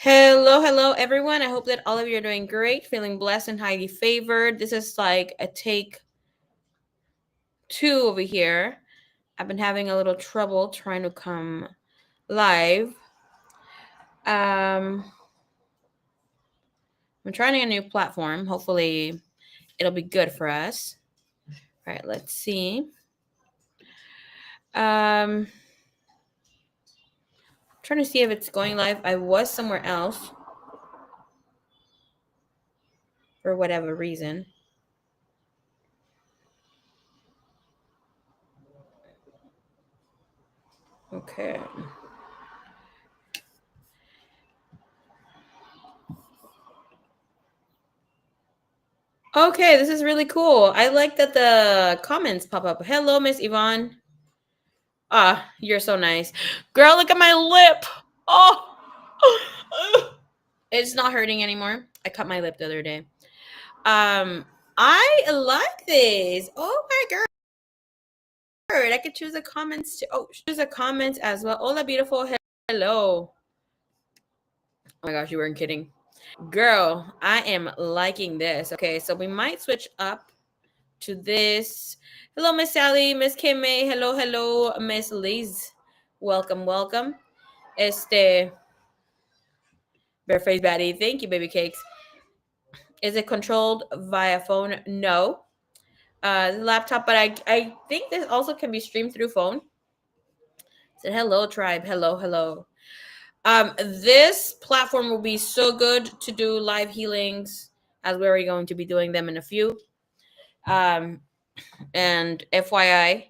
Hello, everyone. I hope that all of you are doing great, feeling blessed and highly favored. This is like a take two over here. I've been having a little trouble trying to come live. Um, I'm trying a new platform. Hopefully, it'll be good for us. All right, let's see. Um, trying to see if it's going live. I was somewhere else for whatever reason. Okay. Okay, this is really cool. I like that the comments pop up. Hello, Miss Yvonne. Ah, you're so nice. Girl, look at my lip. Oh. It's not hurting anymore. I cut my lip the other day. I like this. Oh my god. I could choose a comments too. Oh, choose a comment as well. Hola, beautiful. Hello. Oh my gosh, you weren't kidding. Girl, I am liking this. Okay, so we might switch up to this. Hello, Miss Sally, Miss Kimmay. Hello, Miss Liz. Welcome. Este Bareface Batty. Thank you, baby cakes. Is it controlled via phone? No. Laptop, but I think this also can be streamed through phone. Said hello, tribe. Hello. This platform will be so good to do live healings, as we're going to be doing them in a few. And FYI,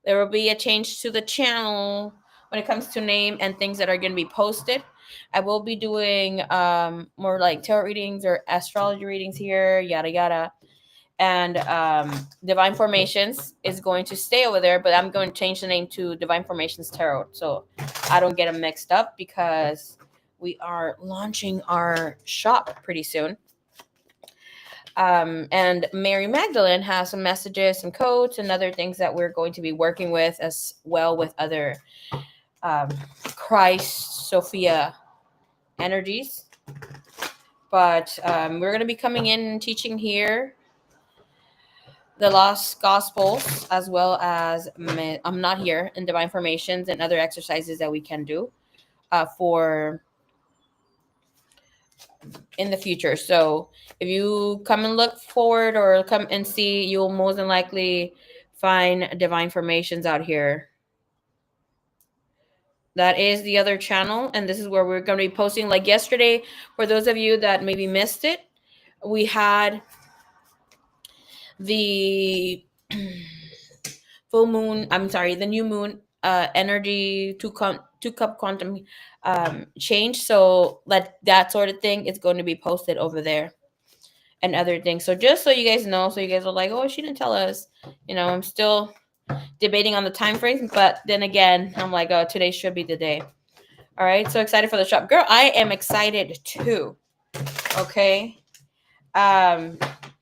there will be a change to the channel when it comes to name and things that are going to be posted. I will be doing more like tarot readings or astrology readings here, yada yada. And Divine Formations is going to stay over there, but I'm going to change the name to Divine Formations Tarot, so I don't get them mixed up, because we are launching our shop pretty soon. And Mary Magdalene has some messages, some codes, and other things that we're going to be working with, as well with other Christ Sophia energies. But we're going to be coming in and teaching here the Lost Gospels, as well as I'm not here in Divine Formations and other exercises that we can do for in the future. So if you come and look forward or come and see, you'll most than likely find Divine Formations out here. That is the other channel, and this is where we're going to be posting. Like yesterday, for those of you that maybe missed it, we had the the new moon energy two cup quantum change. So that sort of thing is going to be posted over there, and other things. So just so you guys know, so you guys are like, oh, she didn't tell us. I'm still debating on the time frames, but then again, I'm like, oh, today should be the day. All right, so excited for the shop. Girl, I am excited too. Okay.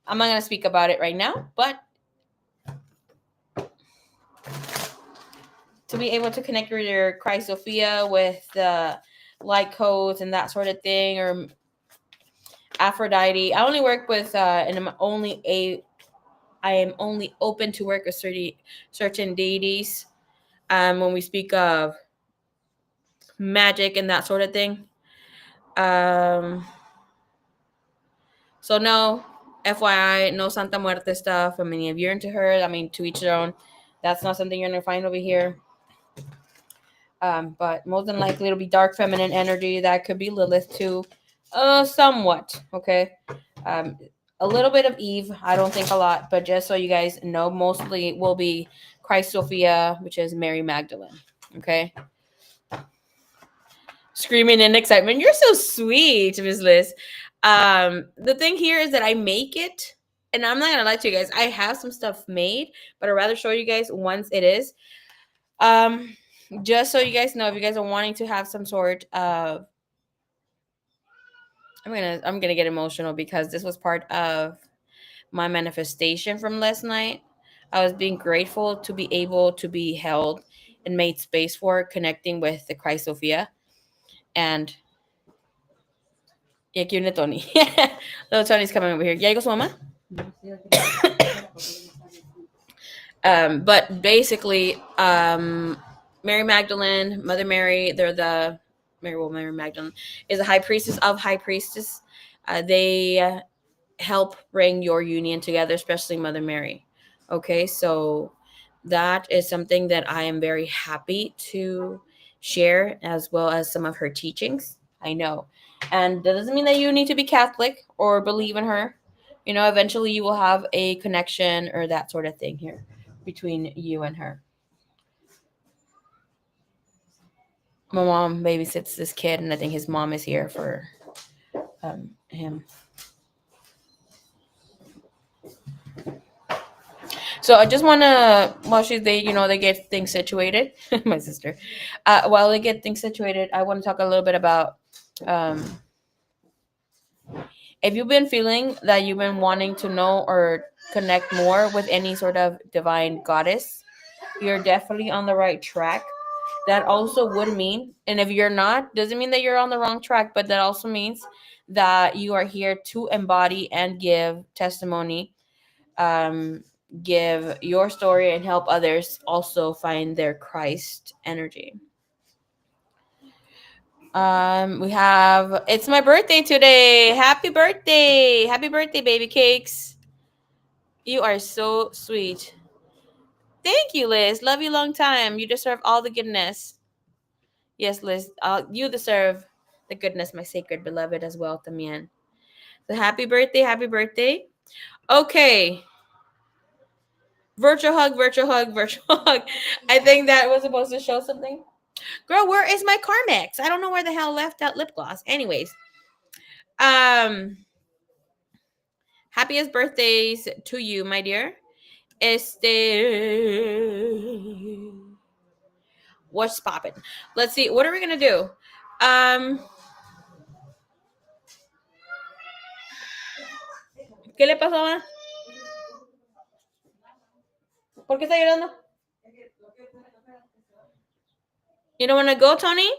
I'm not gonna speak about it right now, but to be able to connect with your Christ Sophia with the light codes and that sort of thing, or Aphrodite. I only work with and I am only open to work with certain deities when we speak of magic and that sort of thing. So no, FYI, no Santa Muerte stuff. I mean, if you're into her, I mean, to each their own. That's not something you're gonna find over here. But more than likely it'll be dark feminine energy. That could be Lilith too, somewhat. Okay, a little bit of Eve. I don't think a lot, but just so you guys know, mostly will be Christ Sophia, which is Mary Magdalene. Okay, screaming in excitement. You're so sweet, Miss Liz. The thing here is that I make it, and I'm not gonna lie to you guys. I have some stuff made, but I'd rather show you guys once it is. Just so you guys know, if you guys are wanting to have some sort of, I'm gonna get emotional, because this was part of my manifestation from last night. I was being grateful to be able to be held and made space for connecting with the Christ Sophia. And Yeah, cute na Tony. Little Tony's coming over here. Ya llegó su mamá? But basically, Mary Magdalene, Mother Mary, they're the Mary Magdalene is a high priestess of high priestess. They help bring your union together, especially Mother Mary. Okay, so that is something that I am very happy to share, as well as some of her teachings. I know. And that doesn't mean that you need to be Catholic or believe in her. You know, eventually you will have a connection or that sort of thing here between you and her. My mom babysits this kid, and I think his mom is here for him. So I just want to, while they get things situated, my sister, while they get things situated, I want to talk a little bit about, um, if you've been feeling that you've been wanting to know or connect more with any sort of divine goddess, you're definitely on the right track. That also would mean, and if you're not, doesn't mean that you're on the wrong track, but that also means that you are here to embody and give testimony, um, give your story, and help others also find their Christ energy. We have, it's my birthday today. Happy birthday! Happy birthday, baby cakes. You are so sweet. Thank you, Liz. Love you long time. You deserve all the goodness. Yes, Liz. You deserve the goodness, my sacred beloved, as well, también. So happy birthday, happy birthday. Okay. Virtual hug, virtual hug, virtual hug. I think that was supposed to show something. Girl, where is my Carmex? I don't know where the hell left that lip gloss. Anyways, um, happiest birthdays to you, my dear. What's popping? Let's see. What are we gonna do? Um, ¿Qué le pasó, mamá? ¿Por qué está llorando? You don't want to go, Tony?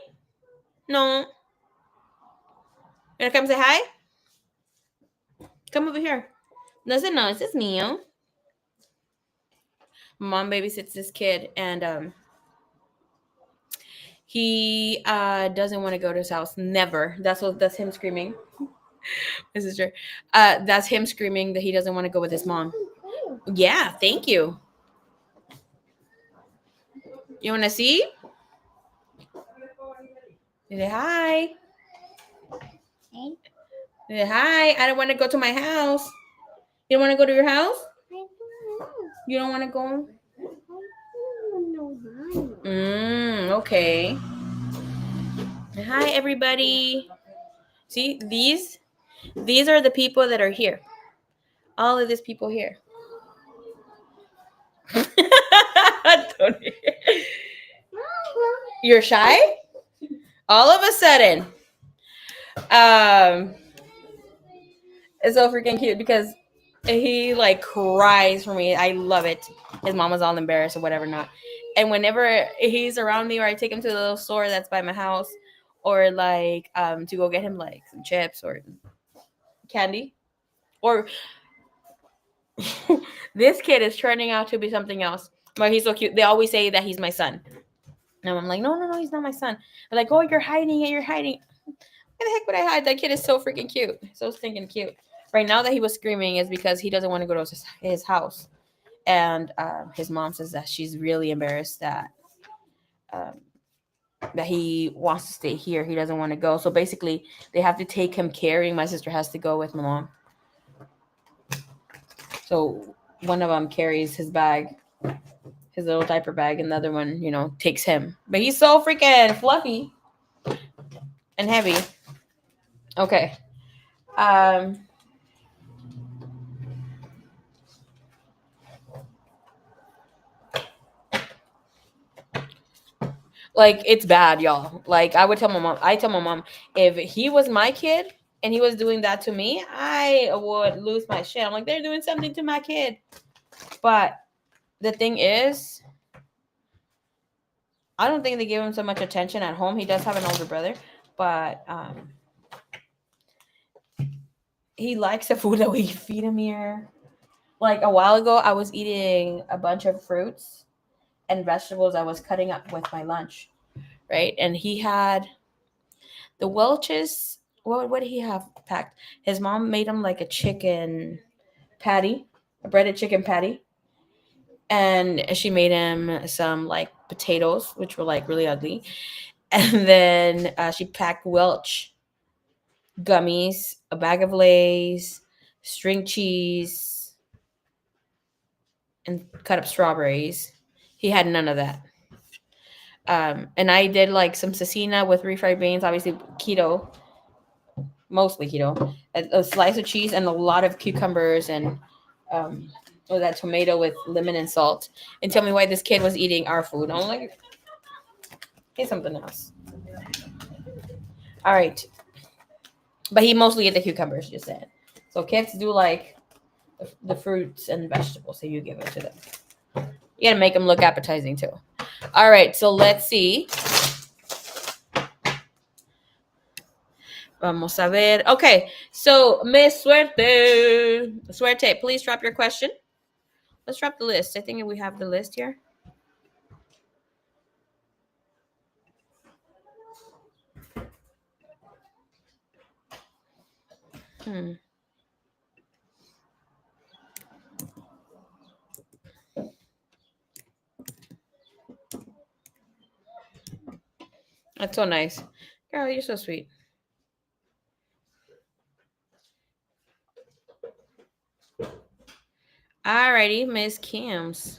No. You want to come say hi? Come over here. No, this is mío. Mom babysits this kid, and he doesn't want to go to his house. Never. That's him screaming. My sister. That's him screaming that he doesn't want to go with his mom. Yeah, thank you. You want to see? Say hi. Say hi. I don't want to go to my house. You don't want to go to your house? You don't want to go? Okay. Hi, everybody. See, these are the people that are here. All of these people here. You're shy? All of a sudden. It's so freaking cute because he like cries for me. I love it. His mom was all embarrassed or whatever not. And whenever he's around me or I take him to the little store that's by my house, or like to go get him like some chips or candy, or this kid is turning out to be something else. But he's so cute. They always say that he's my son. And I'm like, no, he's not my son. They're like, oh, you're hiding it, you're hiding. Why the heck would I hide? That kid is so freaking cute. So stinking cute. Right now that he was screaming is because he doesn't want to go to his house. And his mom says that she's really embarrassed um, that he wants to stay here. He doesn't want to go. So basically, they have to take him carrying. My sister has to go with my mom. So one of them carries his bag, his little diaper bag, and the other one, takes him. But he's so freaking fluffy and heavy. Okay. Like, it's bad, y'all. Like, I tell my mom, if he was my kid and he was doing that to me, I would lose my shit. I'm like, they're doing something to my kid. But the thing is, I don't think they give him so much attention at home. He does have an older brother, but he likes the food that we feed him here. Like a while ago, I was eating a bunch of fruits and vegetables I was cutting up with my lunch, right? And he had the Welch's. What did he have packed? His mom made him like a chicken patty, a breaded chicken patty, and she made him some like potatoes, which were like really ugly, and then she packed Welch gummies, a bag of Lay's, string cheese, and cut up strawberries. He had none of that. And I did like some cecina with refried beans, obviously keto, mostly keto, a slice of cheese, and a lot of cucumbers and um, that tomato with lemon and salt. And tell me why this kid was eating our food. I'm like, get something else. All right, but he mostly ate the cucumbers. Just said. So kids do like the fruits and vegetables, so you give it to them. You gotta make them look appetizing too. All right, so let's see. Vamos a ver. Okay, so Miss Suerte, please drop your question. Let's drop the list. I think we have the list here. Hmm. That's so nice. Girl, you're so sweet. Alrighty, Miss Kim's.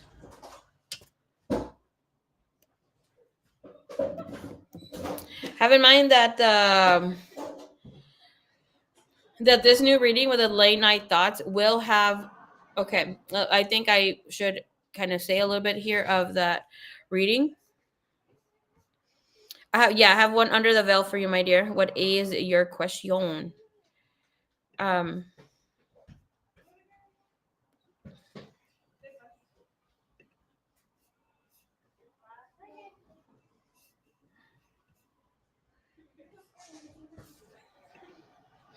Have in mind that that this new reading with the late night thoughts will have. Okay, I think I should kind of say a little bit here of that reading. I have one under the veil for you, my dear. What is your question? Um.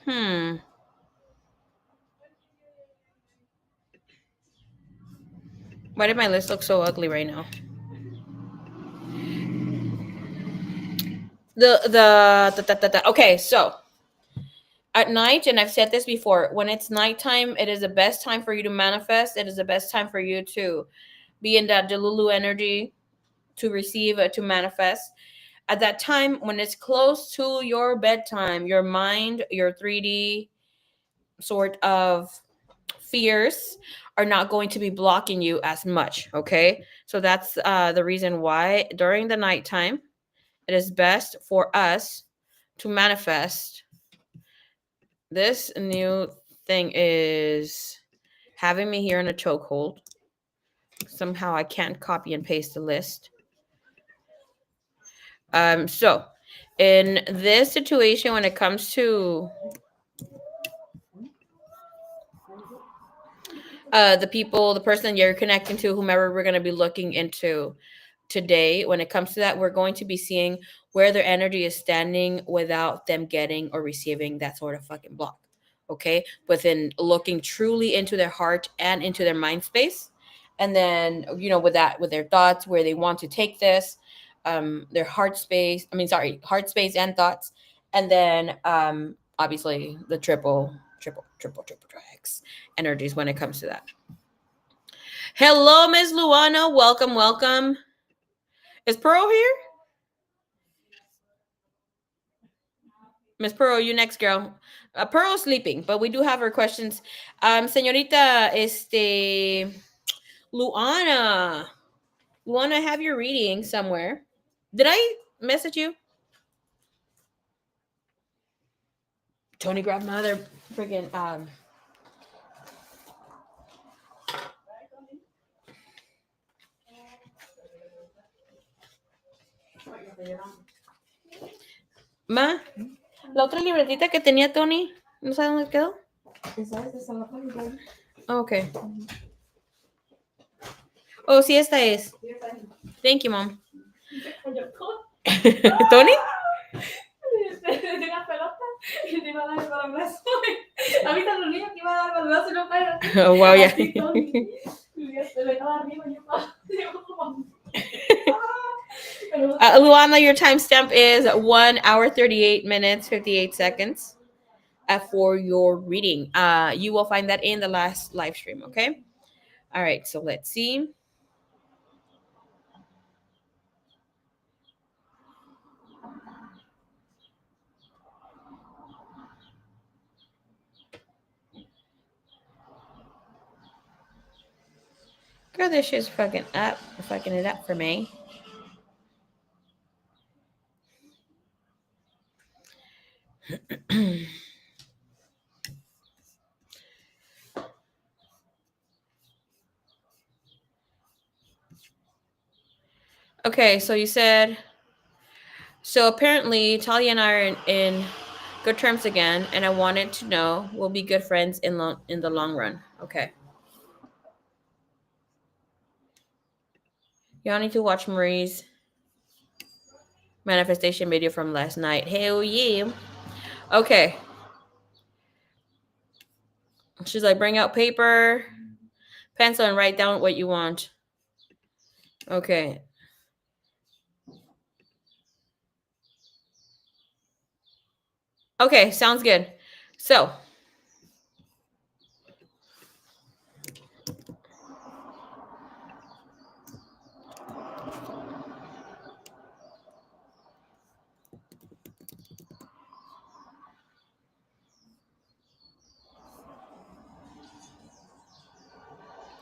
Hmm. Why did my list look so ugly right now? Okay, so at night, and I've said this before, when it's nighttime, it is the best time for you to manifest. It is the best time for you to be in that Delulu energy, to receive, to manifest. At that time, when it's close to your bedtime, your mind, your 3D sort of fears are not going to be blocking you as much. Okay, so that's the reason why during the nighttime it is best for us to manifest. This new thing is having me here in a chokehold. Somehow I can't copy and paste the list. So in this situation, when it comes to the person you're connecting to, whomever we're going to be looking into today, when it comes to that, we're going to be seeing where their energy is standing without them getting or receiving that sort of fucking block. Okay, within looking truly into their heart and into their mind space, and then with that, with their thoughts, where they want to take this, their heart space. I mean, sorry, heart space and thoughts, and then obviously the triple X energies when it comes to that. Hello, Ms. Luana. Welcome, welcome. Is Pearl here? Miss Pearl, you next, girl. Pearl's sleeping, but we do have her questions. Señorita, Luana. Luana, have your reading somewhere. Did I message you? Tony grabbed my other freaking Ma, la otra libretita que tenía Tony, ¿no sabes dónde quedó? Ok. Oh, sí, esta es. Thank you, Mom. ¿Tony? Oh, wow, yeah. Luana, your timestamp is 1 hour 38 minutes 58 seconds for your reading. You will find that in the last live stream. Okay. All right. So let's see. Girl, this shit's fucking it up for me. Okay, so you said, so apparently Talia and I are in good terms again, and I wanted to know we'll be good friends in the long run. Okay. Y'all need to watch Marie's manifestation video from last night. Hell yeah. Okay. She's like, bring out paper, pencil, and write down what you want. Okay. Okay, sounds good. So,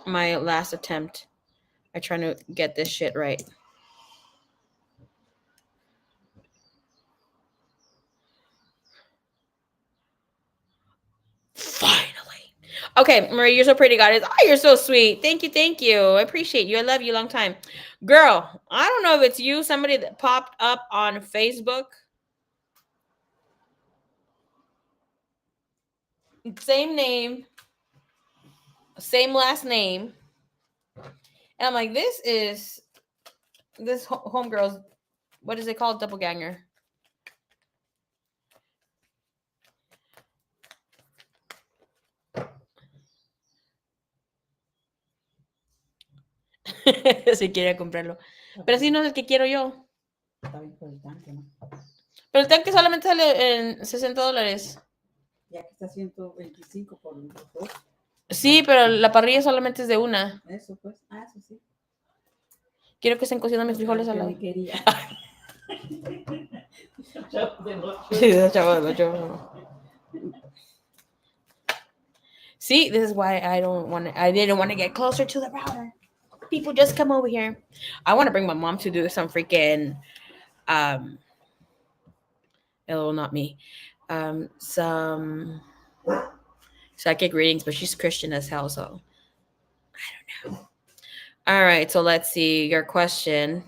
my last attempt. I trying to get this shit right. Finally. Okay, Marie, you're so pretty, goddess. Oh, you're so sweet. Thank you, thank you. I appreciate you. I love you. Long time. Girl, I don't know if it's you, somebody that popped up on Facebook. Same name, same last name. And I'm like, this homegirl's, what is it called? Doppelganger. Si quiere comprarlo. Pero si no es el que quiero yo. Pero el tanque solamente sale en $60. Ya que está 125 por los dos. Sí, pero la parrilla solamente es de una. Eso pues. Ah, eso sí. Quiero que estén cociendo mis frijoles al lado. Quería. Sí, chavo del ocho. See, this is why I didn't want to get closer to the router. People just come over here. I want to bring my mom to do some freaking hello, not me. Some psychic readings, but she's Christian as hell, so I don't know. All right, so let's see your question.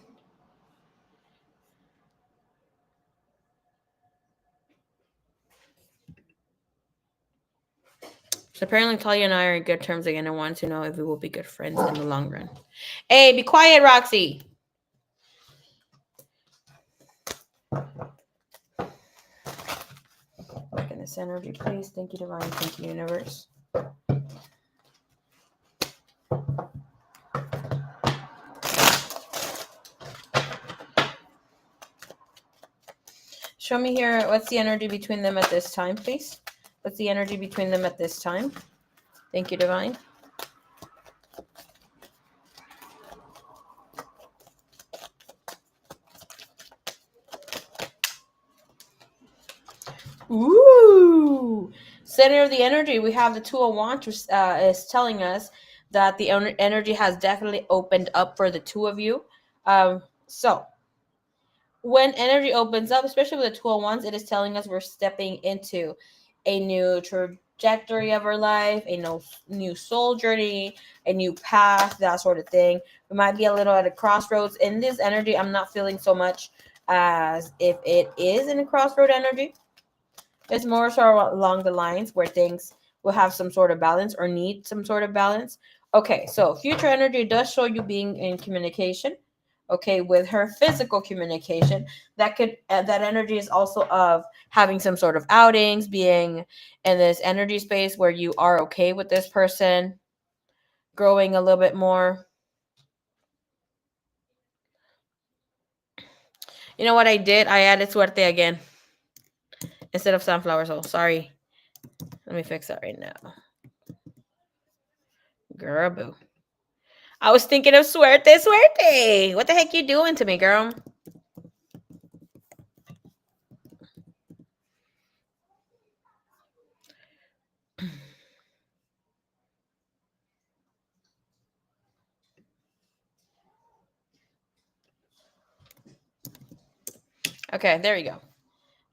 So apparently Talia and I are in good terms again. I want to know if we will be good friends in the long run. Hey, be quiet, Roxy. Back in the center of you, please. Thank you, Divine. Thank you, Universe. Show me here, what's the energy between them at this time, please? What's the energy between them at this time? Thank you, Divine. Ooh. Center of the energy, we have the Two of Wands is telling us that the energy has definitely opened up for the two of you. So when energy opens up, especially with the Two of Wands, it is telling us we're stepping into a new trajectory of our life, a new soul journey, a new path, that sort of thing. We might be a little at a crossroads. In this energy, I'm not feeling so much as if it is in a crossroad energy. It's more so along the lines where things will have some sort of balance or need some sort of balance. Okay, so future energy does show you being in communication. okay, with her physical communication. That could that energy is also of having some sort of outings, being in this energy space where you are okay with this person, growing a little bit more. You know what I did? I added suerte again instead of sunflower soul. Sorry. Let me fix that right now. Girl, boo. I was thinking of suerte, suerte. What the heck you doing to me, girl? Okay, there we go.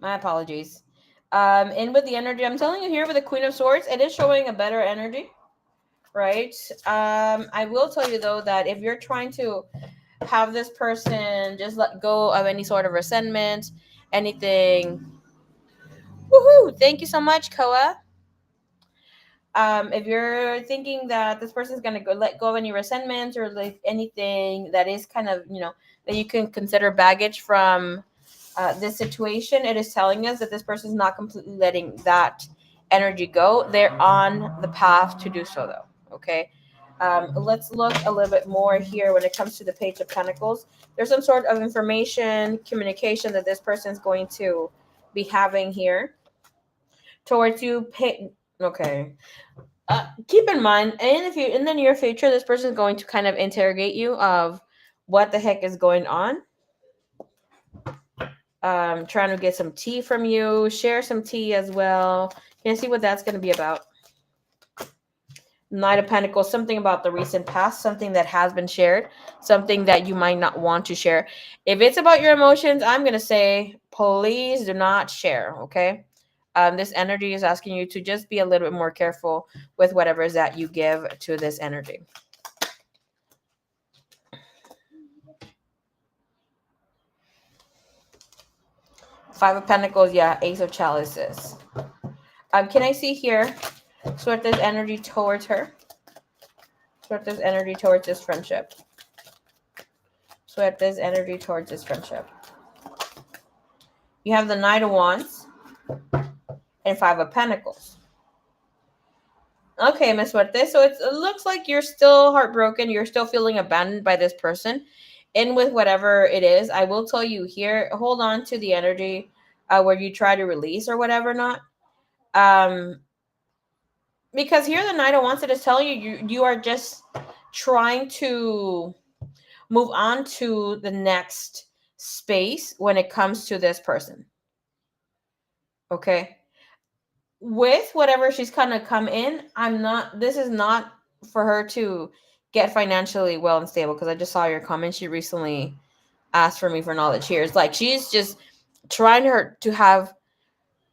My apologies. And with the energy, I'm telling you here with the Queen of Swords, it is showing a better energy, right? I will tell you though that if you're trying to have this person just let go of any sort of resentment, anything, woohoo! Thank you so much, Koa. If you're thinking that this person's gonna go let go of any resentments or like anything that is kind of that you can consider baggage from this situation, it is telling us that this person is not completely letting that energy go. They're on the path to do so, though. Okay. Let's look a little bit more here when it comes to the Page of Pentacles. There's some sort of information, communication that this person is going to be having here towards you. Okay. Keep in mind, and if you in the near future, this person is going to kind of interrogate you of what the heck is going on, trying to get some tea from you, share some tea as well. Can you see what that's going to be about? Knight of Pentacles, something about the recent past, something that has been shared, something that you might not want to share. If it's about your emotions, I'm going to say, please do not share, okay? This energy is asking you to just be a little bit more careful with whatever is that you give to this energy. Five of Pentacles, yeah, Ace of Chalices. Can I see here? Sort this energy towards her. Sort this energy towards this friendship. Sort this energy towards this friendship. You have the Knight of Wands and Five of Pentacles. Okay, Miss Suerte. So it looks like you're still heartbroken. You're still feeling abandoned by this person. And with whatever it is, I will tell you here, hold on to the energy where you try to release or whatever not. Because here the Knight of Wands is telling you are just trying to move on to the next space when it comes to this person. Okay. With whatever she's kind of come in, this is not for her to get financially well and stable, because I just saw your comment. She recently asked for me for knowledge here. It's like she's just trying to have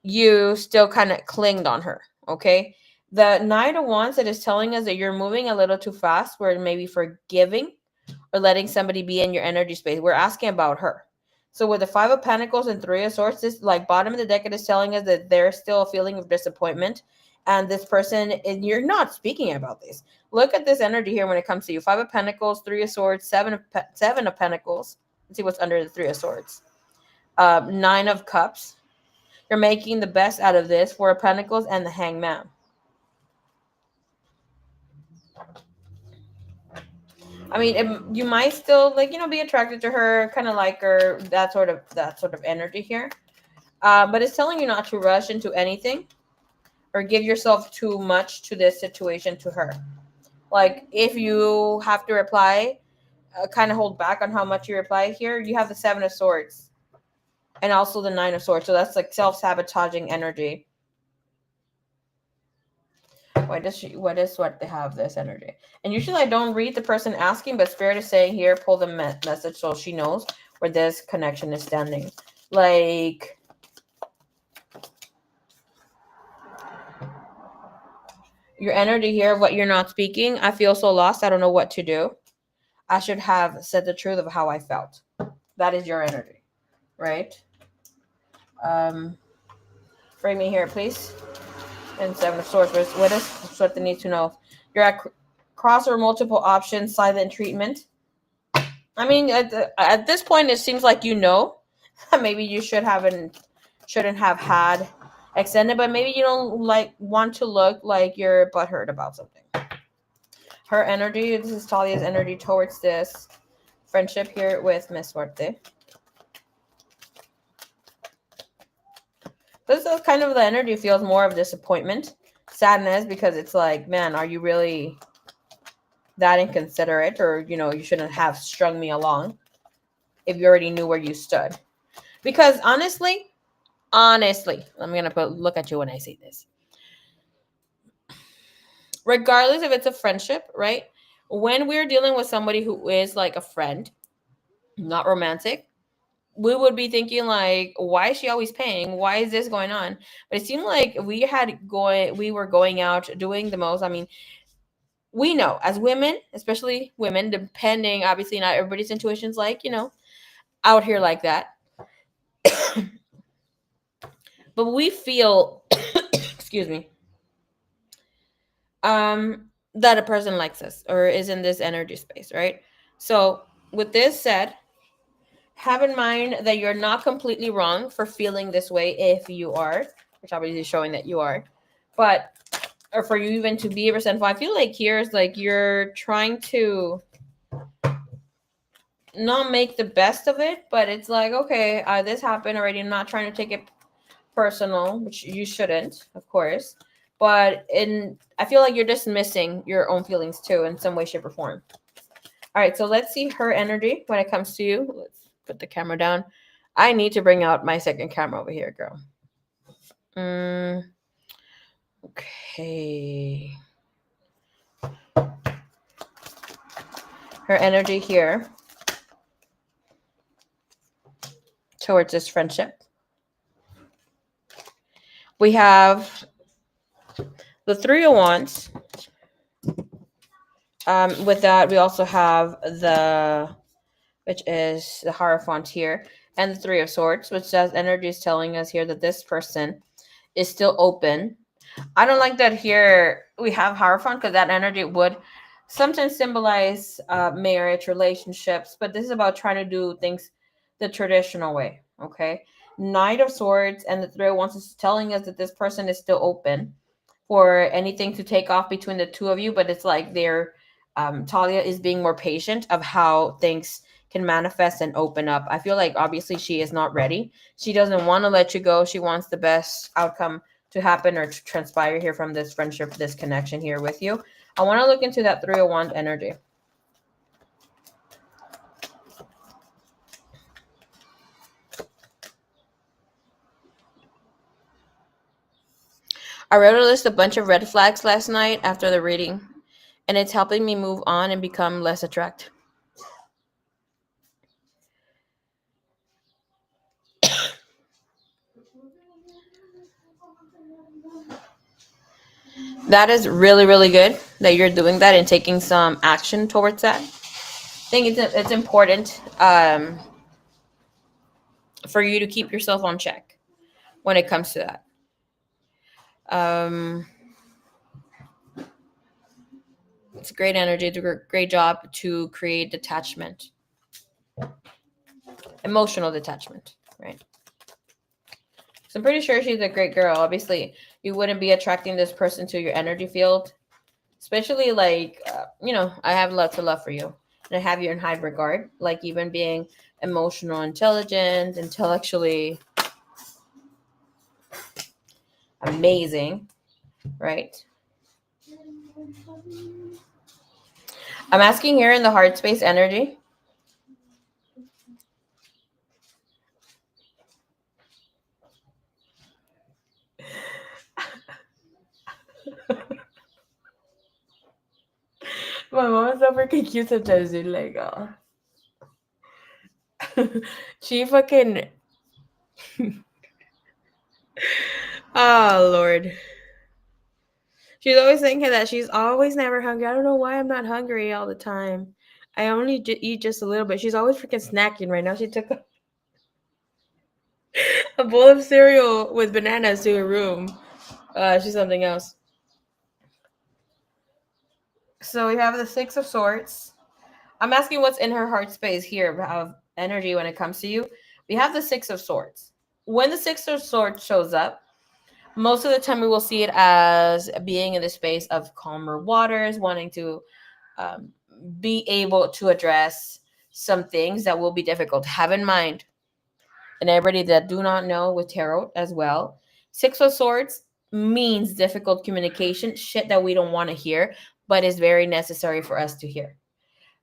you still kind of clinged on her. Okay. The Knight of Wands that is telling us that you're moving a little too fast, where maybe forgiving or letting somebody be in your energy space. We're asking about her. So with the Five of Pentacles and Three of Swords, this like bottom of the deck, it is telling us that there's still a feeling of disappointment. And this person, and you're not speaking about this. Look at this energy here when it comes to you. Five of Pentacles, Three of Swords, Seven of Pentacles. Let's see what's under the Three of Swords. Nine of Cups. You're making the best out of this. Four of Pentacles and the Hangman. I mean, you might still be attracted to her, kind of like her, that sort of energy here. But it's telling you not to rush into anything or give yourself too much to this situation to her. Like if you have to reply, kind of hold back on how much you reply here. You have the Seven of Swords and also the Nine of Swords, so that's like self-sabotaging energy. Why does what they have this energy? And usually I don't read the person asking, but Spirit is saying here, pull the message so she knows where this connection is standing. Like, your energy here of what you're not speaking. I feel so lost. I don't know what to do. I should have said the truth of how I felt. That is your energy, right? Bring me here, please. And Seven of Swords. What is what they need to know? You're at cross or multiple options, silent treatment. I mean, at this point, it seems like maybe you shouldn't have had extended, but maybe you don't like want to look like you're butthurt about something. Her energy. This is Talia's energy towards this friendship here with Miss Suerte. This is kind of the energy feels more of disappointment, sadness, because it's like, man, are you really that inconsiderate, or you shouldn't have strung me along if you already knew where you stood. Because honestly, I'm gonna look at you when I say this. Regardless if it's a friendship, right? When we're dealing with somebody who is like a friend, not romantic, we would be thinking like, why is she always paying? Why is this going on? But it seemed like we were going out doing the most. I mean, we know as women, especially women, depending, obviously not everybody's intuition's like, out here like that. But we feel excuse me, that a person likes us or is in this energy space, right? So with this said, have in mind that you're not completely wrong for feeling this way if you are, which obviously is showing that you are, but or for you even to be resentful. I feel like here is like you're trying to not make the best of it, but it's like, okay, this happened already. I'm not trying to take it personal, which you shouldn't, of course. But I feel like you're dismissing your own feelings too in some way, shape, or form. All right, so let's see her energy when it comes to you. Let's put the camera down. I need to bring out my second camera over here, girl. Okay. Her energy here towards this friendship. We have the Three of Wands. With that, we also have which is the Hierophant here, and the Three of Swords, which says energy is telling us here that this person is still open. I don't like that here we have Hierophant because that energy would sometimes symbolize marriage, relationships, but this is about trying to do things the traditional way, okay? Knight of Swords and the Three of Wands is telling us that this person is still open for anything to take off between the two of you, but it's like Talia is being more patient of how things can manifest and open up. I feel like obviously she is not ready. She doesn't want to let you go. She wants the best outcome to happen or to transpire here from this friendship, this connection here with you. I want to look into that 301 energy. I wrote a list a bunch of red flags last night after the reading, and it's helping me move on and become less attractive. That is really, really good that you're doing that and taking some action towards that. I think it's important for you to keep yourself on check when it comes to that. Um, it's a great energy, it's a great job to create detachment, emotional detachment, right? So I'm pretty sure she's a great girl. Obviously, you wouldn't be attracting this person to your energy field, especially like, I have lots of love for you. And I have you in high regard, like even being emotional, intelligent, intellectually amazing, right? I'm asking here in the heart space energy. My mom is so freaking cute sometimes, dude. Like, she fucking. Oh, Lord. She's always thinking that she's always never hungry. I don't know why I'm not hungry all the time. I only eat just a little bit. She's always freaking snacking right now. She took a bowl of cereal with bananas to her room. She's something else. So we have the Six of Swords. I'm asking what's in her heart space here of energy when it comes to you. We have the Six of Swords. When the Six of Swords shows up, most of the time we will see it as being in the space of calmer waters, wanting to um, be able to address some things that will be difficult. Have in mind, and everybody that do not know with tarot as well, Six of Swords means difficult communication, shit that we don't want to hear, but is very necessary for us to hear.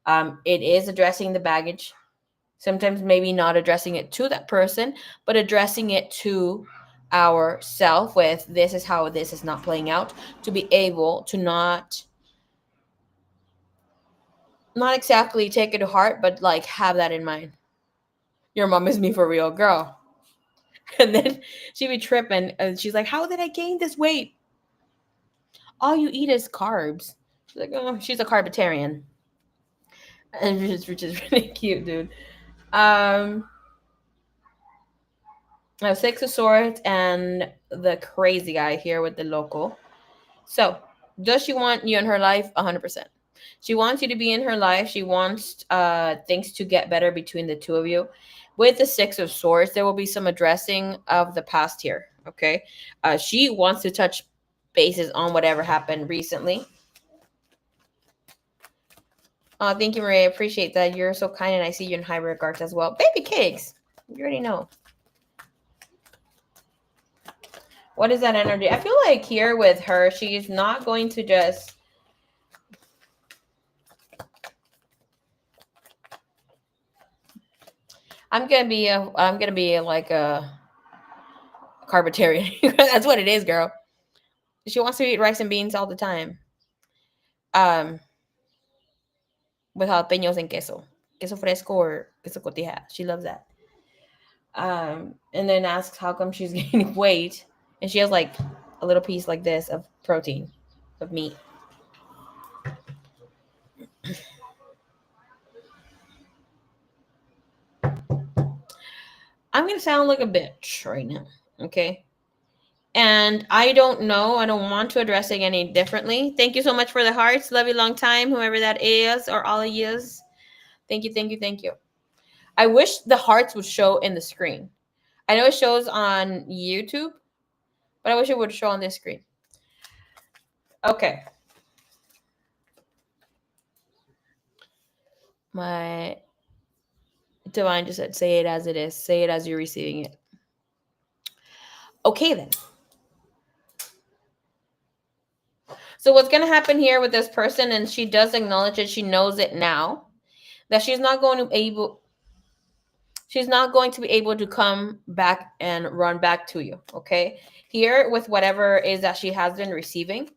It is addressing the baggage. Sometimes maybe not addressing it to that person, but addressing it to ourself with this is how this is not playing out, to be able to not exactly take it to heart, but like have that in mind. Your mom is me for real, girl. And then she be tripping and she's like, how did I gain this weight? All you eat is carbs. She's like, oh, she's a carbitarian. And which is really cute, dude. Um I have Six of Swords and the crazy guy here with the local. So, does she want you in her life? 100%. She wants you to be in her life. She wants things to get better between the two of you. With the Six of Swords, there will be some addressing of the past here. Okay. She wants to touch bases on whatever happened recently. Thank you, Maria. I appreciate that. You're so kind, and I see you in high regards as well. Baby cakes. You already know. What is that energy? I feel like here with her, she's not going to just. I'm gonna be like a carbitarian. That's what it is, girl. She wants to eat rice and beans all the time. Um, with jalapenos and queso fresco or queso cotija. She loves that. And then asks how come she's gaining weight, and she has like a little piece like this of protein, of meat. I'm gonna sound like a bitch right now, okay? And I don't know. I don't want to address it any differently. Thank you so much for the hearts. Love you long time, whoever that is, or all of yous. Thank you, thank you, thank you. I wish the hearts would show in the screen. I know it shows on YouTube, but I wish it would show on this screen. Okay. My divine just said, say it as it is. Say it as you're receiving it. Okay, then. So what's going to happen here with this person, and she does acknowledge it, she knows it now, that she's not going to be able to come back and run back to you, okay? Here, with whatever is that she has been receiving,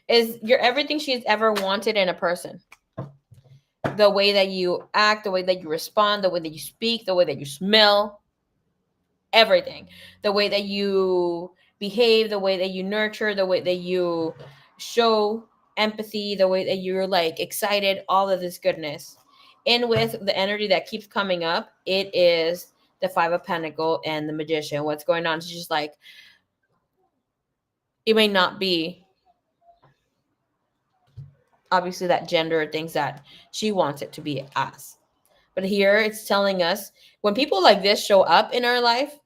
is you're everything she's ever wanted in a person. The way that you act, the way that you respond, the way that you speak, the way that you smell, everything. The way that you behave, the way that you nurture, the way that you show empathy, the way that you're like excited, all of this goodness. And with the energy that keeps coming up, it is the Five of Pentacles and the Magician. What's going on? It's just like it may not be obviously that gender or things that she wants it to be as. But here it's telling us when people like this show up in our life,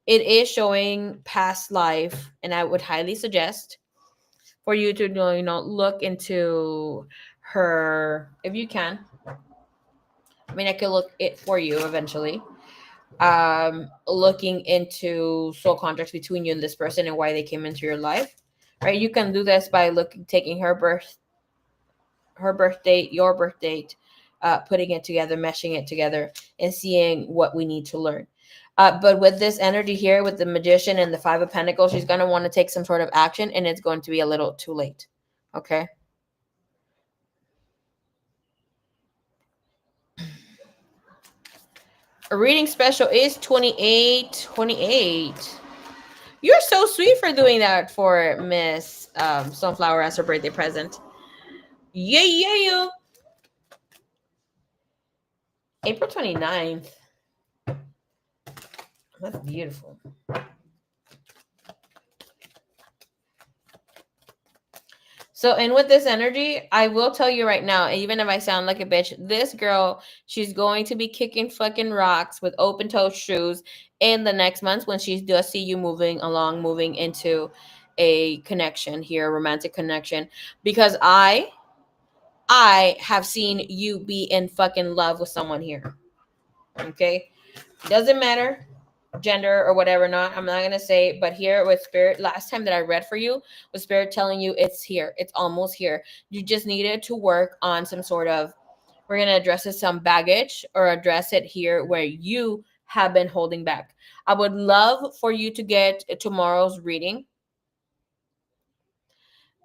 it is showing past life, and I would highly suggest for you to look into her if you can. I mean, I could look it for you eventually. Looking into soul contracts between you and this person and why they came into your life. Right? You can do this by taking her birth date, your birth date, putting it together, meshing it together, and seeing what we need to learn. But with this energy here, with the Magician and the Five of Pentacles, she's going to want to take some sort of action, and it's going to be a little too late. Okay? A reading special is 28. You're so sweet for doing that for Miss Sunflower as her birthday present. Yeah, yeah, yeah. April 29th. That's beautiful. So, and with this energy, I will tell you right now, even if I sound like a bitch, this girl, she's going to be kicking fucking rocks with open toe shoes in the next months when she does see you moving along, moving into a connection here, a romantic connection. Because I have seen you be in fucking love with someone here. Okay? Doesn't matter gender or whatever, not I'm not gonna say, but here with spirit, last time that I read for you with spirit telling you it's here, it's almost here. You just needed to work on some sort of, we're gonna address it, some baggage, or address it here where you have been holding back. I would love for you to get tomorrow's reading.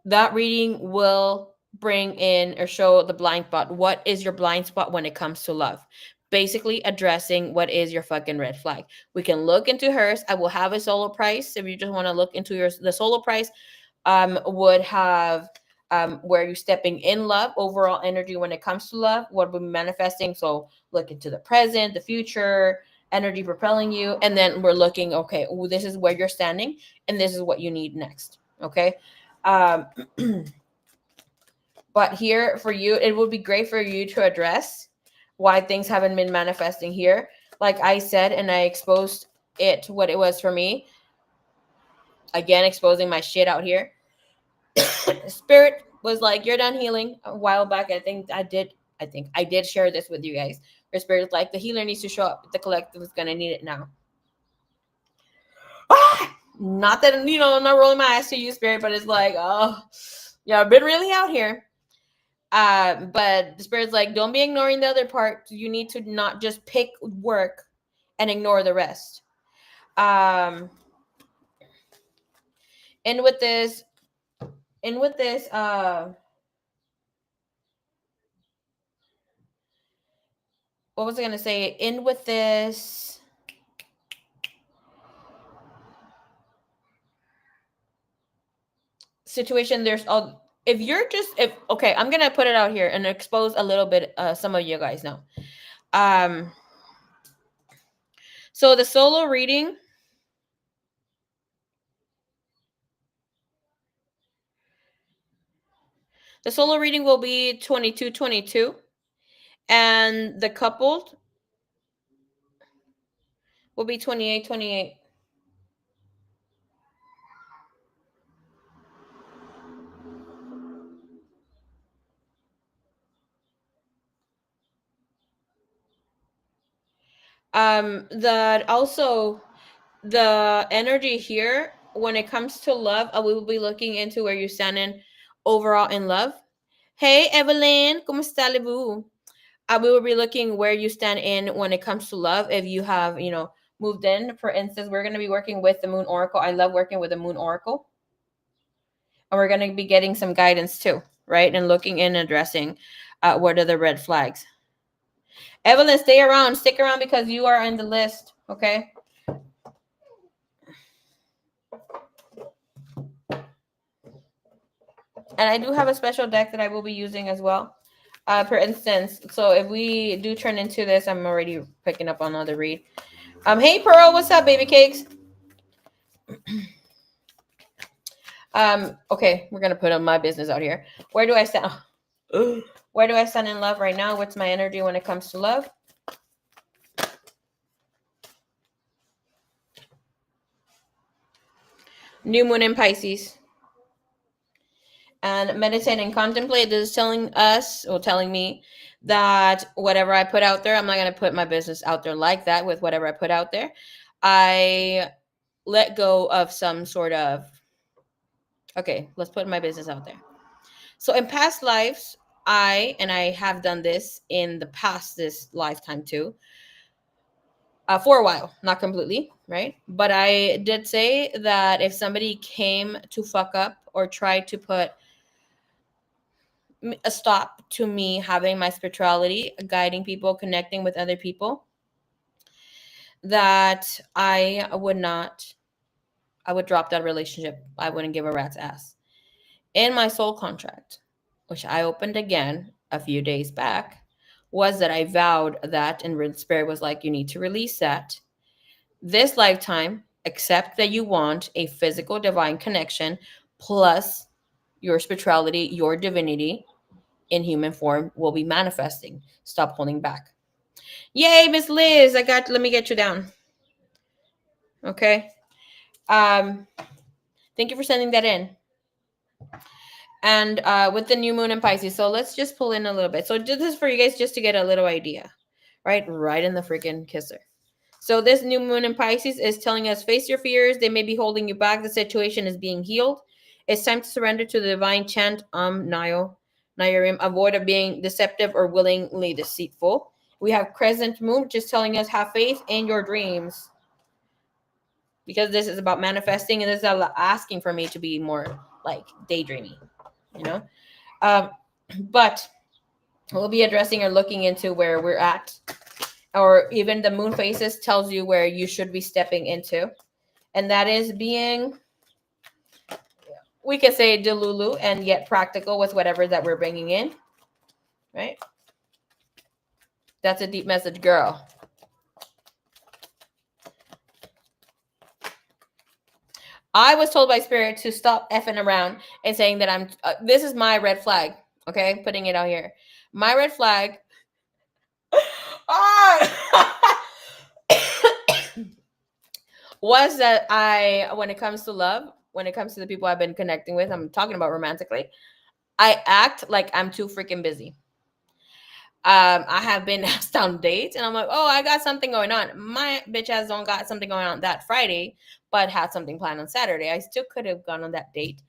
That reading will bring in or show the blind spot. What is your blind spot when it comes to love? Basically addressing what is your fucking red flag. We can look into hers. I will have a solo price if you just want to look into yours. The solo price would have where you're stepping in love, overall energy when it comes to love, what we're manifesting. So look into the present, the future, energy propelling you, and then we're looking, okay, ooh, this is where you're standing, and this is what you need next. Okay. Um, but here for you, it would be great for you to address why things haven't been manifesting here. Like I said, and I exposed it, what it was for me. Again, exposing my shit out here. Spirit was like, "You're done healing." A while back, I think I did share this with you guys. Where Spirit's like, the healer needs to show up. The collective is gonna need it now. Not that I'm not rolling my eyes to you, Spirit, but it's like, oh, yeah, I've been really out here. But the Spirit's like, don't be ignoring the other part. You need to not just pick work and ignore the rest. Um, and with this, and with this, what was I gonna say? In with this situation, there's all. If you're just if okay, I'm gonna put it out here and expose a little bit. Some of you guys know. Um, so the solo reading will be 22-22, and the coupled will be 28-28. That also the energy here when it comes to love, we will be looking into where you stand in overall in love. Hey Evelyn, ¿cómo está Lebu? We will be looking where you stand in when it comes to love. If you have, moved in, for instance, we're going to be working with the Moon Oracle. I love working with the Moon Oracle, and we're going to be getting some guidance too, right? And looking in, addressing what are the red flags. Evelyn, stick around because you are in the list, okay? And I do have a special deck that I will be using as well. For instance, so if we do turn into this, I'm already picking up on another read. Hey Pearl, what's up, baby cakes? Okay, we're gonna put on my business out here. Where do I stand? Where do I stand in love right now? What's my energy when it comes to love? New moon in Pisces. And meditate and contemplate. This is telling me that whatever I put out there, I'm not going to put my business out there like that with whatever I put out there. I let go of some sort of, okay, let's put my business out there. So in past lives, I have done this in the past, this lifetime too, for a while, not completely, right? But I did say that if somebody came to fuck up or tried to put a stop to me having my spirituality, guiding people, connecting with other people, that I would drop that relationship. I wouldn't give a rat's ass. In my soul contract, which I opened again a few days back, was that I vowed that, and Spirit was like, you need to release that. This lifetime, accept that you want a physical divine connection plus your spirituality, your divinity in human form will be manifesting. Stop holding back. Yay, Miss Liz. Let me get you down. Okay. Um, Thank you for sending that in. And with the new moon in Pisces, so let's just pull in a little bit. So this is for you guys just to get a little idea, right? Right in the freaking kisser. So this new moon in Pisces is telling us face your fears. They may be holding you back. The situation is being healed. It's time to surrender to the divine chant Nayarim. Avoid of being deceptive or willingly deceitful. We have crescent moon, which is telling us have faith in your dreams. Because this is about manifesting, and this is asking for me to be more like daydreamy, you know. Um, but we'll be addressing or looking into where we're at, or even the moon phases tells you where you should be stepping into, and that is being, we could say, delulu and yet practical with whatever that we're bringing in, right? That's a deep message, girl. I was told by spirit to stop effing around and saying that I'm. This is my red flag. Okay, putting it out here. My red flag. Was that when it comes to love, when it comes to the people I've been connecting with, I'm talking about romantically, I act like I'm too freaking busy. I have been asked on dates, and I'm like, oh, I got something going on. My bitch ass don't got something going on that Friday, but had something planned on Saturday. I still could have gone on that date.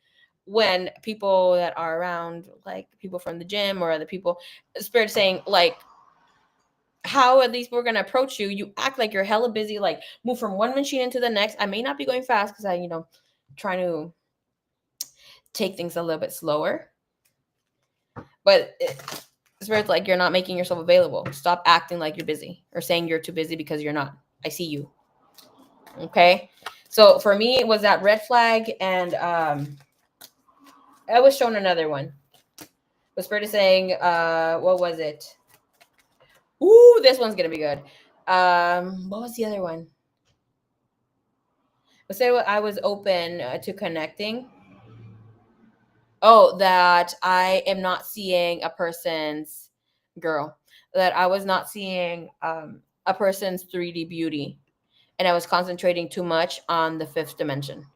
When people that are around, like people from the gym or other people, spirit saying like, how at least we're gonna approach you. You act like you're hella busy, like move from one machine into the next. I may not be going fast because I, trying to take things a little bit slower. But Spirit's like, you're not making yourself available. Stop acting like you're busy or saying you're too busy because you're not. I see you. Okay. So for me, it was that red flag, and I was shown another one. The Spirit is saying, what was it? Ooh, this one's gonna be good. What was the other one? Let's say I was open to connecting. Oh, that I am not seeing a person's girl. That I was not seeing a person's 3D beauty, and I was concentrating too much on the fifth dimension.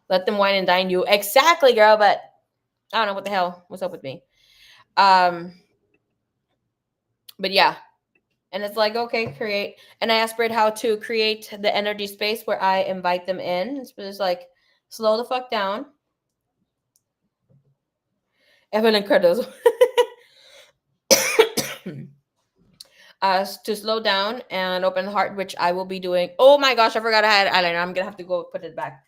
Let them wine and dine you. Exactly, girl. But I don't know what the hell was up with me. Um, but yeah, and it's like, okay, create. And I asked Spirit how to create the energy space where I invite them in. It's like, slow the fuck down. Evelyn Cardozo. To slow down and open the heart, which I will be doing. Oh my gosh, I forgot I had eyeliner. I'm gonna have to go put it back.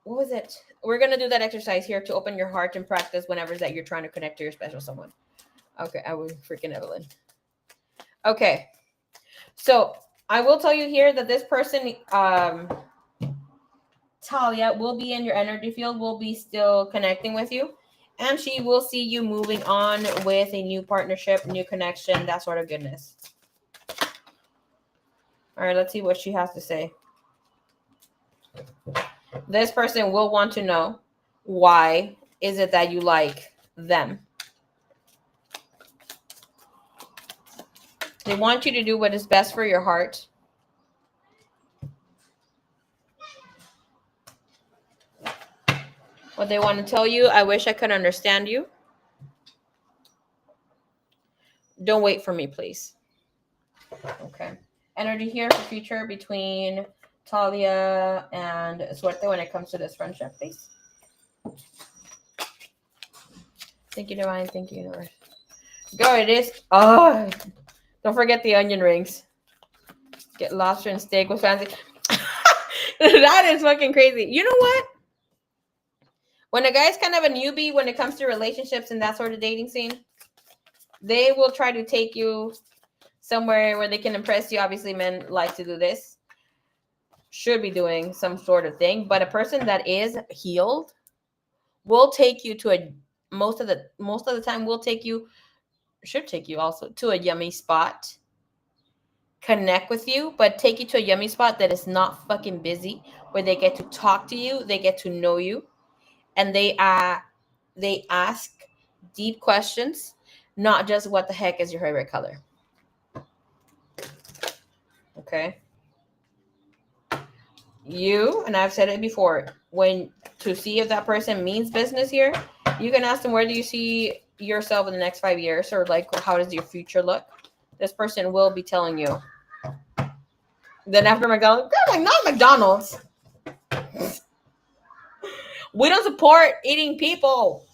What was it? We're gonna do that exercise here to open your heart and practice whenever that you're trying to connect to your special someone. Okay, I was freaking Evelyn. Okay, so I will tell you here that this person, Talia, will be in your energy field, will be still connecting with you, and she will see you moving on with a new partnership, new connection, that sort of goodness. All right, let's see what she has to say. This person will want to know, why is it that you like them? They want you to do what is best for your heart. What they want to tell you, I wish I could understand you. Don't wait for me, please. Okay. Energy here for future between Talia and Suerte when it comes to this friendship, please. Thank you, Divine. Thank you, Universe. Go, it is. Oh, don't forget the onion rings. Get lobster and steak with fancy. That is fucking crazy. You know what? When a guy's kind of a newbie when it comes to relationships and that sort of dating scene, they will try to take you somewhere where they can impress you. Obviously, men like to do this. Should be doing some sort of thing. But a person that is healed will take you to a most of the time will take you, should take you also to a yummy spot. connect with you, but take you to a yummy spot that is not fucking busy, where they get to talk to you, they get to know you, and they ask deep questions, not just what the heck is your favorite color. Okay. You, and I've said it before, when to see if that person means business here, you can ask them, where do you see yourself in the next 5 years, or like, how does your future look? This person will be telling you. Then after McDonald's, girl, like, not McDonald's. We don't support eating people.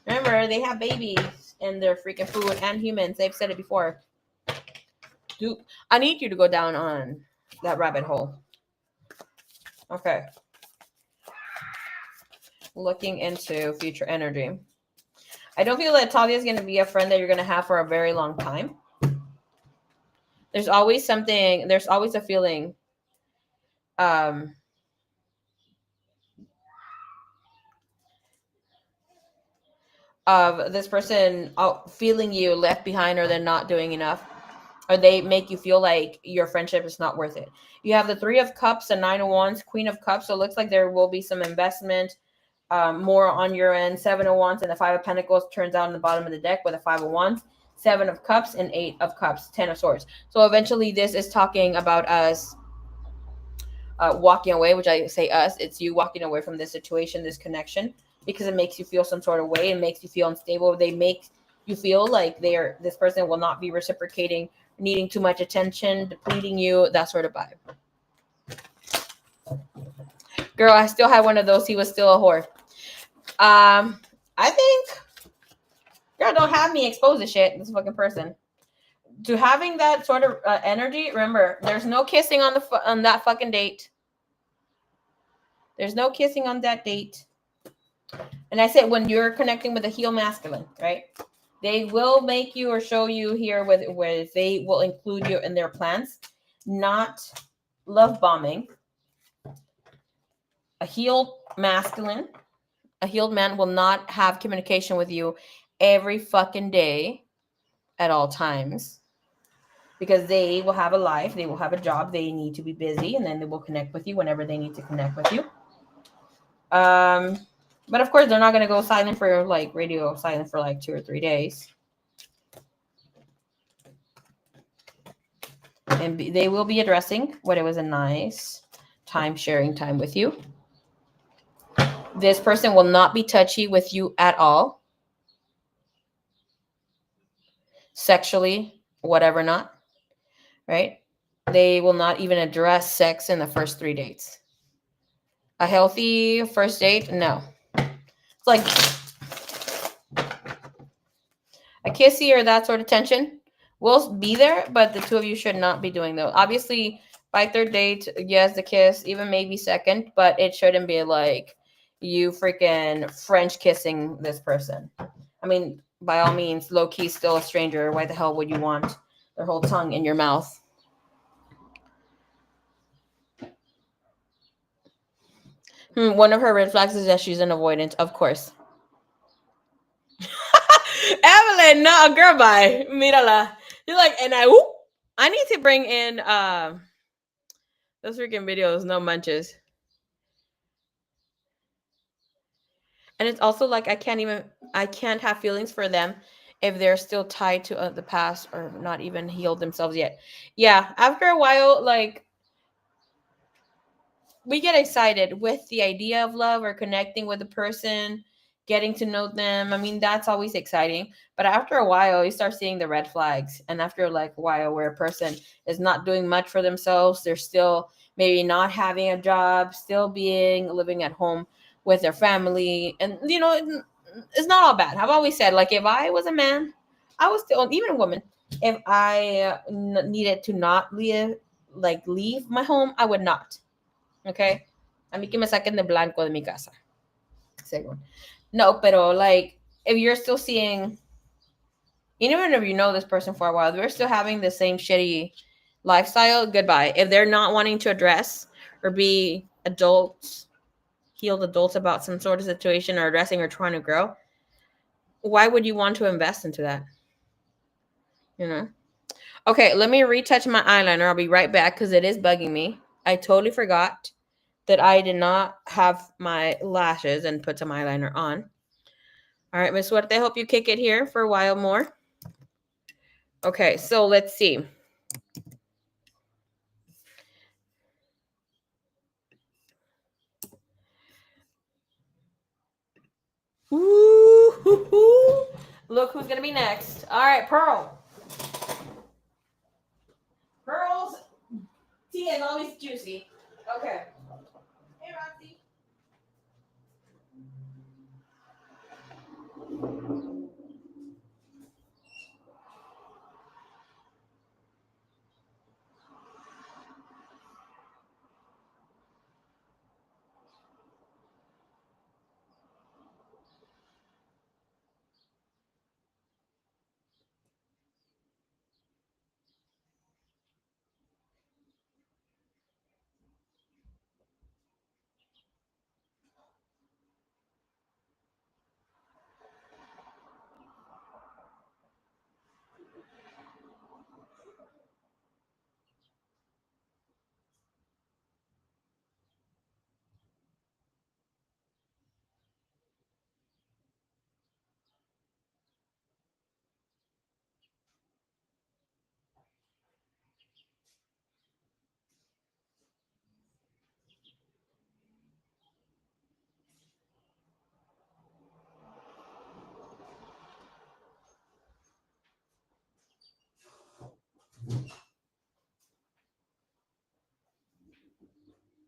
Remember, they have babies in their freaking food and humans. They've said it before. Dude, I need you to go down on that rabbit hole. Okay. Looking into future energy. I don't feel that Talia is going to be a friend that you're going to have for a very long time. There's always something, there's always a feeling of this person feeling you left behind, or they're not doing enough, or they make you feel like your friendship is not worth it. You have the 3 of Cups and 9 of Wands, Queen of Cups. So it looks like there will be some investment more on your end. 7 of Wands and the 5 of Pentacles turns out in the bottom of the deck with a 5 of Wands, 7 of Cups, and 8 of Cups, 10 of Swords. So eventually this is talking about us walking away, which I say us, it's you walking away from this situation, this connection, because it makes you feel some sort of way. It makes you feel unstable. They make you feel like this person will not be reciprocating, needing too much attention, depleting you, that sort of vibe. Girl, I still had one of those. He was still a whore. I think, girl, don't have me expose the shit. This fucking person. To having that sort of energy, remember, there's no kissing on that fucking date. There's no kissing on that date. And I said, when you're connecting with a heel masculine, right? They will make you or show you here where they will include you in their plans, not love bombing. A healed masculine, a healed man will not have communication with you every fucking day at all times, because they will have a life, they will have a job, they need to be busy, and then they will connect with you whenever they need to connect with you. But of course, they're not going to go silent for like radio silent for like 2 or 3 days. And they will be addressing what it was a nice time sharing time with you. This person will not be touchy with you at all. Sexually, whatever not. Right? They will not even address sex in the first 3 dates. A healthy first date? No. It's like a kissy or that sort of tension will be there, but the two of you should not be doing those. Obviously, by 3rd date, yes, the kiss, even maybe 2nd, but it shouldn't be like you freaking French kissing this person. I mean, by all means, low-key still a stranger. Why the hell would you want their whole tongue in your mouth? One of her red flags is that she's an avoidant, of course. Evelyn, no, girl, bye. Mírala. You're like, and I need to bring in those freaking videos, no munches. And it's also like I can't have feelings for them if they're still tied to the past or not even healed themselves yet. Yeah, after a while, like, we get excited with the idea of love or connecting with a person, getting to know them. I mean, that's always exciting. But after a while, you start seeing the red flags. And after like a while where a person is not doing much for themselves, they're still maybe not having a job, still living at home with their family. And, you know, it's not all bad. I've always said, like, if I was a man, I was still, even a woman, if I needed to not leave my home, I would not. Okay? A mí que me saquen de blanco de mi casa. Second. No, pero like, if you're still seeing, even if you know this person for a while, they're still having the same shitty lifestyle, goodbye. If they're not wanting to address or be adults, healed adults about some sort of situation or addressing or trying to grow, why would you want to invest into that? You know? Okay, let me retouch my eyeliner. I'll be right back because it is bugging me. I totally forgot that I did not have my lashes and put some eyeliner on. All right, Miss Suerte, I hope you kick it here for a while more. Okay, so let's see. Ooh, look who's gonna be next. All right, Pearl. Pearl's tea is always juicy. Okay. Hey, Roxy.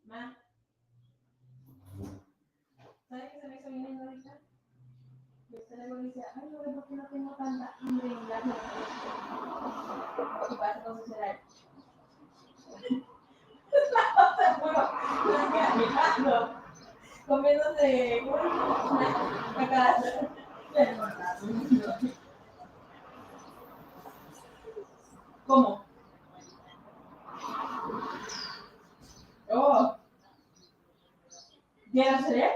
Ma, ¿sabes qué se me hizo bien lindo ahorita? Y usted luego dice, ay, no, ¿por qué no tengo tanta hambre en la noche? Y pasa entonces era seguro, mirando, comiéndose, una casa. ¿Cómo? Oh, ¿quieres hacer?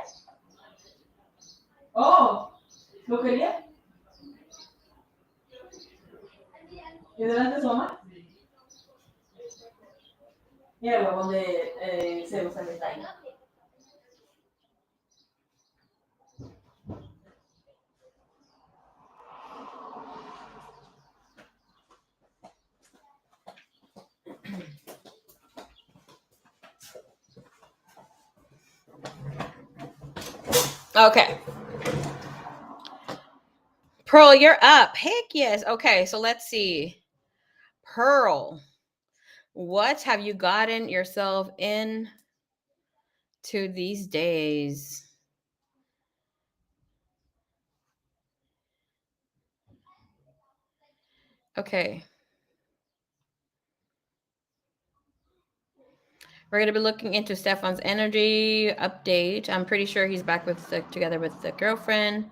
Oh, ¿lo quería? ¿Y delante de su mamá? Mira, donde se usa el detalle. Okay. Pearl, you're up. Heck yes. Okay, so let's see. Pearl, what have you gotten yourself in to these days? Okay. We're going to be looking into Stefan's energy update. I'm pretty sure he's back together with the girlfriend.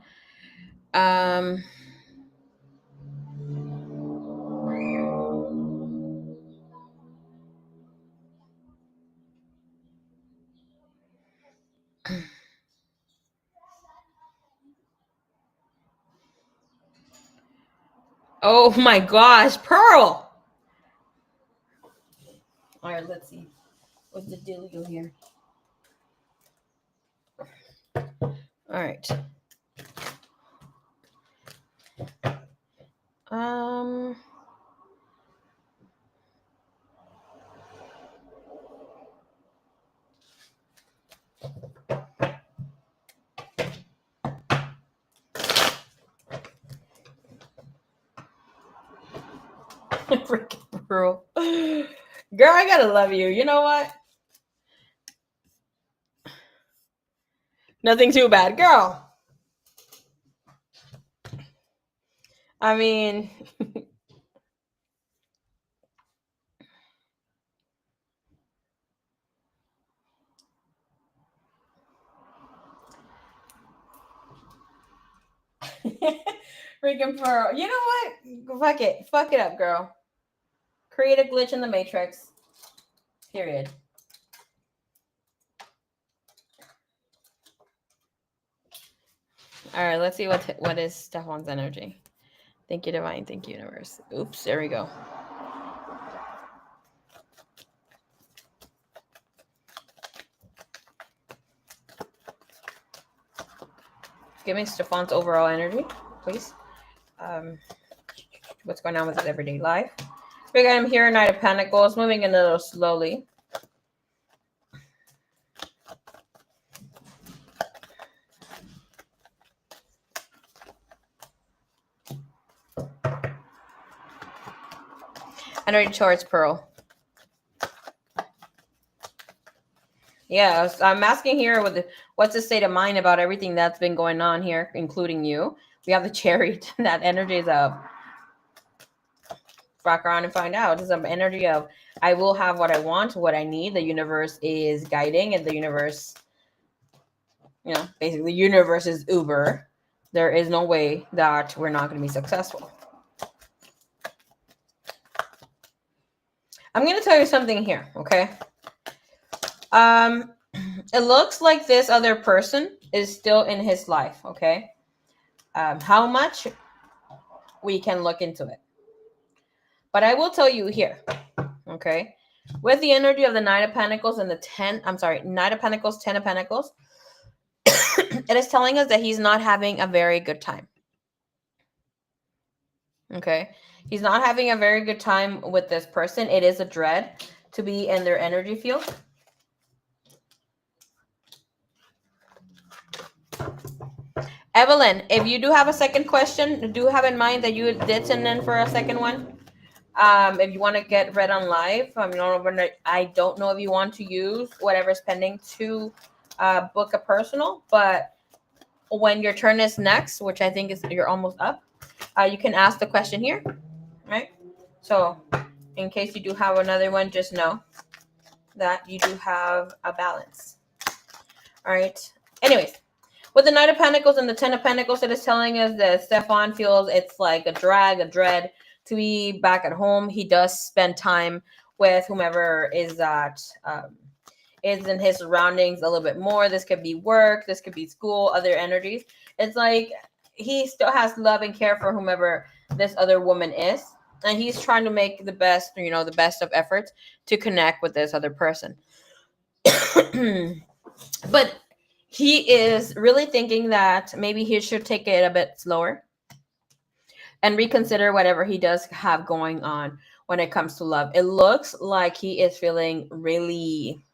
Oh my gosh, Pearl. All right, let's see. What's the dealio here? All right. Freaking Pearl. Girl, I gotta love you. You know what? Nothing too bad, girl. I mean, freaking Pearl. You know what? Fuck it. Fuck it up, girl. Create a glitch in the matrix. Period. All right, let's see what is Stefan's energy. Thank you, Divine. Thank you, Universe. Oops, there we go. Give me Stefan's overall energy, please. Um, what's going on with his everyday life? We got him here, Knight of Pentacles, moving in a little slowly. Energy towards Pearl. Yeah, I'm asking here what's the state of mind about everything that's been going on here, including you. We have the Chariot. That energy is of rock around and find out. This is an energy of I will have what I want, what I need. The universe is guiding, and the universe, basically, the universe is Uber. There is no way that we're not going to be successful. I'm going to tell you something here, okay? It looks like this other person is still in his life, okay? How much? We can look into it. But I will tell you here, okay? With the energy of the Knight of Pentacles and Knight of Pentacles, Ten of Pentacles, it is telling us that he's not having a very good time. Okay? He's not having a very good time with this person. It is a dread to be in their energy field. Evelyn, if you do have a second question, do have in mind that you did send in for a second one. If you want to get read on live, I don't know if you want to use whatever's pending to book a personal, but when your turn is next, which I think is you're almost up, you can ask the question here, right? So in case you do have another one, just know that you do have a balance. All right. Anyways, with the Knight of Pentacles and the Ten of Pentacles, it is telling us that Stefan feels it's like a dread to be back at home. He does spend time with whomever is in his surroundings a little bit more. This could be work, this could be school, other energies. It's like he still has love and care for whomever this other woman is, and he's trying to make the best of efforts to connect with this other person. But he is really thinking that maybe he should take it a bit slower and reconsider whatever he does have going on when it comes to love. It looks like he is feeling really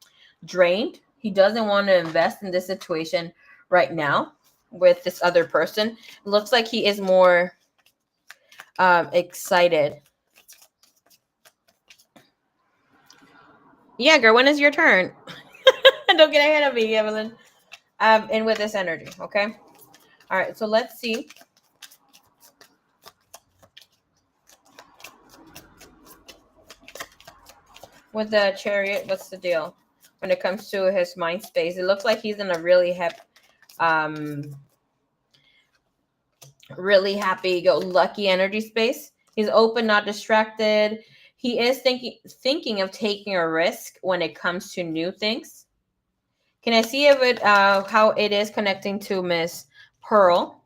drained. He doesn't want to invest in this situation right now with this other person. It looks like he is more excited. Yeah, girl, when is your turn? Don't get ahead of me, Evelyn. And with this energy, okay? All right, so let's see. With the Chariot, what's the deal when it comes to his mind space? It looks like he's in a really happy-go-lucky energy space. He's open, not distracted. He is thinking of taking a risk when it comes to new things. Can I see how it is connecting to Miss Pearl?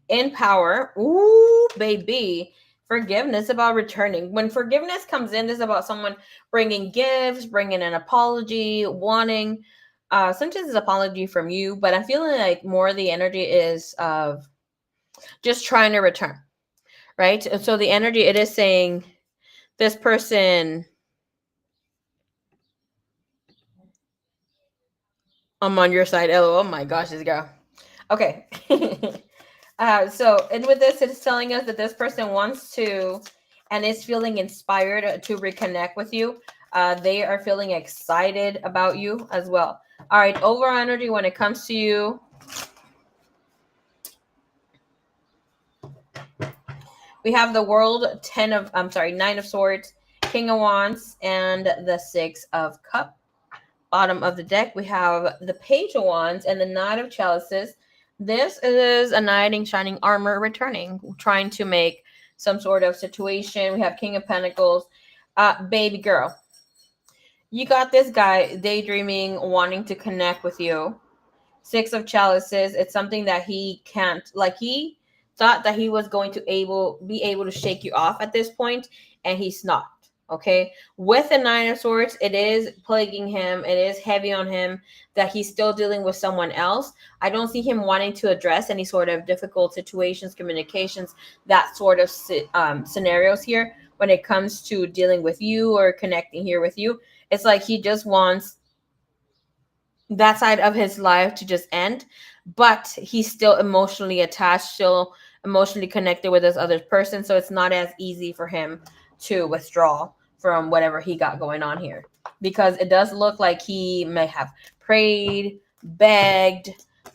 In power. Ooh, baby. Forgiveness, about returning. When forgiveness comes in, this is about someone bringing gifts, bringing an apology, wanting. Sometimes it's apology from you, but I'm feeling like more the energy is of just trying to return, right? And so the energy, it is saying this person, I'm on your side. Oh my gosh, this girl. Okay. And with this, it's telling us that this person wants to and is feeling inspired to reconnect with you. They are feeling excited about you as well. All right, overall energy when it comes to you. We have the World, Nine of Swords, King of Wands, and the Six of Cups. Bottom of the deck, we have the Page of Wands and the Knight of Chalices. This is a knight in shining armor returning, trying to make some sort of situation. We have King of Pentacles. Baby girl, you got this guy daydreaming, wanting to connect with you. Six of Chalices, it's something that he can't, he thought that he was going to be able to shake you off at this point, and he's not. Okay, with the Nine of Swords, it is plaguing him, it is heavy on him that he's still dealing with someone else. I don't see him wanting to address any sort of difficult situations, communications, that sort of scenarios here when it comes to dealing with you or connecting here with you. It's like he just wants that side of his life to just end, but he's still emotionally attached, still emotionally connected with this other person, so it's not as easy for him to withdraw from whatever he got going on here, because it does look like he may have prayed, begged,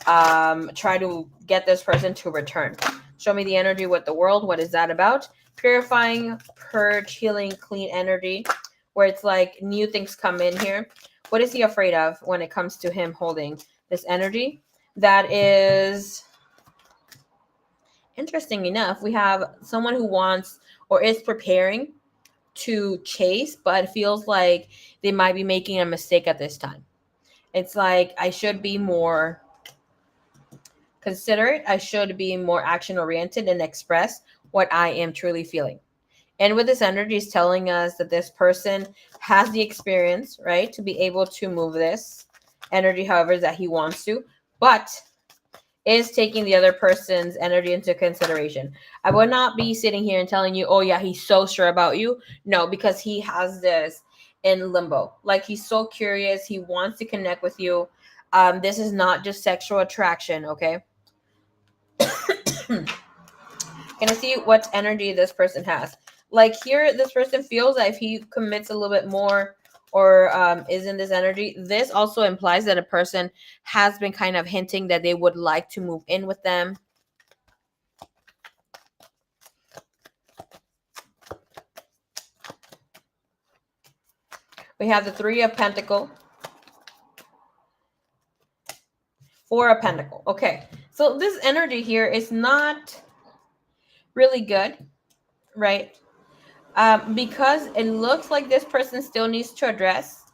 try to get this person to return. Show me the energy with the World. What is that about? Purifying, purge, healing, clean energy, where it's like new things come in here. What is he afraid of when it comes to him holding this energy? That is interesting enough. We have someone who wants or is preparing to chase, but feels like they might be making a mistake at this time. It's like, I should be more considerate. I should be more action oriented and express what I am truly feeling. And with this energy is telling us that this person has the experience, right, to be able to move this energy however that he wants to, but is taking the other person's energy into consideration. I would not be sitting here and telling you, oh yeah, he's so sure about you. No, because he has this in limbo. Like, he's so curious. He wants to connect with you. This is not just sexual attraction, okay? Can I see what energy this person has? Like, here, this person feels that if he commits a little bit more or is in this energy, this also implies that a person has been kind of hinting that they would like to move in with them. We have the Three of Pentacle, Four of Pentacle. Okay, so this energy here is not really good, right? Because it looks like this person still needs to address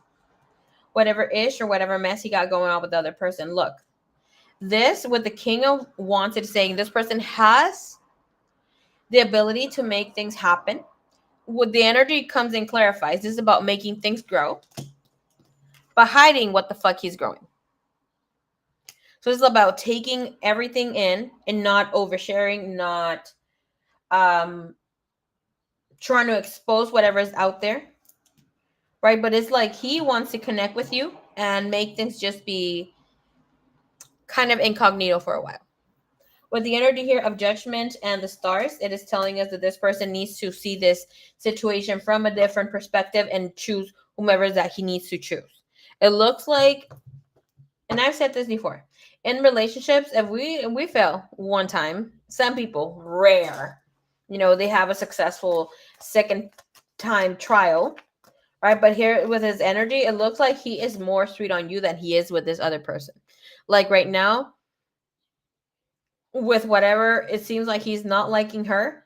whatever ish or whatever mess he got going on with the other person. Look, this with the King of Wands, it's saying this person has the ability to make things happen. With the energy comes and clarifies, this is about making things grow, but hiding what the fuck he's growing. So it's about taking everything in and not oversharing, not trying to expose whatever is out there, right? But it's like he wants to connect with you and make things just be kind of incognito for a while. With the energy here of Judgment and the stars, it is telling us that this person needs to see this situation from a different perspective and choose whomever that he needs to choose. It looks like, and I've said this before, in relationships, if we fail one time, some people, rare, they have a successful second time trial, right? But here with his energy, it looks like he is more sweet on you than he is with this other person. Like right now, with whatever, it seems like he's not liking her.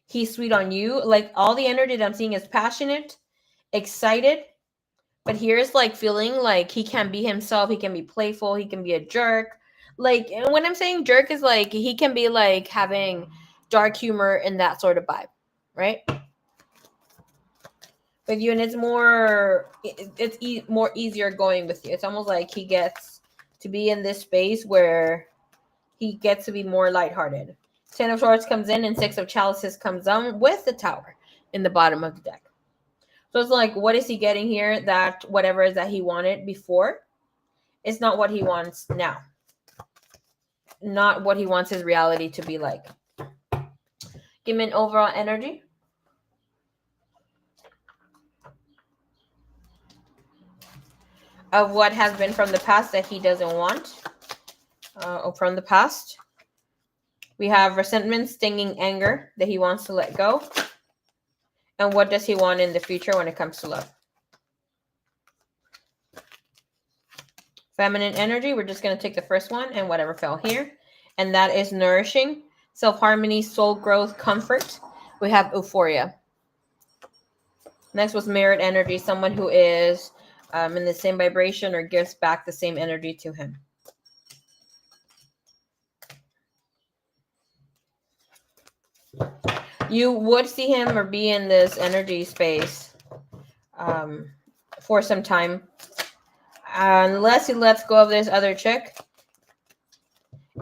He's sweet on you. Like, all the energy that I'm seeing is passionate, excited, but here's like feeling like he can be himself. He can be playful. He can be a jerk. Like, and when I'm saying jerk is like he can be like having dark humor and that sort of vibe, right? With you, and it's more, more easier going with you. It's almost like he gets to be in this space where he gets to be more lighthearted. Ten of Swords comes in and Six of Chalices comes on with the Tower in the bottom of the deck. So it's like, what is he getting here? That whatever is that he wanted before, it's not what he wants now. Not what he wants his reality to be like. Give me an overall energy. Of what has been from the past that he doesn't want. Or from the past. We have resentment, stinging anger that he wants to let go. And what does he want in the future when it comes to love? Feminine energy, we're just going to take the first one and whatever fell here. And that is nourishing, self-harmony, soul growth, comfort. We have euphoria. Next was mirrored energy, someone who is in the same vibration or gives back the same energy to him. You would see him or be in this energy space for some time. Unless he lets go of this other chick,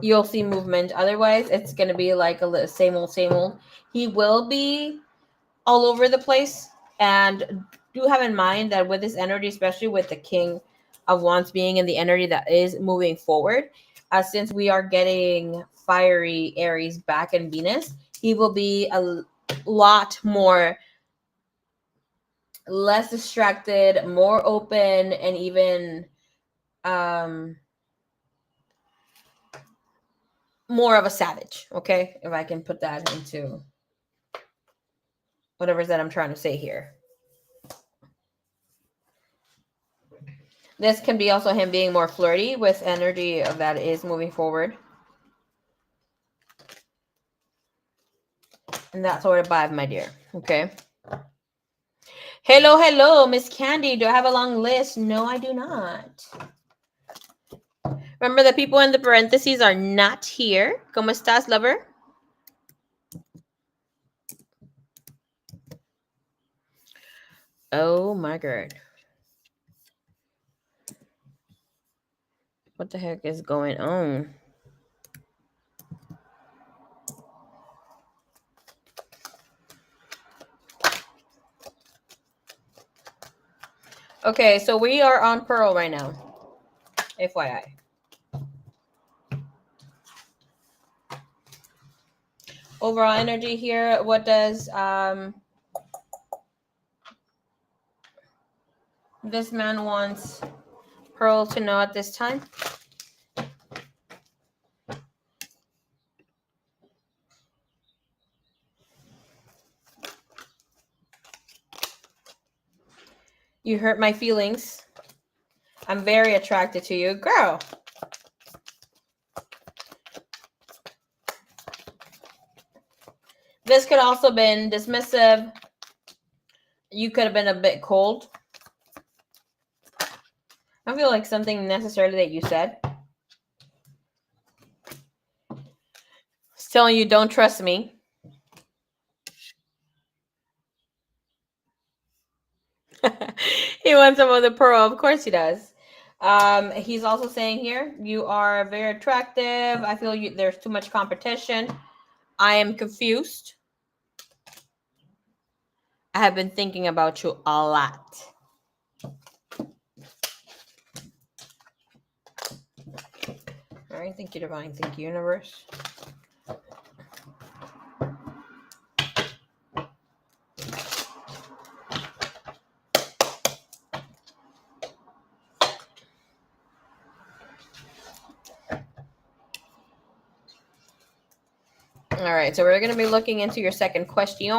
you'll see movement. Otherwise, it's going to be like a same old, same old. He will be all over the place. And do have in mind that with this energy, especially with the King of Wands being in the energy that is moving forward, since we are getting fiery Aries back in Venus, he will be a lot more less distracted, more open, and even um more of a savage. Okay, if I can put that into whatever that I'm trying to say here. This can be also him being more flirty with energy that is moving forward. And that sort of vibe, my dear. Okay. Hello, hello, Miss Candy. Do I have a long list? No, I do not. Remember, the people in the parentheses are not here. ¿Cómo estás, lover? Oh my god. What the heck is going on? Okay, so we are on Pearl right now. FYI. Overall energy here. What does this man wants Pearl to know at this time? You hurt my feelings. I'm very attracted to you. Girl. This could also been dismissive. You could have been a bit cold. I feel like something necessarily that you said. It's telling you don't trust me. He wants some of the Pearl. Of course he does. He's also saying here, you are very attractive. I feel there's too much competition. I am confused. I have been thinking about you a lot. All right, thank you, Divine. Thank you, Universe. All right, so we're going to be looking into your second question.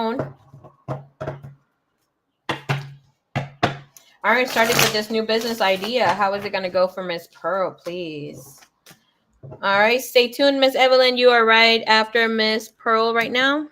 All right, starting with this new business idea. How is it going to go for Miss Pearl, please? All right, stay tuned, Miss Evelyn. You are right after Miss Pearl right now.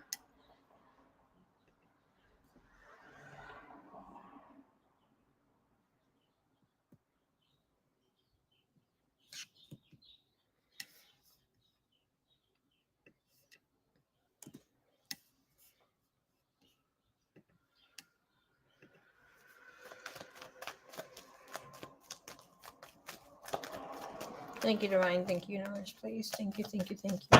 Thank you, Divine. Thank you, Universe, please. Thank you, thank you, thank you.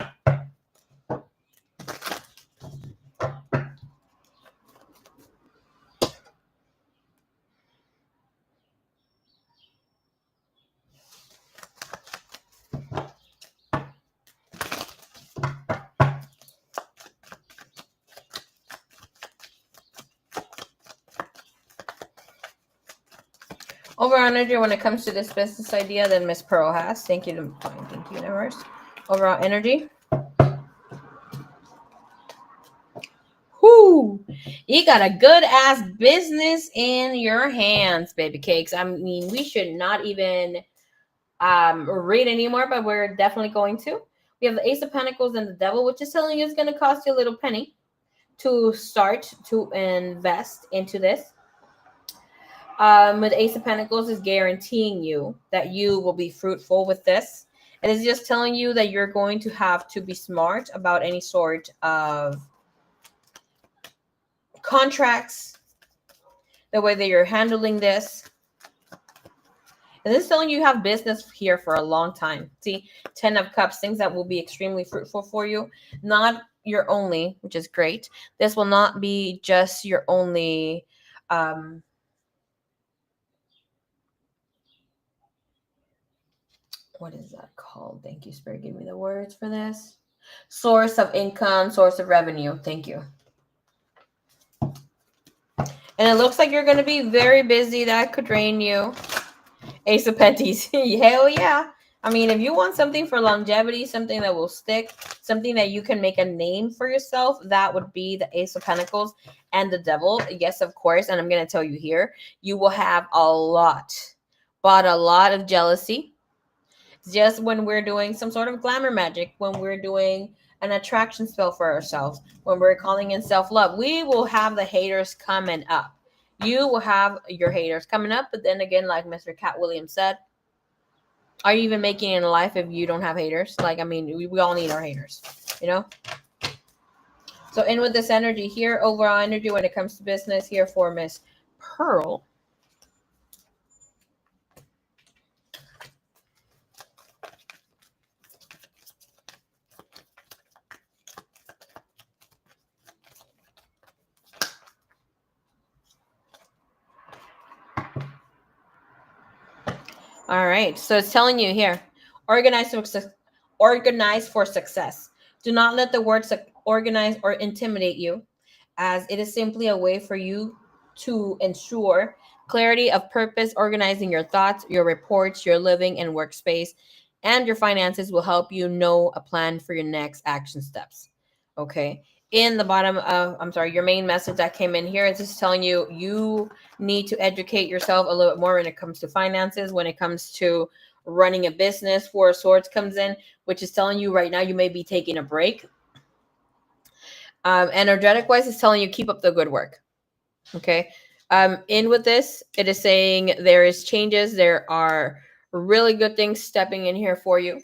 Overall energy when it comes to this business idea that Miss Pearl has. Thank you, Divine. Thank you, Universe. Overall energy. Whoo! You got a good ass business in your hands, baby cakes. I mean, we should not even read anymore, but we're definitely going to. We have the Ace of Pentacles and the Devil, which is telling you it's going to cost you a little penny to start to invest into this. With Ace of Pentacles is guaranteeing you that you will be fruitful with this. It is just telling you that you're going to have to be smart about any sort of contracts, the way that you're handling this. And this is telling you have business here for a long time. See, 10 of Cups, things that will be extremely fruitful for you. Not your only, which is great. This will not be just your only what is that called? Thank you, Spirit. Give me the words for this. Source of income, source of revenue. Thank you. And it looks like you're going to be very busy. That could drain you. Ace of Penties. Hell yeah. I mean, if you want something for longevity, something that will stick, something that you can make a name for yourself, that would be the Ace of Pentacles and the Devil. Yes, of course. And I'm going to tell you here, you will have a lot, but a lot of jealousy. Just when we're doing some sort of glamour magic, when we're doing an attraction spell for ourselves, when we're calling in self-love, we will have the haters coming up. You will have your haters coming up, but then again, like Mr. Cat Williams said, are you even making it in life if you don't have haters? Like, I mean, we all need our haters, you know? So in with this energy here, overall energy when it comes to business here for Miss Pearl. All right. So it's telling you here, organize for success. Do not let the word organize or intimidate you, as it is simply a way for you to ensure clarity of purpose. Organizing your thoughts, your reports, your living and workspace, and your finances will help you know a plan for your next action steps. Okay. In the bottom of, I'm sorry, your main message that came in here is just telling you you need to educate yourself a little bit more when it comes to finances, when it comes to running a business. Four of Swords comes in, which is telling you right now you may be taking a break. Energetic wise, it's telling you keep up the good work. Okay. In with this, it is saying there is changes. There are really good things stepping in here for you.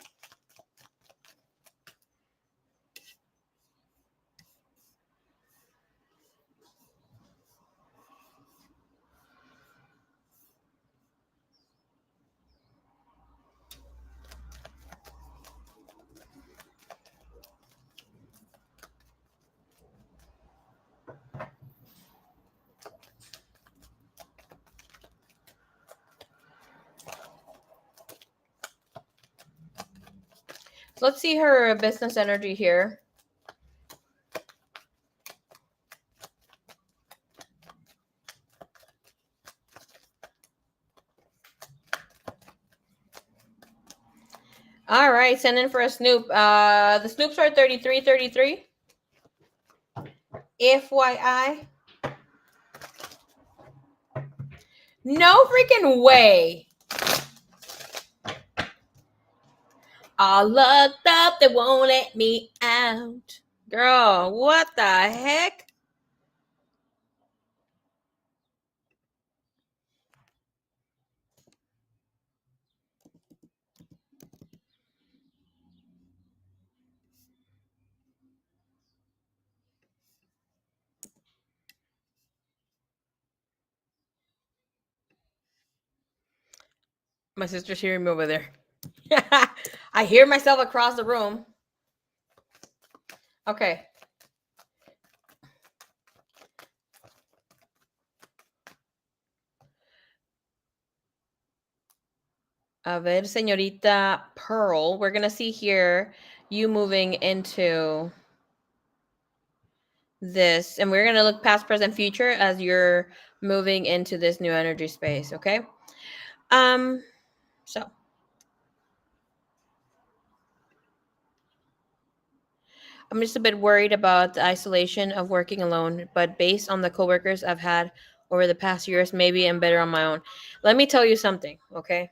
So let's see her business energy here. All right, send in for a Snoop. The Snoops are 3333. FYI. No freaking way. All locked up, they won't let me out. Girl, what the heck? My sister's hearing me over there. I hear myself across the room. Okay. A ver, señorita Pearl. We're going to see here you moving into this. And we're going to look past, present, future as you're moving into this new energy space, okay? So I'm just a bit worried about the isolation of working alone, but based on the coworkers I've had over the past years, maybe I'm better on my own. Let me tell you something, okay?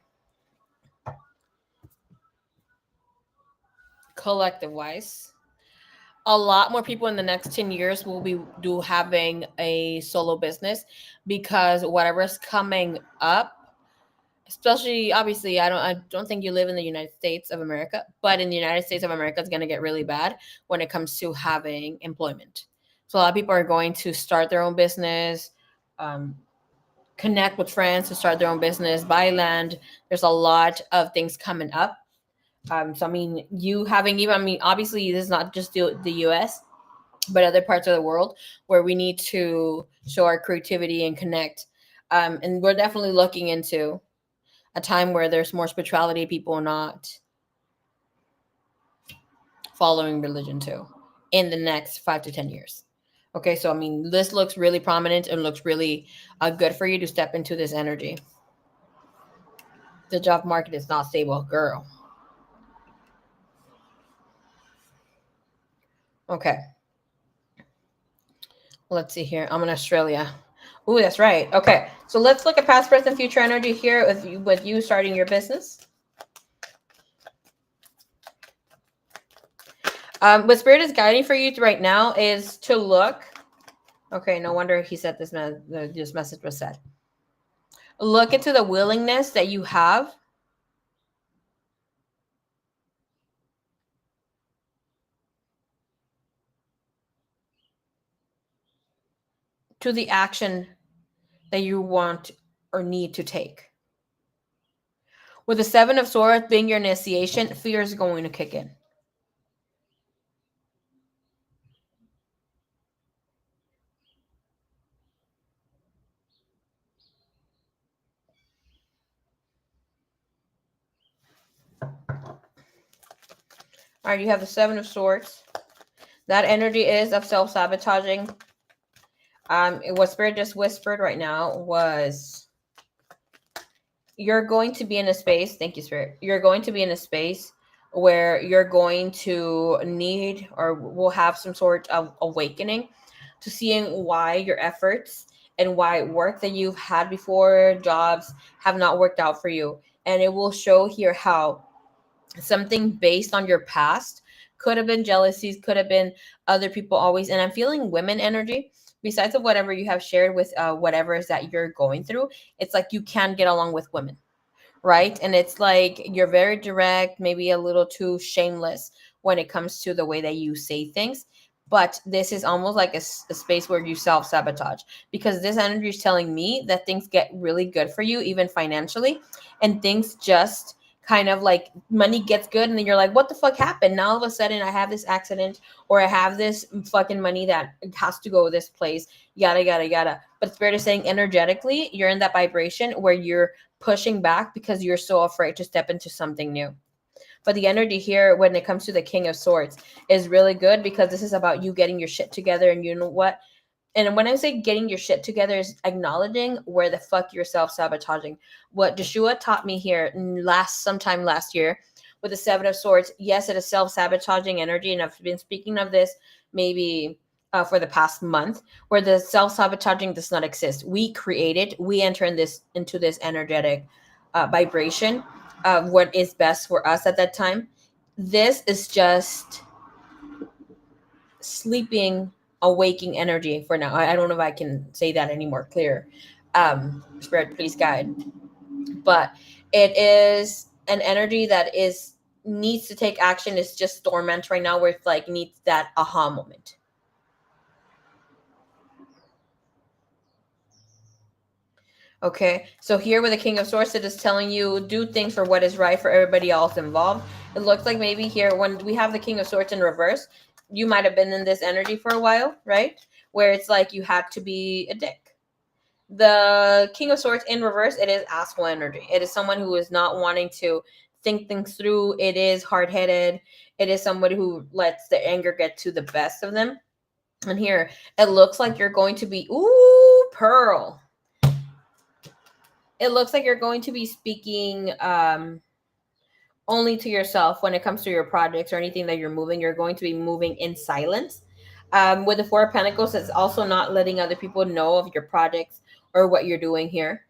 Collective wise, a lot more people in the next 10 years will be having a solo business, because whatever's coming up, especially obviously I don't think you live in the United States of America, but in the United States of America it's going to get really bad when it comes to having employment. So a lot of people are going to start their own business, um, connect with friends to start their own business, buy land. There's a lot of things coming up. So I mean, you having even, I mean, obviously this is not just the U.S., but other parts of the world where we need to show our creativity and connect. And we're definitely looking into a time where there's more spirituality, people not following religion too, in the next 5 to 10 years. Okay, so I mean, this looks really prominent and looks really good for you to step into this energy. The job market is not stable, girl. Okay, let's see here. I'm in Australia. Ooh, that's right. Okay, so let's look at past, present, future energy here with you starting your business. What spirit is guiding for you right now is to look. Okay, no wonder he said this message was said. Look into the willingness that you have to the action that you want or need to take. With the Seven of Swords being your initiation, fear is going to kick in. All right, you have the Seven of Swords. That energy is of self-sabotaging. What Spirit just whispered right now was you're going to be in a space. Thank you, Spirit. You're going to be in a space where you're going to need or will have some sort of awakening to seeing why your efforts and why work that you've had before, jobs, have not worked out for you. And it will show here how something based on your past could have been jealousies, could have been other people always. And I'm feeling women energy. Besides of whatever you have shared with whatever is that you're going through, it's like you can get along with women, right? And it's like you're very direct, maybe a little too shameless when it comes to the way that you say things. But this is almost like a space where you self sabotage because this energy is telling me that things get really good for you, even financially, and things just kind of like money gets good and then you're like, what the fuck happened? Now all of a sudden I have this accident or I have this fucking money that has to go this place, yada yada yada. But Spirit is saying energetically you're in that vibration where you're pushing back because you're so afraid to step into something new. But the energy here when it comes to the King of Swords is really good because this is about you getting your shit together. And you know what? And when I say getting your shit together is acknowledging where the fuck you're self-sabotaging. What Joshua taught me here sometime last year with the Seven of Swords, yes, it is self-sabotaging energy. And I've been speaking of this maybe for the past month, where the self-sabotaging does not exist. We create it. We enter into this energetic vibration of what is best for us at that time. This is just sleeping, awaking energy for now. I don't know if I can say that any more clear. Spirit, please guide. But it is an energy that is needs to take action. It's just dormant right now, where it's like needs that aha moment. Okay, so here with the King of Swords, it is telling you do things for what is right for everybody else involved. It looks like maybe here when we have the King of Swords in reverse, you might have been in this energy for a while, right? Where it's like you had to be a dick. The King of Swords in reverse, it is asshole energy. It is someone who is not wanting to think things through. It is hard headed. It is somebody who lets the anger get to the best of them. And here, it looks like you're going to be, ooh, Pearl. It looks like you're going to be speaking only to yourself when it comes to your projects or anything that you're moving. You're going to be moving in silence. With the Four of Pentacles, it's also not letting other people know of your projects or what you're doing here,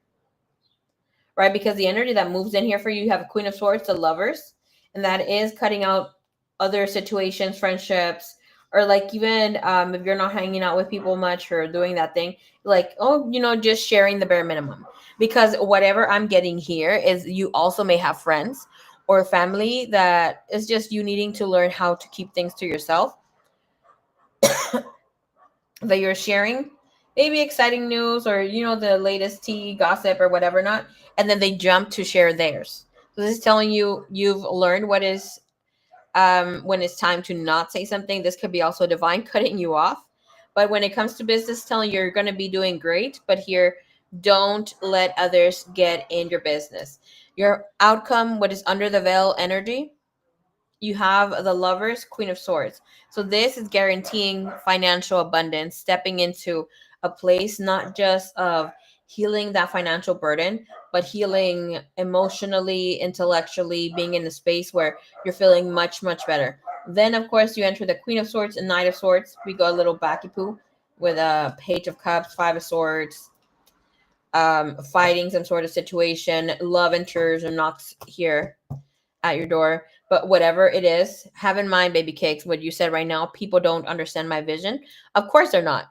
right? Because the energy that moves in here for you, you have a Queen of Swords, the Lovers, and that is cutting out other situations, friendships, or like even if you're not hanging out with people much or doing that thing, like, oh, just sharing the bare minimum. Because whatever I'm getting here is you also may have friends or family that is just you needing to learn how to keep things to yourself that you're sharing, maybe exciting news or the latest tea gossip or whatever not, and then they jump to share theirs. So this is telling you you've learned what is when it's time to not say something. This could be also divine cutting you off. But when it comes to business, telling you you're going to be doing great, but here, don't let others get in your business. Your outcome, what is under the veil energy, you have the lovers, queen of swords. So this is guaranteeing financial abundance, stepping into a place not just of healing that financial burden, but healing emotionally, intellectually, being in a space where you're feeling much, much better. Then, of course, you enter the queen of swords and knight of swords. We go a little backy poo with a page of cups, five of swords, fighting some sort of situation, love enters and knocks here at your door. But whatever it is, have in mind, baby cakes, what you said right now, people don't understand my vision. Of course they're not.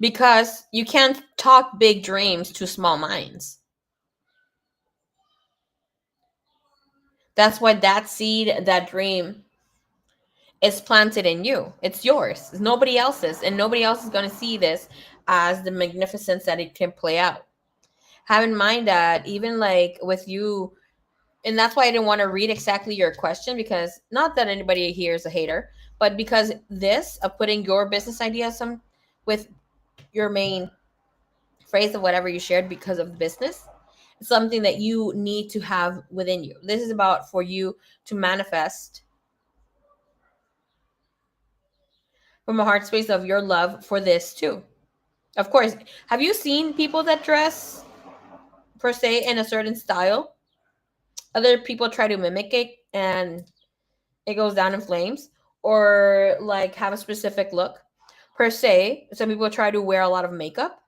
Because you can't talk big dreams to small minds. That's why that seed, that dream is planted in you. It's yours. It's nobody else's. And nobody else is going to see this as the magnificence that it can play out. Have in mind that even like with you, and that's why I didn't want to read exactly your question, because not that anybody here is a hater, but because this of putting your business idea some with your main phrase of whatever you shared because of business, it's something that you need to have within you. This is about for you to manifest from a heart space of your love for this too. Of course, have you seen people that dress per se in a certain style? Other people try to mimic it and it goes down in flames, or like have a specific look per se. Some people try to wear a lot of makeup.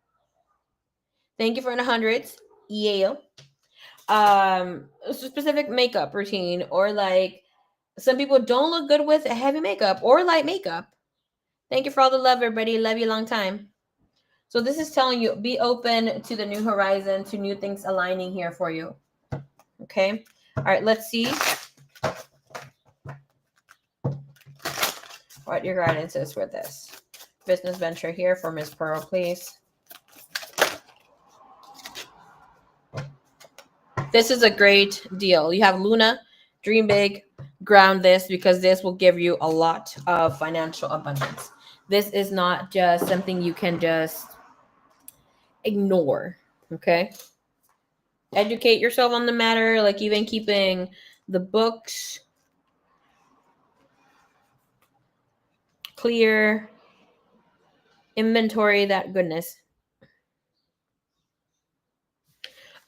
Thank you for the hundreds. Yeah. A specific makeup routine, or like some people don't look good with heavy makeup or light makeup. Thank you for all the love, everybody. Love you a long time. So this is telling you, be open to the new horizon, to new things aligning here for you. Okay. All right. Let's see what your guidance is with this business venture here for Miss Pearl, please. This is a great deal. You have Luna, dream big, ground this, because this will give you a lot of financial abundance. This is not just something you can just ignore. Okay. Educate yourself on the matter, like even keeping the books clear, inventory, that goodness.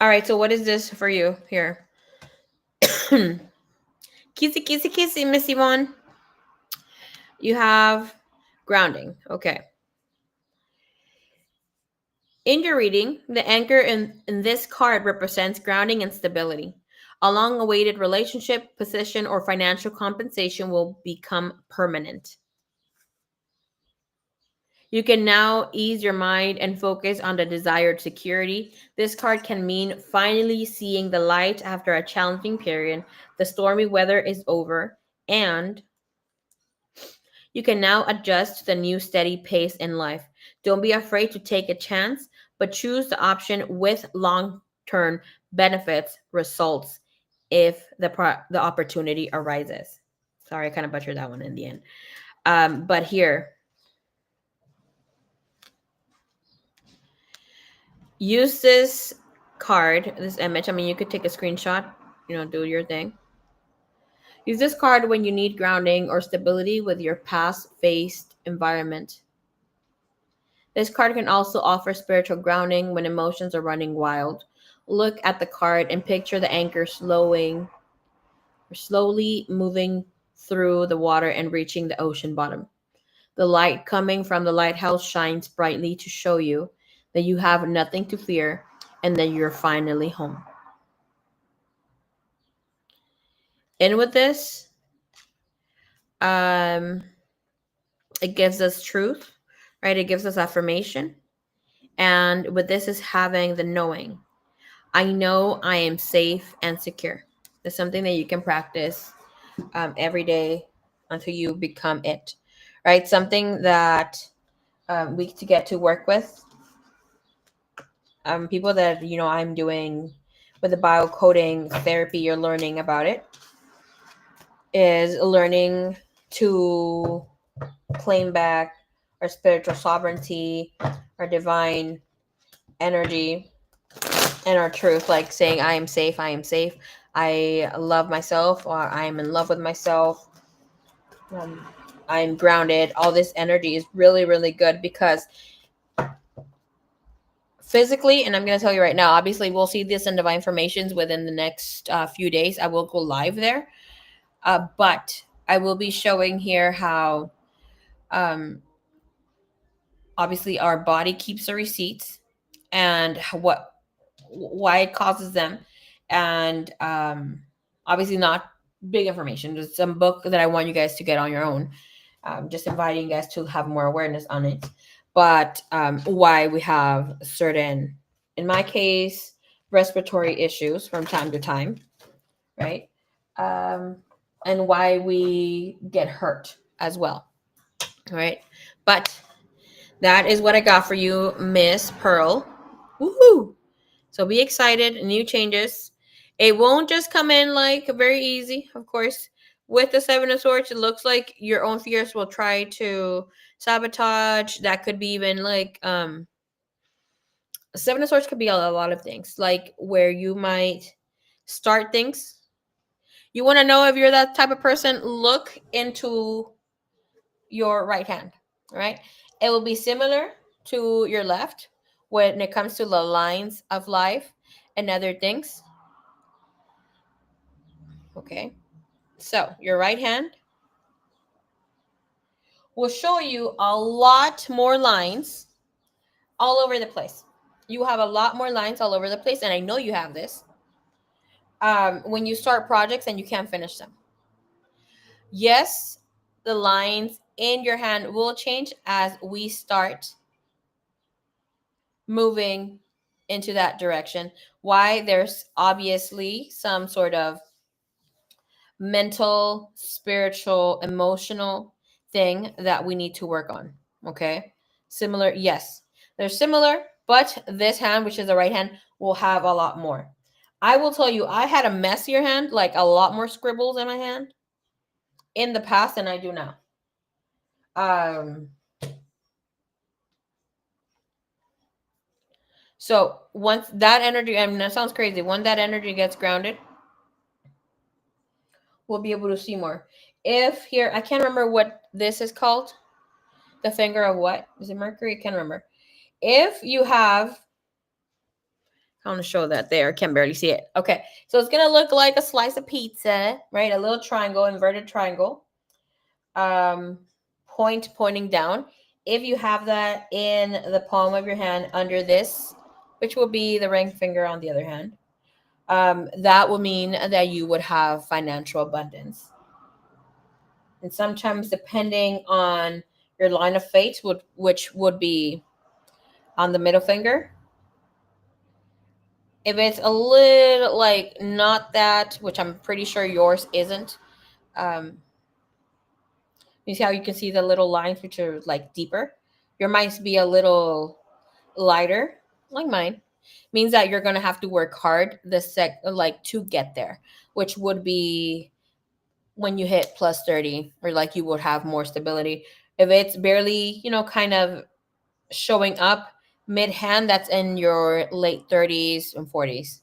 All right. So, what is this for you here? Kissy, kissy, kissy, Miss Yvonne. You have grounding. Okay. In your reading, the anchor in this card represents grounding and stability. A long awaited relationship, position, or financial compensation will become permanent. You can now ease your mind and focus on the desired security. This card can mean finally seeing the light after a challenging period. The stormy weather is over, and you can now adjust to the new steady pace in life. Don't be afraid to take a chance, but choose the option with long-term benefits results if the opportunity arises. Sorry, I kind of butchered that one in the end. But here, use this card, this image. I mean, you could take a screenshot, do your thing. Use this card when you need grounding or stability with your past faced environment. This card can also offer spiritual grounding when emotions are running wild. Look at the card and picture the anchor slowly moving through the water and reaching the ocean bottom. The light coming from the lighthouse shines brightly to show you that you have nothing to fear and that you're finally home. And with this, um, it gives us truth, right? It gives us affirmation. And with this is having the knowing. I know I am safe and secure. It's something that you can practice every day until you become it, right? Something that week to get to work with. People that I'm doing with the biocoding therapy, you're learning about it, is learning to claim back our spiritual sovereignty, our divine energy, and our truth, like saying I am safe, I am safe, I love myself, or I am in love with myself, um, I'm grounded. All this energy is really, really good because physically, and I'm going to tell you right now, obviously we'll see this in divine formations within the next few days. I will go live there, but I will be showing here how um, obviously our body keeps the receipts and what why it causes them, and obviously not big information, just some book that I want you guys to get on your own. Just inviting you guys to have more awareness on it, but why we have certain, in my case, respiratory issues from time to time, right? um, and why we get hurt as well, right? But that is what I got for you, Miss Pearl. Woohoo! So be excited, new changes. It won't just come in like very easy, of course. With the Seven of Swords, it looks like your own fears will try to sabotage. That could be even like Seven of Swords could be a lot of things, like where you might start things. You want to know if you're that type of person? Look into your right hand, right? It will be similar to your left when it comes to the lines of life and other things. Okay. So your right hand will show you a lot more lines all over the place. You have a lot more lines all over the place, and I know you have this. When you start projects and you can't finish them. Yes, the lines in your hand will change as we start moving into that direction. Why? There's obviously some sort of mental, spiritual, emotional thing that we need to work on. Okay. Similar, yes, they're similar, but this hand, which is the right hand, will have a lot more. I will tell you, I had a messier hand, like a lot more scribbles in my hand in the past than I do now. Um, so once that energy, I mean, that sounds crazy. When that energy gets grounded, we'll be able to see more. If here, I can't remember what this is called. The finger of what? Is it Mercury? I can't remember. If you have, I want to show that there. I can barely see it. Okay. So it's going to look like a slice of pizza, right? A little triangle, inverted triangle, um, point pointing down. If you have that in the palm of your hand under this, which will be the ring finger on the other hand, that will mean that you would have financial abundance. And sometimes, depending on your line of fate, which would be on the middle finger, if it's a little like not that, which I'm pretty sure yours isn't, um, you see how you can see the little lines which are like deeper? Your might be a little lighter, like mine. Means that you're gonna have to work hard like to get there, which would be when you hit plus 30, or like you would have more stability. If it's barely, kind of showing up mid hand, that's in your late 30s and 40s.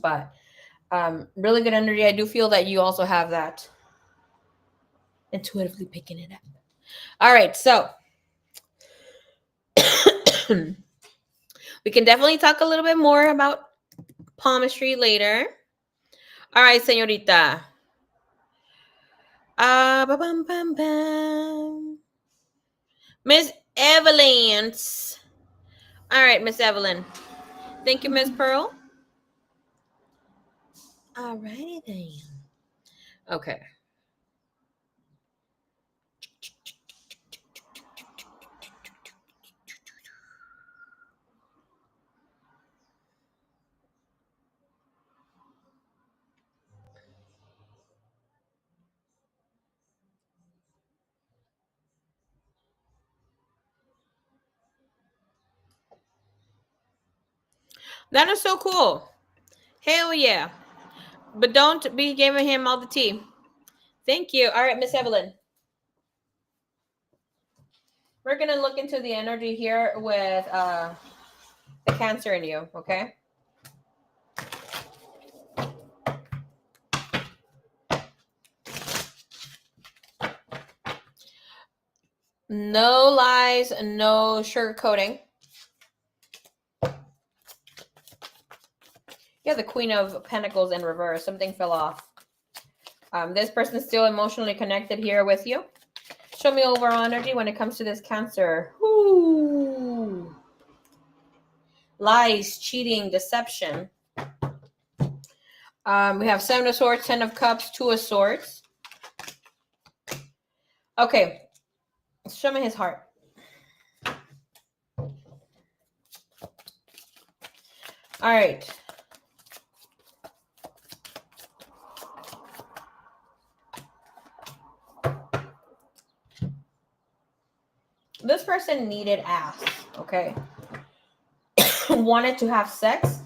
But really good energy. I do feel that you also have that, intuitively picking it up. All right, so we can definitely talk a little bit more about palmistry later. All right, señorita. Bam, bam, bam. Miss Evelyn. All right, Miss Evelyn. Thank you, Miss Pearl. All righty then. Okay. That is so cool. Hell yeah. But don't be giving him all the tea. Thank you. All right, Miss Evelyn. We're gonna look into the energy here with the Cancer in you, okay? No lies, no sugarcoating. Yeah, the Queen of Pentacles in reverse. Something fell off. This person is still emotionally connected here with you. Show me overall energy when it comes to this Cancer. Ooh. Lies, cheating, deception. We have Seven of Swords, Ten of Cups, Two of Swords. Okay, show me his heart. All right. This person needed ass, okay? Wanted to have sex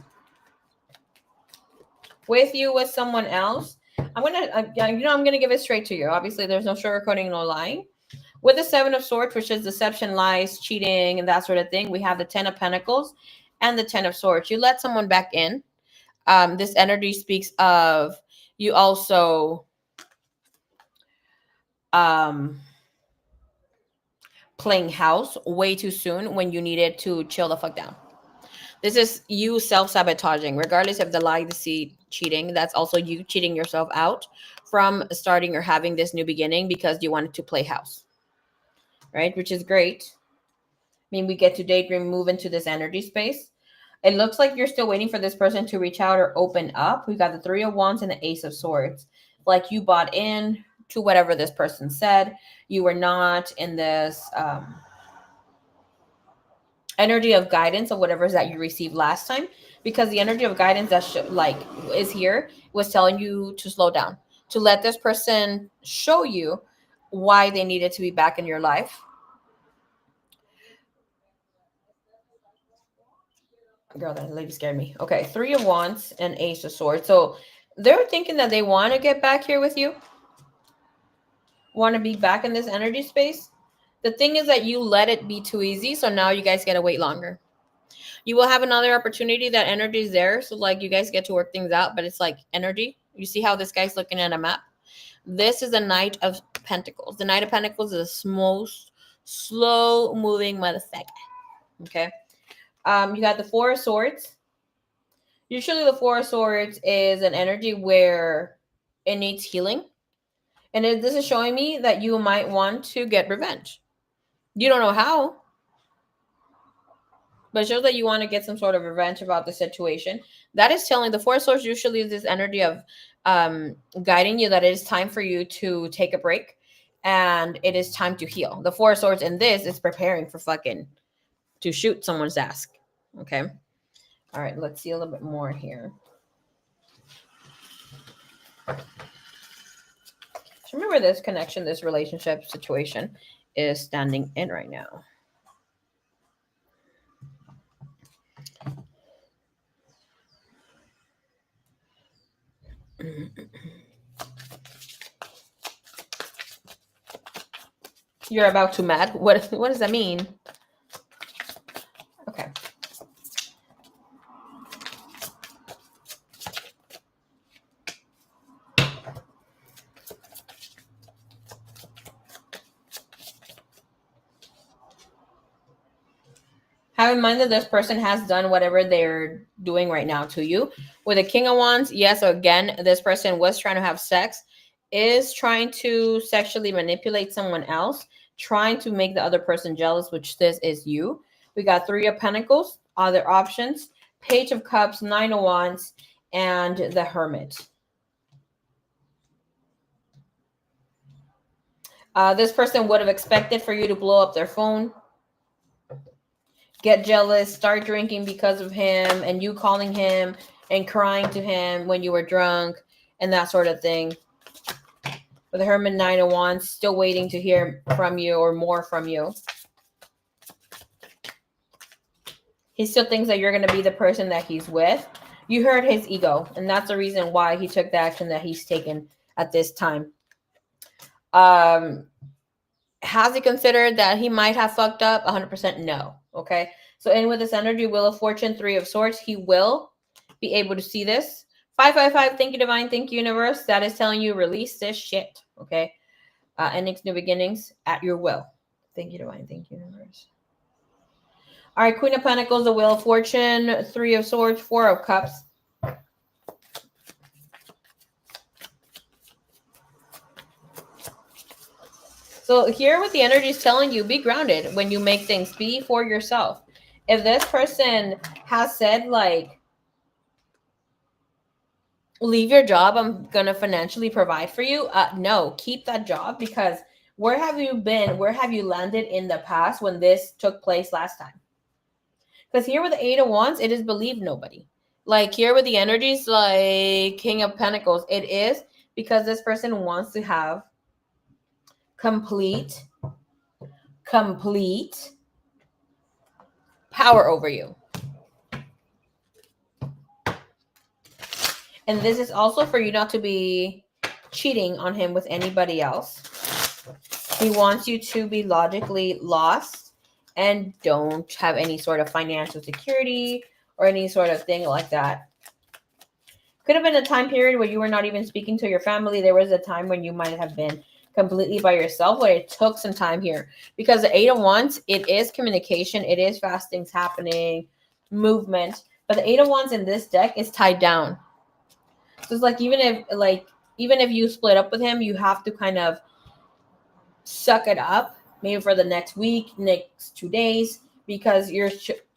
with you, with someone else. I'm gonna give it straight to you. Obviously, there's no sugarcoating, no lying. With the Seven of Swords, which is deception, lies, cheating, and that sort of thing, we have the Ten of Pentacles and the Ten of Swords. You let someone back in. This energy speaks of you also playing house way too soon when you needed to chill the fuck down. This is you self-sabotaging, regardless of the lie, deceit, cheating. That's also you cheating yourself out from starting or having this new beginning because you wanted to play house, right? Which is great. I mean, we get to daydream, move into this energy space. It looks like you're still waiting for this person to reach out or open up. We got the Three of Wands and the Ace of Swords. Like you bought in to whatever this person said. You were not in this energy of guidance of whatever that you received last time, because the energy of guidance that is here was telling you to slow down, to let this person show you why they needed to be back in your life. Girl, that lady scared me. Okay, Three of Wands and Ace of Swords. So they're thinking that they want to get back here with you, want to be back in this energy space. The thing is that you let it be too easy, so now you guys gotta wait longer. You will have another opportunity. That energy is there, so like you guys get to work things out, but it's like energy. You see how this guy's looking at a map? This is the Knight of Pentacles. The Knight of Pentacles is the most slow moving motherfucker. Okay. You got the Four of Swords. Usually the Four of Swords is an energy where it needs healing. And this is showing me that you might want to get revenge. You don't know how, but it shows that you want to get some sort of revenge about the situation. That is telling the Four Swords usually is this energy of guiding you that it is time for you to take a break and it is time to heal. The Four Swords in this is preparing for fucking to shoot someone's ass. Okay. All right. Let's see a little bit more here. So remember this connection, this relationship situation is standing in right now. You're about to mad? What does that mean? Okay. Have in mind that this person has done whatever they're doing right now to you. With the King of Wands, yes, again, this person was trying to have sex, is trying to sexually manipulate someone else, trying to make the other person jealous, which this is you. We got Three of Pentacles, other options, Page of Cups, Nine of Wands, and the Hermit. This person would have expected for you to blow up their phone, get jealous, start drinking because of him, and you calling him and crying to him when you were drunk and that sort of thing. With the Hermit, Nine of Wands, still waiting to hear from you or more from you. He still thinks that you're going to be the person that he's with. You hurt his ego, and that's the reason why he took the action that he's taken at this time. Has he considered that he might have fucked up? 100% no. Okay. So in with this energy, Wheel of Fortune, Three of Swords, he will be able to see this. 555, thank you, Divine. Thank you, Universe. That is telling you release this shit. Okay. Endings, new beginnings at your will. Thank you, Divine. Thank you, Universe. All right. Queen of Pentacles, the Wheel of Fortune, Three of Swords, Four of Cups. So here what the energy is telling you, be grounded when you make things. Be for yourself. If this person has said like, leave your job, I'm going to financially provide for you. No, keep that job, because where have you been? Where have you landed in the past when this took place last time? Because here with the Eight of Wands, it is believe nobody. Like here with the energies, like King of Pentacles, it is because this person wants to have complete power over you. And this is also for you not to be cheating on him with anybody else. He wants you to be logically lost and don't have any sort of financial security or any sort of thing like that. Could have been a time period where you were not even speaking to your family. There was a time when you might have been completely by yourself, but it took some time here. Because the Eight of Wands, it is communication. It is fast things happening, movement. But the Eight of Wands in this deck is tied down. So it's like even if you split up with him, you have to kind of suck it up maybe for the next week, next 2 days, because you're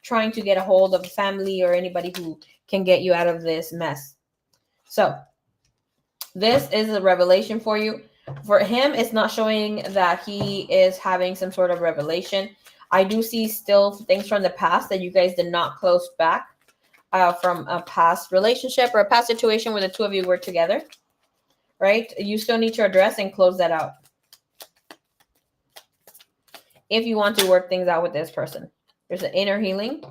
trying to get a hold of a family or anybody who can get you out of this mess. So this is a revelation for you. For him, it's not showing that he is having some sort of revelation. I do see still things from the past that you guys did not close back. From a past relationship or a past situation where the two of you were together, right? You still need to address and close that out if you want to work things out with this person. There's an inner healing,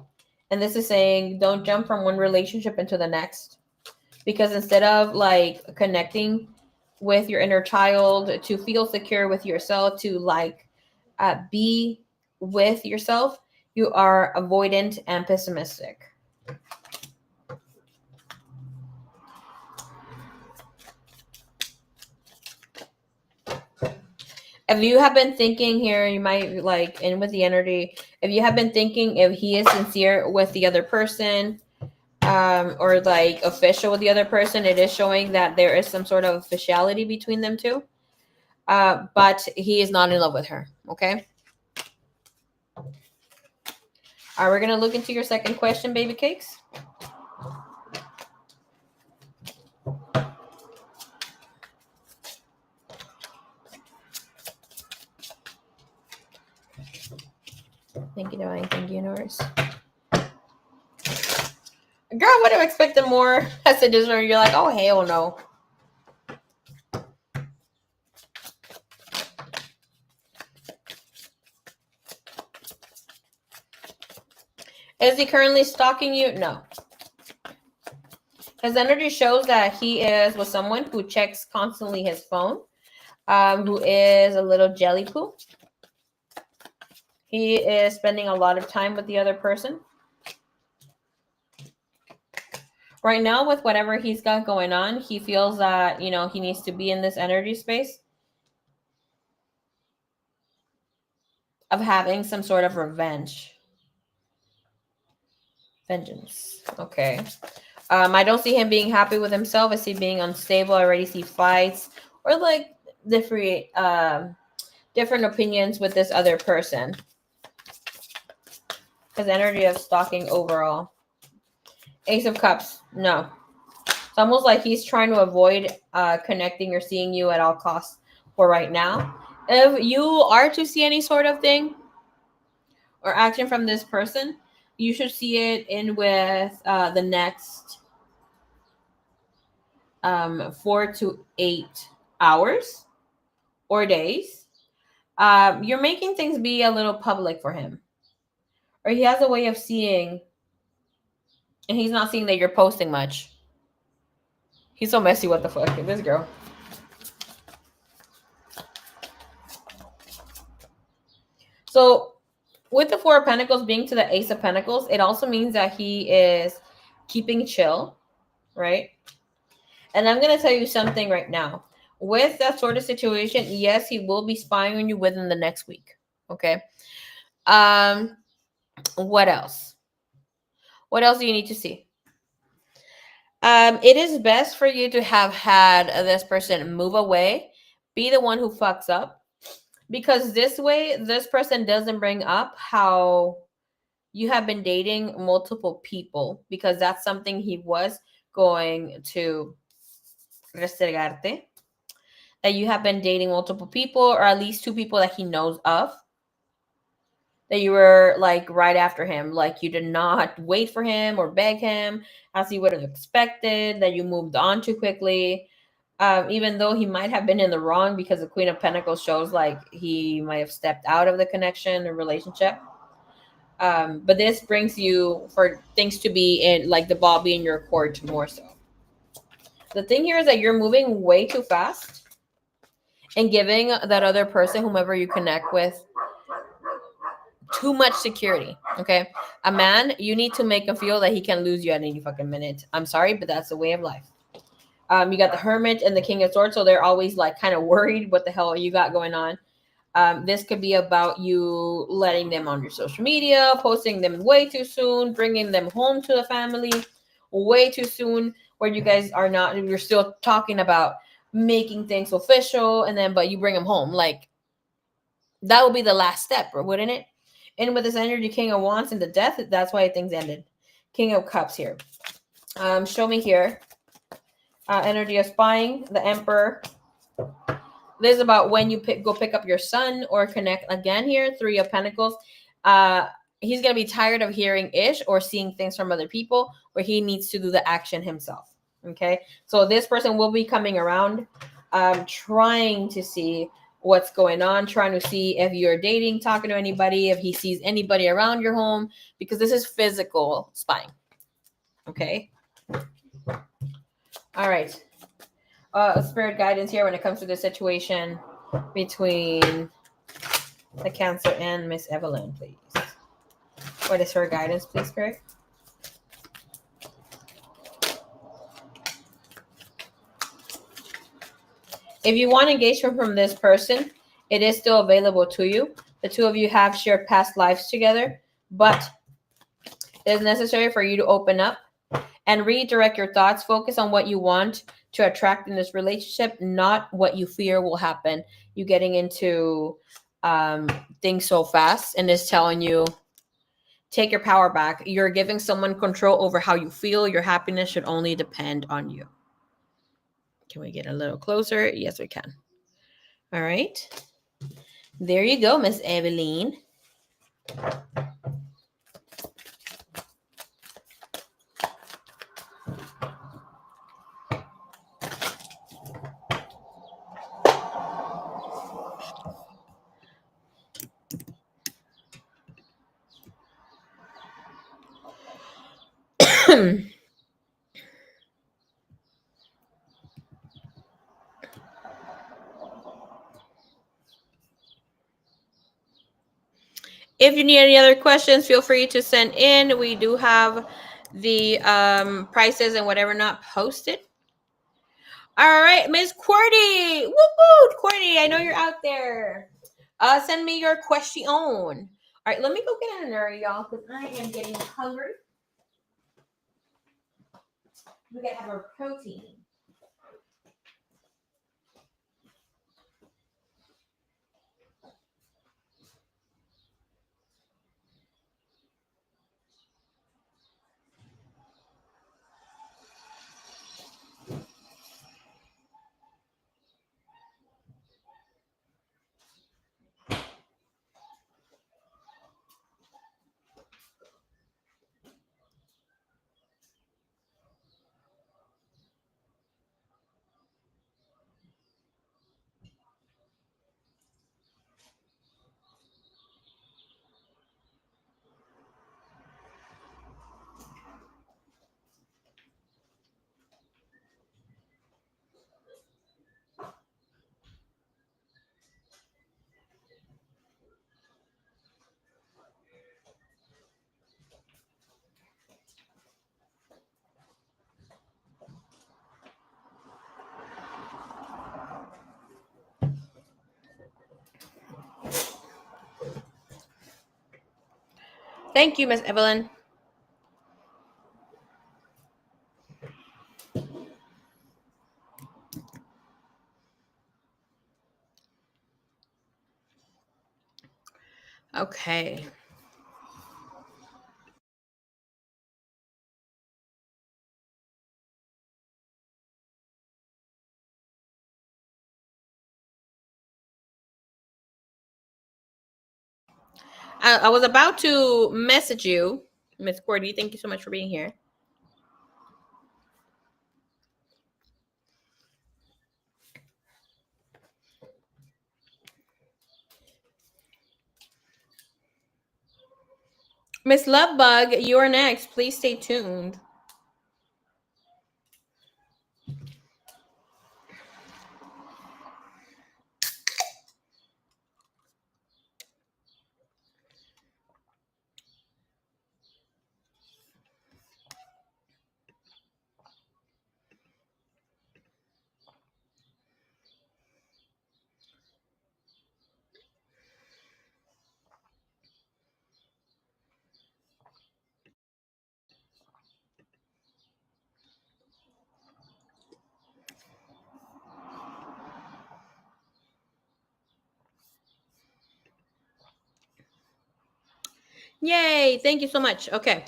and this is saying don't jump from one relationship into the next, because instead of like connecting with your inner child to feel secure with yourself, to like be with yourself, you are avoidant and pessimistic. If you have been thinking here, you might like in with the energy. If you have been thinking if he is sincere with the other person, or like official with the other person, it is showing that there is some sort of officiality between them two. But he is not in love with her. Okay. All right, we're gonna look into your second question, baby cakes. Thank you, Divine. Thank you, Universe. Girl, would have expected more messages where you're like, oh, hell no. Is he currently stalking you? No. His energy shows that he is with someone who checks constantly his phone, who is a little jelly poo. He is spending a lot of time with the other person. Right now, with whatever he's got going on, he feels that, you know, he needs to be in this energy space of having some sort of revenge. Vengeance. Okay. I don't see him being happy with himself. I see being unstable. I already see fights or like different opinions with this other person. His energy of stalking overall. Ace of Cups. No. It's almost like he's trying to avoid connecting or seeing you at all costs for right now. If you are to see any sort of thing or action from this person, you should see it in with the next 4 to 8 hours or days. You're making things be a little public for him. Or he has a way of seeing and he's not seeing that you're posting much. He's so messy. What the fuck? This girl. So with the Four of Pentacles being to the Ace of Pentacles, it also means that he is keeping chill, right? And I'm going to tell you something right now. With that sort of situation, yes, he will be spying on you within the next week. Okay. Um, what else? What else do you need to see? It is best for you to have had this person move away, be the one who fucks up, because this way, this person doesn't bring up how you have been dating multiple people, because that's something he was going to restregarte, that you have been dating multiple people, or at least two people that he knows of, that you were like right after him, like you did not wait for him or beg him as you would have expected, that you moved on too quickly. Even though he might have been in the wrong, because the Queen of Pentacles shows like he might have stepped out of the connection or relationship. But this brings you for things to be in like the ball be in your court more so. The thing here is that you're moving way too fast and giving that other person, whomever you connect with, too much security. Okay, a man, you need to make him feel that he can lose you at any fucking minute. I'm sorry, but that's the way of life. You got the Hermit and the King of Swords, so they're always like kind of worried what the hell you got going on. This could be about you letting them on your social media, posting them way too soon, bringing them home to the family way too soon, where you guys are not, you're still talking about making things official, and then, but you bring them home. Like, that would be the last step, wouldn't it? And with this energy, King of Wands and the Death, that's why things ended. King of Cups here. Show me here. Energy of Spying, the Emperor. This is about when you go pick up your son or connect again here. Three of Pentacles. He's going to be tired of hearing ish or seeing things from other people, where he needs to do the action himself. Okay. So this person will be coming around, trying to see what's going on, trying to see if you're dating, talking to anybody, if he sees anybody around your home, because this is physical spying. Okay. All right. Spirit guidance here when it comes to the situation between the Cancer and Miss Evelyn, please. What is her guidance, please, Craig? If you want engagement from this person, it is still available to you. The two of you have shared past lives together, but it is necessary for you to open up and redirect your thoughts. Focus on what you want to attract in this relationship, not what you fear will happen. You getting into things so fast, and it's telling you, take your power back. You're giving someone control over how you feel. Your happiness should only depend on you. Can we get a little closer? Yes, we can. All right. There you go, Miss Eveline. If you need any other questions, feel free to send in. We do have the prices and whatever not posted. All right, Miss Cordy. Woo woo, Cordy, I know you're out there. Send me your question. All right, let me go get an area, y'all, because I am getting hungry. We gotta have our protein. Thank you, Miss Evelyn. Okay. I was about to message you, Miss Cordy. Thank you so much for being here. Miss Lovebug, you're next. Please stay tuned. Yay! Thank you so much. Okay.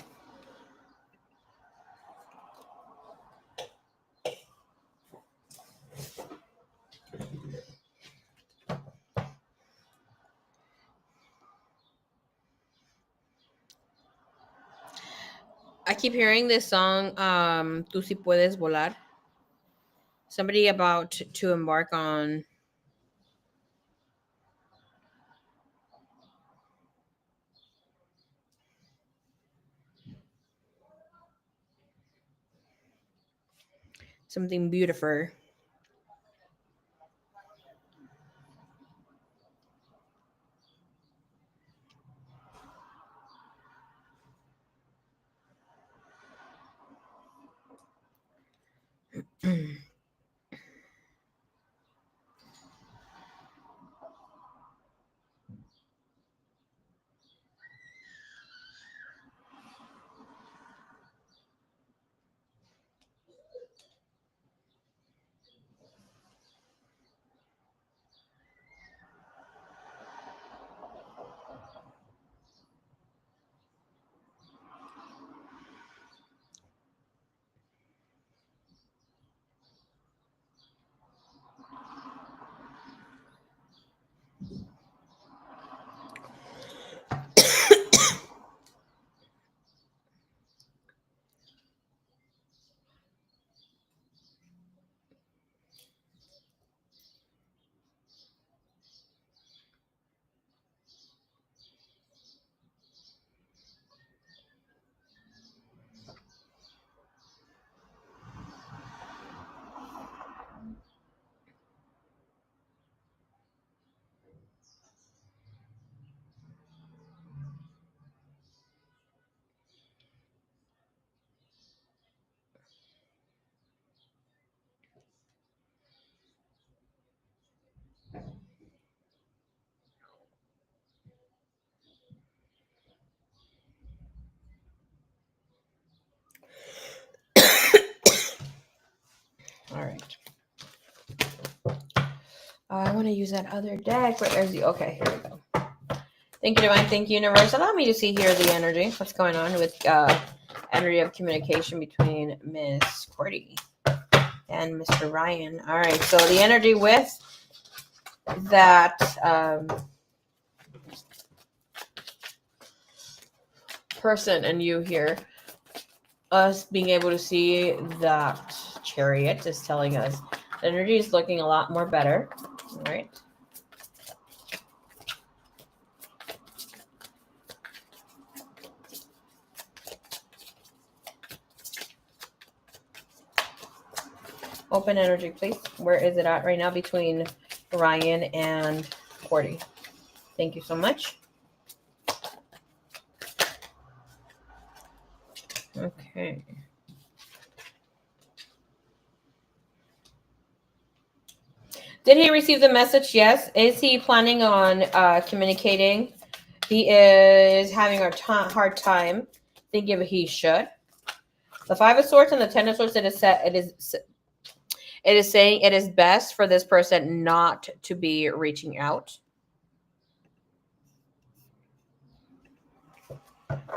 I keep hearing this song, Tú si puedes volar. Somebody about to embark on something beautiful. All right. I want to use that other deck. Where is the? Okay, here we go. Thank you, Divine. Thank you, Universe. Allow me to see here the energy. What's going on with energy of communication between Miss Cordy and Mr. Ryan. All right. So the energy with that person and you here, us being able to see that chariot is telling us the energy is looking a lot more better. All right. Open energy, please. Where is it at right now between Ryan and Cordy? Thank you so much. Okay. Did he receive the message? Yes. Is he planning on communicating He is having a hard time thinking if he should. The Five of Swords and the Ten of Swords. It is saying it is best for this person not to be reaching out.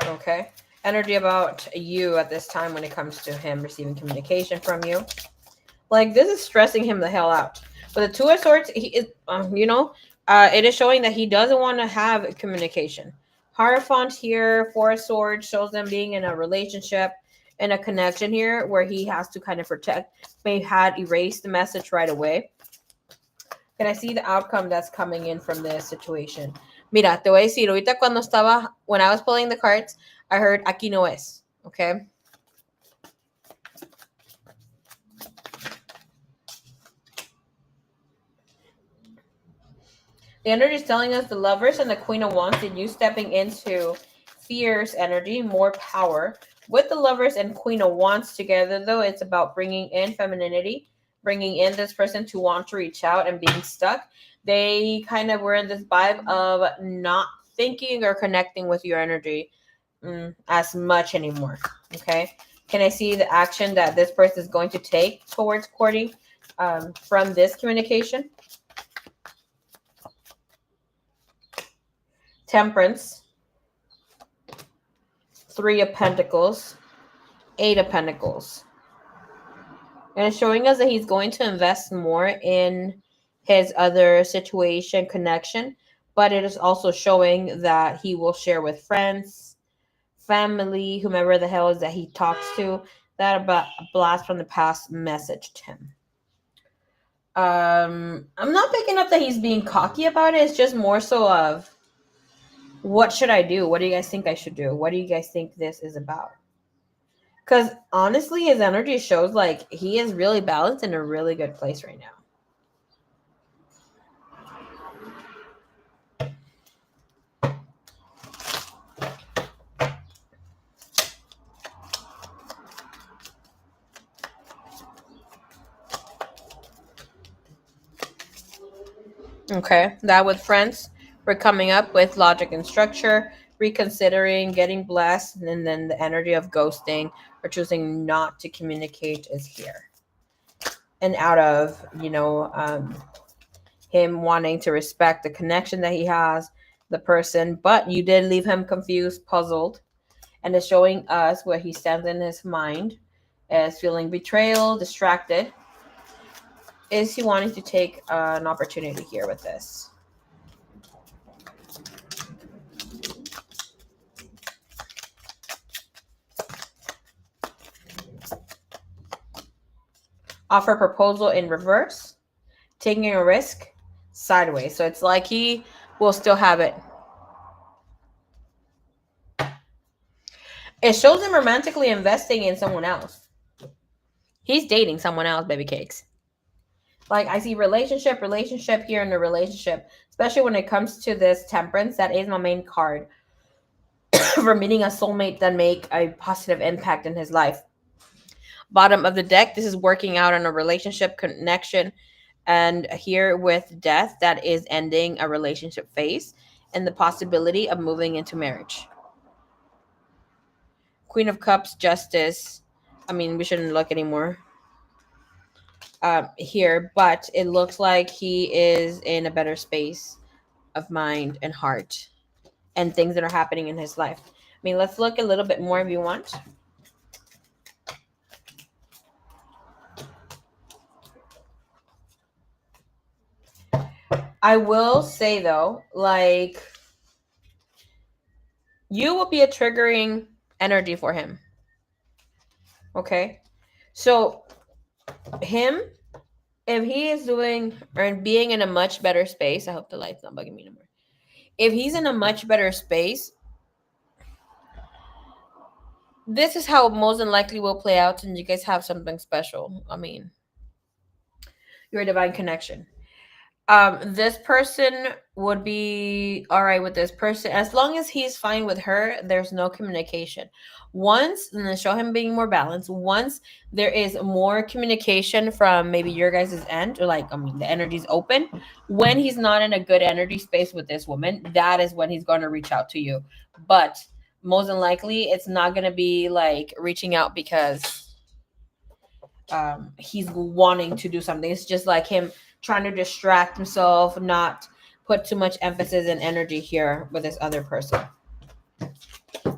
Okay. Energy about you at this time when it comes to him receiving communication from you. Like, this is stressing him the hell out. But the Two of Swords, he is, it is showing that he doesn't want to have communication. Hierophant here, Four of Swords shows them being in a relationship, in a connection here where he has to kind of protect. May had erased the message right away. Can I see the outcome that's coming in from this situation? Mira, te voy a decir, ahorita when I was pulling the cards, I heard aquí no es, okay? The energy is telling us the Lovers and the Queen of Wands and you stepping into fierce energy, more power. With the Lovers and Queen of Wands together, though, it's about bringing in femininity, bringing in this person to want to reach out and being stuck. They kind of were in this vibe of not thinking or connecting with your energy as much anymore. Okay. Can I see the action that this person is going to take towards Cordy from this communication? Temperance, Three of Pentacles, Eight of Pentacles. And it's showing us that he's going to invest more in his other situation, connection. But it is also showing that he will share with friends, family, whomever the hell is that he talks to. That about a blast from the past messaged him. I'm not picking up that he's being cocky about it. It's just more so of, what should I do? What do you guys think I should do? What do you guys think this is about? Because honestly, his energy shows like he is really balanced in a really good place right now. Okay, that with friends, we're coming up with logic and structure, reconsidering, getting blessed, and then the energy of ghosting or choosing not to communicate is here. And out of, him wanting to respect the connection that he has, the person, but you did leave him confused, puzzled, and is showing us where he stands in his mind as feeling betrayal, distracted. Is he wanting to take an opportunity here with this? Offer proposal in reverse, taking a risk sideways. So it's like he will still have it. It shows him romantically investing in someone else. He's dating someone else, baby cakes. Like, I see relationship here in the relationship, especially when it comes to this temperance. That is my main card for meeting a soulmate that make a positive impact in his life. Bottom of the deck, this is working out on a relationship connection. And here with death, that is ending a relationship phase and the possibility of moving into marriage. Queen of Cups, Justice. I mean, we shouldn't look anymore here, but it looks like he is in a better space of mind and heart and things that are happening in his life. I mean, let's look a little bit more if you want. I will say, though, like, you will be a triggering energy for him. Okay? So, him, if he is doing or being in a much better space, I hope the light's not bugging me anymore. If he's in a much better space, this is how most than likely will play out, and you guys have something special. I mean, your divine connection. This person would be all right with this person as long as he's fine with her. There's no communication. Once, and then show him being more balanced. Once there is more communication from maybe your guys' end, or like, I mean, the energy's open. When he's not in a good energy space with this woman, that is when he's going to reach out to you. But most than likely, it's not going to be like reaching out because he's wanting to do something. It's just like him trying to distract himself, not put too much emphasis and energy here with this other person,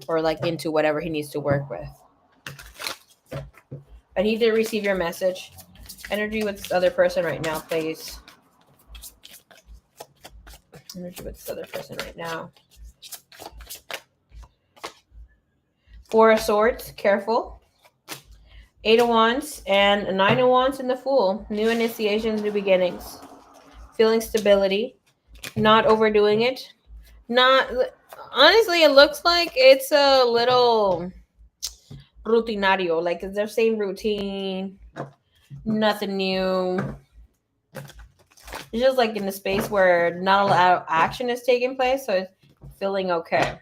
or like into whatever he needs to work with. But he did receive your message. Energy with this other person right now, please. Energy with this other person right now. Four of Swords, careful. Eight of Wands and Nine of Wands in the Fool. New initiations, new beginnings. Feeling stability. Not overdoing it. Not honestly, it looks like it's a little rutinario. Like it's their same routine, nothing new. It's just like in a space where not a lot of action is taking place, so it's feeling okay.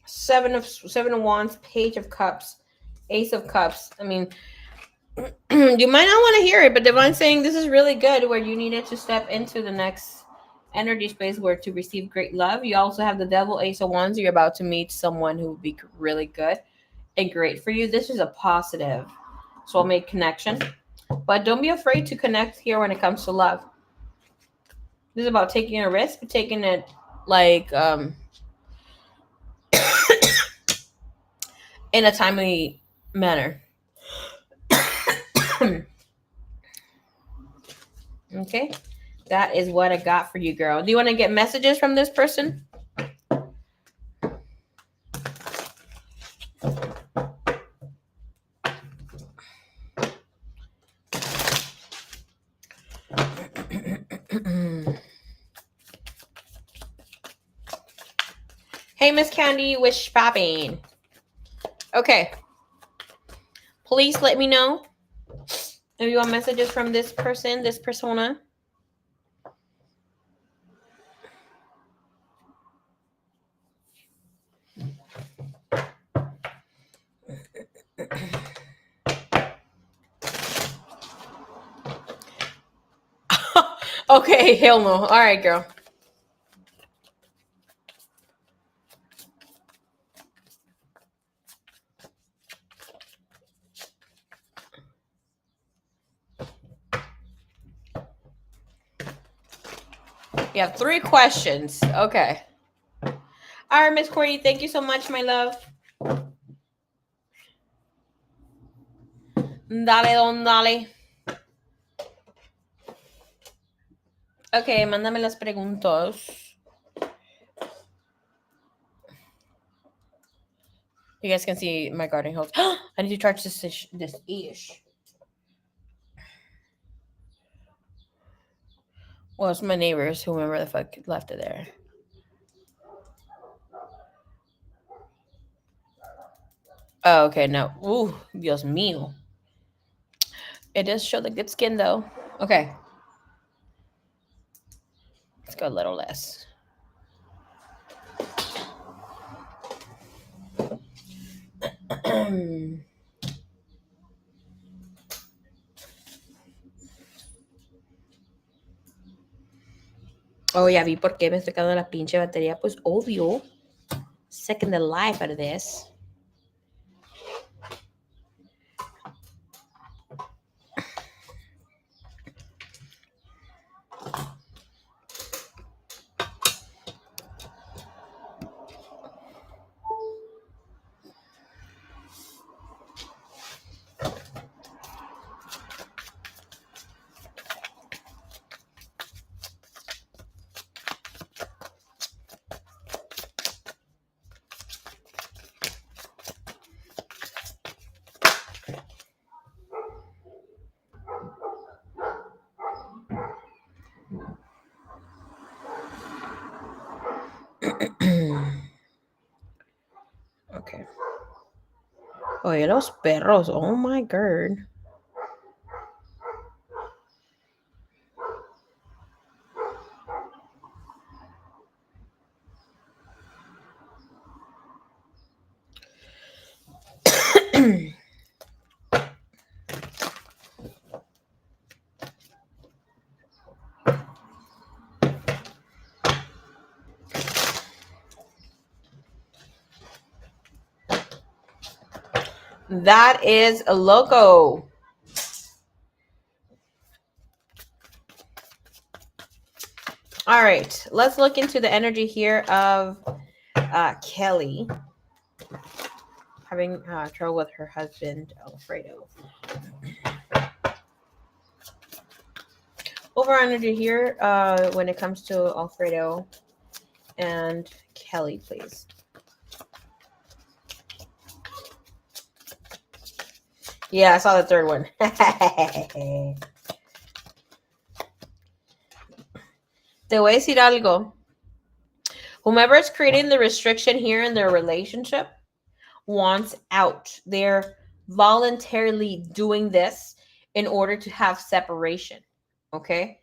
Seven of Wands, Page of Cups, Ace of Cups. I mean, you might not want to hear it, but Divine's saying this is really good where you needed to step into the next energy space where to receive great love. You also have the Devil, Ace of Wands. You're about to meet someone who would be really good and great for you. This is a positive soulmate connection, but don't be afraid to connect here when it comes to love. This is about taking a risk, but taking it like in a timely manner. Okay, that is what I got for you, girl. Do you want to get messages from this person? Hey, Miss Candy, wish popping. Okay. Please let me know if you want messages from this person, this persona. Okay, hell no. All right, girl. You have 3 questions. Okay. All right, Miss Cordy, thank you so much, my love. Dale, don, dale. Okay, mándame las preguntas. You guys can see my garden hose. I need to charge this ish. Well, it's my neighbors, whoever the fuck left it there. Oh, okay, no. Ooh, Dios mío. It does show the good skin, though. Okay. Let's go a little less. Oh, ya vi por qué me estoy quedando la pinche batería. Pues obvio. Second the life out of this. Oye, los perros. Oh my god. That is a loco. All right, let's look into the energy here of Kelly having trouble with her husband Alfredo. Overall energy here when it comes to Alfredo and Kelly, please. Yeah, I saw the third one. Te voy a decir algo. Whomever is creating the restriction here in their relationship wants out. They're voluntarily doing this in order to have separation. Okay?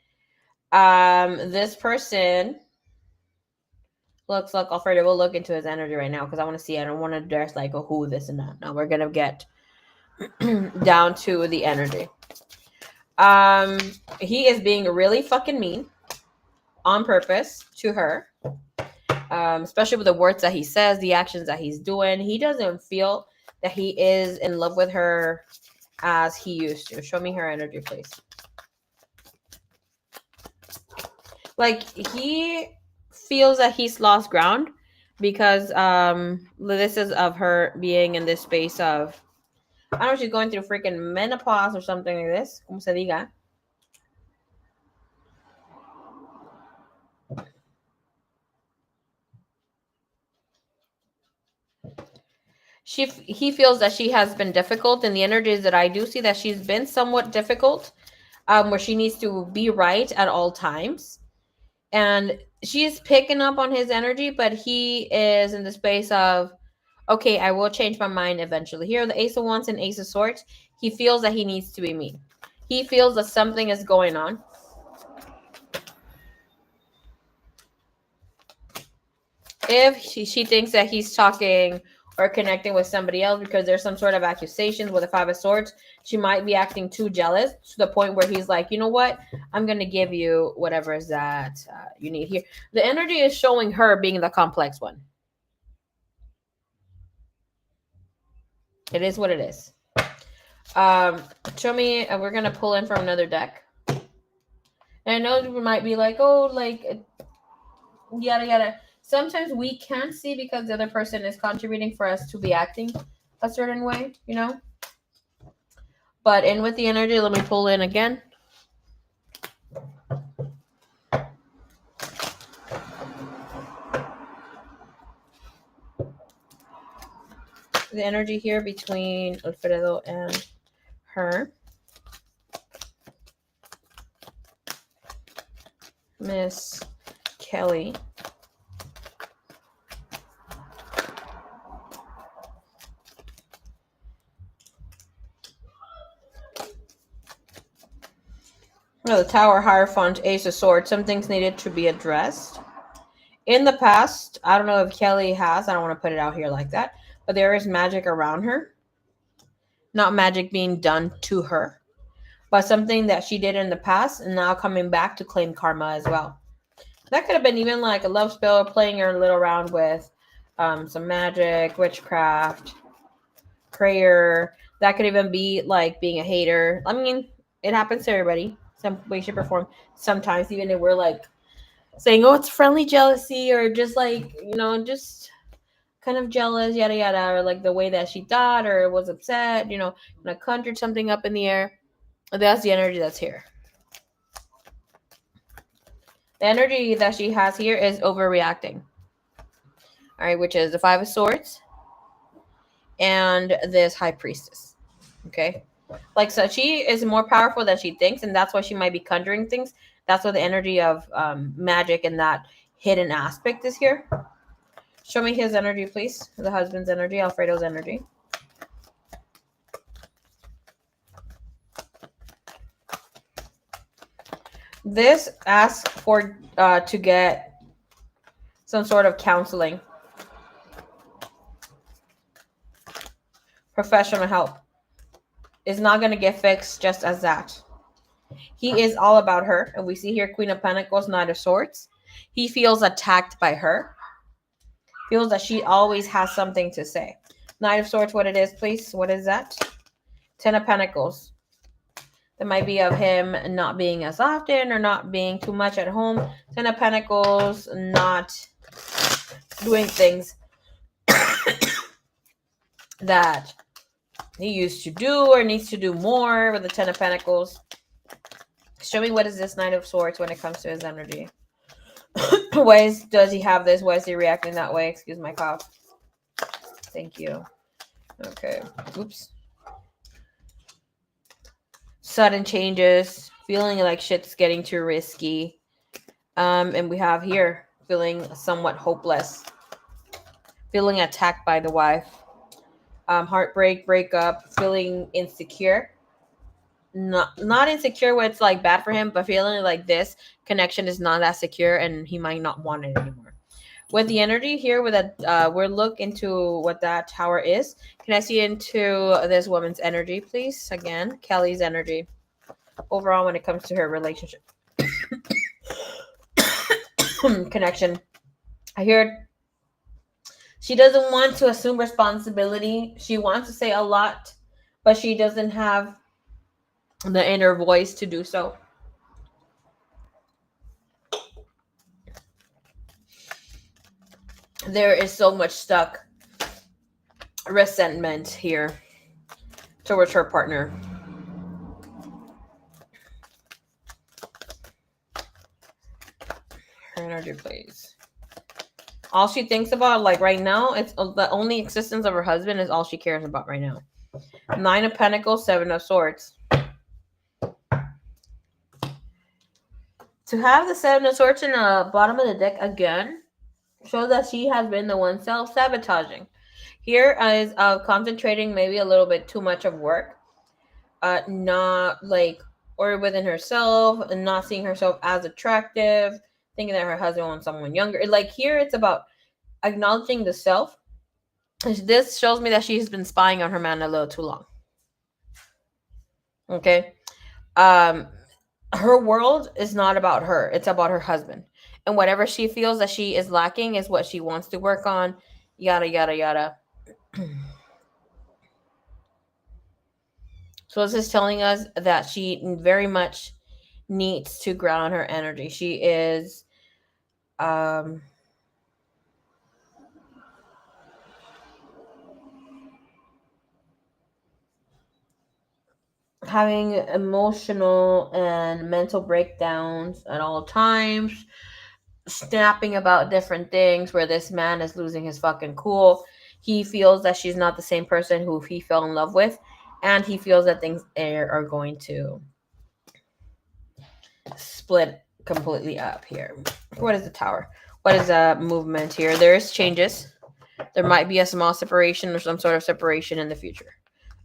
This person looks like Alfredo. We'll look into his energy right now because I want to see. I don't want to dress like a who, this, and that. Now we're gonna get down to the energy. He is being really fucking mean on purpose to her. Especially with the words that he says, the actions that he's doing. He doesn't feel that he is in love with her as he used to. Show me her energy, please. Like, he feels that he's lost ground because this is of her being in this space of, I don't know, she's going through freaking menopause or something like this. Como se diga. He feels that she has been difficult, and the energies that I do see that she's been somewhat difficult, where she needs to be right at all times. And she's picking up on his energy, but he is in the space of, okay, I will change my mind eventually. Here, the Ace of Wands and Ace of Swords, he feels that he needs to be mean. He feels that something is going on. If she thinks that he's talking or connecting with somebody else because there's some sort of accusations with the Five of Swords, she might be acting too jealous to the point where he's like, you know what? I'm going to give you whatever is that you need here. The energy is showing her being the complex one. It is what it is. Show me, we're going to pull in from another deck. And I know you might be like, oh, like, yada, yada. Sometimes we can't see because the other person is contributing for us to be acting a certain way, you know? But in with the energy, let me pull in again. The energy here between Alfredo and her. Miss Kelly. Oh, the Tower, Hierophant, Ace of Swords. Some things needed to be addressed. In the past, I don't know if Kelly has, I don't want to put it out here like that, but there is magic around her. Not magic being done to her, but something that she did in the past and now coming back to claim karma as well. That could have been even like a love spell, playing her a little around with some magic, witchcraft, prayer. That could even be like being a hater. I mean, it happens to everybody, some way, shape, or form. Sometimes, even if we're like saying, "Oh, it's friendly jealousy," or just like, you know, just kind of jealous, yada yada, or like the way that she thought or was upset, you know, kind of conjured something up in the air. That's the energy that's here. The energy that she has here is overreacting. All right, which is the Five of Swords and this High Priestess. Okay. Like, so she is more powerful than she thinks, and that's why she might be conjuring things. That's why the energy of magic and that hidden aspect is here. Show me his energy, please. The husband's energy, Alfredo's energy. This asks for to get some sort of counseling, professional help. Is not going to get fixed just as that. He is all about her, and we see here Queen of Pentacles, Knight of Swords. He feels attacked by her. Feels that she always has something to say. Knight of Swords, what it is, please? What is that? Ten of Pentacles. That might be of him not being as often or not being too much at home. Ten of Pentacles, not doing things that he used to do or needs to do more with the Ten of Pentacles. Show me what is this Knight of Swords when it comes to his energy. Why does he have this? Why is he reacting that way? Excuse my cough. Thank you. Okay. Oops. Sudden changes. Feeling like shit's getting too risky. And we have here feeling somewhat hopeless. Feeling attacked by the wife. Heartbreak, breakup, feeling insecure. Not insecure where it's like bad for him, but feeling like this connection is not that secure and he might not want it anymore. With the energy here, with that, we'll look into what that tower is. Can I see into this woman's energy, please? Again, Kelly's energy overall when it comes to her relationship connection. I hear she doesn't want to assume responsibility. She wants to say a lot, but she doesn't have the inner voice to do so. There is so much stuck resentment here towards her partner. Her energy, please. All she thinks about, like right now, it's the only existence of her husband is all she cares about right now. Nine of Pentacles, Seven of Swords. To have the Seven of Swords in the bottom of the deck again shows that she has been the one self-sabotaging. Here is concentrating maybe a little bit too much of work. Not like, or within herself, and not seeing herself as attractive, thinking that her husband wants someone younger. Like here, it's about acknowledging the self. This shows me that she's been spying on her man a little too long. Okay. Her world is not about her. It's about her husband. And whatever she feels that she is lacking is what she wants to work on. Yada, yada, yada. So this is telling us that she very much needs to ground her energy. She is having emotional and mental breakdowns at all times, snapping about different things where this man is losing his fucking cool. He feels that she's not the same person who he fell in love with, and he feels that things are going to split completely up here. What is the tower? What is the movement here? There is changes. There might be a small separation or some sort of separation in the future.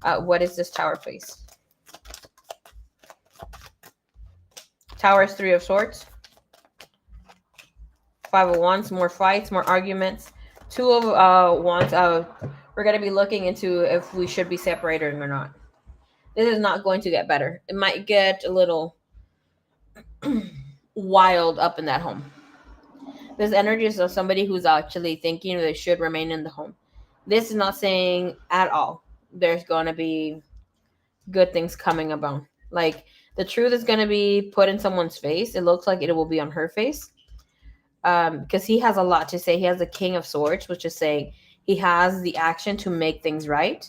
What is this tower, please? Tower is Three of Swords. Five of Wands, more fights, more arguments. Two of Wands, we're going to be looking into if we should be separating or not. This is not going to get better. It might get a little wild up in that home. This energy is of somebody who's actually thinking they should remain in the home. This is not saying at all there's going to be good things coming about. Like, the truth is going to be put in someone's face. It looks like it will be on her face. Because he has a lot to say. He has the King of Swords, which is saying he has the action to make things right.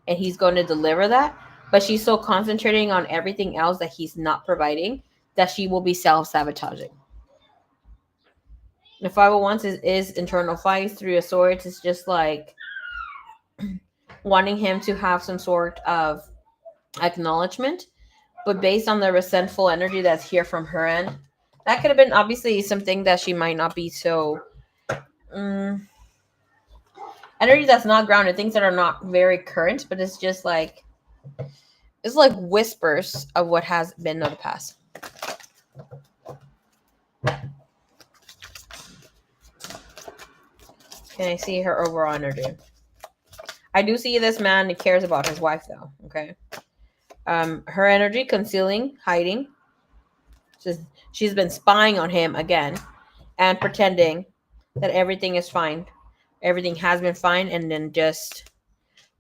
And he's going to deliver that. But she's so concentrating on everything else that he's not providing that she will be self-sabotaging. The Five of Wands is internal fights. Three of Swords is just like wanting him to have some sort of acknowledgement, but based on the resentful energy that's here from her end, that could have been obviously something that she might not be so energy that's not grounded, things that are not very current, but it's just like it's like whispers of what has been in the past. Can I see her overall energy? I do see this man cares about his wife though. Okay. Her energy, concealing, hiding. She's been spying on him again and pretending that everything is fine. Everything has been fine, and then just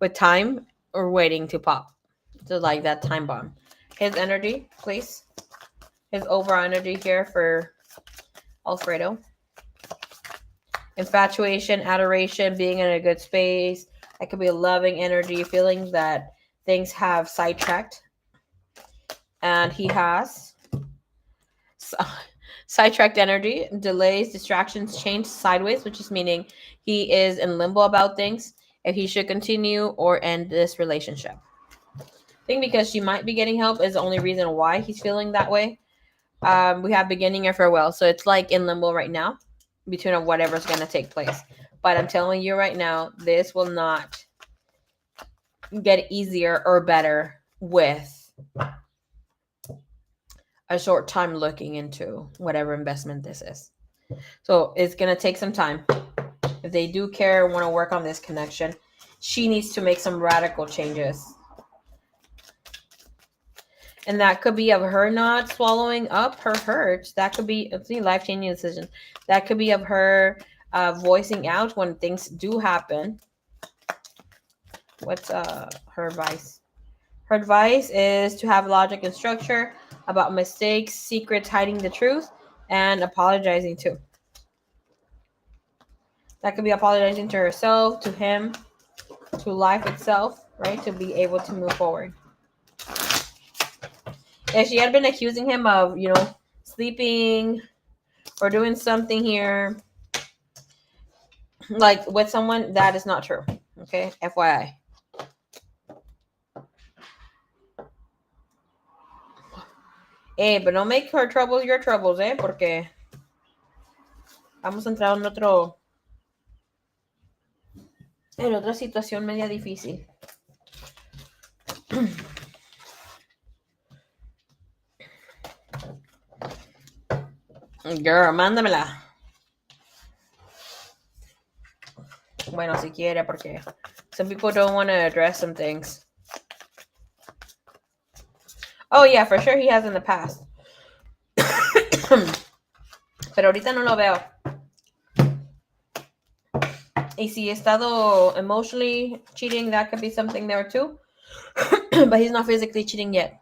with time or waiting to pop. So like that time bomb. His energy, please. His overall energy here for Alfredo. Infatuation, adoration, being in a good space. That could be a loving energy, feeling that things have sidetracked. And he has sidetracked energy, delays, distractions, change sideways, which is meaning he is in limbo about things, if he should continue or end this relationship. I think because she might be getting help is the only reason why he's feeling that way. We have beginning and farewell, so it's like in limbo right now between whatever's going to take place. But I'm telling you right now, this will not get easier or better with a short time looking into whatever investment this is. So it's going to take some time. If they do care, want to work on this connection, she needs to make some radical changes. And that could be of her not swallowing up her hurt. That could be life-changing decision. That could be of her voicing out when things do happen. What's her advice? Her advice is to have logic and structure about mistakes, secrets, hiding the truth, and apologizing too. That could be apologizing to herself, to him, to life itself, right? To be able to move forward. If she had been accusing him of, sleeping or doing something here, like with someone, that is not true. Okay? FYI. But don't make her troubles your troubles, porque vamos a entrar en otra situación media difícil. Girl, mándamela. Bueno, si quiere, porque some people don't want to address some things. Oh, yeah, for sure he has in the past. Pero ahorita no lo veo. Y si he estado emotionally cheating, that could be something there too. But he's not physically cheating yet.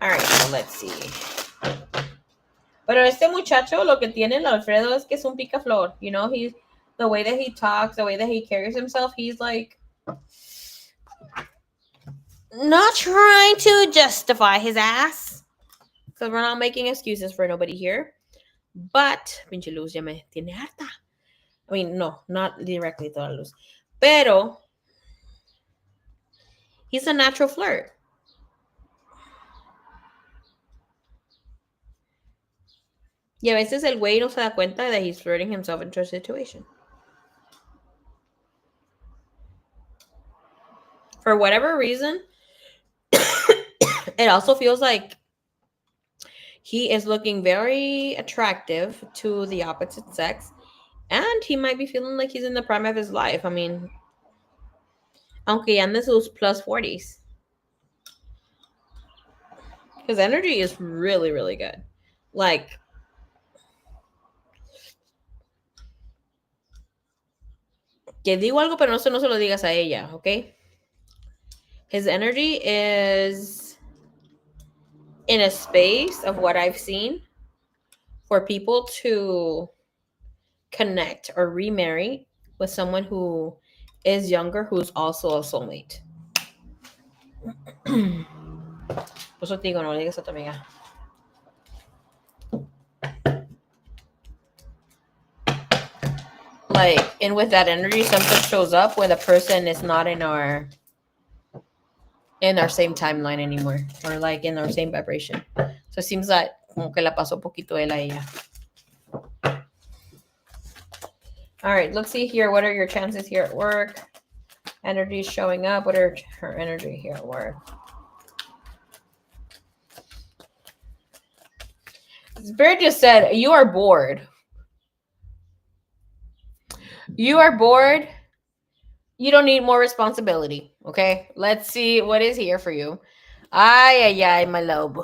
Alright, so let's see. Pero este muchacho, lo que tiene el Alfredo es que es un picaflor. He's the way that he talks, the way that he carries himself, he's like not trying to justify his ass. Because we're not making excuses for nobody here. But, pinche Luz, ya me tiene harta. I mean, no, not directly toda Luz. Pero, he's a natural flirt. Y a veces el güey no se da cuenta that he's flirting himself into a situation. For whatever reason, it also feels like he is looking very attractive to the opposite sex. And he might be feeling like he's in the prime of his life. I mean, aunque ande sus plus 40s. His energy is really, really good. Like, que digo algo, pero no se lo digas a ella, okay? His energy is in a space of what I've seen for people to connect or remarry with someone who is younger, who's also a soulmate. Por eso te digo, no le digas a tu amiga. Like, and with that energy, something shows up when the person is not in our same timeline anymore, or like in our same vibration. So it seems like como que la pasó poquito él a ella. All right, let's see here. What are your chances here at work? Energy showing up. What are her energy here at work? Spirit just said, you are bored. You are bored. You don't need more responsibility. Okay? Let's see what is here for you. Ay, ay, ay, my love.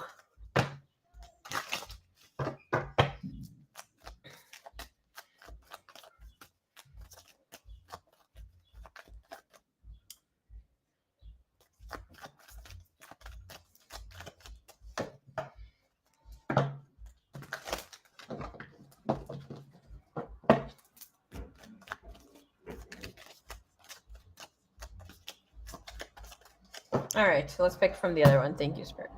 All right, so let's pick from the other one. Thank you, Spirit.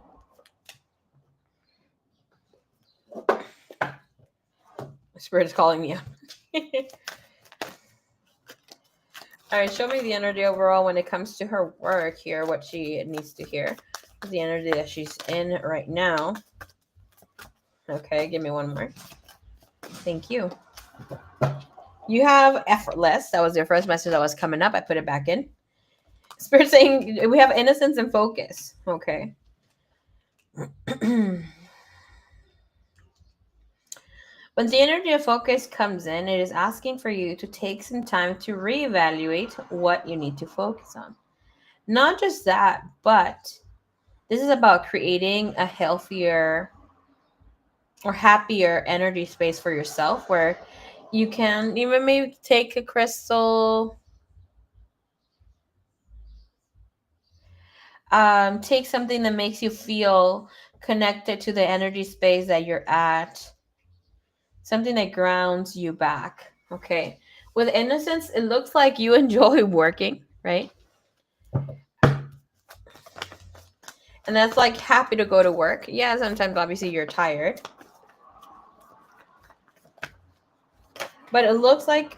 Spirit is calling me out. All right, show me the energy overall when it comes to her work here, what she needs to hear. The energy that she's in right now. Okay, give me one more. Thank you. You have effortless. That was your first message that was coming up. I put it back in. Spirit saying we have innocence and focus. Okay. When the energy of focus comes in, it is asking for you to take some time to reevaluate what you need to focus on. Not just that, but this is about creating a healthier or happier energy space for yourself where you can even maybe take a crystal, take something that makes you feel connected to the energy space that you're at, something that grounds you back. Okay. With innocence, it looks like you enjoy working, right? And that's like happy to go to work. Yeah, sometimes obviously you're tired. But it looks like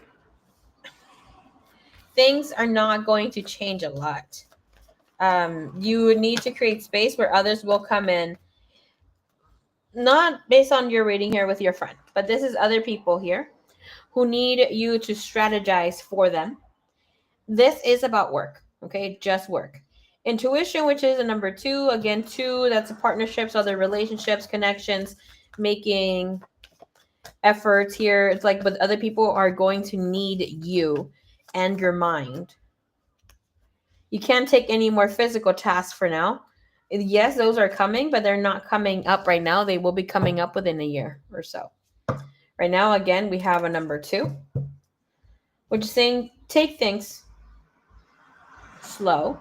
things are not going to change a lot. You need to create space where others will come in, not based on your reading here with your friend, but this is other people here who need you to strategize for them. This is about work, okay? Just work. Intuition, which is a number two, again, two, that's a partnerships, other relationships, connections, making efforts here. It's like, but other people are going to need you and your mind. You can't take any more physical tasks for now. Yes, those are coming, but they're not coming up right now. They will be coming up within a year or so. Right now, again, we have a number two, which is saying take things slow.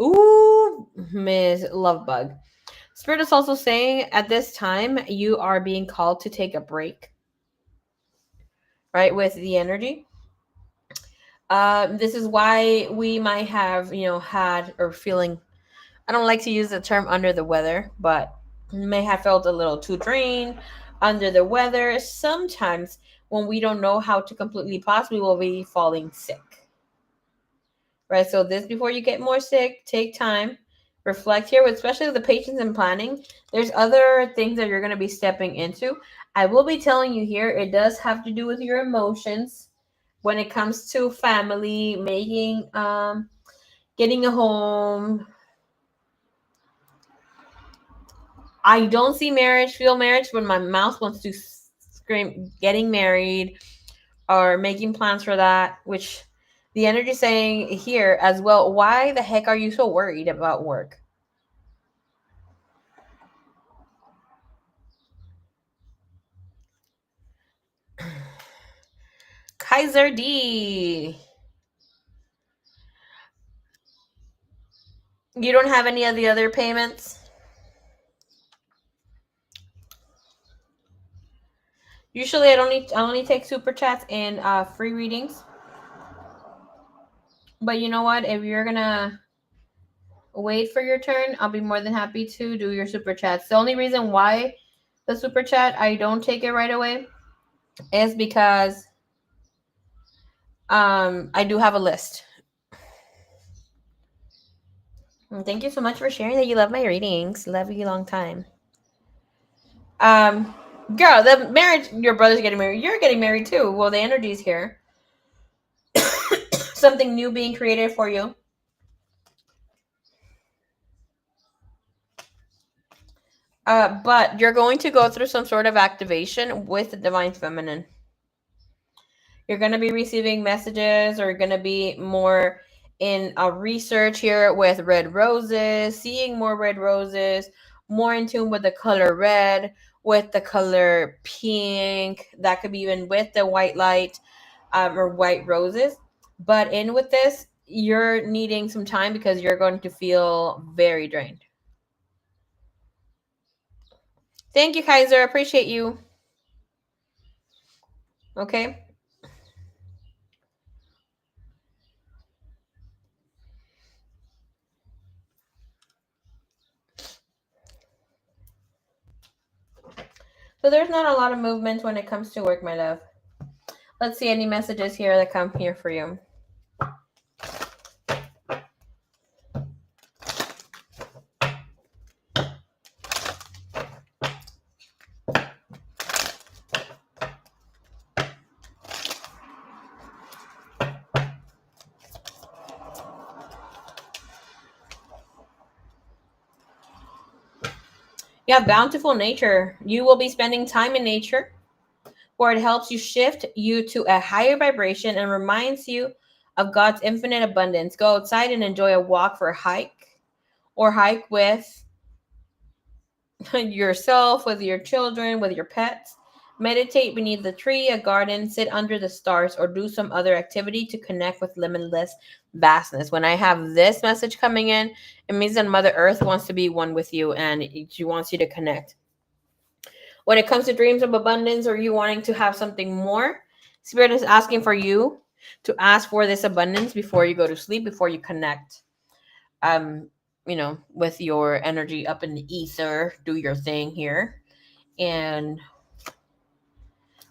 Ooh, Ms. Lovebug. Spirit is also saying at this time you are being called to take a break, right? With the energy. This is why we might have, had or feeling, I don't like to use the term under the weather, but may have felt a little too drained, under the weather. Sometimes when we don't know how to completely pause, we will be falling sick. Right? So this before you get more sick, take time, reflect here, especially the patience and planning. There's other things that you're going to be stepping into. I will be telling you here, it does have to do with your emotions when it comes to family, making, getting a home. I don't see marriage, feel marriage when my mouth wants to scream getting married or making plans for that, which the energy saying here as well, why the heck are you so worried about work? Kaiser D. You don't have any of the other payments? Usually I only take super chats and free readings. But you know what? If you're gonna wait for your turn, I'll be more than happy to do your super chats. The only reason why the super chat I don't take it right away is because I do have a list. And thank you so much for sharing that you love my readings. Love you long time. Um, Girl, the marriage, your brother's getting married. You're getting married too. Well, the energy's here. Something new being created for you. But you're going to go through some sort of activation with the divine feminine. You're going to be receiving messages, or you're going to be more in a research here with red roses, seeing more red roses, more in tune with the color red, with the color pink. That could be even with the white light, or white roses. But in with this, you're needing some time because you're going to feel very drained. Thank you, Kaiser. Appreciate you. Okay. So there's not a lot of movement when it comes to work, my love. Let's see any messages here that come here for you. You have bountiful nature. You will be spending time in nature where it helps you shift you to a higher vibration and reminds you of God's infinite abundance. Go outside and enjoy a walk for a hike, or hike with yourself, with your children, with your pets. Meditate beneath the tree, a garden, sit under the stars, or do some other activity to connect with limitless vastness. When I have this message coming in, it means that Mother Earth wants to be one with you and she wants you to connect. When it comes to dreams of abundance or you wanting to have something more, Spirit is asking for you to ask for this abundance before you go to sleep, before you connect. With your energy up in the ether, do your thing here. And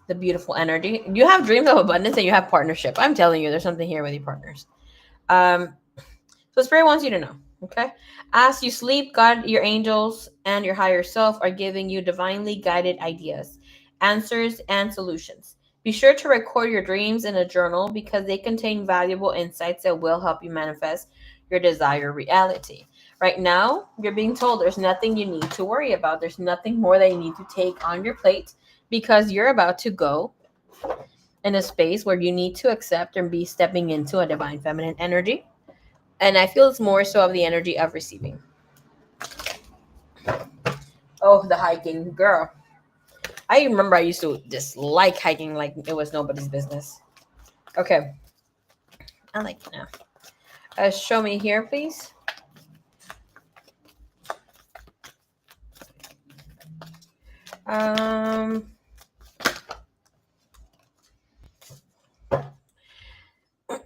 the beautiful energy. You have dreams of abundance and you have partnership. I'm telling you, there's something here with your partners. Um, so Spirit wants you to know, okay? As you sleep, God, your angels, and your higher self are giving you divinely guided ideas, answers, and solutions. Be sure to record your dreams in a journal because they contain valuable insights that will help you manifest your desired reality. Right now, you're being told there's nothing you need to worry about. There's nothing more that you need to take on your plate because you're about to go in a space where you need to accept and be stepping into a divine feminine energy. And I feel it's more so of the energy of receiving. Oh, the hiking, girl. I remember I used to dislike hiking like it was nobody's business. Okay, I like it now. Show me here, please. Um,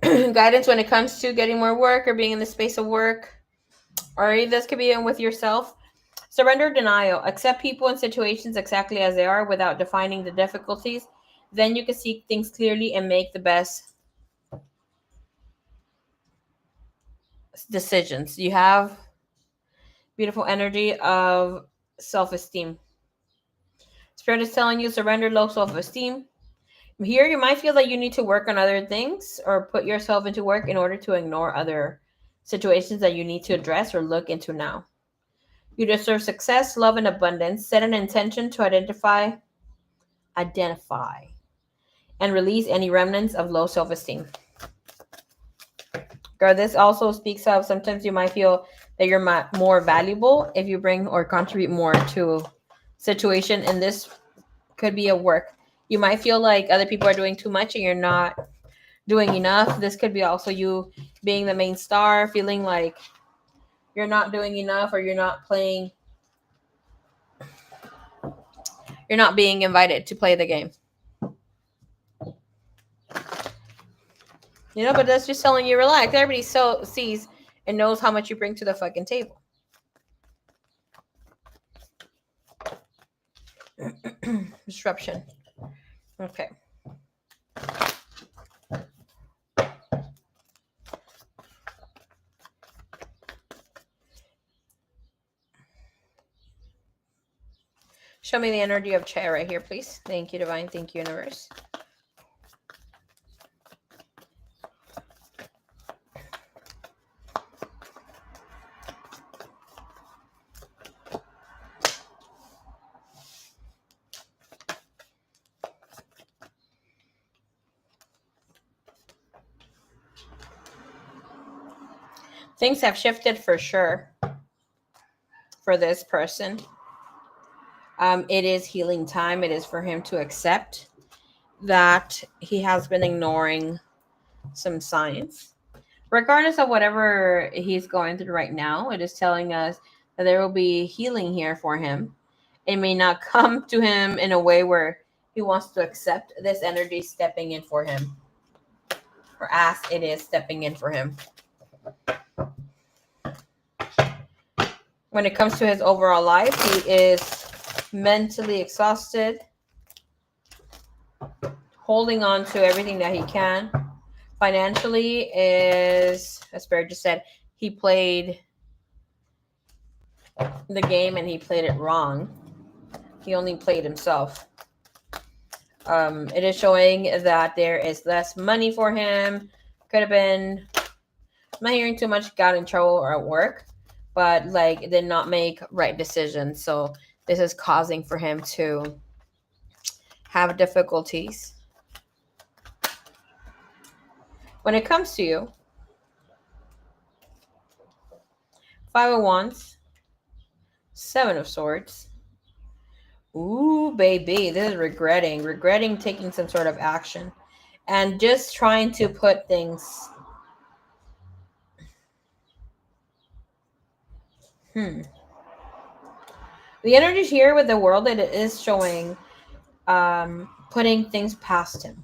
Guidance when it comes to getting more work or being in the space of work, or this could be in with yourself. Surrender denial. Accept people and situations exactly as they are without defining the difficulties. Then you can see things clearly and make the best decisions. You have beautiful energy of self-esteem. Spirit is telling you surrender low self-esteem. Here you might feel that you need to work on other things or put yourself into work in order to ignore other situations that you need to address or look into now. You deserve success, love, and abundance. Set an intention to identify, and release any remnants of low self-esteem. Girl, this also speaks of sometimes you might feel that you're more valuable if you bring or contribute more to situation, and this could be a work. You might feel like other people are doing too much and you're not doing enough. This could be also you being the main star, feeling like you're not doing enough or you're not being invited to play the game. But that's just telling you relax. Everybody sees and knows how much you bring to the fucking table. Disruption. Okay. Show me the energy of chair right here, please. Thank you, Divine. Thank you, Universe. Things have shifted for sure for this person. It is healing time. It is for him to accept that he has been ignoring some signs. Regardless of whatever he's going through right now, it is telling us that there will be healing here for him. It may not come to him in a way where he wants to accept this energy stepping in for him, or as it is stepping in for him. When it comes to his overall life, he is mentally exhausted, holding on to everything that he can. Financially, is as Barry just said, he played the game and he played it wrong. He only played himself. It is showing that there is less money for him. Could have been, I'm not hearing too much, got in trouble or at work, but like did not make right decisions. So this is causing for him to have difficulties. When it comes to you, Five of Wands, Seven of Swords. Ooh, baby, this is regretting taking some sort of action and just trying to put things. The energy here with the world, it is showing putting things past him.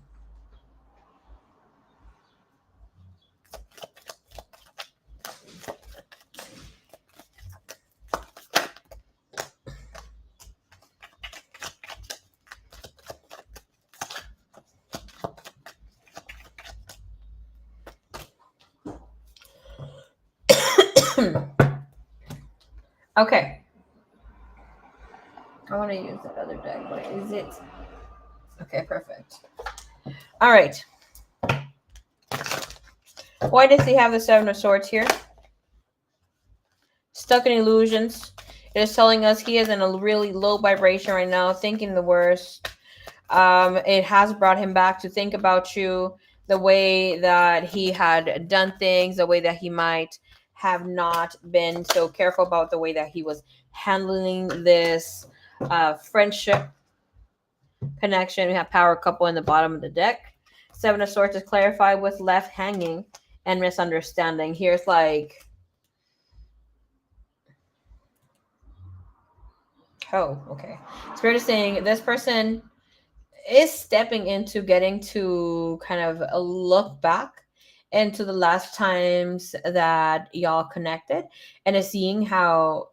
Okay. I want to use that other deck. What is it? Okay, perfect. All right. Why does he have the Seven of Swords here? Stuck in illusions. It is telling us he is in a really low vibration right now, thinking the worst. It has brought him back to think about you, the way that he had done things, the way that he might have not been so careful about the way that he was handling this friendship connection. We have power couple in the bottom of the deck. Seven of Swords is clarified with left hanging and misunderstanding. Here's like, oh, okay. Spirit is saying this person is stepping into getting to kind of a look back into the last times that y'all connected and is seeing how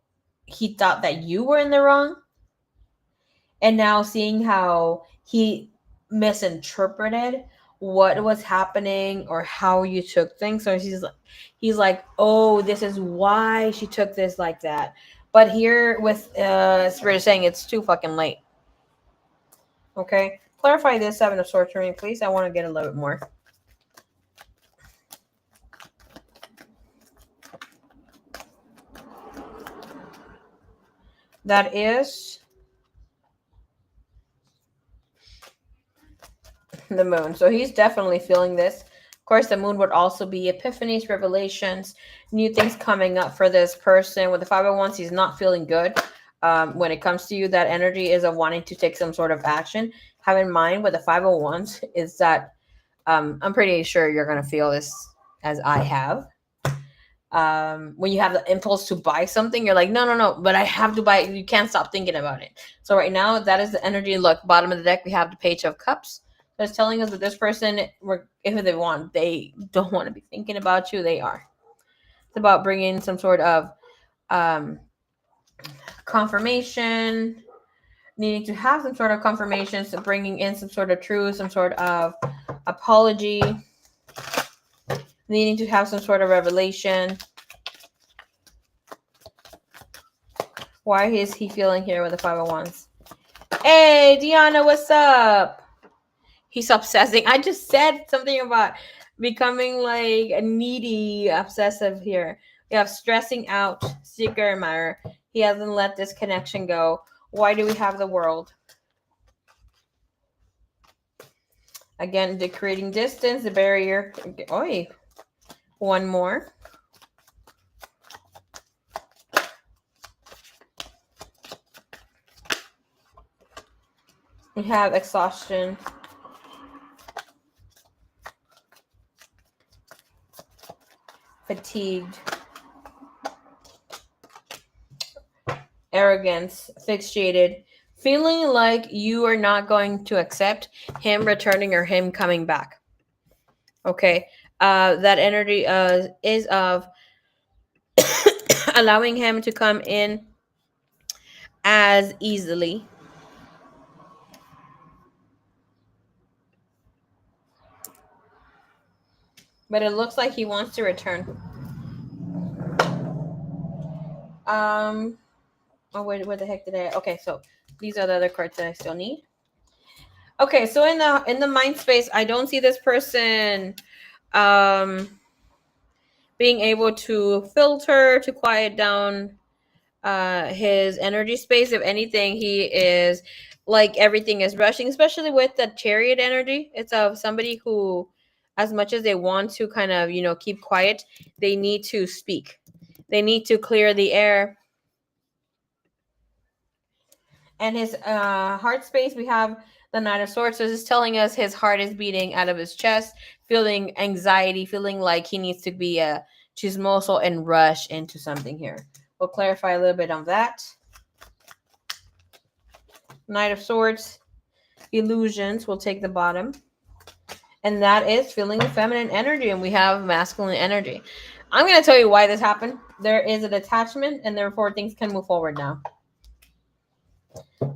he thought that you were in the wrong, and now seeing how he misinterpreted what was happening or how you took things. So he's like, oh, this is why she took this like that. But here with Spirit is saying it's too fucking late. Okay, clarify this Seven of Swords for me, please. I want to get a little bit more. That is the moon. So he's definitely feeling this. Of course, the moon would also be epiphanies, revelations, new things coming up for this person. With the 501s, he's not feeling good. When it comes to you, that energy is of wanting to take some sort of action. Have in mind with the 501s is that I'm pretty sure you're going to feel this as I have. When you have the impulse to buy something, you're like, no, but I have to buy it. You can't stop thinking about it. So right now, that is the energy. Look, bottom of the deck, we have the Page of Cups. That's telling us that this person, if they want, they don't want to be thinking about you. They are. It's about bringing some sort of confirmation, needing to have some sort of confirmation, so bringing in some sort of truth, some sort of apology, needing to have some sort of revelation. Why is he feeling here with the 501s? Hey, Deanna, what's up? He's obsessing. I just said something about becoming like a needy, obsessive here. We have stressing out, seeker, admirer. He hasn't let this connection go. Why do we have the world? Again, creating distance, the barrier. Oi, one more. We have exhaustion, fatigued, arrogance, fixated, feeling like you are not going to accept him returning or him coming back. Okay. That energy is of allowing him to come in as easily. But it looks like he wants to return. Um. Oh wait, what the heck did I? Okay, so these are the other cards that I still need. Okay, so in the mind space, I don't see this person um being able to filter to quiet down his energy space. If anything, he is like everything is rushing, especially with the chariot energy. It's of somebody who, as much as they want to kind of keep quiet, they need to speak, they need to clear the air. And his heart space, we have the Knight of Swords. So this is telling us his heart is beating out of his chest, feeling anxiety, feeling like he needs to be chismoso and rush into something here. We'll clarify a little bit on that. Knight of Swords, illusions, will take the bottom. And that is feeling the feminine energy, and we have masculine energy. I'm going to tell you why this happened. There is a detachment, and therefore things can move forward now.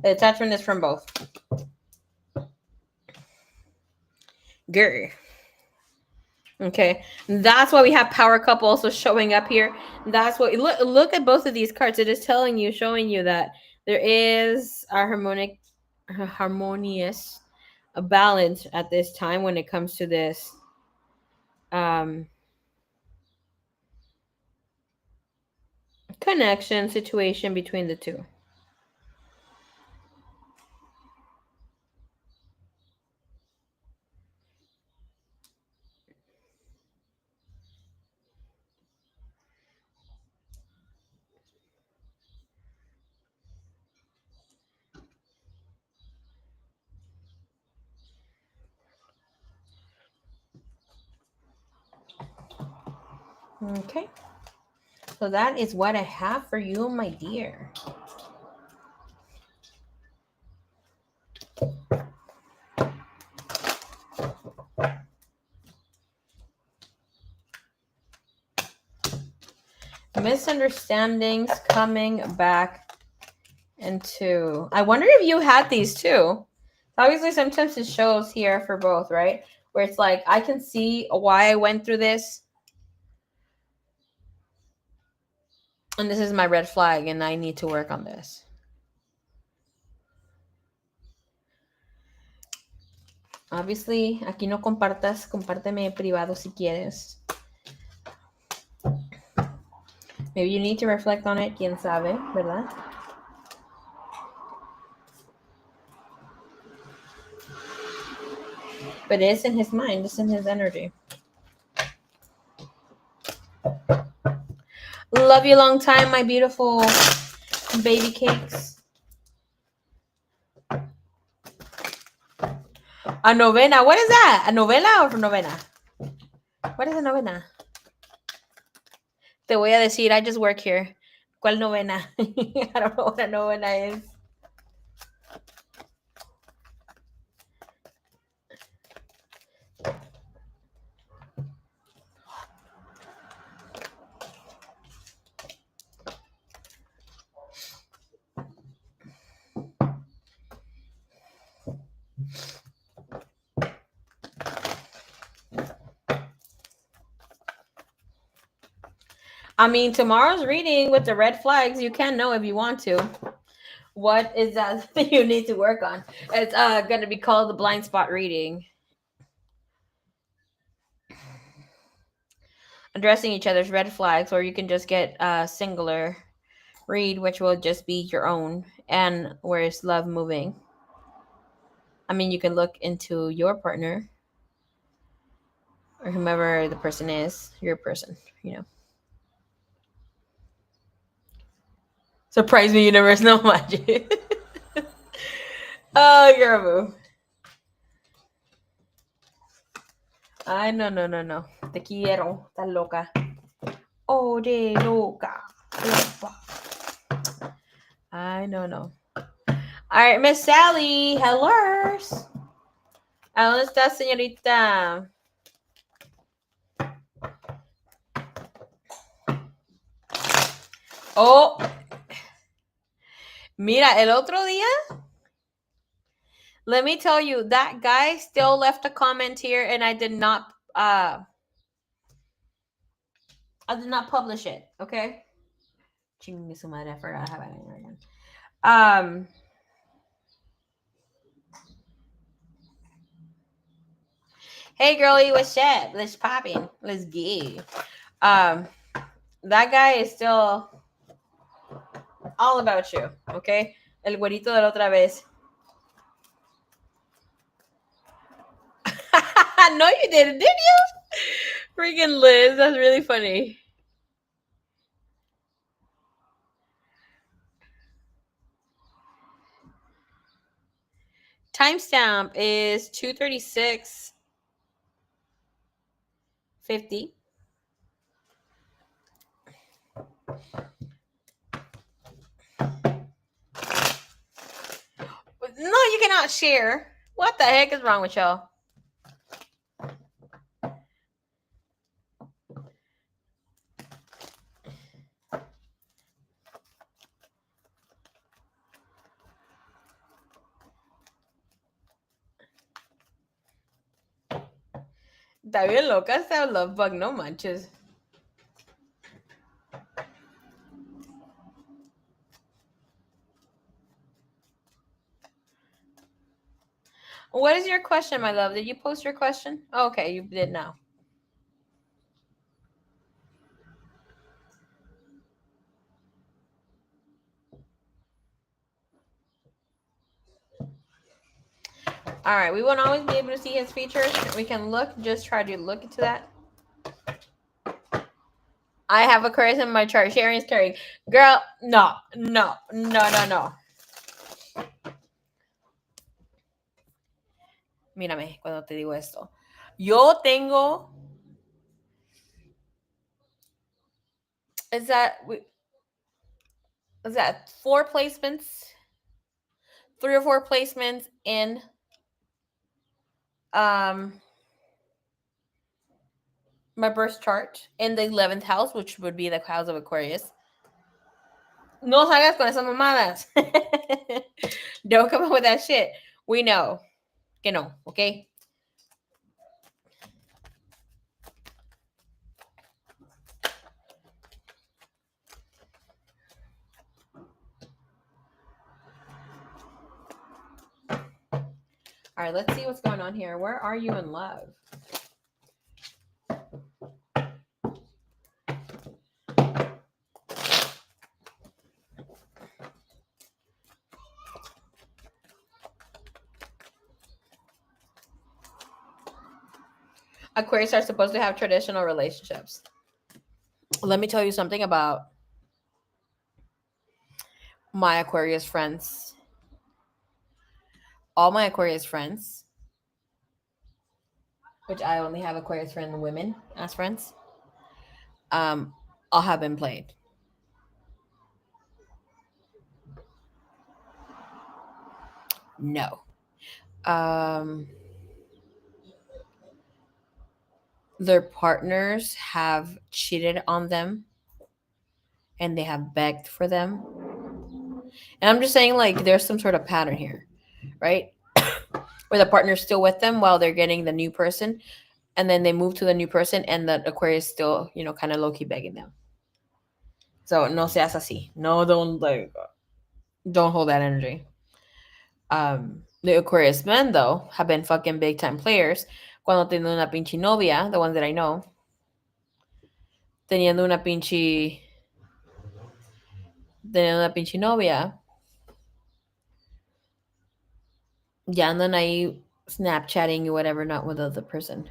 The attachment is from both. Grr. Okay, that's why we have power couple also showing up here. That's what look at both of these cards. It is telling you, showing you that there is a harmonious a balance at this time when it comes to this um connection situation between the two. Okay, so that is what I have for you, my dear. Misunderstandings coming back into. I wonder if you had these too. Obviously, sometimes it shows here for both, right? Where it's like, I can see why I went through this, and this is my red flag, and I need to work on this. Obviously, aquí no compartas, compárteme privado si quieres. Maybe you need to reflect on it, quién sabe, ¿verdad? But it's in his mind, it's in his energy. Love you long time, my beautiful baby cakes. A novena. What is that? A novela or novena? What is a novena? Te voy a decir, I just work here. ¿Cuál novena? I don't know what a novena is. I mean, tomorrow's reading with the red flags, you can know if you want to. What is that you need to work on? It's going to be called the blind spot reading. Addressing each other's red flags, or you can just get a singular read, which will just be your own. And where is love moving? I mean, you can look into your partner or whomever the person is, your person, you know. Surprise me, universe, no magic. Oh, girl, boo. Ay, no, no, no, no. Te quiero. Estás loca. Oye, loca. Opa. Ay, no, no. All right, Miss Sally. Hello. ¿A dónde está, señorita? Oh, mira, el otro día, let me tell you, that guy still left a comment here, and I did not publish it. Okay. Chingue su madre, I forgot how I again. Hey girlie, what's up? Let's pop in. Let's get. Um, that guy is still all about you. Okay. El güerito de la otra vez. No, you didn't, did you? Freaking Liz, that's really funny. Timestamp is 2:36:50. No, you cannot share. What the heck is wrong with y'all? Está bien loca esta love bug, no manches. What is your question, my love? Did you post your question? Oh, okay, you did now. All right, we won't always be able to see his features. We can look, just try to look into that. I have Aquarius in my chart. Sharing is caring. Girl, no, no, no, no, no. Mírame cuando te digo esto. Yo tengo. Is that 4 placements? 3 or 4 placements in my birth chart in the 11th house, which would be the house of Aquarius. No salgas con esas mamadas. Don't come up with that shit. We know. Que no, okay? All right, let's see what's going on here. Where are you in love? Aquarius are supposed to have traditional relationships. Let me tell you something about my Aquarius friends. All my Aquarius friends, which I only have Aquarius friend women as friends, all have been played. No. Their partners have cheated on them and they have begged for them. And I'm just saying, like, there's some sort of pattern here, right? Where the partner's still with them while they're getting the new person, and then they move to the new person, and the Aquarius still, kind of low key begging them. So no seas así. No, don't hold that energy. The Aquarius men though have been fucking big time players. Cuando teniendo una pinche novia, the ones that I know, teniendo una pinche novia, ya andan ahí Snapchatting or whatever, not with the other person.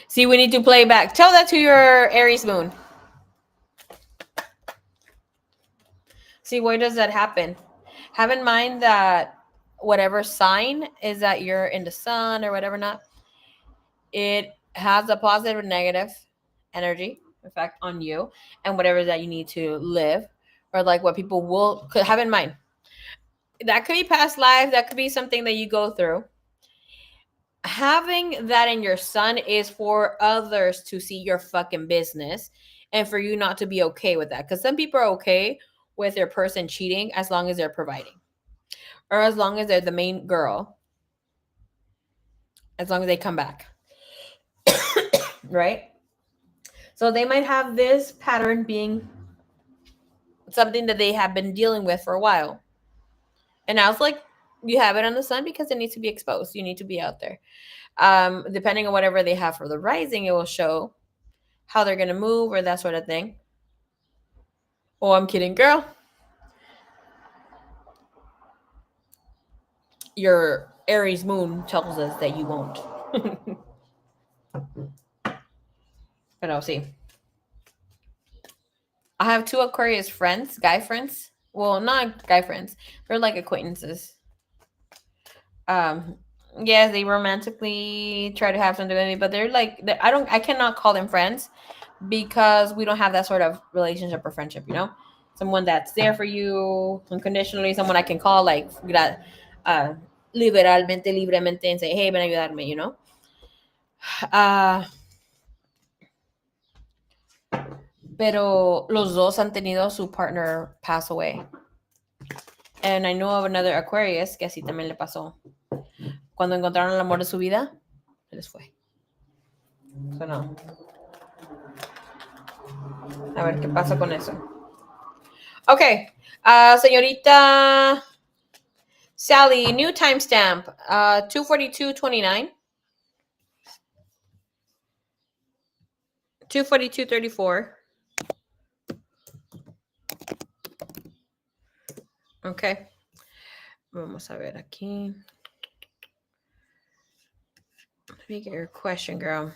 See, we need to play back. Tell that to your Aries moon. See, why does that happen? Have in mind that whatever sign is that you're in the sun or whatever, not, it has a positive or negative energy effect on you and whatever that you need to live, or like what people will could have in mind. That could be past life, that could be something that you go through. Having that in your sun is for others to see your fucking business and for you not to be okay with that. Because some people are okay with their person cheating as long as they're providing, or as long as they're the main girl, as long as they come back, right? So they might have this pattern being something that they have been dealing with for a while. And now it's like you have it on the sun because it needs to be exposed. You need to be out there. Depending on whatever they have for the rising, it will show how they're gonna move or that sort of thing. Oh, I'm kidding, girl. Your Aries moon tells us that you won't. But I'll see. I have two Aquarius friends, guy friends. Well, not guy friends. They're like acquaintances. Um, yes, they romantically try to have something with me, but they're like, I cannot call them friends because we don't have that sort of relationship or friendship. Someone that's there for you unconditionally, someone I can call like uh, liberalmente, libremente, and say, hey, ven a ayudarme. Uh, pero los dos han tenido su partner pass away. And I know of another Aquarius que así también le pasó. Cuando encontraron el amor de su vida, se les fue. So, no. A ver qué pasa con eso. Okay. Señorita Sally, new timestamp. 2:42:29. 2:42:34. Okay. Vamos a ver aquí. Let me get your question, girl.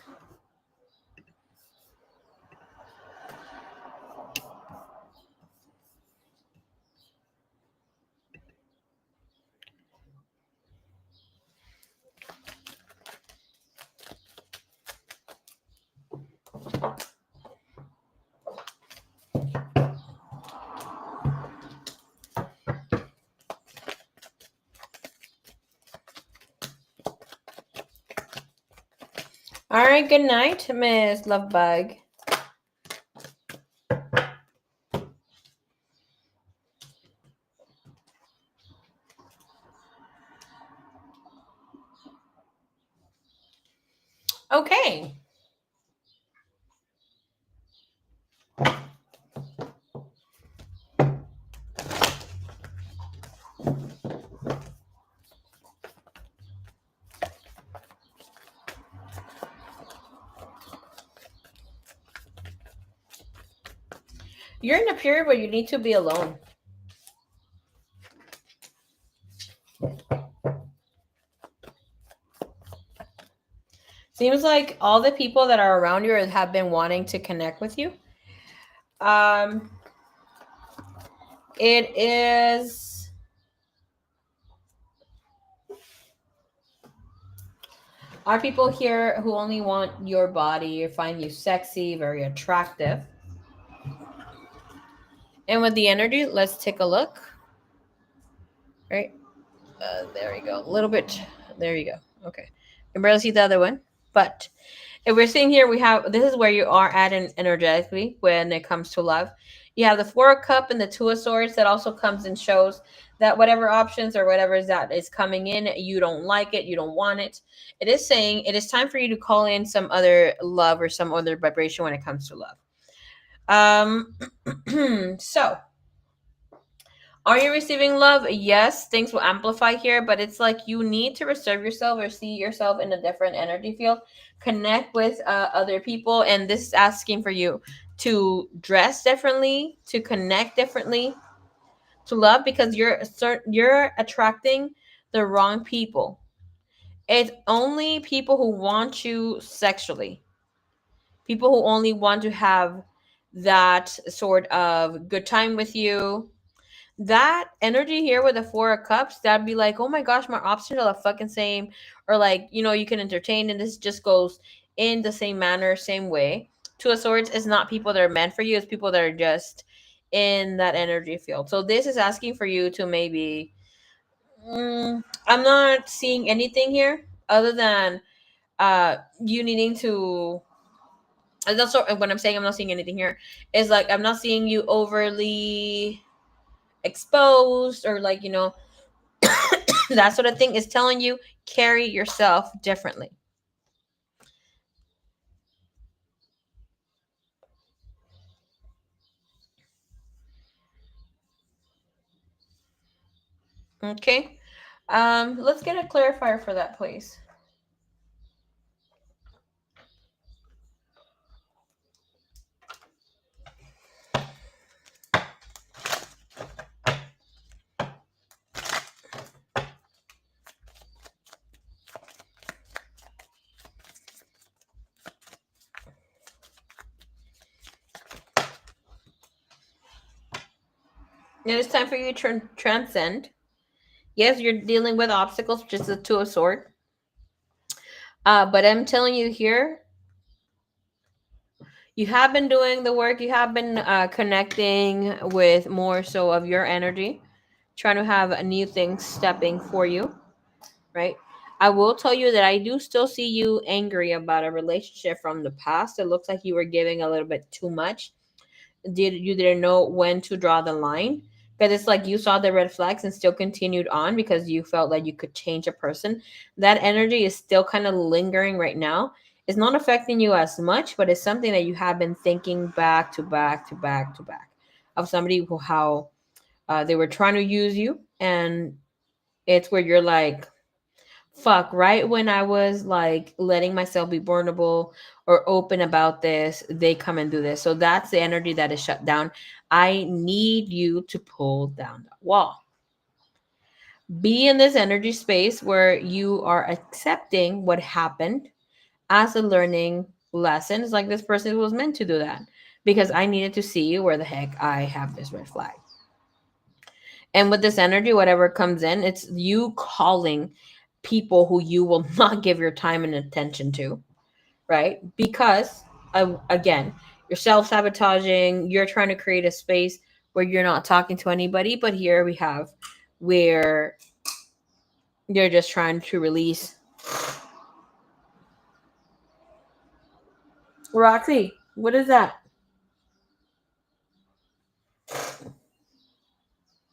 All right, good night, Miss Lovebug. Okay. You're in a period where you need to be alone. Seems like all the people that are around you have been wanting to connect with you. Um, it is are people here who only want your body, find you sexy, very attractive. And with the energy, let's take a look. Right? There we go. A little bit. There you go. Okay. You can barely see the other one. But if we're seeing here, we have this is where you are at energetically when it comes to love. You have the Four of Cup and the Two of Swords that also comes and shows that whatever options or whatever is that is coming in, you don't like it, you don't want it. It is saying it is time for you to call in some other love or some other vibration when it comes to love. So are you receiving love? Yes, things will amplify here, but it's like you need to reserve yourself or see yourself in a different energy field, connect with other people, and this is asking for you to dress differently, to connect differently, to love because you're attracting the wrong people. It's only people who want you sexually, people who only want to have that sort of good time with you, That energy here with the Four of Cups, that'd be like, oh my gosh, my options are the fucking same. Or like, you can entertain, and this just goes in the same manner, same way. Two of Swords is not people that are meant for you, it's people that are just in that energy field. So this is asking for you to maybe, I'm not seeing anything here other than you needing to, that's when I'm saying I'm not seeing anything here is like I'm not seeing you overly exposed, or like, that sort of thing is telling you carry yourself differently. Okay. Let's get a clarifier for that, please. It is time for you to transcend. Yes, you're dealing with obstacles, which is the Two of Swords. But I'm telling you here, you have been doing the work. You have been connecting with more so of your energy, trying to have new things stepping for you, right? I will tell you that I do still see you angry about a relationship from the past. It looks like you were giving a little bit too much. You didn't know when to draw the line, because it's like you saw the red flags and still continued on because you felt like you could change a person. That energy is still kind of lingering right now. It's not affecting you as much, but it's something that you have been thinking back to back to back to back of somebody who, how they were trying to use you, and it's where you're like, fuck, right when I was like letting myself be vulnerable or open about this, they come and do this. So that's the energy that is shut down. I need you to pull down that wall. Be in this energy space where you are accepting what happened as a learning lesson. It's like this person was meant to do that because I needed to see where the heck I have this red flag. And with this energy, whatever comes in, it's you calling people who you will not give your time and attention to, right? Because, again, you're self sabotaging, you're trying to create a space where you're not talking to anybody. But here we have where you're just trying to release. Roxy, what is that?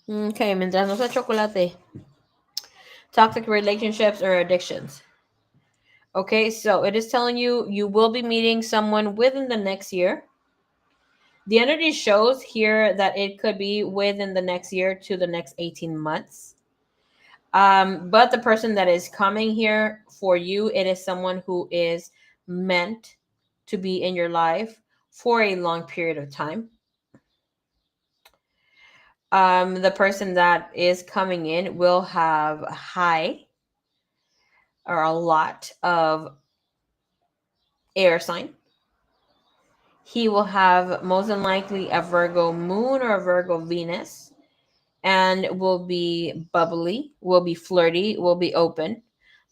Okay, mientras no sea chocolate. Toxic relationships or addictions. Okay, so it is telling you you will be meeting someone within the next year. The energy shows here that it could be within the next year to the next 18 months. But the person that is coming here for you, it is someone who is meant to be in your life for a long period of time. The person that is coming in will have a high or a lot of air sign. He will have most than likely a Virgo moon or a Virgo Venus, and will be bubbly, will be flirty, will be open,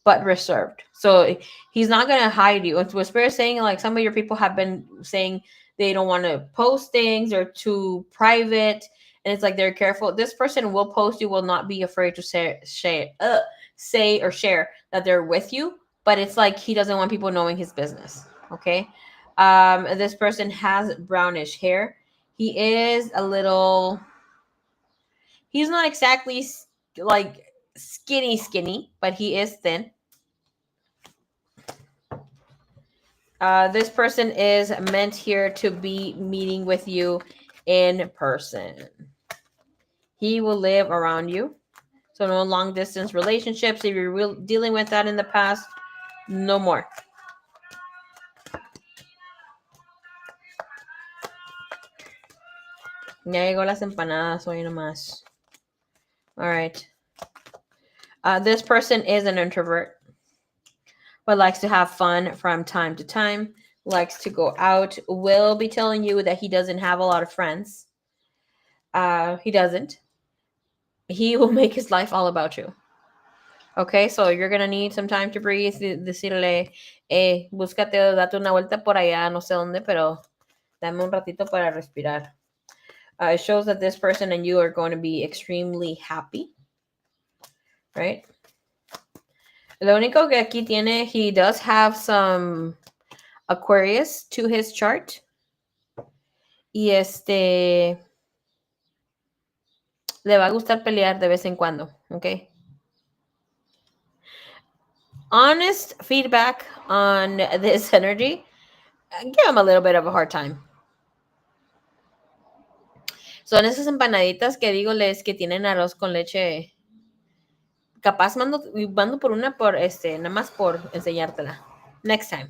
but reserved. So he's not gonna hide you. It's what Spirit's saying. Like some of your people have been saying they don't want to post things or too private, and it's like they're careful. This person will post you, will not be afraid to say or share that they're with you, but it's like he doesn't want people knowing his business. Okay. This person has brownish hair. He is a little, he's not exactly like skinny, but he is thin. This person is meant here to be meeting with you in person. He will live around you. So no long distance relationships. If you're dealing with that in the past, no more. Ya llegó las empanadas hoy nomás. All right. This person is an introvert, but likes to have fun from time to time, likes to go out, will be telling you that he doesn't have a lot of friends. He doesn't. he will make his life all about you. Okay, so you're gonna need some time to breathe. Decirle, búscate, date una vuelta por allá, no sé dónde, pero dame un ratito para respirar. It shows that this person and you are going to be extremely happy, right? Lo único que aquí tiene, he does have some Aquarius to his chart. Y le va a gustar pelear de vez en cuando, okay? Honest feedback on this energy, give him a little bit of a hard time. Son esas empanaditas que digoles que tienen arroz con leche. Capaz mando por una por nada más por enseñártela. Next time.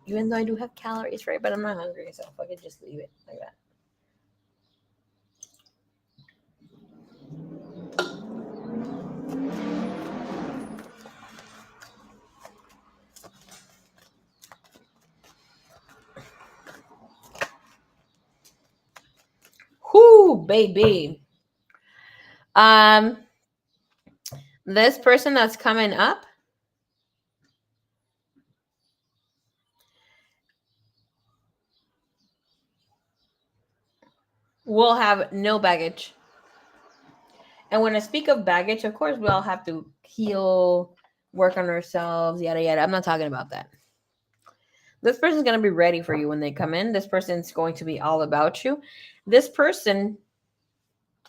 Even though I do have calories, right? But I'm not hungry, so I could just leave it like that. Whoo, baby. This person that's coming up will have no baggage. And when I speak of baggage, of course, we all have to heal, work on ourselves, yada, yada. I'm not talking about that. This person's going to be ready for you when they come in. This person's going to be all about you. This person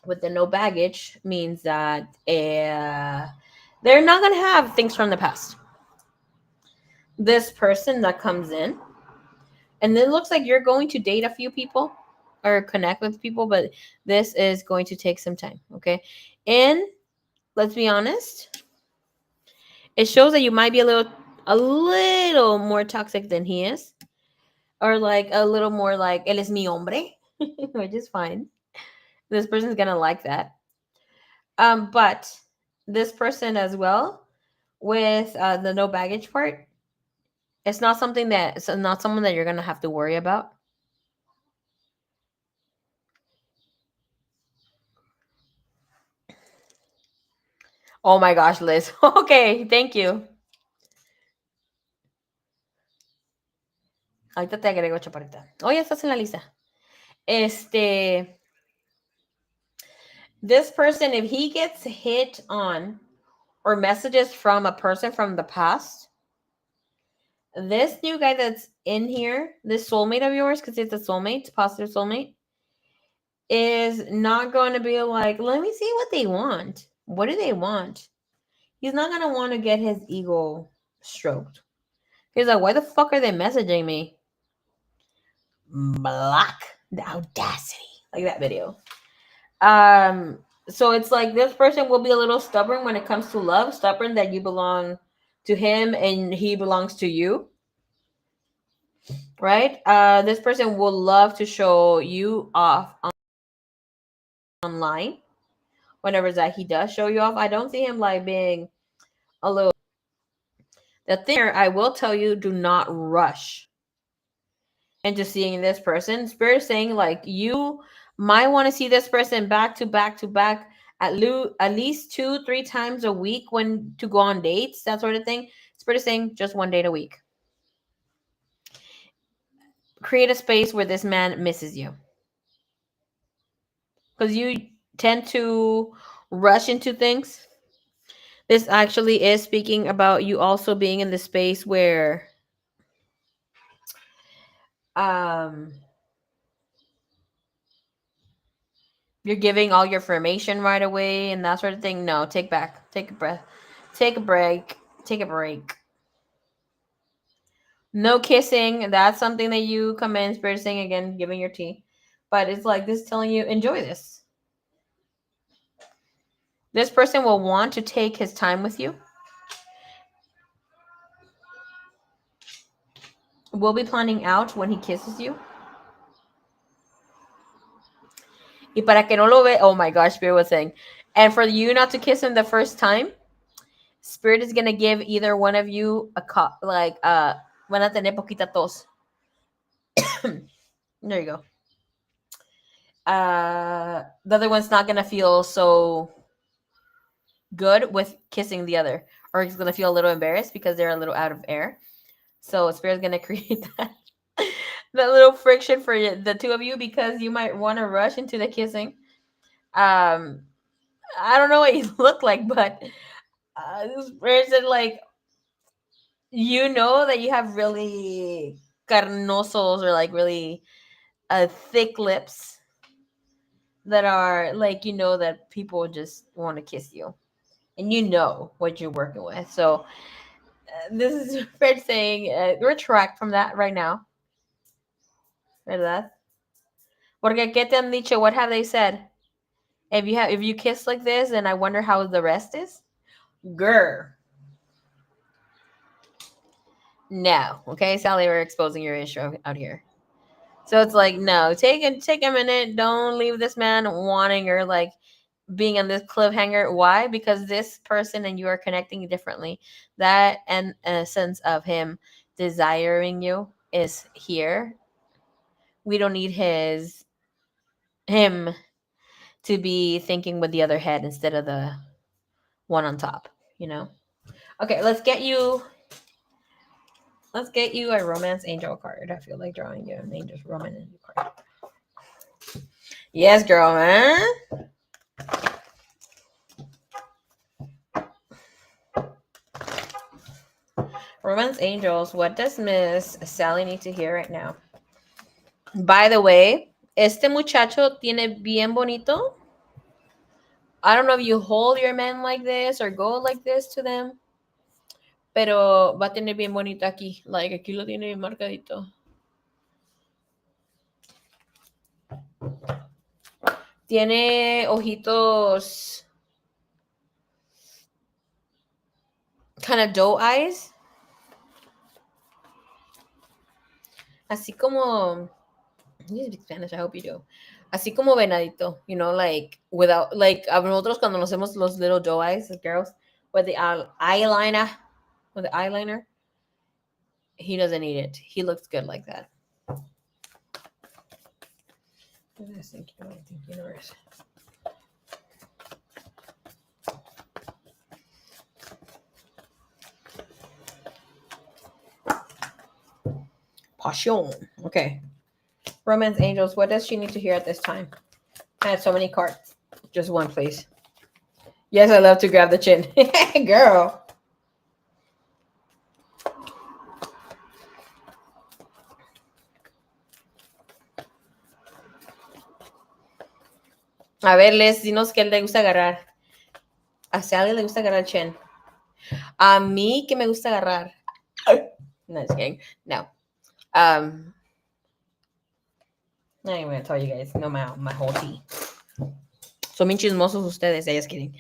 with the no baggage means that they're not going to have things from the past. This person that comes in, and it looks like you're going to date a few people or connect with people, but this is going to take some time, okay? And let's be honest, it shows that you might be a little more toxic than he is, or like a little more like él es mi hombre, which is fine. This person's gonna like that. But this person as well with the no baggage part, it's not someone that you're gonna have to worry about. Oh my gosh, Liz. Okay, thank you. Ahorita te agrego, chaparrita. Oh, ya estás en la lista. This person, if he gets hit on or messages from a person from the past, this new guy that's in here, this soulmate of yours, because it's a soulmate, positive soulmate, is not going to be like, let me see what they want. What do they want? He's not going to want to get his ego stroked. He's like, why the fuck are they messaging me? Block the audacity. Like that video. So it's like this person will be a little stubborn when it comes to love, stubborn that you belong to him and he belongs to you. Right? This person will love to show you off online. Whenever that he does show you off, I don't see him like being a little. The thing here, I will tell you, do not rush into seeing this person. Spirit is saying like you might want to see this person back to back to back at least 2-3 times a week when to go on dates, that sort of thing. Spirit is saying just one date a week. Create a space where this man misses you. Because you tend to rush into things. This actually is speaking about you also being in the space where you're giving all your information right away and that sort of thing. No, take back. Take a breath. Take a break. Take a break. No kissing. That's something that you come in spirit saying again, giving your tea. But it's like this telling you, enjoy this. This person will want to take his time with you. We'll be planning out when he kisses you. Y para que no lo ve, oh my gosh, Spirit was saying. And for you not to kiss him the first time, Spirit is gonna give either one of you a van a tener poquita tos. There you go. The other one's not gonna feel so good with kissing the other, or he's gonna feel a little embarrassed because they're a little out of air. So Spirit's gonna create that little friction for the two of you because you might want to rush into the kissing. Um, I don't know what you look like, but this person like you know that you have really carnosos or like really thick lips that are like you know that people just want to kiss you and you know what you're working with. So this is Fred saying retract from that right now. ¿Verdad? Porque ¿qué te han dicho? What have they said? If you kiss like this, then I wonder how the rest is. Girl. No. Okay, Sally, we're exposing your issue out here. So it's like, no, take a minute. Don't leave this man wanting or like being on this cliffhanger. Why? Because this person and you are connecting differently. That and a sense of him desiring you is here. We don't need him to be thinking with the other head instead of the one on top, you know? Okay, let's get you a romance angel card. I feel like drawing you an angel's romance angel card. Yes, girl, man. Romance angels, what does Miss Sally need to hear right now? By the way, este muchacho tiene bien bonito. I don't know if you hold your men like this or go like this to them. Pero va a tener bien bonito aquí. Like, aquí lo tiene bien marcadito. Tiene ojitos kind of doe eyes. Así como, you speak Spanish, I hope you do. Así como venadito, you know, like without, like a nosotros cuando nos hacemos los little doe eyes, the girls, with the eyeliner, he doesn't need it. He looks good like that. Thank you, universe. Passion. Okay. Romance angels, what does she need to hear at this time? I had so many cards. Just one, please. Yes, I love to grab the chin. Girl. A ver, Les, dinos que le gusta agarrar. A Sally le gusta agarrar el chin. A mí que me gusta agarrar. No, just kidding. No. I'm not even gonna tell you guys. No, my whole tea. Son bien chismosos ustedes. Just kidding.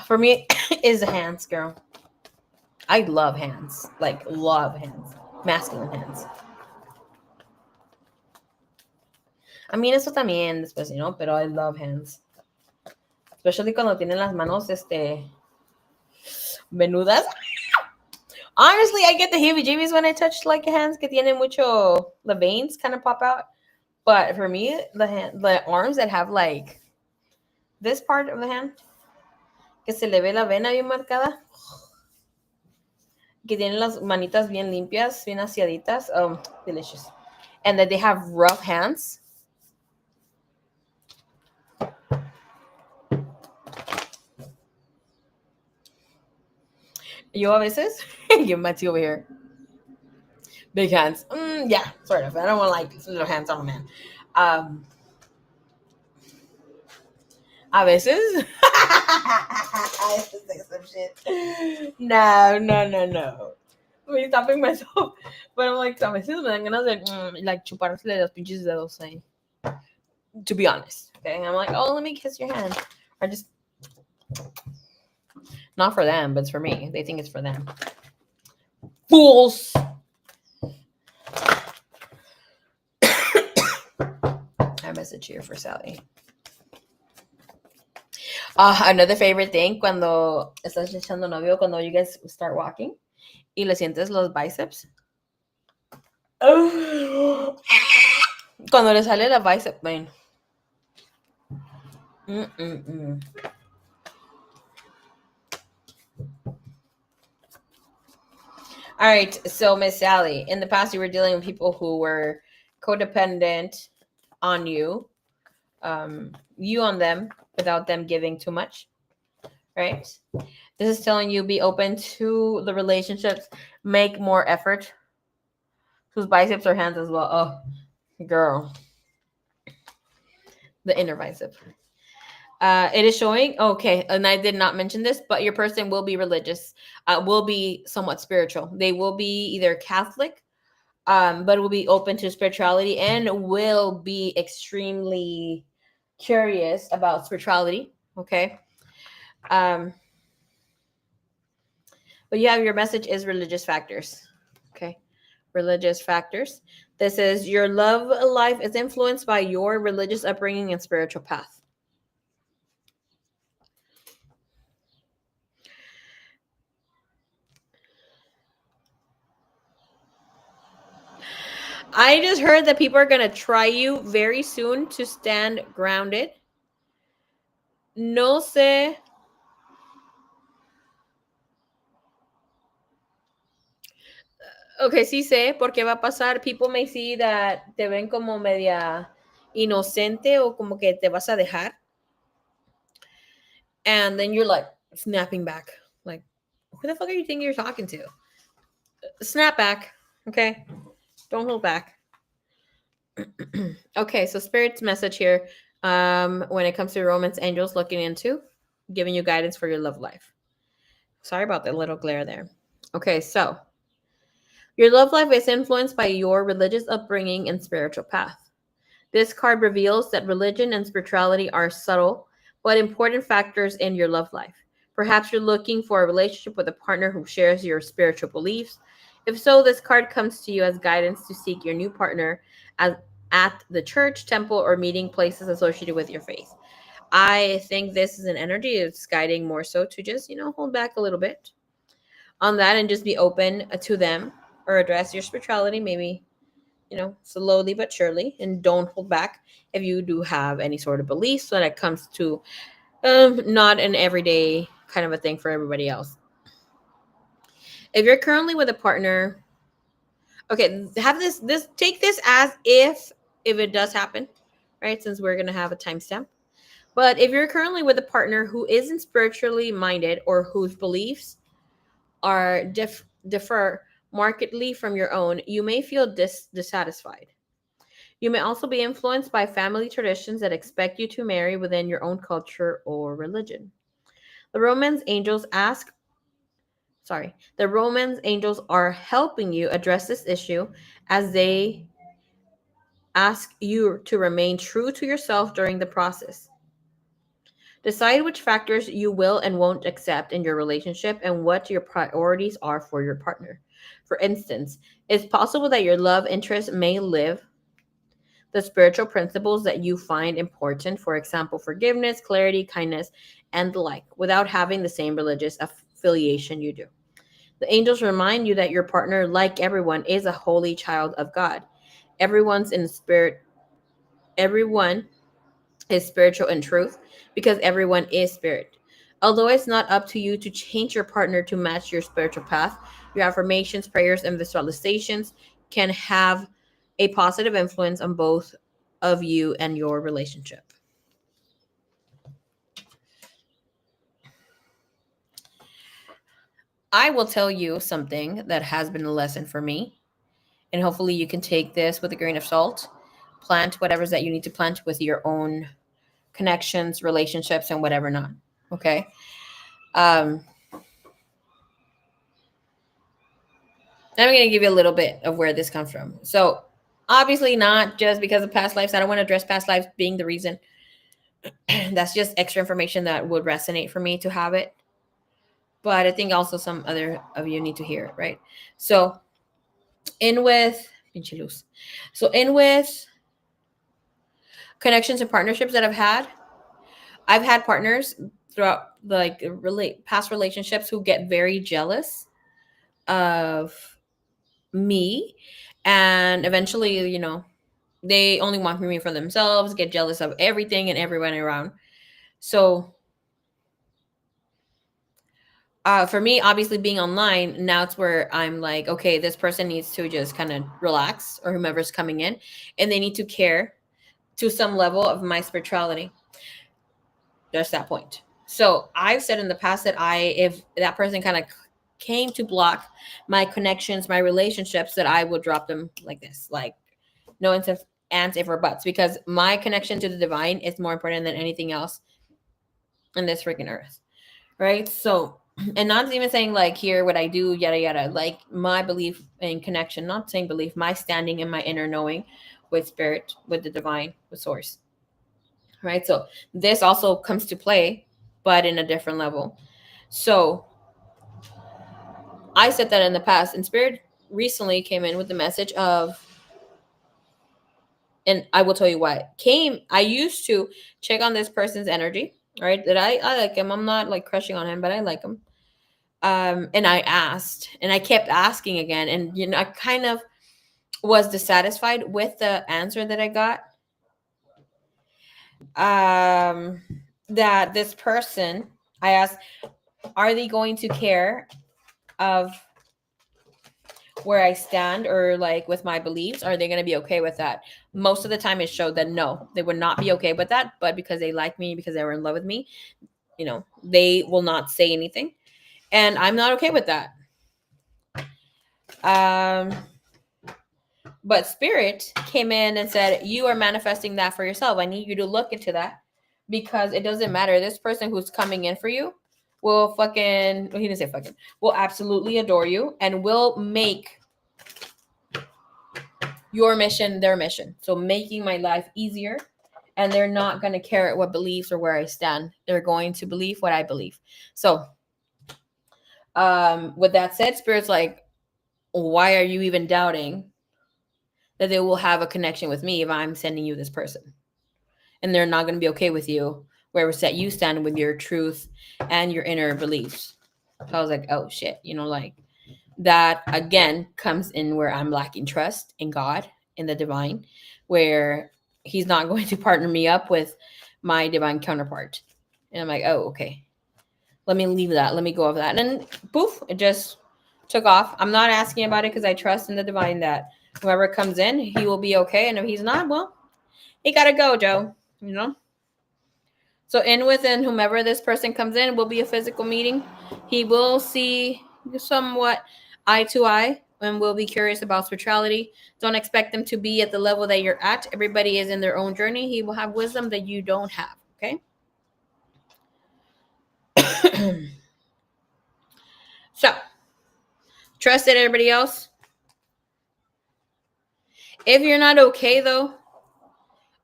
For me, is the hands, girl. I love hands. Like, love hands. Masculine hands. I mean, eso también después, you know, pero I love hands. Especially cuando tienen las manos, menudas. Honestly, I get the heebie-jeebies when I touch, like, hands que tienen mucho, the veins kind of pop out. But for me, the arms that have, like, this part of the hand, que se le ve la vena bien marcada, que tienen las manitas bien limpias, bien aseaditas, delicious. And that they have rough hands. Yo a veces, give my tea over here. Big hands. Yeah, sort of. I don't want like little hands on a man. A veces. Some shit. No. I'm stopping myself. But I'm like, a veces me dan ganas de like chuparle los pinches dedos ahí. To be honest. Okay. And I'm like, oh, let me kiss your hand. Or just not for them, but it's for me. They think it's for them. Fools. I message here for Sally. Another favorite thing cuando estás echando novio, cuando you guys start walking y le sientes los biceps. Cuando le sale la bicep vein. Mm-mm-mm. All right, so Miss Sally, in the past you were dealing with people who were codependent on you, you on them without them giving too much, right? This is telling you be open to the relationships, make more effort. Whose biceps or hands as well? Oh, girl, the inner bicep. It is showing, okay, and I did not mention this, but your person will be religious, will be somewhat spiritual. They will be either Catholic, but will be open to spirituality and will be extremely curious about spirituality. Okay. Um, but you have your message is religious factors. Okay. Religious factors. This is your love life is influenced by your religious upbringing and spiritual path. I just heard that people are going to try you very soon to stand grounded. No sé. Okay, sí sé por qué va a pasar. People may see that te ven como media inocente o como que te vas a dejar. And then you're like snapping back. Like, who the fuck are you thinking you're talking to? Snap back. Okay. Don't hold back. Okay, so Spirit's message here, when it comes to romance angels looking into, giving you guidance for your love life. Sorry about the little glare there. Okay, so your love life is influenced by your religious upbringing and spiritual path. This card reveals that religion and spirituality are subtle but important factors in your love life. Perhaps you're looking for a relationship with a partner who shares your spiritual beliefs. If so, this card comes to you as guidance to seek your new partner as, at the church, temple, or meeting places associated with your faith. I think this is an energy that's guiding more so to just, hold back a little bit on that and just be open to them or address your spirituality, maybe slowly but surely, and don't hold back if you do have any sort of beliefs when it comes to not an everyday kind of a thing for everybody else. If you're currently with a partner, okay, have this take this as if it does happen, right? Since we're gonna have a timestamp. But if you're currently with a partner who isn't spiritually minded or whose beliefs are differ markedly from your own, you may feel dissatisfied. You may also be influenced by family traditions that expect you to marry within your own culture or religion. The Romance angels ask, the Romance angels are helping you address this issue as they ask you to remain true to yourself during the process. Decide which factors you will and won't accept in your relationship and what your priorities are for your partner. For instance, it's possible that your love interest may live the spiritual principles that you find important, for example, forgiveness, clarity, kindness, and the like, without having the same religious affiliation you do. The angels remind you that your partner, like everyone, is a holy child of God. Everyone's in spirit, everyone is spiritual in truth because everyone is spirit. Although it's not up to you to change your partner to match your spiritual path, your affirmations, prayers, and visualizations can have a positive influence on both of you and your relationship. I will tell you something that has been a lesson for me, and hopefully you can take this with a grain of salt. Plant whatever's that you need to plant with your own connections, relationships, and whatever not. Okay. Um, I'm going to give you a little bit of where this comes from. So, obviously, not just because of past lives. I don't want to address past lives being the reason. That's just extra information that would resonate for me to have it. But I think also some other of you need to hear it, right? So, in with pinche luz. So, in with connections and partnerships that I've had partners throughout like past relationships who get very jealous of me And eventually, they only want me for themselves, get jealous of everything and everyone around. So for me, obviously being online, now it's where I'm like, okay, this person needs to just kind of relax, or whomever's coming in, and they need to care to some level of my spirituality. There's that point. So I've said in the past that if that person kind of came to block my connections, my relationships, that I would drop them like this, like no ands, if, or buts, because my connection to the divine is more important than anything else in this freaking earth, right? So, and not even saying like here what I do, yada yada, like my belief and connection, not saying belief, my standing in my inner knowing with spirit, with the divine, with source, right? So this also comes to play, but in a different level. So I said that in the past, and spirit recently came in with the message of, and I will tell you why. Came, I used to check on this person's energy, right? That I like him. I'm not like crushing on him, but I like him. And I asked, and I kept asking again, and I kind of was dissatisfied with the answer that I got. That this person, I asked, are they going to care of where I stand, or like with my beliefs? Are they going to be okay with that? Most of the time, it showed that no, they would not be okay with that. But because they like me, because they were in love with me, they will not say anything, and I'm not okay with that. Um, but spirit came in and said, "You are manifesting that for yourself. I need you to look into that, because it doesn't matter. This person who's coming in for you will fucking, well, he didn't say fucking, will absolutely adore you and will make your mission their mission. So making my life easier, and they're not going to care what beliefs or where I stand. They're going to believe what I believe." So with that said, spirit's like, why are you even doubting that they will have a connection with me if I'm sending you this person? And they're not going to be okay with you where it's that you stand with your truth and your inner beliefs. So I was like, oh shit, like that again comes in where I'm lacking trust in God, in the divine, where he's not going to partner me up with my divine counterpart. And I'm like, oh, okay. Let me leave that. Let me go of that. And poof, it just took off. I'm not asking about it because I trust in the divine that whoever comes in, he will be okay. And if he's not, well, he gotta go, Joe. You know? So in within whomever this person comes in will be a physical meeting. He will see somewhat eye to eye and will be curious about spirituality. Don't expect them to be at the level that you're at. Everybody is in their own journey. He will have wisdom that you don't have. Okay. So trust in everybody else. If you're not okay though,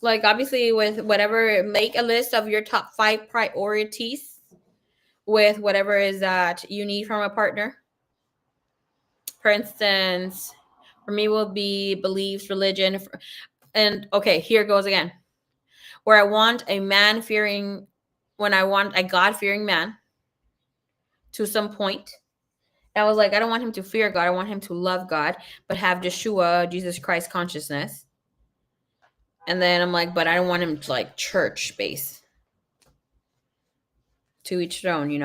like obviously with whatever, make a list of your top 5 priorities with whatever is that you need from a partner. For instance, for me will be beliefs, religion, and okay, here goes again. Where I want a man fearing, when I want a God fearing man to some point. I was like, I don't want him to fear God. I want him to love God, but have Yeshua, Jesus Christ consciousness. And then I'm like, but I don't want him to like church base. To each their own.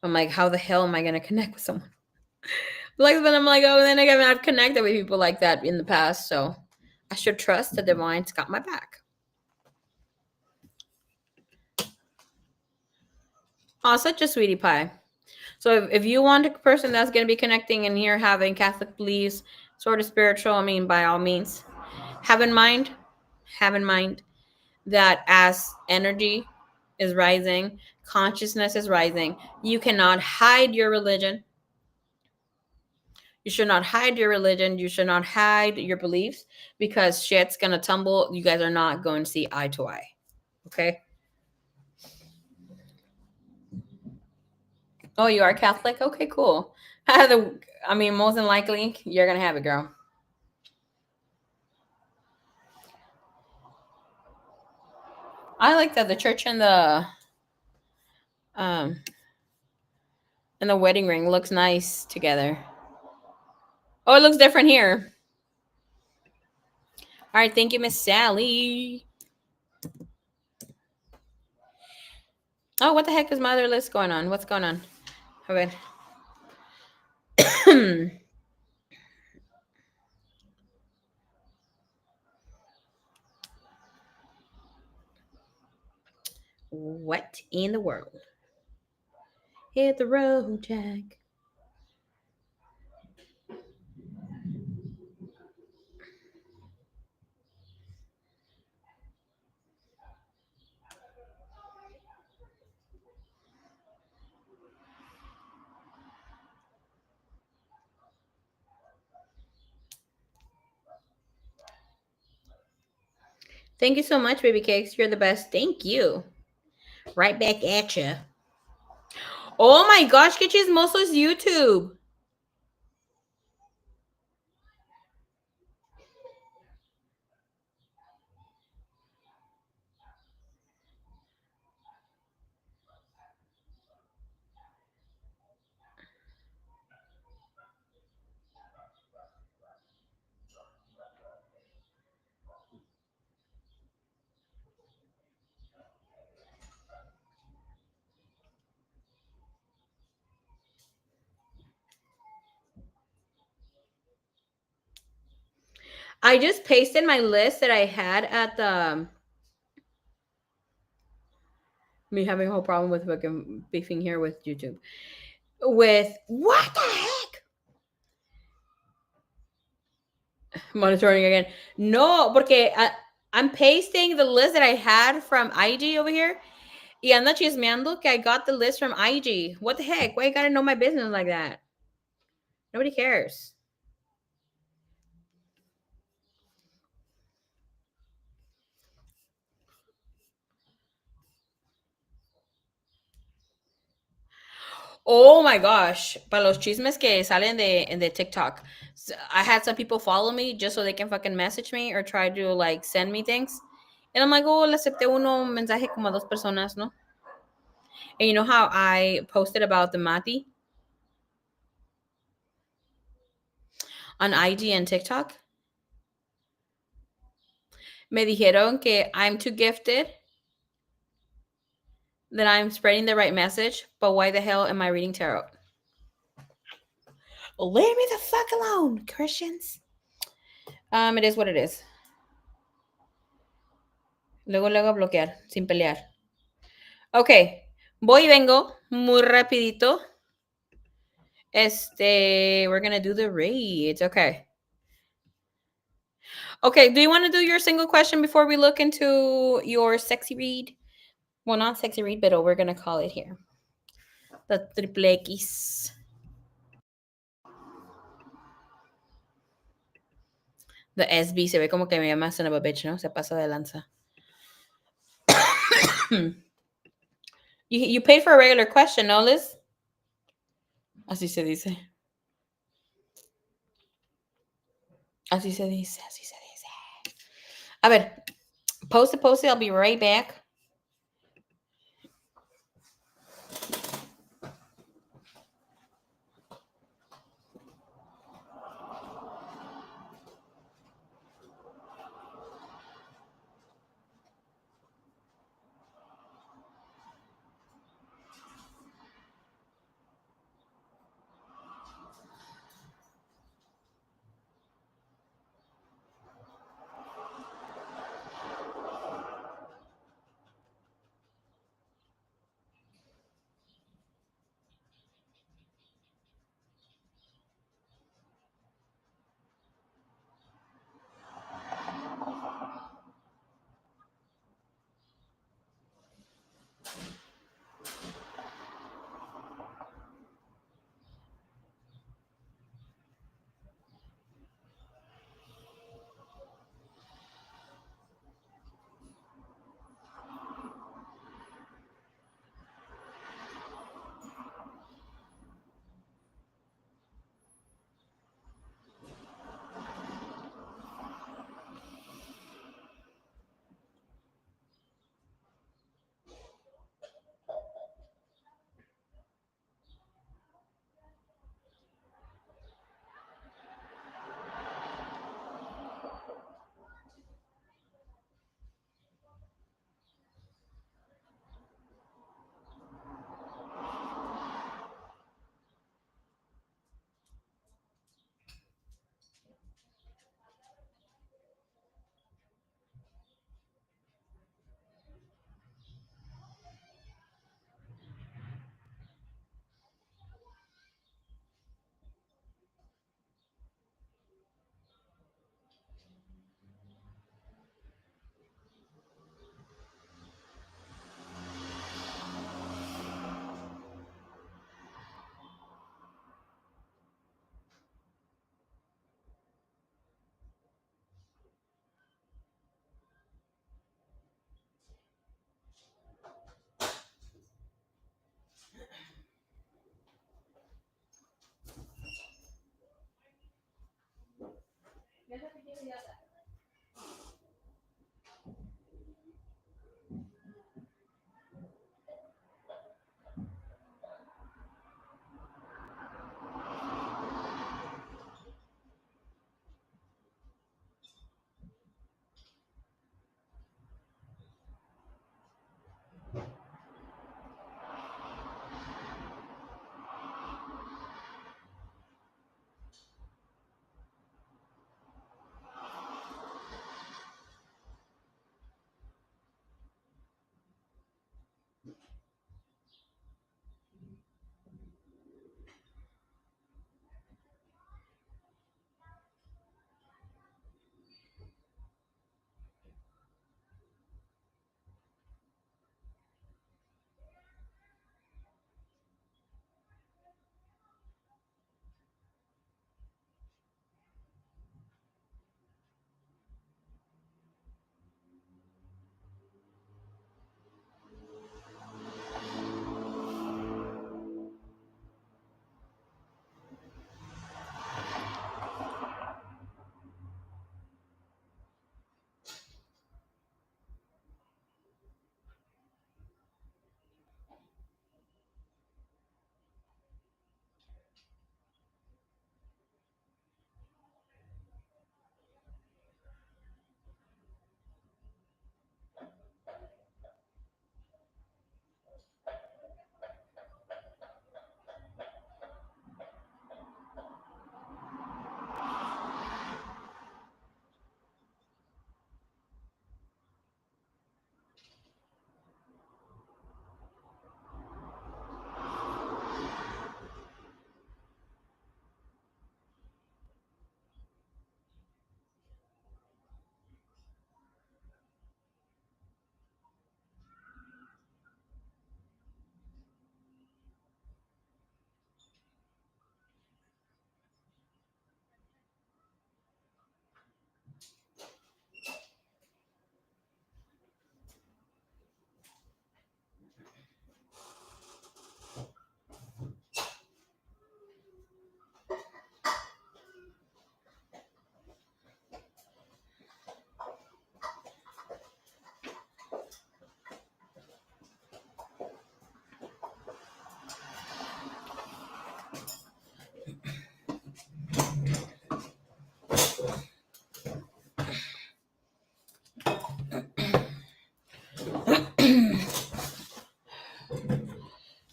I'm like, how the hell am I going to connect with someone? Like, then I'm like, oh, then again, I've connected with people like that in the past. So I should trust the divine's got my back. Oh, such a sweetie pie. So if you want a person that's going to be connecting and here having Catholic beliefs, sort of spiritual, I mean, by all means, have in mind, have in mind that as energy is rising, consciousness is rising, you cannot hide your religion. You should not hide your religion. You should not hide your beliefs, because shit's going to tumble. You guys are not going to see eye to eye. Okay? Oh, you are Catholic? Okay, cool. I mean, most than likely, you're going to have it, girl. I like that the church um and the wedding ring looks nice together. Oh, it looks different here. All right, thank you, Miss Sally. Oh, what the heck is my other list going on? What's going on? A ver. What in the world? Hit the road, Jack. Thank you so much, baby cakes. You're the best. Thank you. Right back at you. Oh my gosh, que chismosos YouTube. I just pasted my list that I had at the me having a whole problem with fucking beefing here with YouTube. With what the heck? Monitoring again. No, porque I'm pasting the list that I had from IG over here. Y anda chismeando que I got the list from IG. What the heck? Why you gotta know my business like that? Nobody cares. Oh my gosh. Para los chismes que salen de TikTok. I had some people follow me just so they can fucking message me or try to like send me things. And I'm like, oh, le acepté uno mensaje como a dos personas, ¿no? And you know how I posted about the Mati on IG and TikTok? Me dijeron que I'm too gifted, that I'm spreading the right message, but why the hell am I reading tarot? Leave me the fuck alone, Christians. It is what it is. Luego, luego bloquear, sin pelear. Ok, voy y vengo muy rapidito. We're gonna do the reads. Okay. Okay, do you want to do your single question before we look into your sexy read? Well, not sexy read, but we're gonna call it here. The triple X. The SB se ve como que me llama son of a bitch, ¿no? Se pasa de lanza. You paid for a regular question, ¿no, Liz? Así se dice. Así se dice, así se dice. A ver, post it. I'll be right back.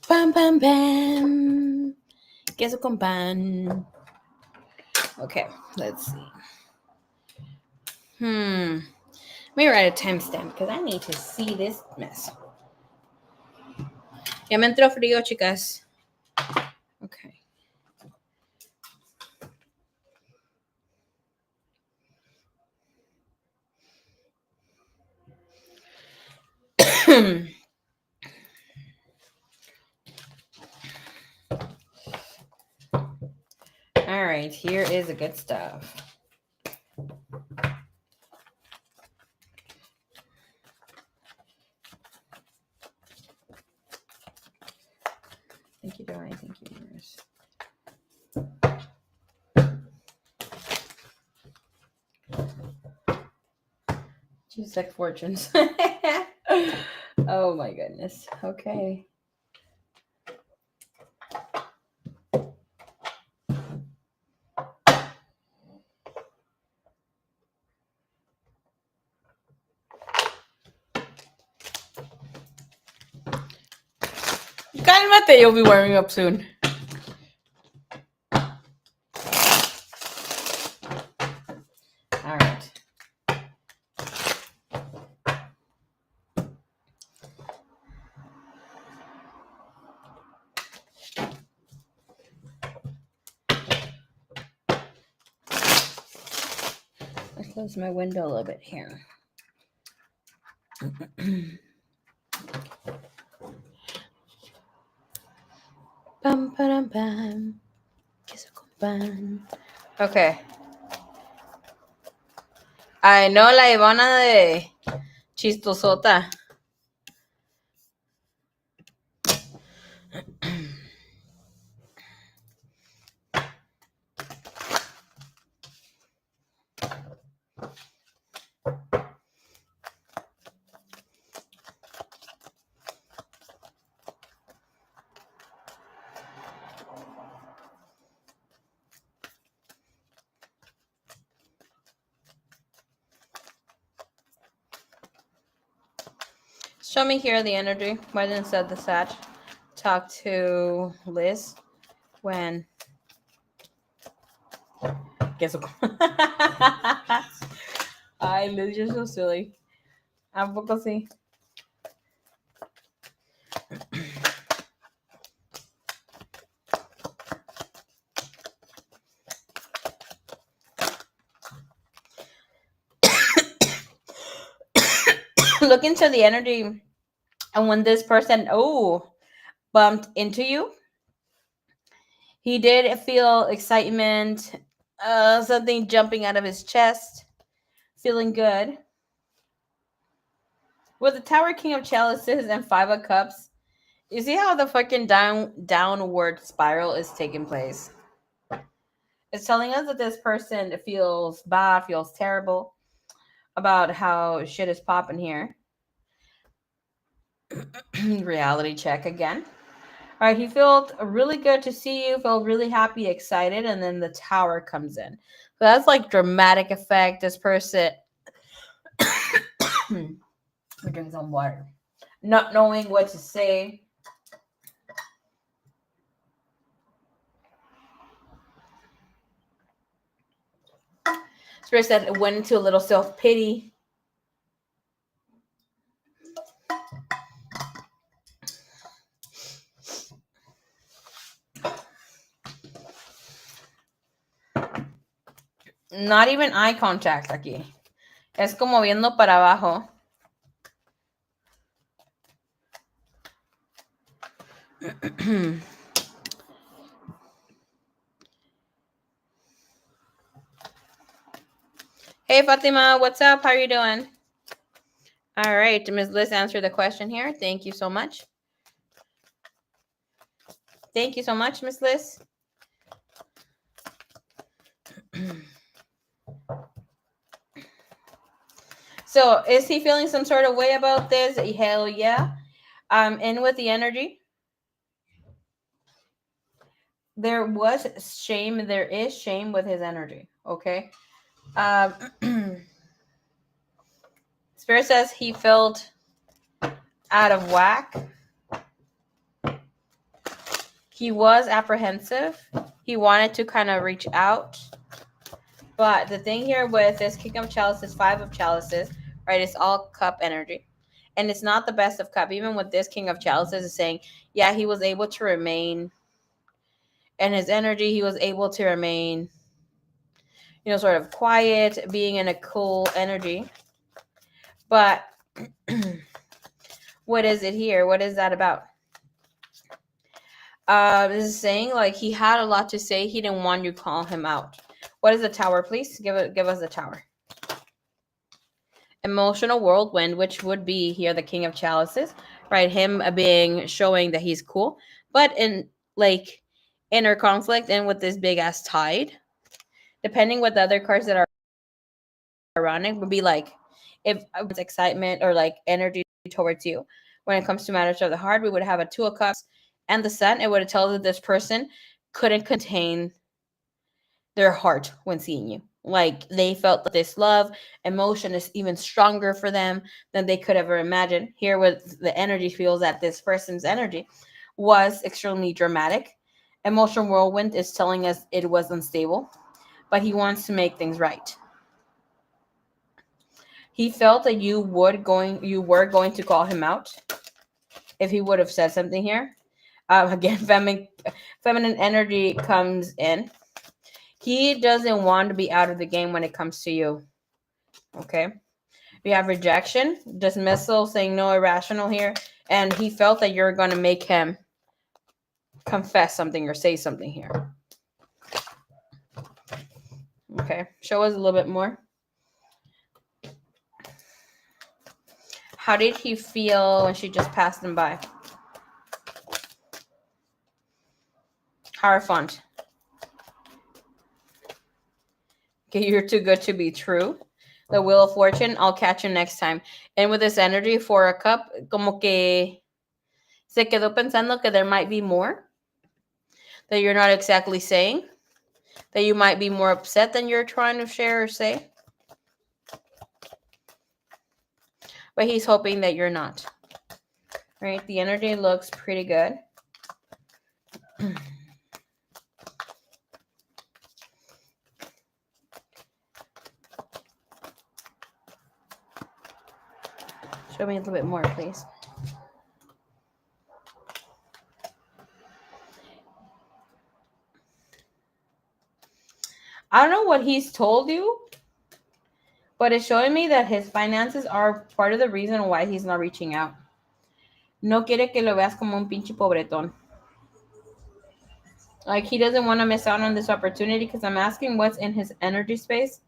Pam, pam, pam. Queso con pan. Okay, let's see. Let me write a timestamp because I need to see this mess. Ya me entró frío, chicas. Okay. All right, here is the good stuff. Thank you, Joy. Thank you, Nurse. She's like fortunes. Oh my goodness. Okay. Cálmate, you'll be warming up soon. All right. I'll close my window a little bit here. Pam, pam, pam. Queso con pan. Okay. I know la Ivana de Chistosota. Show me here the energy. Why didn't said the Sag talk to Liz when guess what? Ay, Liz, you're so silly. ¿A poco sí? Look into the energy, and when this person bumped into you, he did feel excitement, something jumping out of his chest, feeling good. With the Tower King of Chalices and Five of Cups, you see how the fucking downward spiral is taking place. It's telling us that this person feels bad, feels terrible about how shit is popping here. Reality check again. All right, he felt really good to see you, felt really happy, excited, and then the tower comes in. So that's like dramatic effect. This person, we drink some water, not knowing what to say. Spirit said it went into a little self pity. Not even eye contact aquí. Es como viendo para abajo. Hey Fatima, what's up? How are you doing? All right, Ms. Liz answered the question here. Thank you so much. Thank you so much, Ms. Liz. So, is he feeling some sort of way about this? Hell yeah. I'm in with the energy. There was shame. There is shame with his energy. Okay. Um, Spirit says he felt out of whack. He was apprehensive. He wanted to kind of reach out. But the thing here with this King of Chalices, Five of Chalices, right, it's all cup energy. And it's not the best of cup. Even with this King of Chalices is saying, yeah, he was able to remain in his energy. He was able to remain, sort of quiet, being in a cool energy. But what is it here? What is that about? This is saying like he had a lot to say. He didn't want you to call him out. What is the tower, please? Give us the tower. Emotional whirlwind, which would be here the King of Chalices, right? Him being showing that he's cool, but in like inner conflict and with this big ass tide. Depending what the other cards that are running would be like, if it's excitement or like energy towards you. When it comes to matters of the heart, we would have a Two of Cups and the Sun. It would tell that this person couldn't contain their heart when seeing you. Like they felt that this love, emotion is even stronger for them than they could ever imagine. Here, with the energy feels that this person's energy was extremely dramatic. Emotional whirlwind is telling us it was unstable, but he wants to make things right. He felt that you were going to call him out if he would have said something here. Again, feminine energy comes in. He doesn't want to be out of the game when it comes to you. Okay. We have rejection, dismissal, saying no, irrational here. And he felt that you're going to make him confess something or say something here. Okay. Show us a little bit more. How did he feel when she just passed him by? Hierophant. Okay, you're too good to be true. The Wheel of Fortune, I'll catch you next time. And with this energy for a cup, como que se quedó pensando que there might be more that you're not exactly saying, that you might be more upset than you're trying to share or say. But he's hoping that you're not. right? The energy looks pretty good. Show me a little bit more, please. I don't know what he's told you, but it's showing me that his finances are part of the reason why he's not reaching out. No quiere que lo veas como un pinche pobretón. Like, he doesn't want to miss out on this opportunity, because I'm asking what's in his energy space.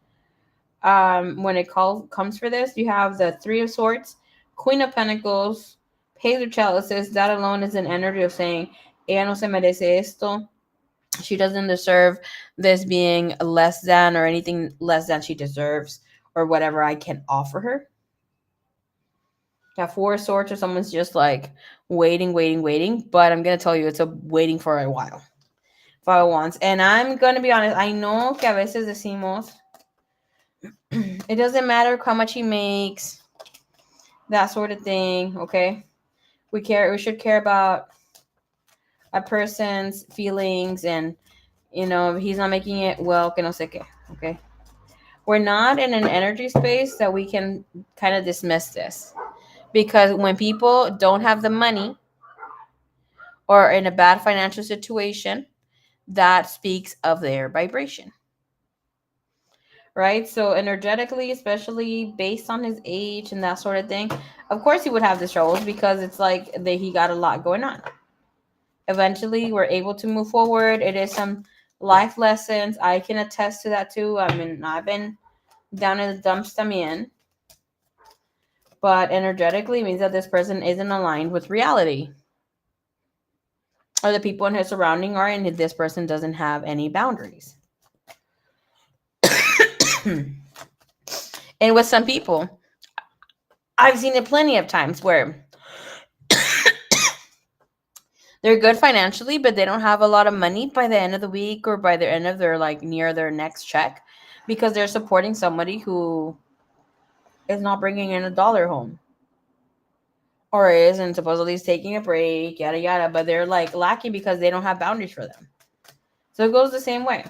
When it comes for this, you have the Three of Swords, Queen of Pentacles, Page of Chalices. That alone is an energy of saying, ella no se merece esto. She doesn't deserve this being less than, or anything less than she deserves, or whatever I can offer her. Yeah, Four of Swords, or someone's just like waiting. But I'm going to tell you, it's a waiting for a while. Five of Wands. And I'm going to be honest, I know que a veces decimos, it doesn't matter how much he makes, that sort of thing, okay? We should care about a person's feelings, and, you know, if he's not making it, well, que no sé qué, okay? We're not in an energy space that we can kind of dismiss this. Because when people don't have the money, or in a bad financial situation, that speaks of their vibration. Right? So energetically, especially based on his age and that sort of thing, of course he would have the struggles, because it's like he got a lot going on. Eventually, we're able to move forward. It is some life lessons. I can attest to that too. I mean, I've been down in the dumps también. But energetically means that this person isn't aligned with reality, or the people in his surrounding are, and this person doesn't have any boundaries. And with some people, I've seen it plenty of times where they're good financially, but they don't have a lot of money by the end of the week, or by the end of their, like, near their next check, because they're supporting somebody who is not bringing in a dollar home, or is, and supposedly is taking a break, yada yada, but they're like lacking because they don't have boundaries for them. So it goes the same way.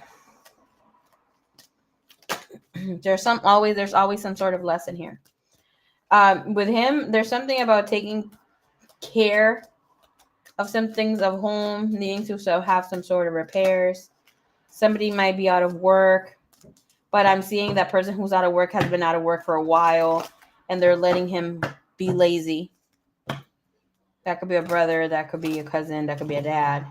There's always some sort of lesson here. With him, there's something about taking care of some things of home, needing to have some sort of repairs. Somebody might be out of work, but I'm seeing that person who's out of work has been out of work for a while, and they're letting him be lazy. That could be a brother, that could be a cousin, that could be a dad.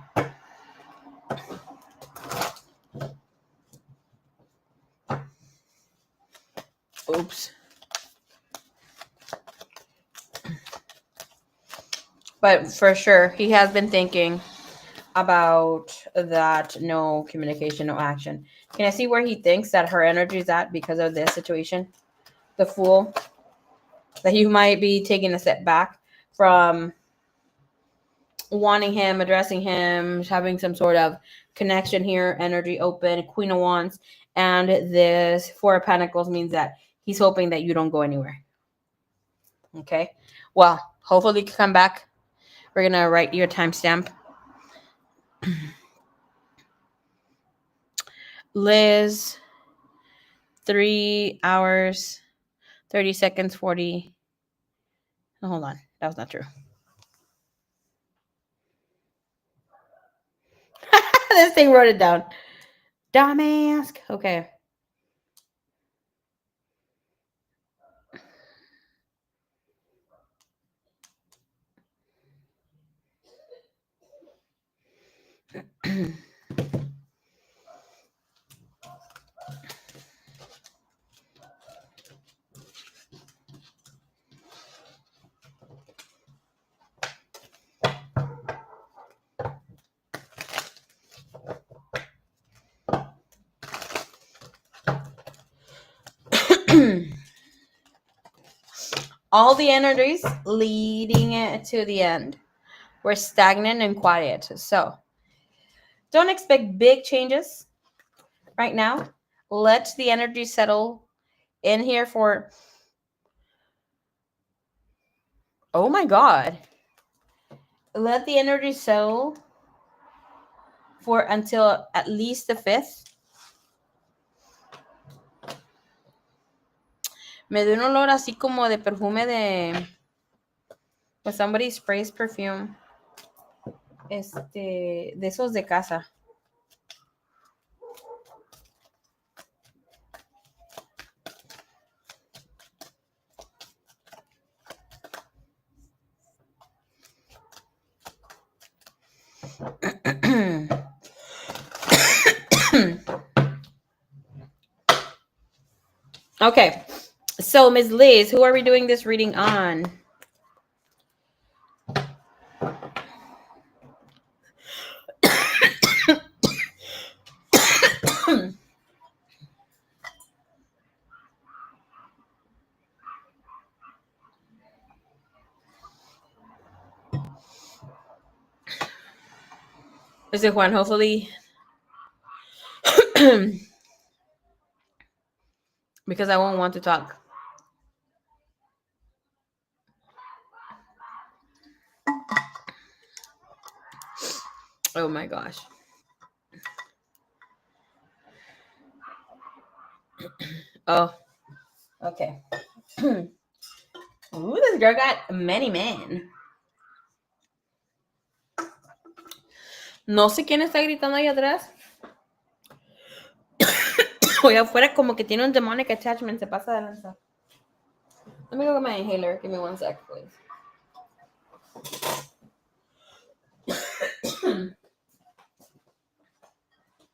Oops. But for sure, he has been thinking about that no communication, no action. Can I see where he thinks that her energy is at because of this situation? The Fool. That you might be taking a step back from wanting him, addressing him, having some sort of connection here, energy open, Queen of Wands. And this Four of Pentacles means that he's hoping that you don't go anywhere. Okay? Well, hopefully you can come back. We're going to write your timestamp. Liz, 3 hours, 30 seconds, 40. Oh, hold on. That was not true. This thing wrote it down. Dumbass. Okay. All the energies leading it to the end were stagnant and quiet. So don't expect big changes right now. Let the energy settle in here for... Oh my God. let the energy settle for until at least the 5th. Me dio un olor así como de perfume de when somebody sprays perfume. De esos de casa. Okay. So, Ms. Liz, who are we doing this reading on? Is it Juan? Hopefully. Because I won't want to talk. Oh my gosh. Oh, okay. Ooh, this girl got many men. No sé quién está gritando ahí atrás. Oye, afuera como que tiene un demonic attachment. Se pasa de lanza. Let me go get my inhaler. Give me 1 sec, please.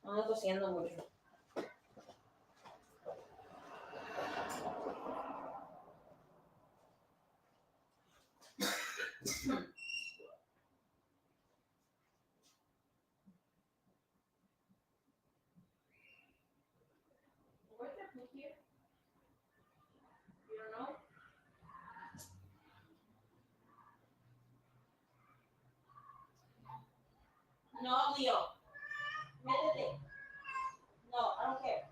Ando tosiendo mucho. No, Leo. Métete. No, I don't care.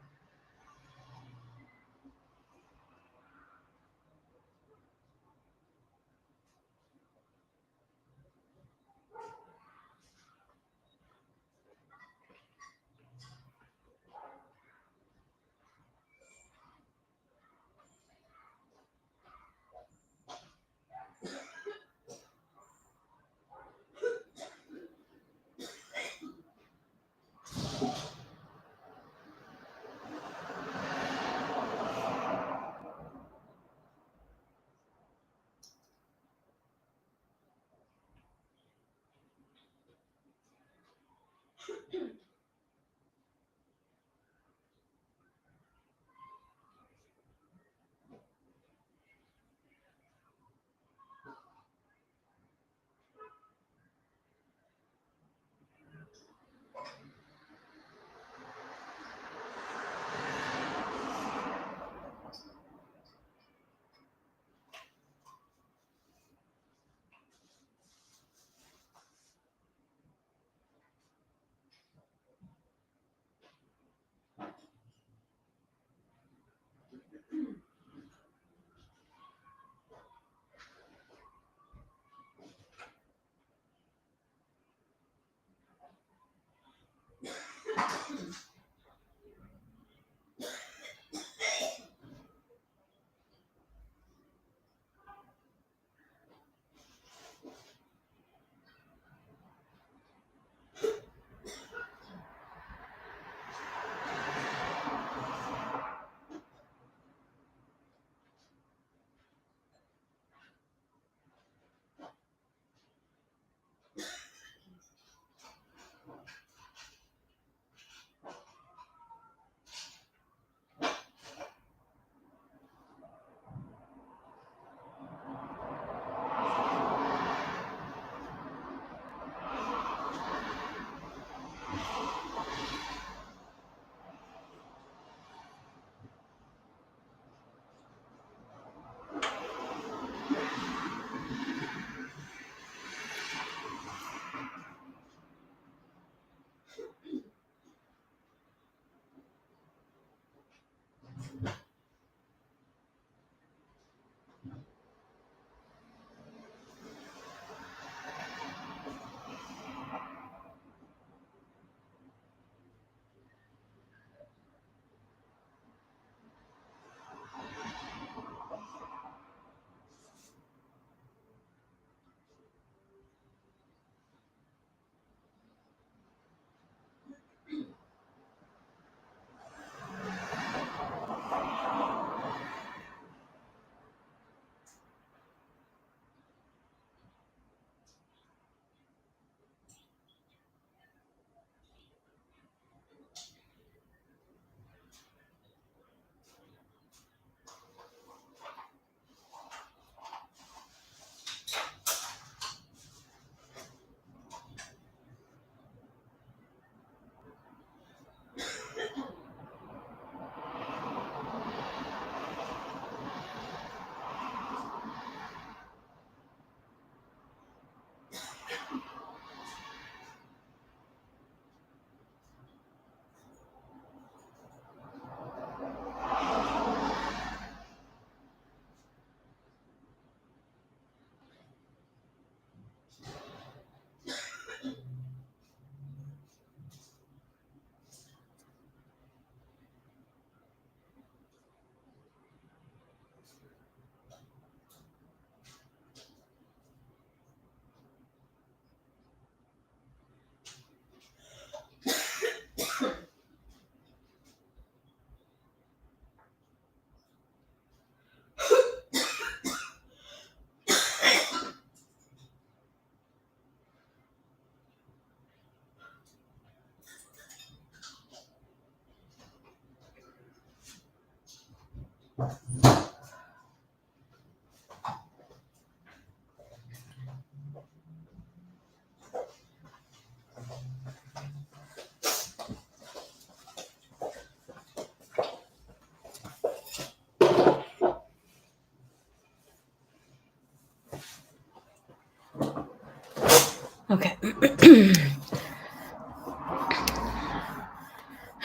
Okay.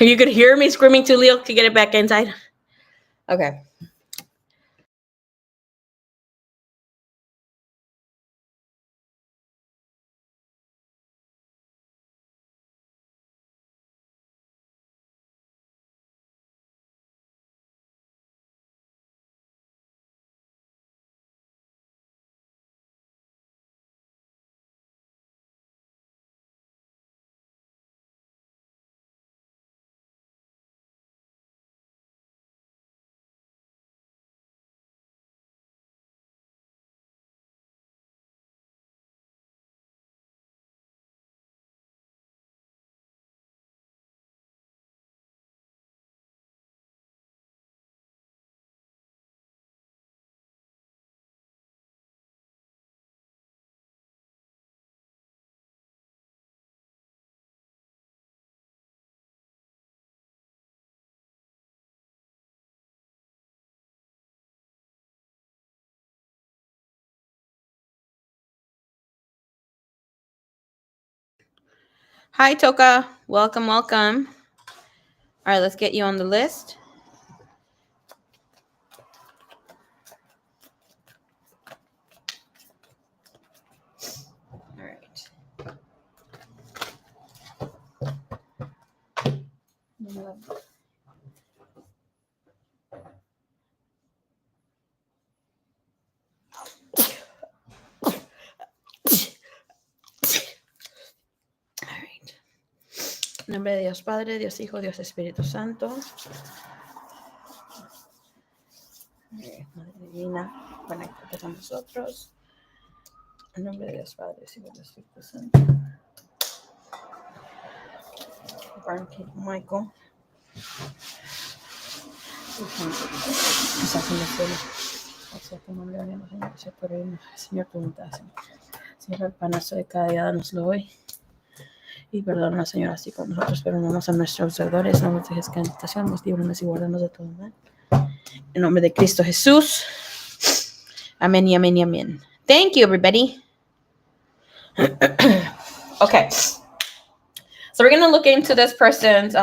You could hear me screaming to Leo to get it back inside. Okay. Hi, Toka. Welcome, welcome. All right, let's get you on the list. All right. All right. En nombre de Dios Padre, Dios Hijo, Dios Espíritu Santo. Madre Divina, conéctate con nosotros. En nombre de Dios Padre, Dios Hijo, Dios Espíritu Santo. Arcángel Michael. Señor, tu voluntad, Señor, el panazo de cada día, danoslo hoy. Y perdona, Señor, así como nosotros perdonamos a nuestros deudores, no nos dejes caer en tentación, nos líbranos y guárdanos de todo mal. En nombre de Cristo Jesús. Amén y amén y amén. Thank you, everybody. Okay. So we're going to look into this person's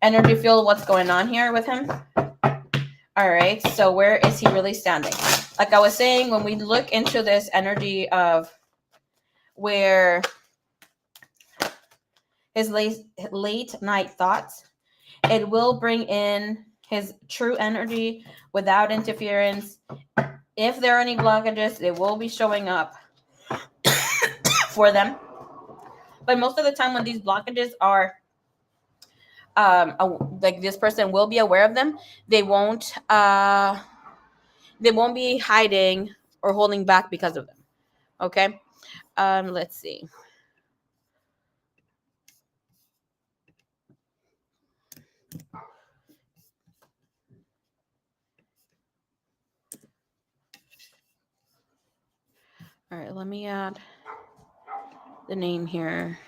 energy field, what's going on here with him. All right. So where is he really standing? Like I was saying, when we look into this energy of where his late night thoughts, it will bring in his true energy without interference. If there are any blockages, they will be showing up for them. But most of the time when these blockages are like this person will be aware of them, they won't be hiding or holding back because of them. Okay. Let's see. All right, let me add the name here.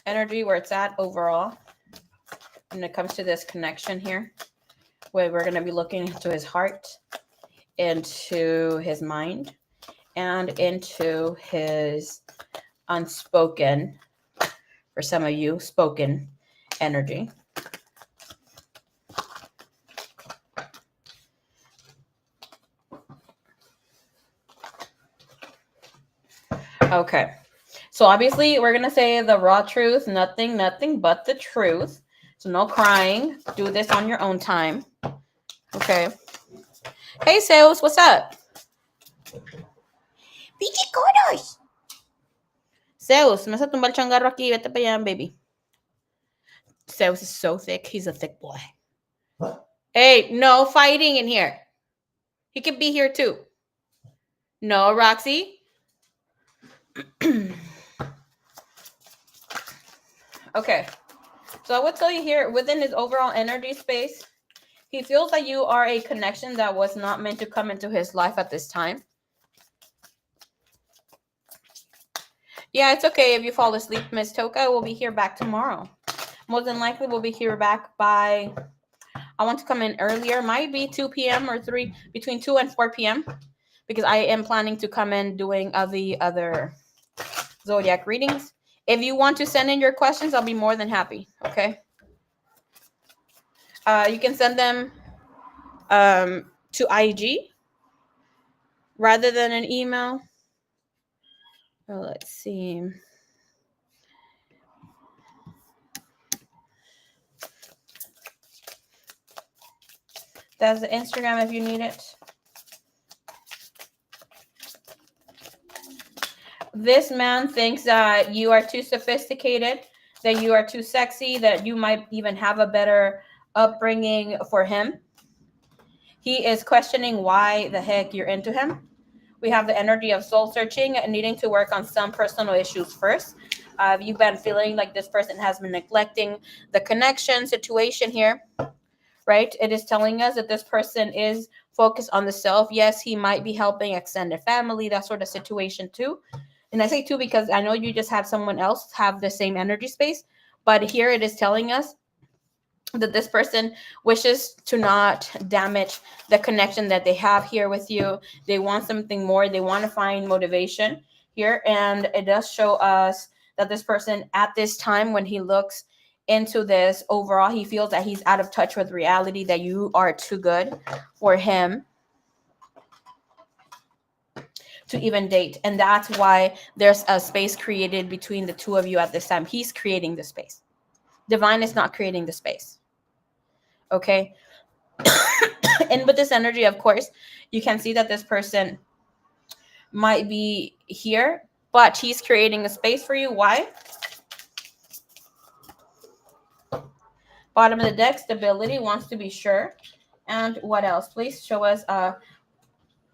Energy, where it's at overall when it comes to this connection here, where we're going to be looking into his heart, into his mind, and into his unspoken, for some of you, spoken energy. Okay. So obviously we're gonna say the raw truth, nothing but the truth. So no crying. Do this on your own time. Okay. Hey Sales, what's up? Pichicoros. Zeus, me vas a tumbar el changarro aquí. Vete para allá, baby. Zeus is so thick. He's a thick boy. Hey, no fighting in here. He could be here too. No, Roxy. Okay. So I would tell you here, within his overall energy space, he feels that you are a connection that was not meant to come into his life at this time. Yeah, it's okay if you fall asleep, Miss Toka. We'll be here back tomorrow. More than likely, we'll be here back by, I want to come in earlier. Might be 2 p.m. or between 2 and 4 p.m. because I am planning to come in doing the other zodiac readings. If you want to send in your questions, I'll be more than happy. Okay. You can send them to IG rather than an email. Oh, let's see. That's the Instagram if you need it. This man thinks that you are too sophisticated, that you are too sexy, that you might even have a better upbringing for him. He is questioning why the heck you're into him. We have the energy of soul searching and needing to work on some personal issues first. You've been feeling like this person has been neglecting the connection situation here, right? It is telling us that this person is focused on the self. Yes, he might be helping extended family, that sort of situation too. And I say too because I know you just had someone else have the same energy space, but here it is telling us that this person wishes to not damage the connection that they have here with you. They want something more. They want to find motivation here. And it does show us that this person at this time, when he looks into this overall, he feels that he's out of touch with reality, that you are too good for him to even date. And that's why there's a space created between the two of you at this time. He's creating the space. Divine is not creating the space. Okay. And with this energy, of course, you can see that this person might be here, but he's creating a space for you. Why? Bottom of the deck, stability, wants to be sure. And what else? Please show us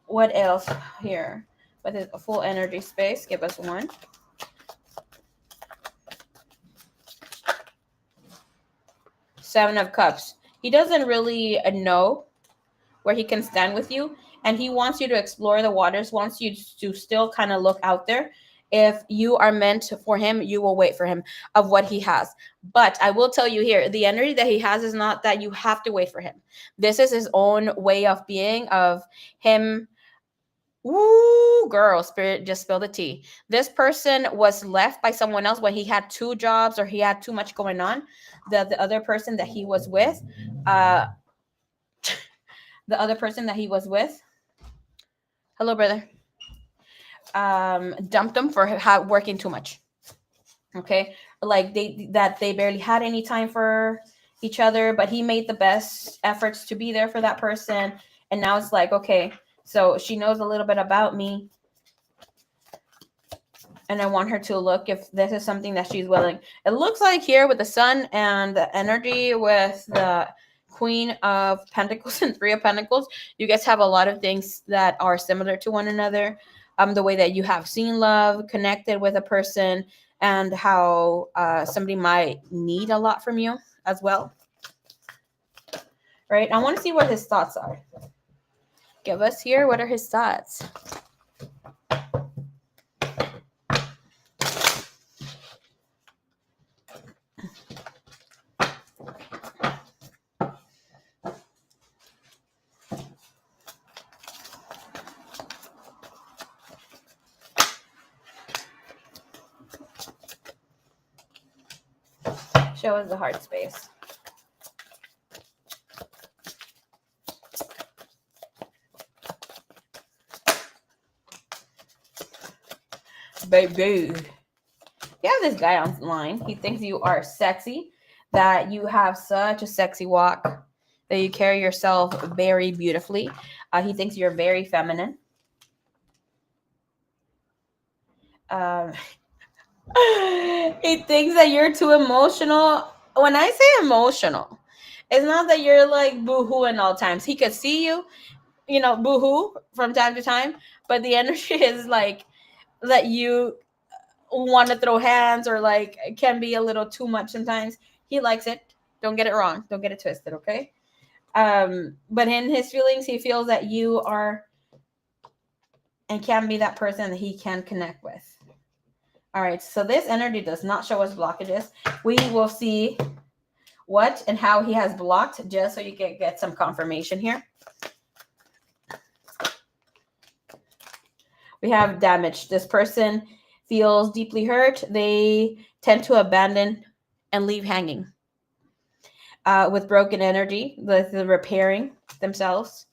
what else here with a full energy space. Give us one. Seven of Cups. He doesn't really know where he can stand with you, and he wants you to explore the waters, wants you to still kind of look out there. If you are meant for him, you will wait for him of what he has. But I will tell you here, the energy that he has is not that you have to wait for him. This is his own way of being, of him. Ooh, girl, spirit just spilled the tea. This person was left by someone else when he had two jobs or he had too much going on. The other person that he was with, uh, the other person that he was with, hello, brother, dumped him for working too much. Okay, like they barely had any time for each other, but he made the best efforts to be there for that person. And now it's like, okay, so she knows a little bit about me, and I want her to look if this is something that she's willing. It looks like here with the sun and the energy with the Queen of Pentacles and Three of Pentacles, you guys have a lot of things that are similar to one another. The way that you have seen love, connected with a person, and how somebody might need a lot from you as well. Right? I want to see what his thoughts are. Give us here, what are his thoughts? Show us the heart space. Baby. You have this guy online. He thinks you are sexy, that you have such a sexy walk, that you carry yourself very beautifully. He thinks you're very feminine. Um, he thinks that you're too emotional. When I say emotional, it's not that you're like boo-hooing all times. He could see you, boo-hoo from time to time, but the energy is like that you want to throw hands or like it can be a little too much sometimes. He likes it. Don't get it wrong. Don't get it twisted, okay? But in his feelings, he feels that you are and can be that person that he can connect with. All right, so this energy does not show us blockages. We will see what and how he has blocked, just so you can get some confirmation here. We have damage. This person feels deeply hurt. They tend to abandon and leave hanging. With broken energy, with the repairing themselves.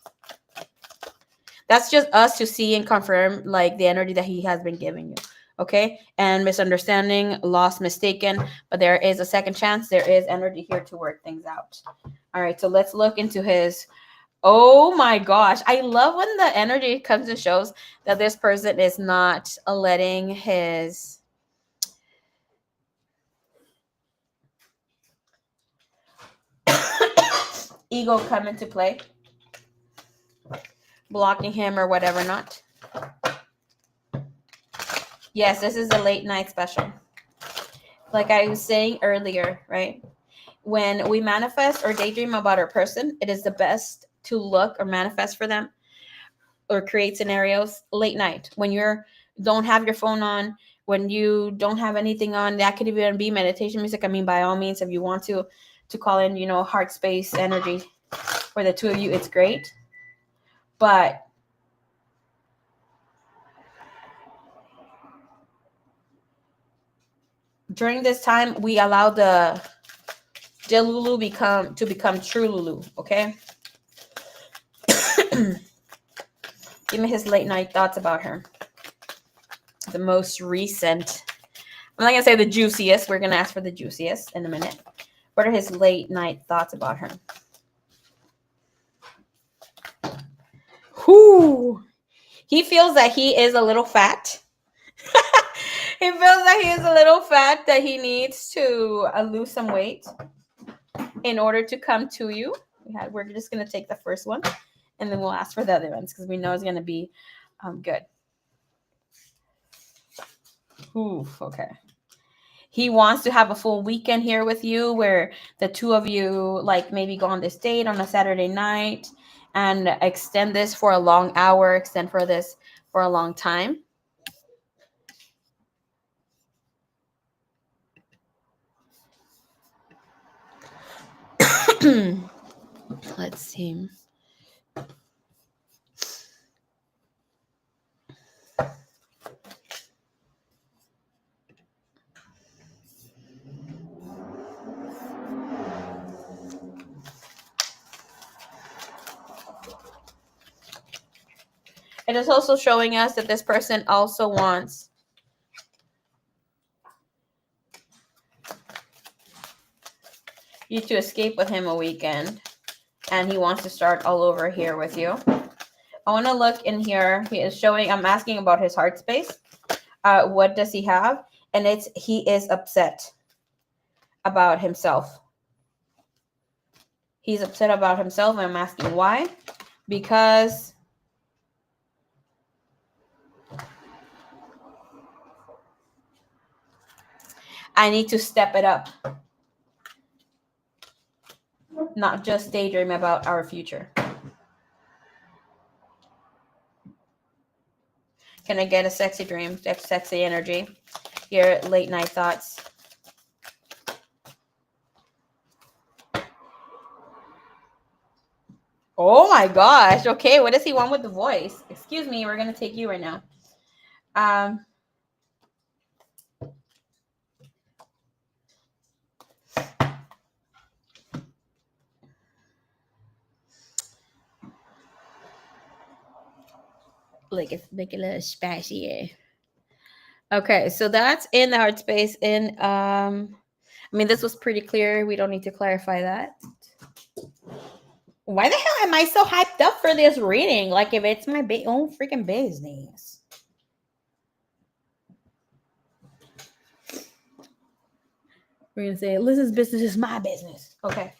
That's just us to see and confirm like the energy that he has been giving you. Okay, and misunderstanding, lost, mistaken, but there is a second chance. There is energy here to work things out. All right, so let's look into his. Oh my gosh, I love when the energy comes and shows that this person is not letting his ego come into play, blocking him or whatever not. Yes, this is a late night special. Like I was saying earlier, right? When we manifest or daydream about our person, it is the best to look or manifest for them or create scenarios late night when you're don't have your phone on, when you don't have anything on. That could even be meditation music. I mean, by all means, if you want to call in, heart space energy for the two of you, it's great. But during this time, we allow the Delulu become true Lulu. Okay. Give me his late night thoughts about her. The most recent. I'm not gonna say the juiciest. We're gonna ask for the juiciest in a minute. What are his late night thoughts about her? Whoo! He feels that he is a little fat. He feels that he is a little fat, that he needs to lose some weight in order to come to you. We're just gonna take the first one, and then we'll ask for the other ones because we know it's gonna be good. Ooh, okay. He wants to have a full weekend here with you where the two of you like maybe go on this date on a Saturday night and extend this for a long hour, extend for this for a long time. Let's see. It is also showing us that this person also wants you to escape with him a weekend, and he wants to start all over here with you. I want to look in here. He is showing, I'm asking about his heart space. What does he have? And he is upset about himself. He's upset about himself. I'm asking why. Because I need to step it up. Not just daydream about our future. Can I get a sexy dream, sexy energy? Your late night thoughts. Oh my gosh. Okay, what does he want with the voice? Excuse me, we're gonna take you right now. Like it's make it a little spicy. Okay, so that's in the heart space. I mean, this was pretty clear. We don't need to clarify that. Why the hell am I so hyped up for this reading? Like, if it's my own freaking business. We're gonna say Liz's business is my business. Okay.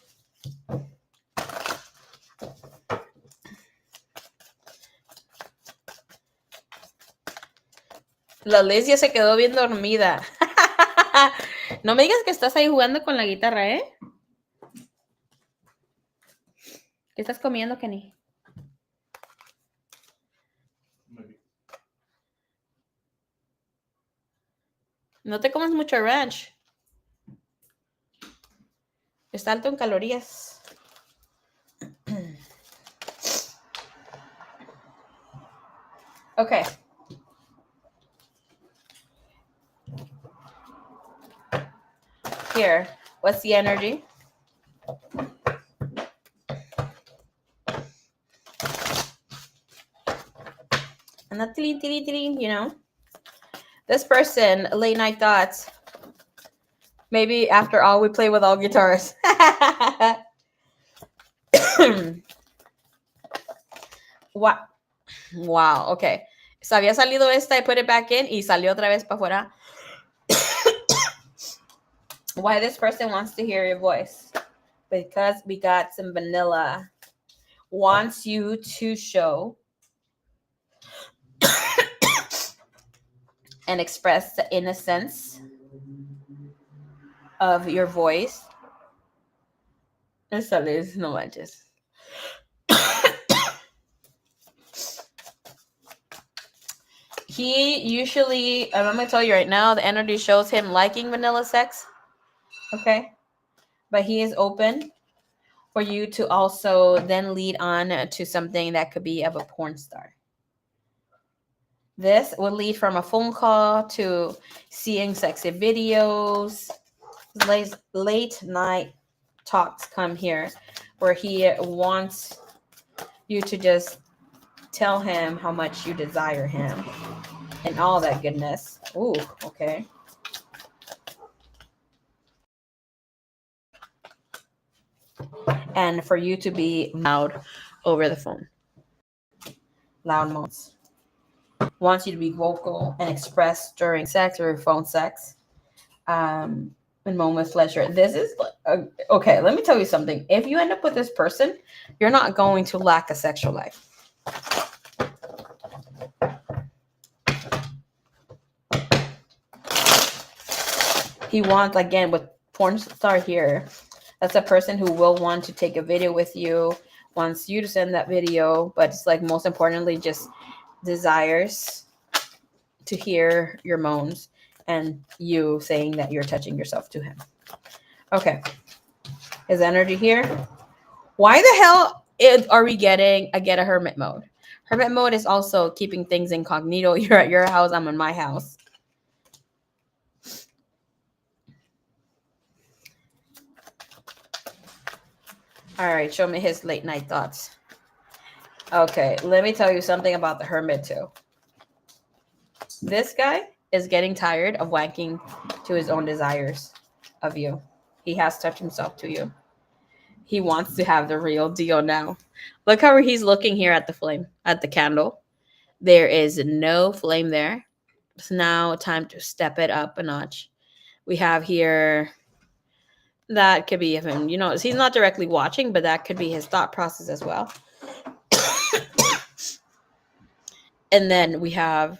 La Liz ya se quedó bien dormida. No me digas que estás ahí jugando con la guitarra, ¿eh? ¿Qué estás comiendo, Kenny? No te comas mucho ranch. Está alto en calorías. Okay. Here, what's the energy? And that you know. This person, late night thoughts. Maybe after all, we play with all guitars. Wow, okay. Se había salido esta, I put it back in, y salió otra vez para afuera. Why this person wants to hear your voice? Because we got some vanilla. Wants you to show and express the innocence of your voice. Esa Liz, no manches. He usually, I'm going to tell you right now, the energy shows him liking vanilla sex. Okay. But he is open for you to also then lead on to something that could be of a porn star. This will lead from a phone call to seeing sexy videos. Late night talks come here where he wants you to just tell him how much you desire him and all that goodness. Ooh, okay. And for you to be loud over the phone. Loud modes. Wants you to be vocal and express during sex or phone sex. And moments of pleasure. This is okay. Let me tell you something. If you end up with this person, you're not going to lack a sexual life. He wants, again, with porn star here, that's a person who will want to take a video with you, wants you to send that video, but it's like most importantly just desires to hear your moans and you saying that you're touching yourself to him. Okay. His energy here. Why the hell are we getting a hermit mode? Hermit mode is also keeping things incognito. You're at your house, I'm in my house. All right, show me his late night thoughts. Okay, let me tell you something about the hermit too. This guy is getting tired of wanking to his own desires of you. He has touched himself to you. He wants to have the real deal now. Look how he's looking here at the flame, at the candle. There is no flame there. It's now time to step it up a notch. We have here, that could be him, you know, he's not directly watching, but that could be his thought process as well. And then we have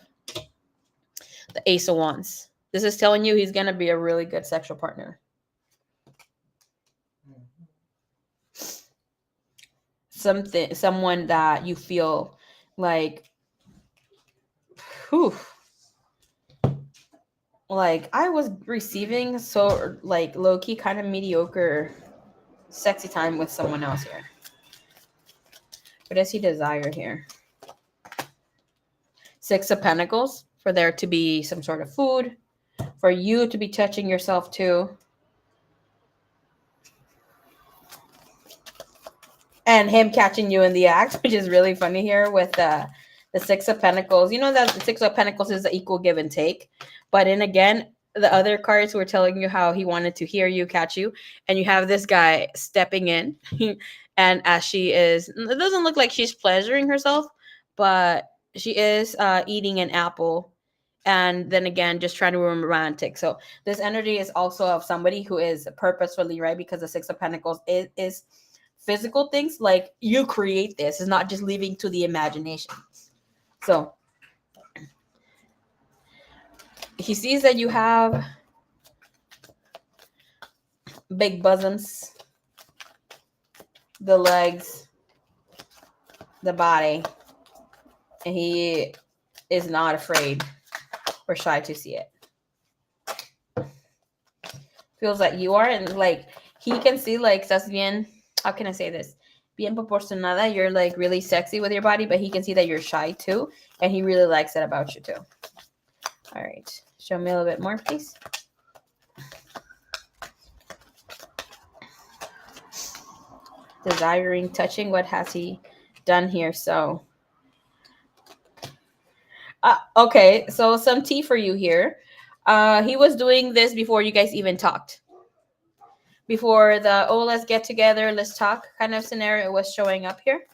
the Ace of Wands. This is telling you he's going to be a really good sexual partner. Someone that you feel like, whew, like I was receiving so like low-key kind of mediocre sexy time with someone else here. What does he desire here? Six of Pentacles, for there to be some sort of food, for you to be touching yourself too. And him catching you in the act, which is really funny here with The Six of Pentacles. You know that the Six of Pentacles is the equal give and take. But then again, the other cards were telling you how he wanted to hear you, catch you. And you have this guy stepping in. And as she is, it doesn't look like she's pleasuring herself, but she is eating an apple. And then again, just trying to be romantic. So this energy is also of somebody who is purposefully, right? Because the Six of Pentacles is physical things, like you create this. It's not just leaving to the imagination. So he sees that you have big bosoms, the legs, the body, and he is not afraid or shy to see it. Feels like you are, and like he can see, like, estás bien, how can I say this? Bien proporcionada. You're like really sexy with your body, but he can see that you're shy too, and he really likes it about you too. All right, show me a little bit more, please. Desiring, touching. What has he done here? So okay, so some tea for you here. He was doing this before you guys even talked. Before the, oh, let's get together, let's talk kind of scenario was showing up here.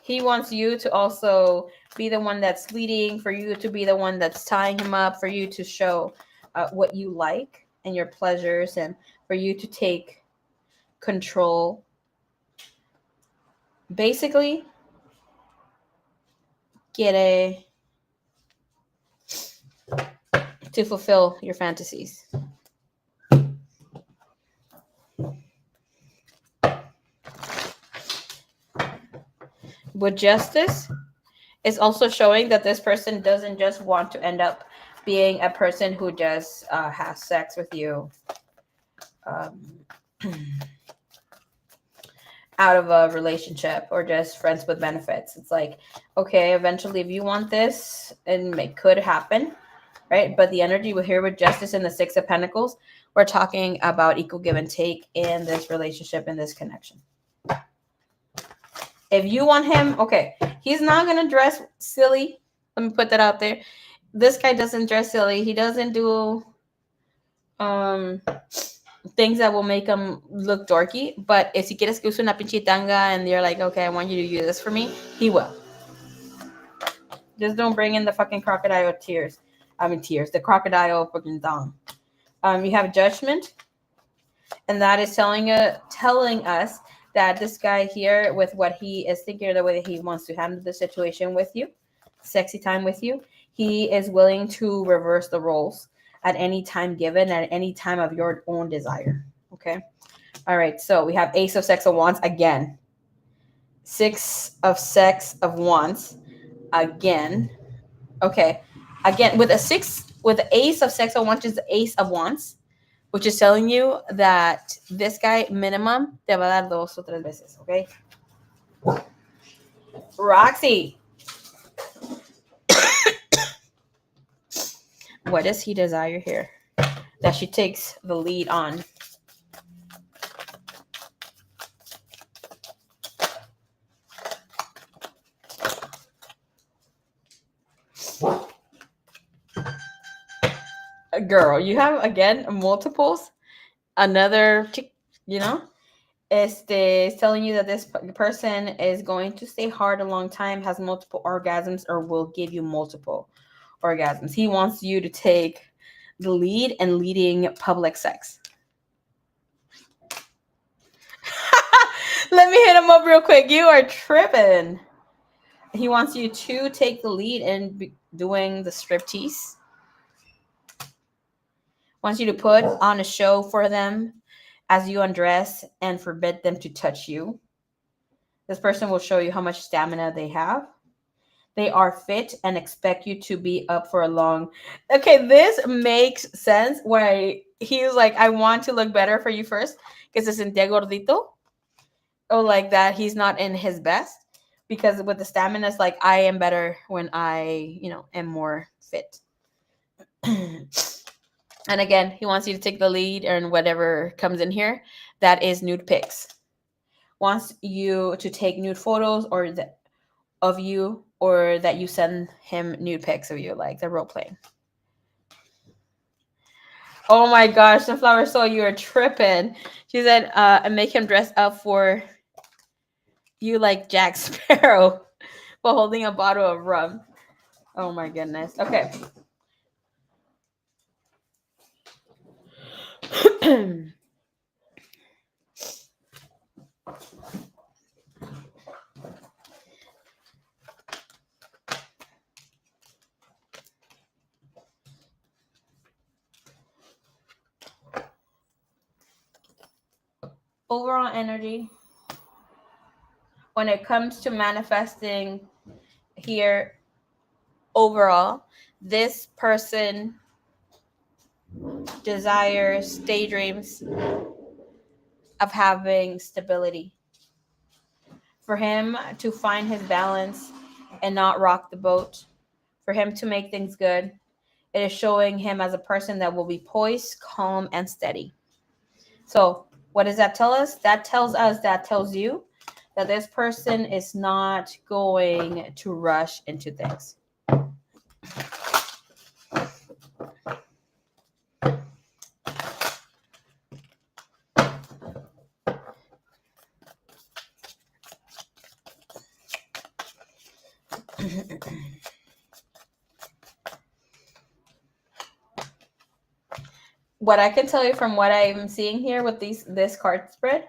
He wants you to also be the one that's leading, for you to be the one that's tying him up, for you to show what you like and your pleasures, and for you to take control. Basically, quiere to fulfill your fantasies. With justice, it's also showing that this person doesn't just want to end up being a person who just has sex with you out of a relationship or just friends with benefits. It's like, okay, eventually if you want this, and it could happen, right? But the energy we're here with justice and the Six of Pentacles, we're talking about equal give and take in this relationship, in this connection. If you want him, okay, he's not going to dress silly. Let me put that out there. This guy doesn't dress silly. He doesn't do things that will make him look dorky. But if si quieres que use una pinche tanga and you're like, okay, I want you to use this for me, he will. Just don't bring in the fucking crocodile tears. I mean, tears. The crocodile fucking thong. You have judgment. And that is telling us that this guy here, with what he is thinking, or the way that he wants to handle the situation with you, sexy time with you, he is willing to reverse the roles at any time given, at any time of your own desire. Okay. All right. So we have Ace of Sex of Wands again. Six of Sex of Wands again. Okay. Again, with the Ace of Sex of Wands is the Ace of Wands, which is telling you that this guy minimum te va a dar 2 o 3 veces, okay? Roxy. What does he desire here that she takes the lead on? Girl, you have, again, multiples. Another, you know? It's telling you that this person is going to stay hard a long time, has multiple orgasms, or will give you multiple orgasms. He wants you to take the lead in leading public sex. Let me hit him up real quick. You are tripping. He wants you to take the lead in doing the striptease. Wants you to put on a show for them as you undress and forbid them to touch you. This person will show you how much stamina they have. They are fit and expect you to be up for a long. Okay, this makes sense. Why he's like, I want to look better for you first, because se sentía gordito. Or like that, he's not in his best. Because with the stamina, it's like, I am better when I, am more fit. And again, he wants you to take the lead, and whatever comes in here, that is nude pics. wants you to take nude photos of you, or that you send him nude pics of you, like the role playing. Oh my gosh, Sunflower Soul, you are tripping. She said, and make him dress up for you like Jack Sparrow while holding a bottle of rum. Oh my goodness. Okay. Overall energy when it comes to manifesting here, overall, this person desires, daydreams of having stability. For him to find his balance and not rock the boat, for him to make things good, it is showing him as a person that will be poised, calm, and steady. So, what does that tell us? That tells you that this person is not going to rush into things. What I can tell you from what I'm seeing here with this card spread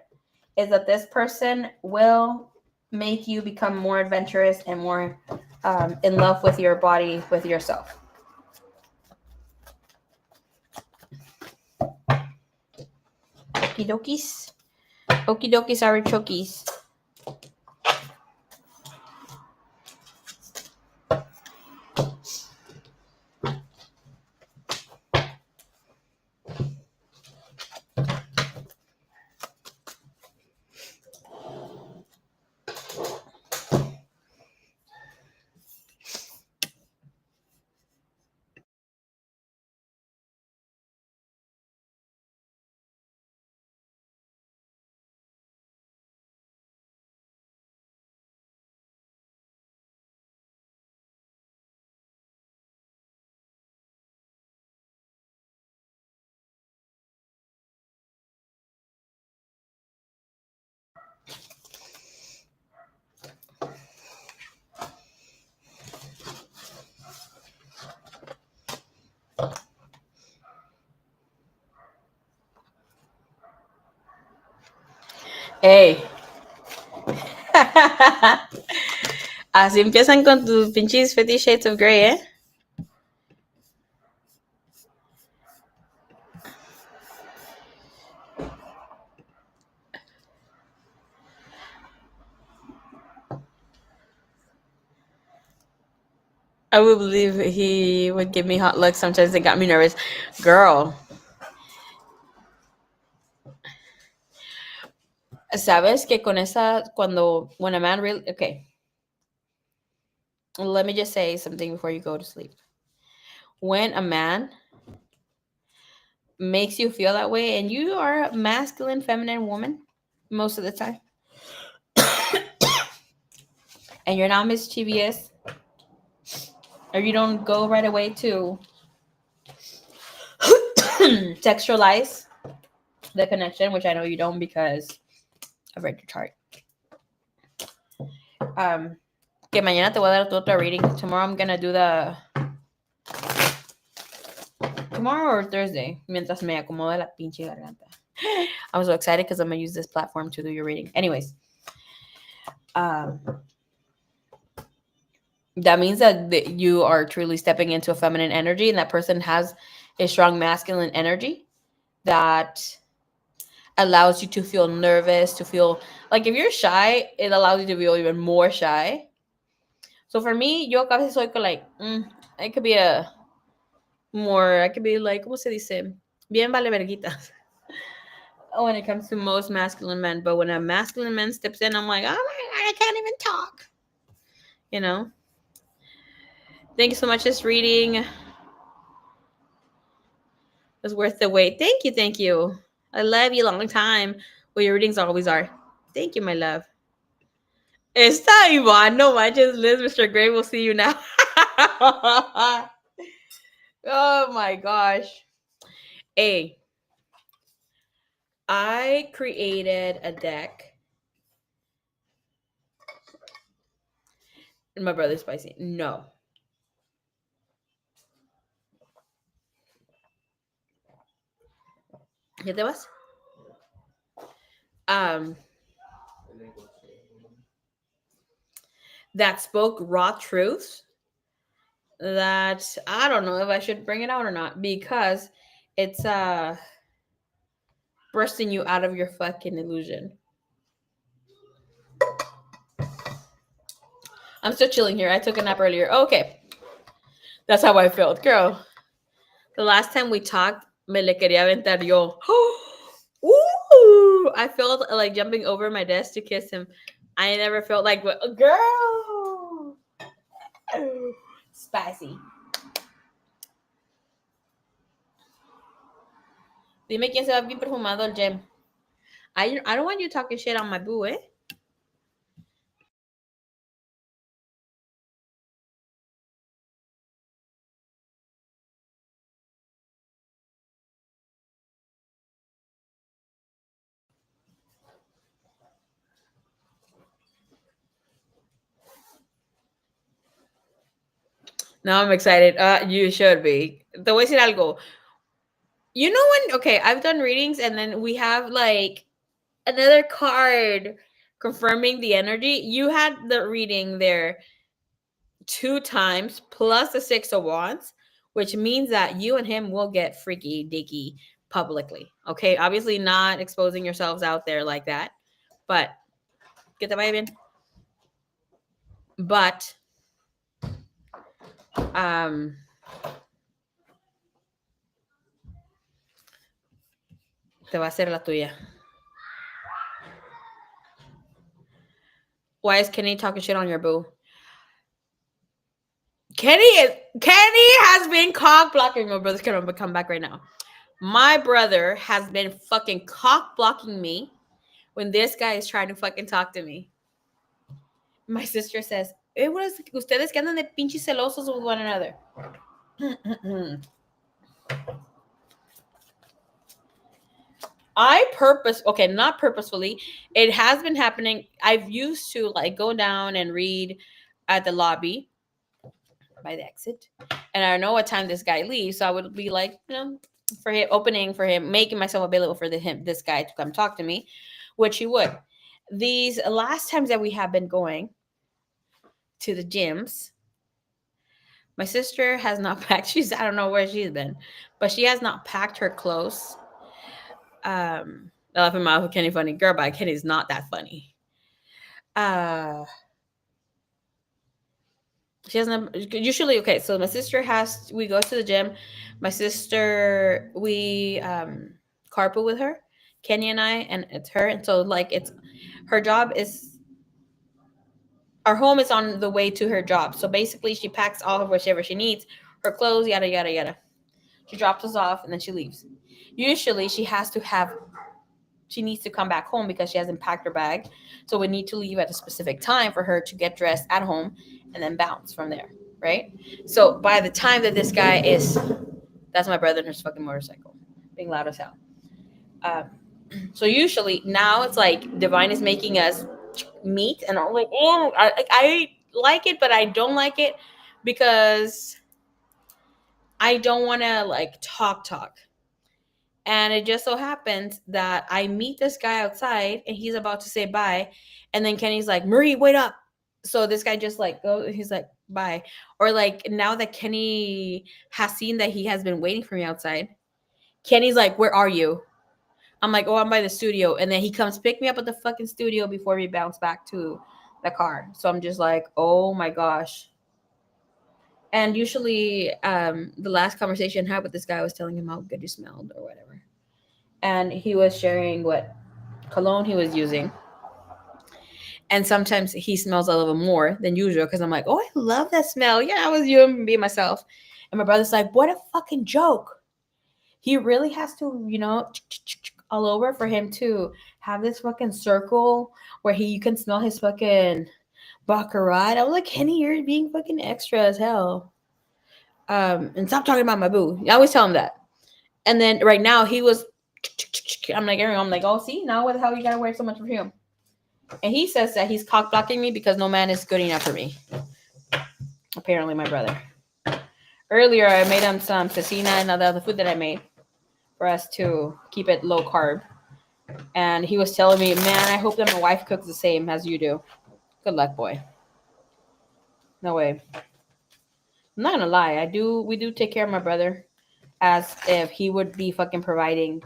is that this person will make you become more adventurous and more in love with your body, with yourself. Okie dokies. Okie dokies are chokies. Hey. Así empiezan con tus pinches 50 Shades of Grey, ¿eh? I would believe he would give me hot looks. Sometimes it got me nervous. Girl, sabes que con esa, when a man really, okay, let me just say something before you go to sleep. When a man makes you feel that way, and you are a masculine, feminine woman most of the time, and you're not mischievous, or you don't go right away to sexualize the connection, which I know you don't because I've read your chart. Que mañana te voy a dar tu otra reading. Tomorrow I'm gonna do tomorrow or Thursday, mientras me acomode la pinche garganta. I'm so excited because I'm gonna use this platform to do your reading. Anyways, that means that you are truly stepping into a feminine energy, and that person has a strong masculine energy that allows you to feel nervous, to feel like if you're shy, it allows you to feel even more shy. So for me, yo casi soy like, I could be I could be like, ¿cómo se dice? Bien vale verguitas. When it comes to most masculine men. But when a masculine man steps in, I'm like, oh my God, I can't even talk. You know? Thank you so much. This reading was worth the wait. Thank you. I love you long time. Well, your readings always are. Thank you, my love. Está Iván. No manches, Liz, Mr. Gray will see you now. Oh my gosh. Hey, I created a deck. My brother's spicy. No. ¿Ya te vas? Um, that spoke raw truths that I don't know if I should bring it out or not because it's bursting you out of your fucking illusion. I'm still chilling here. I took a nap earlier. Okay. That's how I felt. Girl, the last time we talked, me le quería aventar yo. Ooh, I felt like jumping over my desk to kiss him. I never felt like, girl. Spicy. Dime quién se va bien perfumado el gem. I don't want you talking shit on my boo, eh? Now I'm excited. You should be. Te voy a decir algo. You know when, okay, I've done readings and then we have like another card confirming the energy. You had the reading there 2 times plus the Six of Wands, which means that you and him will get freaky dicky publicly. Okay, obviously not exposing yourselves out there like that, but get the vibe in. But um te va a hacer la tuya. Why is Kenny talking shit on your boo? Kenny has been cock blocking. My brother's gonna come back right now. My brother has been fucking cock blocking me when this guy is trying to fucking talk to me. My sister says, ustedes que andan de pinches celosos with one another. Not purposefully. It has been happening. I've used to like go down and read at the lobby by the exit. And I know what time this guy leaves. So I would be like, for him, opening for him, making myself available for this guy to come talk to me, which he would. These last times that we have been going to the gyms, my sister has not packed. I don't know where she's been, but she has not packed her clothes. I laugh at my Kenny funny girl, but Kenny's not that funny. She doesn't usually. Okay, so my sister we go to the gym. My sister, we carpool with her, Kenny and I, and it's her. And so like it's her job is our home is on the way to her job. So basically she packs all of whichever she needs, her clothes, yada yada yada. She drops us off and then she leaves. Usually she needs to come back home because she hasn't packed her bag. So we need to leave at a specific time for her to get dressed at home and then bounce from there, right? So by the time that this guy that's my brother and his fucking motorcycle, being loud as hell. So usually now it's like Divine is making us meet, and I'm like, oh, I like it, but I don't like it because I don't want to like talk. And it just so happens that I meet this guy outside and he's about to say bye. And then Kenny's like, Marie, wait up. So this guy just like, he's like, bye. Or like now that Kenny has seen that he has been waiting for me outside, Kenny's like, where are you? I'm like, oh, I'm by the studio. And then he comes pick me up at the fucking studio before we bounce back to the car. So I'm just like, oh my gosh. And usually the last conversation I had with this guy was telling him how good he smelled or whatever. And he was sharing what cologne he was using. And sometimes he smells a little more than usual because I'm like, oh, I love that smell. Yeah, I was you and be myself. And my brother's like, what a fucking joke. He really has to, all over for him to have this fucking circle where you can smell his fucking baccarat. I was like, Kenny, you're being fucking extra as hell. And stop talking about my boo. I always tell him that. And then right now he was, I'm like, oh, see, now what the hell you gotta wear so much perfume? And he says that he's cock blocking me because no man is good enough for me. Apparently, my brother. Earlier, I made him some cecina and all the other food that I made for us to keep it low carb. And he was telling me, man, I hope that my wife cooks the same as you do. Good luck, boy. No way. I'm not gonna lie. We do take care of my brother as if he would be fucking providing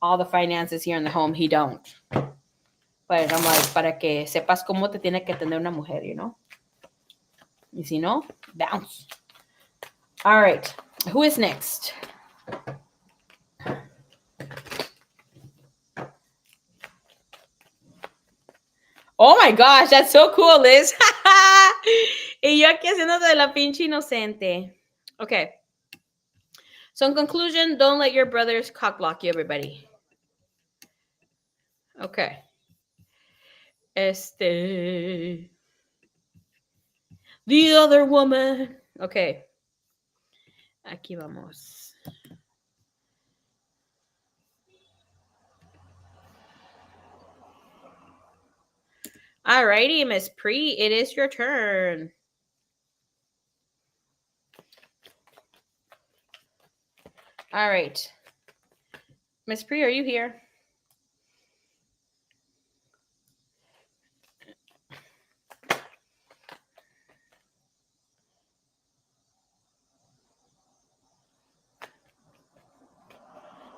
all the finances here in the home. He don't. But I'm like, para que sepas cómo te tiene que atender una mujer, you know? Y si no, bounce. All right. Who is next? Oh my gosh, that's so cool, Liz. Y yo aquí haciéndote de la pinche inocente. Okay. So in conclusion, don't let your brothers cock block you, everybody. Okay. The other woman. Okay. Aquí vamos. Alrighty, Miss Pre, it is your turn. All right. Miss Pre, are you here?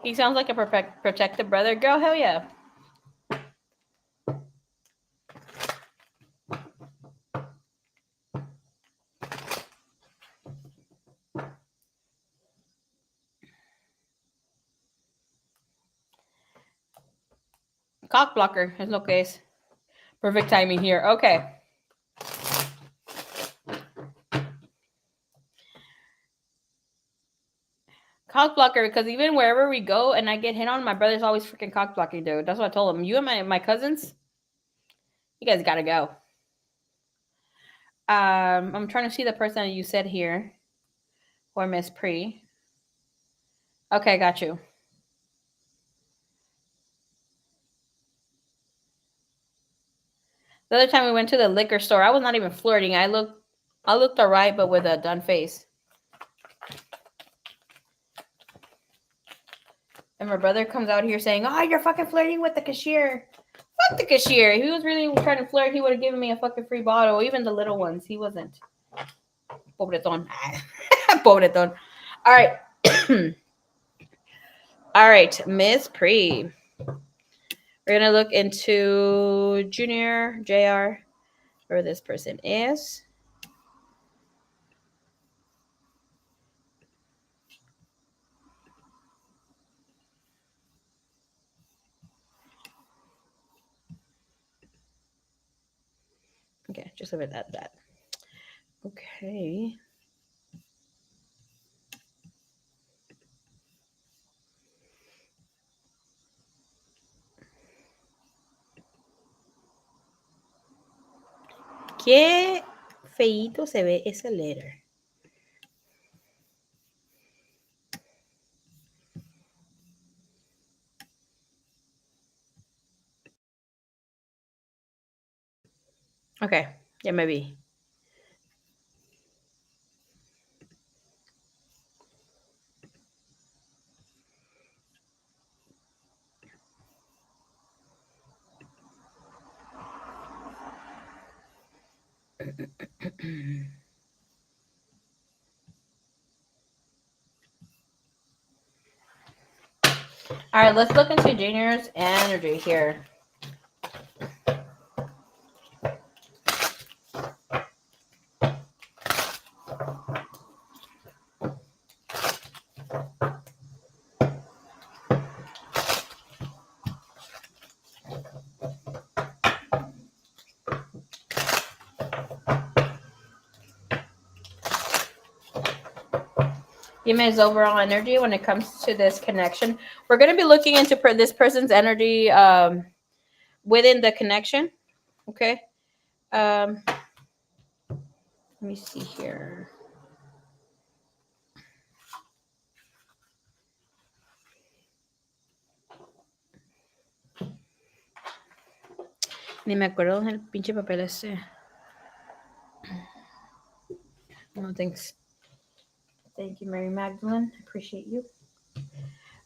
He sounds like a protective brother. Girl, hell yeah. Cock blocker es lo que es. Perfect timing here. Okay. Cock blocker, because even wherever we go and I get hit on, my brother's always freaking cock blocking, dude. That's what I told him. You and my cousins, you guys gotta go. I'm trying to see the person that you said here. Or Miss Pre. Okay, got you. The other time we went to the liquor store, I was not even flirting. I looked alright, but with a done face. And my brother comes out here saying, "Oh, you're fucking flirting with the cashier." Fuck the cashier. If he was really trying to flirt, he would have given me a fucking free bottle. Even the little ones, he wasn't. Pobreton. Pobreton. All right. All right, Miss Pre. We're gonna look into Junior, JR, where this person is. Okay, just leave it at that. Okay. Qué feíto se ve ese letter. Okay, ya me vi. All right, let's look into Junior's energy here. Give me his overall energy when it comes to this connection. We're going to be looking into this person's energy within the connection. Okay. Let me see here. Ni me acuerdo del pinche papel ese. No, thanks. Thank you, Mary Magdalene. Appreciate you.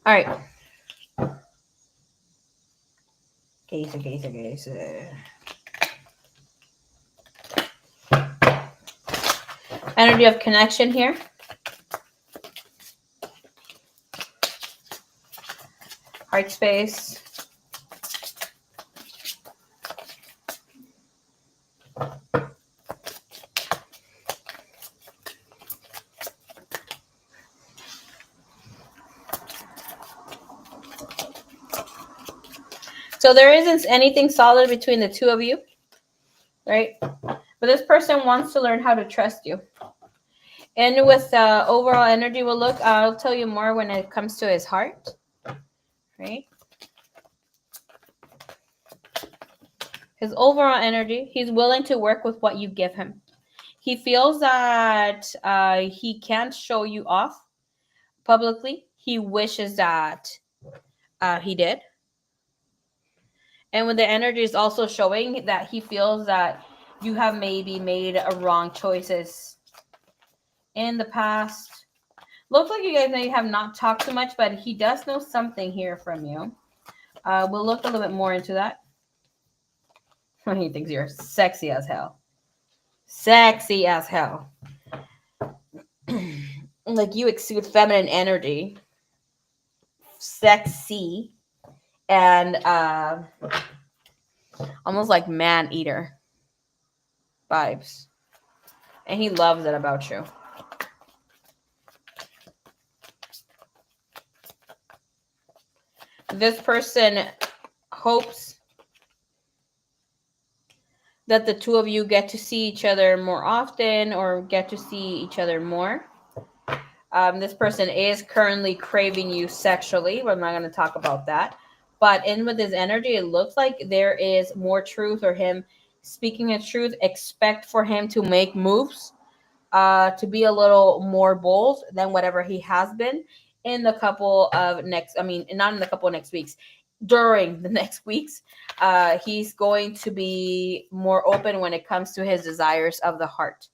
All right. Case. Energy of connection here. Heart space. So there isn't anything solid between the two of you, right? But this person wants to learn how to trust you. And with overall energy, we'll look. I'll tell you more when it comes to his heart, right? His overall energy, he's willing to work with what you give him. He feels that he can't show you off publicly. He wishes that he did. And when the energy is also showing that he feels that you have maybe made a wrong choices in the past. Looks like you guys may have not talked too much, but he does know something here from you. We'll look a little bit more into that. He thinks you're sexy as hell. Sexy as hell. Like you exude feminine energy. Sexy. And almost like man eater vibes. And he loves it about you. This person hopes that the two of you get to see each other more often or get to see each other more. This person is currently craving you sexually. We're not going to talk about that. But in with his energy, it looks like there is more truth or him speaking the truth. Expect for him to make moves, to be a little more bold than whatever he has been in the couple of next, I mean, not in the couple of next weeks, during the next weeks. He's going to be more open when it comes to his desires of the heart.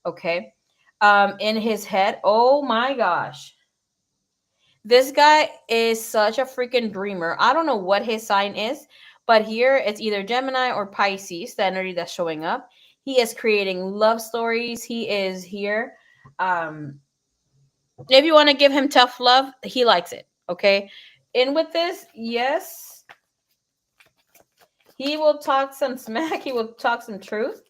Okay. In his head, oh my gosh. This guy is such a freaking dreamer. I don't know what his sign is, but here it's either Gemini or Pisces, the energy that's showing up. He is creating love stories. He is here. If you want to give him tough love, he likes it. Okay. In with this, yes, he will talk some smack. He will talk some truth,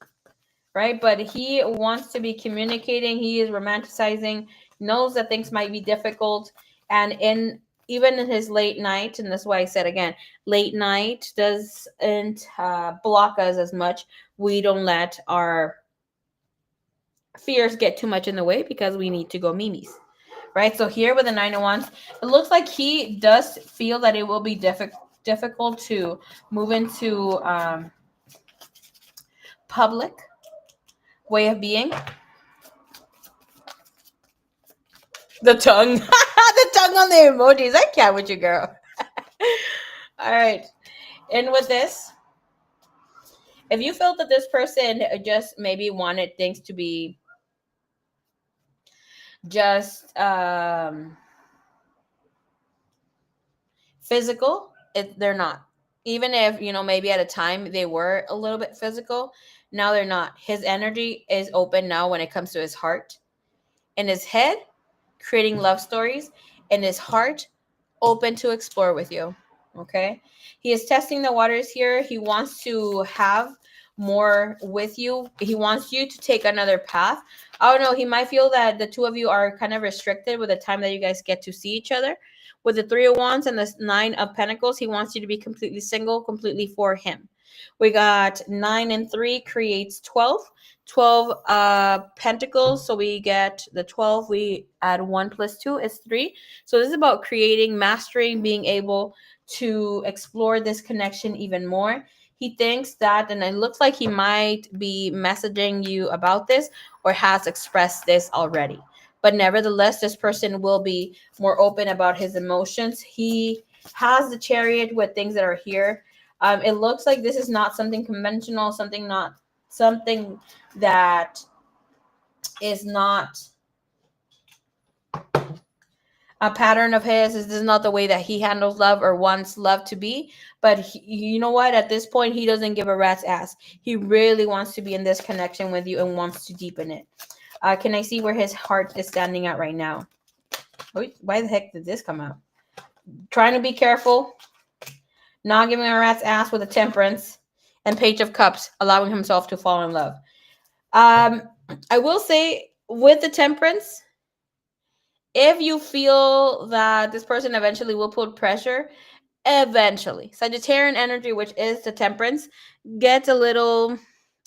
right? But he wants to be communicating. He is romanticizing, knows that things might be difficult. And even in his late night, and that's why I said again, late night doesn't block us as much. We don't let our fears get too much in the way because we need to go mimis, right? So here with the 9 of Wands, it looks like he does feel that it will be difficult to move into public way of being. The tongue. The tongue on the emojis. I can't with you, girl. All right. And with this, if you felt that this person just maybe wanted things to be just physical, they're not. Even if, maybe at a time they were a little bit physical, now they're not. His energy is open now when it comes to his heart. In his head, creating love stories. In his heart, open to explore with you. Okay. He is testing the waters here. He wants to have more with you. He wants you to take another path. I don't know. He might feel that the two of you are kind of restricted with the time that you guys get to see each other. With the 3 of Wands and the 9 of Pentacles, he wants you to be completely single, completely for him. We got 9 and 3 creates 12. 12 pentacles. So we get the 12. We add 1 plus 2 is 3. So this is about creating, mastering, being able to explore this connection even more. He thinks that, and it looks like he might be messaging you about this or has expressed this already. But nevertheless, this person will be more open about his emotions. He has the chariot with things that are here. It looks like this is not something conventional, something that is not a pattern of his. This is not the way that he handles love or wants love to be. But you know what? At this point, he doesn't give a rat's ass. He really wants to be in this connection with you and wants to deepen it. Can I see where his heart is standing at right now? Why the heck did this come out? Trying to be careful, not giving a rat's ass with a temperance, and page of cups, allowing himself to fall in love. I will say with the temperance, if you feel that this person eventually will put pressure, eventually Sagittarian energy, which is the temperance, gets a little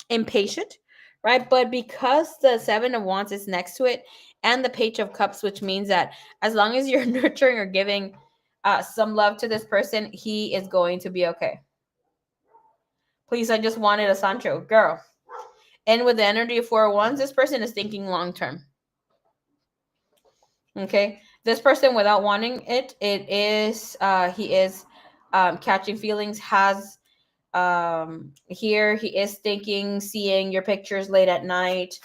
impatient, right? But because the 7 of Wands is next to it and the page of cups, which means that as long as you're nurturing or giving some love to this person, he is going to be okay. Please, I just wanted a Sancho girl. And with the energy of 4 of Wands, this person is thinking long term. Okay, this person, without wanting it, he is catching feelings. Has here he is thinking, seeing your pictures late at night.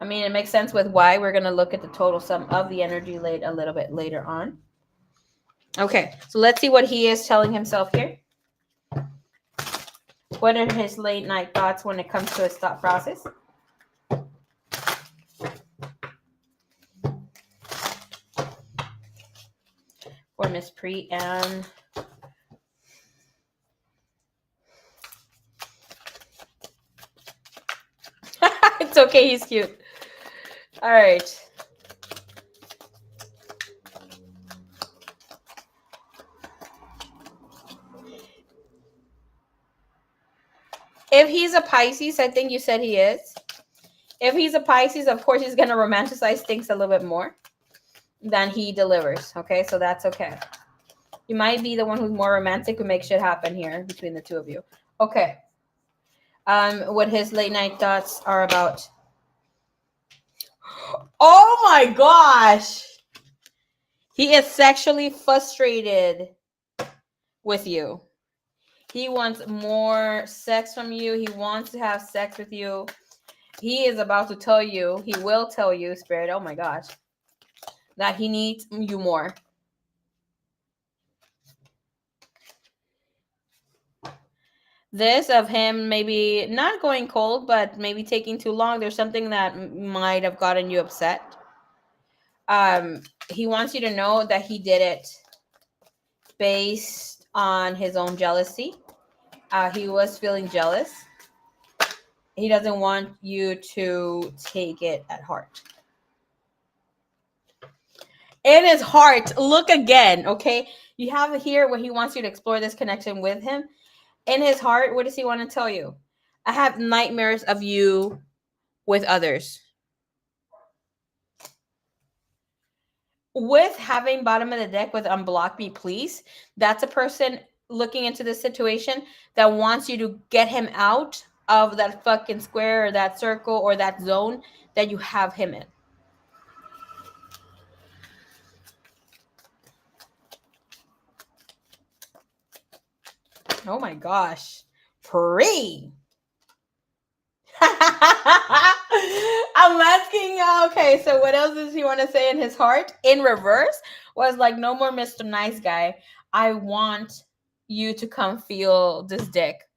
I mean, it makes sense with why. We're going to look at the total sum of the energy late a little bit later on. Okay, so let's see what he is telling himself here. What are his late night thoughts when it comes to his thought process? For Miss Pre and it's okay, he's cute. All right. If he's a Pisces, I think you said he is. If he's a Pisces, of course, he's going to romanticize things a little bit more than he delivers. Okay, so that's okay. You might be the one who's more romantic who makes shit happen here between the two of you. Okay. What his late night thoughts are about. Oh my gosh. He is sexually frustrated with you. He wants more sex from you. He wants to have sex with you. He is about to tell you, he will tell you, Spirit, oh my gosh, that he needs you more. This of him maybe not going cold, but maybe taking too long. There's something that might have gotten you upset. He wants you to know that he did it based on his own jealousy. He was feeling jealous. He doesn't want you to take it at heart. In his heart, look again, okay? You have here where he wants you to explore this connection with him. In his heart, what does he want to tell you? I have nightmares of you with others. With having bottom of the deck with unblock me, please, that's a person looking into this situation that wants you to get him out of that fucking square or that circle or that zone that you have him in. Oh my gosh. Free. I'm asking, okay, so what else does he want to say in his heart? In reverse was like, no more Mr. Nice Guy. I want you to come feel this dick.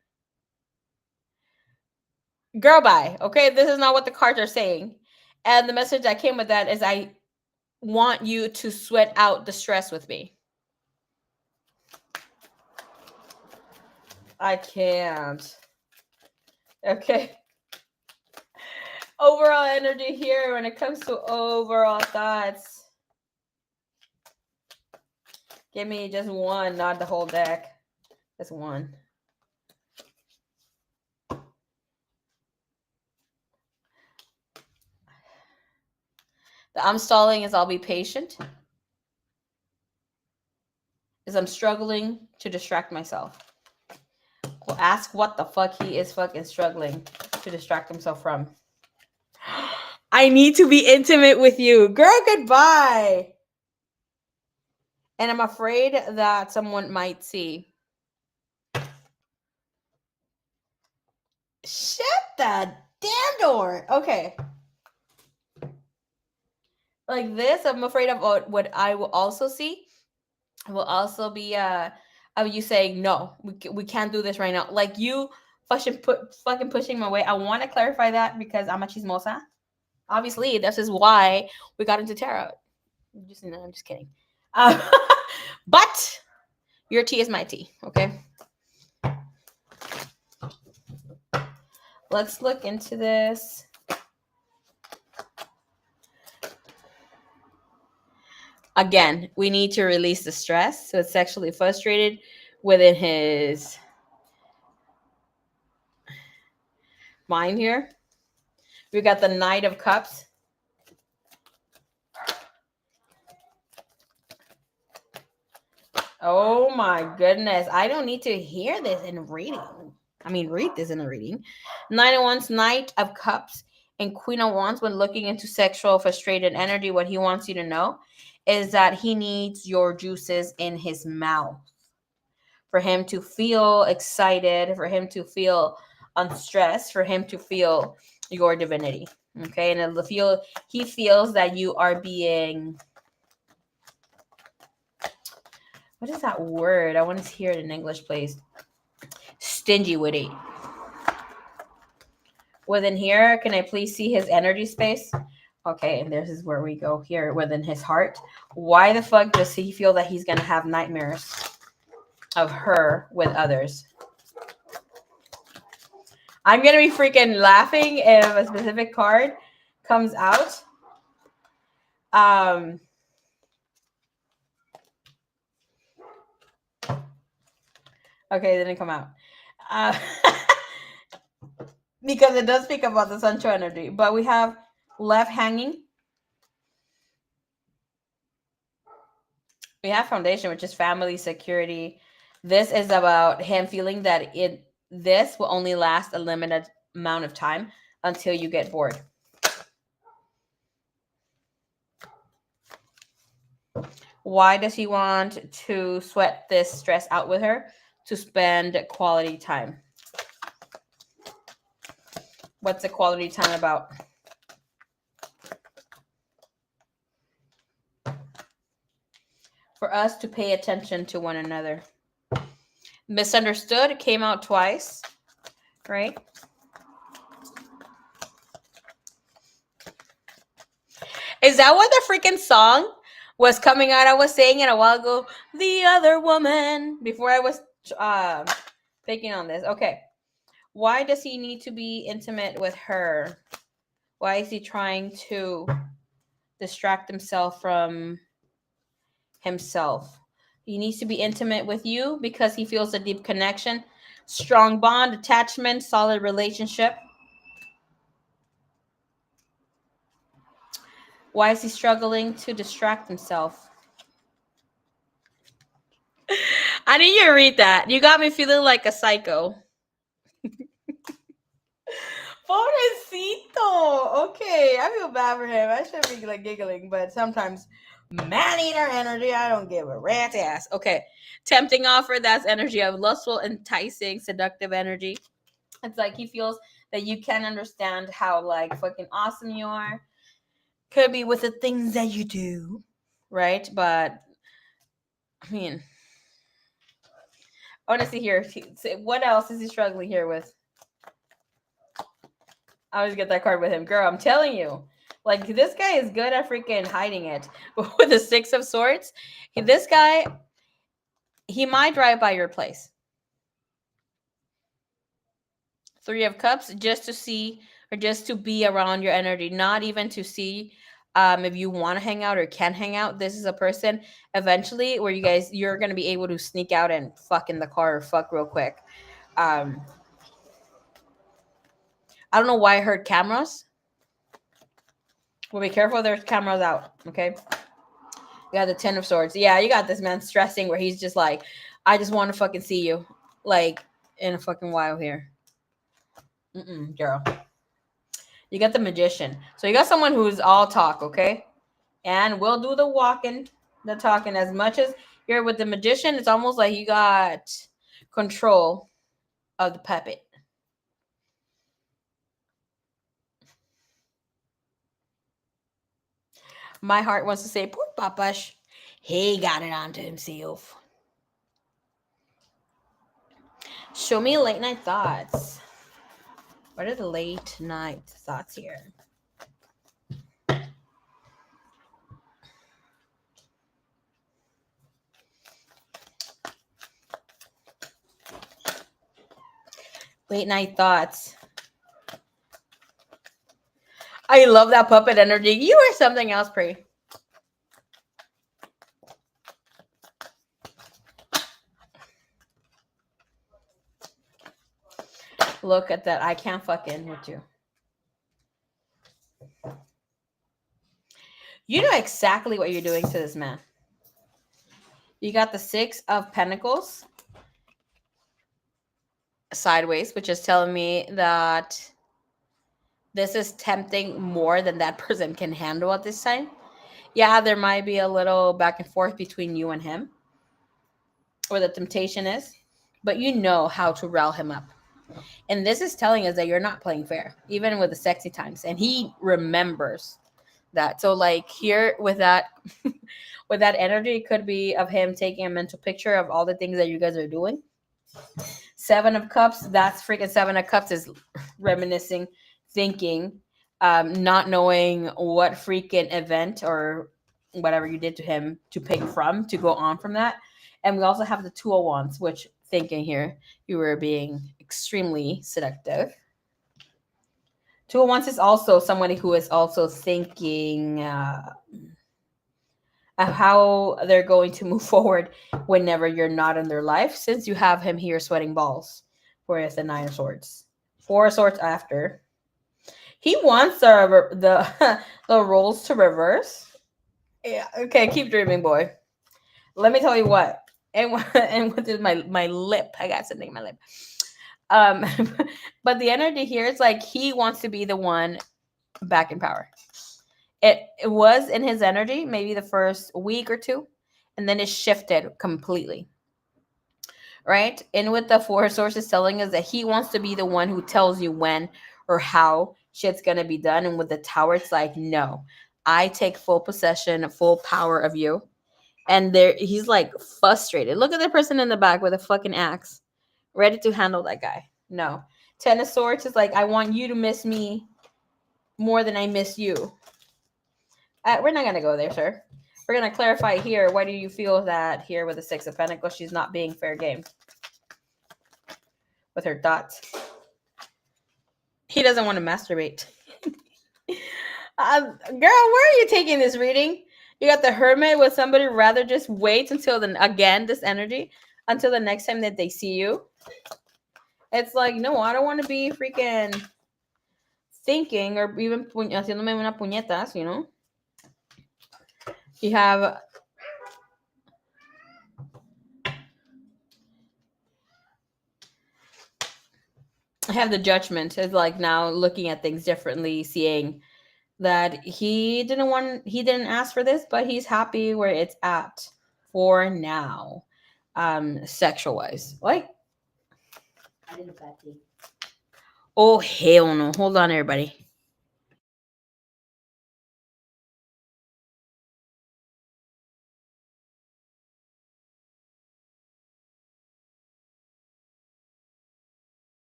Girl, bye. Okay, this is not what the cards are saying. And the message that came with that is I want you to sweat out the stress with me. I can't. Okay. Overall energy here when it comes to overall thoughts. Give me just one, not the whole deck. Just one. The I'm stalling is I'll be patient. Is I'm struggling to distract myself. Well, ask what the fuck he is fucking struggling to distract himself from. I need to be intimate with you. Girl, goodbye. And I'm afraid that someone might see. Shut the damn door. Okay. Like this, I'm afraid of what I will also see. Will also be of you saying no, we can't do this right now. Like you fucking pushing my way. I want to clarify that because I'm a chismosa. Obviously, this is why we got into tarot. I'm just kidding. But your tea is my tea, okay? Let's look into this. Again, we need to release the stress. So it's sexually frustrated within his mind here. We got the Knight of Cups. Oh my goodness. I don't need to hear this in reading. I mean, read this in a reading. Nine of Wands, Knight of Cups, and Queen of Wands. When looking into sexual frustrated energy, what he wants you to know is that he needs your juices in his mouth for him to feel excited, for him to feel unstressed, for him to feel your divinity. Okay, and he feels that you are being, what is that word? I want to hear it in English, please. Stingy with it. Within here, can I please see his energy space? Okay, and this is where we go here within his heart. Why the fuck does he feel that he's gonna have nightmares of her with others? I'm gonna be freaking laughing if a specific card comes out. Okay, it didn't come out. Because it does speak about the sensual energy. But we have left hanging. We have foundation, which is family security. This is about him feeling that this will only last a limited amount of time until you get bored. Why does he want to sweat this stress out with her? To spend quality time. What's the quality time about? For us to pay attention to one another. Misunderstood came out twice, right? Is that what the freaking song was coming out? I was saying it a while ago. The other woman. Before I was picking on this. Okay. Why does he need to be intimate with her? Why is he trying to distract himself from himself? He needs to be intimate with you because he feels a deep connection, strong bond, attachment, solid relationship. Why is he struggling to distract himself? I need you to read that. You got me feeling like a psycho. Pobrecito. Okay, I feel bad for him. I should be like giggling, but sometimes man-eater energy, I don't give a rat's ass. Okay, tempting offer, that's energy of lustful, enticing, seductive energy. It's like he feels that you can understand how like fucking awesome you are. Could be with the things that you do, right? But I mean, I want to see here. What else is he struggling here with? I always get that card with him. Girl, I'm telling you. Like, this guy is good at freaking hiding it. But with the Six of Swords, this guy, he might drive by your place. Three of Cups, just to see or just to be around your energy, not even to see if you want to hang out or can hang out. This is a person eventually where you're gonna be able to sneak out and fuck in the car or fuck real quick. Um, I don't know why I heard cameras. Well, be careful. There's cameras out. Okay. You got the Ten of Swords. Yeah, you got this man stressing where he's just like, I just want to fucking see you, like in a fucking while here. Girl. You got the Magician. So you got someone who's all talk, okay, and will do the walking, the talking. As much as you're with the Magician, it's almost like you got control of the puppet. My heart wants to say, poor Papash. He got it onto himself. Show me late night thoughts. What are the late night thoughts here? Late night thoughts. I love that puppet energy. You are something else, Pre. Look at that. I can't fuck in with you. You know exactly what you're doing to this man. You got the Six of Pentacles sideways, which is telling me that this is tempting more than that person can handle at this time. Yeah, there might be a little back and forth between you and him, where the temptation is, but you know how to rile him up. And this is telling us that you're not playing fair, even with the sexy times. And he remembers that. So like here with that with that energy, it could be of him taking a mental picture of all the things that you guys are doing. Seven of Cups, that's freaking Seven of Cups is reminiscing, thinking, not knowing what freaking event or whatever you did to him to pick from to go on from that. And we also have the Two of Wands, which thinking here you were being extremely seductive. Two of Wands is also somebody who is also thinking of how they're going to move forward whenever you're not in their life, since you have him here sweating balls. Whereas the Nine of Swords, Four of Swords after. He wants the the roles to reverse. Yeah. Okay. Keep dreaming, boy. Let me tell you what. And what is my lip? I got something in my lip. Um, but the energy here is like he wants to be the one back in power. It was in his energy maybe the first week or two, and then it shifted completely. Right? And with the Four Sources telling us that he wants to be the one who tells you when or how shit's gonna be done. And with the Tower, it's like, no, I take full possession, full power of you. And there he's like frustrated. Look at the person in the back with a fucking axe, ready to handle that guy. No. Ten of Swords is like, I want you to miss me more than I miss you. We're not gonna go there, sir. We're gonna clarify here. Why do you feel that here with the Six of Pentacles, she's not being fair game with her thoughts? He doesn't want to masturbate. Girl, where are you taking this reading? You got the Hermit with somebody rather just wait until again this energy until the next time that they see you. It's like, no, I don't want to be freaking thinking or even haciéndome una puñetas, you know. You have the Judgment. It's like now looking at things differently, seeing that he didn't ask for this, but he's happy where it's at for now. Sexual wise. Like, I did a bad thing. oh hell no. Hold on, everybody.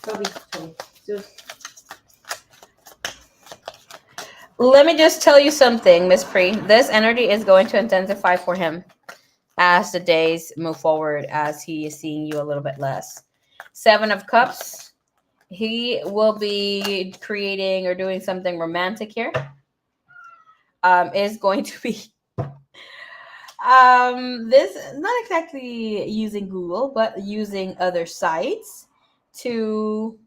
Toby. Zeus. Let me just tell you something, Miss Pre. This energy is going to intensify for him as the days move forward, as he is seeing you a little bit less. 7 of Cups. He will be creating or doing something romantic here. Is going to be this not exactly using Google, but using other sites to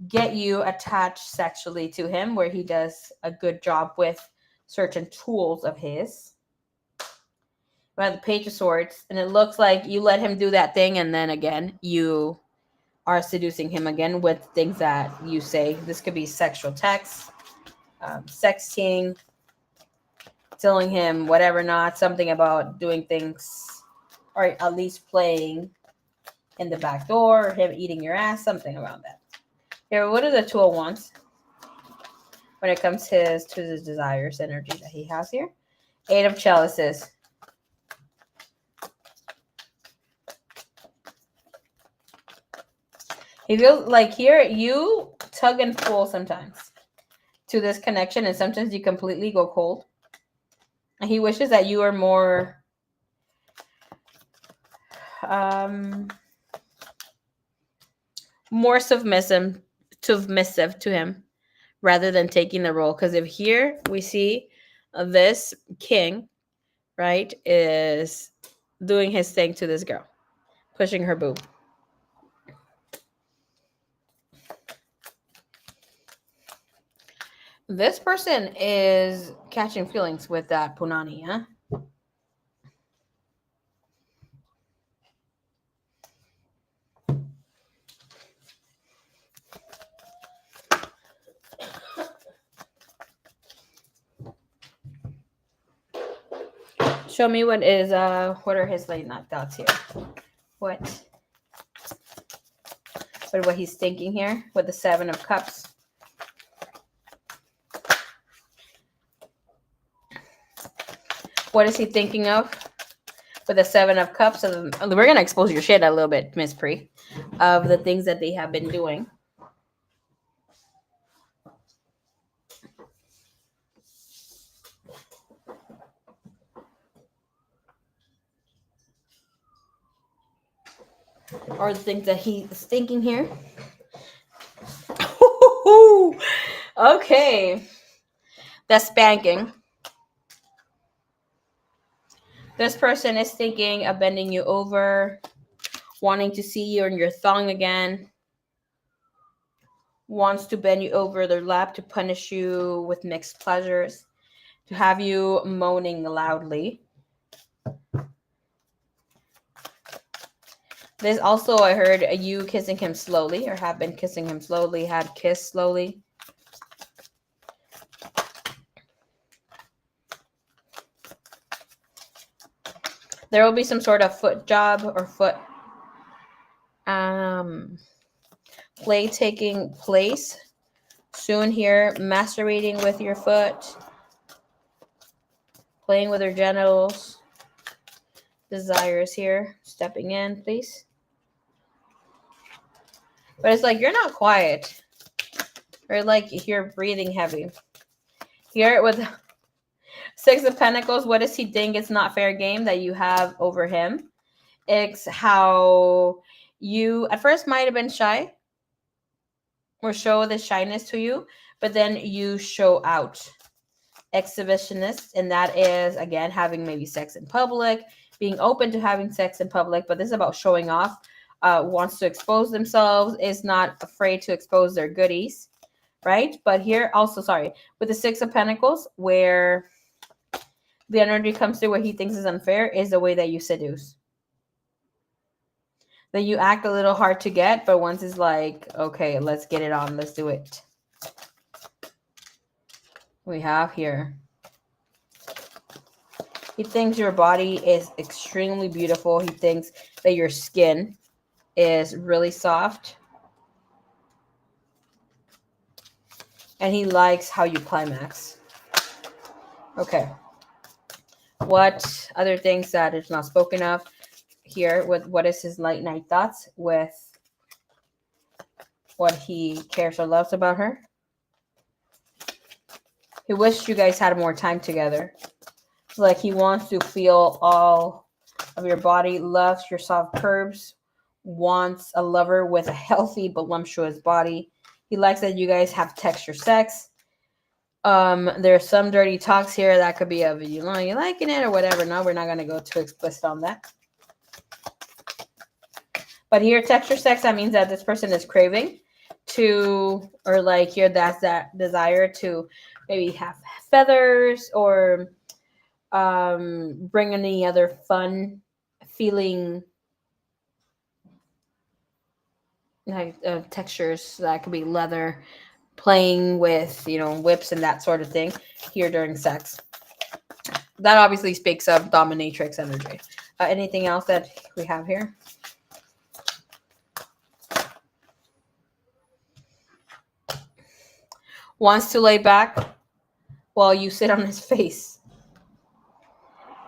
get you attached sexually to him, where he does a good job with certain tools of his. We have the Page of Swords, and it looks like you let him do that thing, and then again, you are seducing him again with things that you say. This could be sexual text, sexting, telling him whatever, not something about doing things, or at least playing in the back door, or him eating your ass, something around that. Here, what are the 2 of Wands when it comes to his desires, energy that he has here? 8 of Chalices. He feels like here you tug and pull sometimes to this connection, and sometimes you completely go cold. And he wishes that you are more more submissive to him rather than taking the role. Because if here we see this king, right, is doing his thing to this girl, pushing her boob. This person is catching feelings with that Punani, huh? Show me what are his late night thoughts here? What he's thinking here with the 7 of Cups. What is he thinking of with the 7 of Cups? And we're gonna expose your shit a little bit, Miss Pre, of the things that they have been doing. Or the things that he is thinking here. Okay. That's spanking. This person is thinking of bending you over, wanting to see you in your thong again, wants to bend you over their lap to punish you with mixed pleasures, to have you moaning loudly. There's also, I heard, you kissing him slowly, or have been kissing him slowly, had kissed slowly. There will be some sort of foot job or foot play taking place soon here. Masturbating with your foot, playing with your genitals. Desires here, stepping in, please. But it's like you're not quiet, or like you're breathing heavy. Here with 6 of Pentacles, what does he think it's not fair game that you have over him? It's how you at first might have been shy or show the shyness to you, but then you show out. Exhibitionist, and that is, again, having maybe sex in public, being open to having sex in public, but this is about showing off. Wants to expose themselves, is not afraid to expose their goodies, right? But here also, sorry, with the 6 of Pentacles, where the energy comes through, what he thinks is unfair is the way that you seduce. That you act a little hard to get, but once it's like, okay, let's get it on, let's do it. We have here, he thinks your body is extremely beautiful. He thinks that your skin is really soft. And he likes how you climax. Okay. What other things that is not spoken of here? With what is his late night thoughts with what he cares or loves about her. He wished you guys had more time together. It's like he wants to feel all of your body, loves your soft curves, wants a lover with a healthy voluptuous body. He likes that you guys have texture sex. There's some dirty talks here that could be of you liking it or whatever. No, we're not gonna go too explicit on that. But here, texture sex, that means that this person is craving to, or like here, that's that desire to maybe have feathers or bring any other fun feeling like textures that could be leather, playing with whips and that sort of thing here during sex. That obviously speaks of dominatrix energy. Anything else that we have here? Wants to lay back while you sit on his face.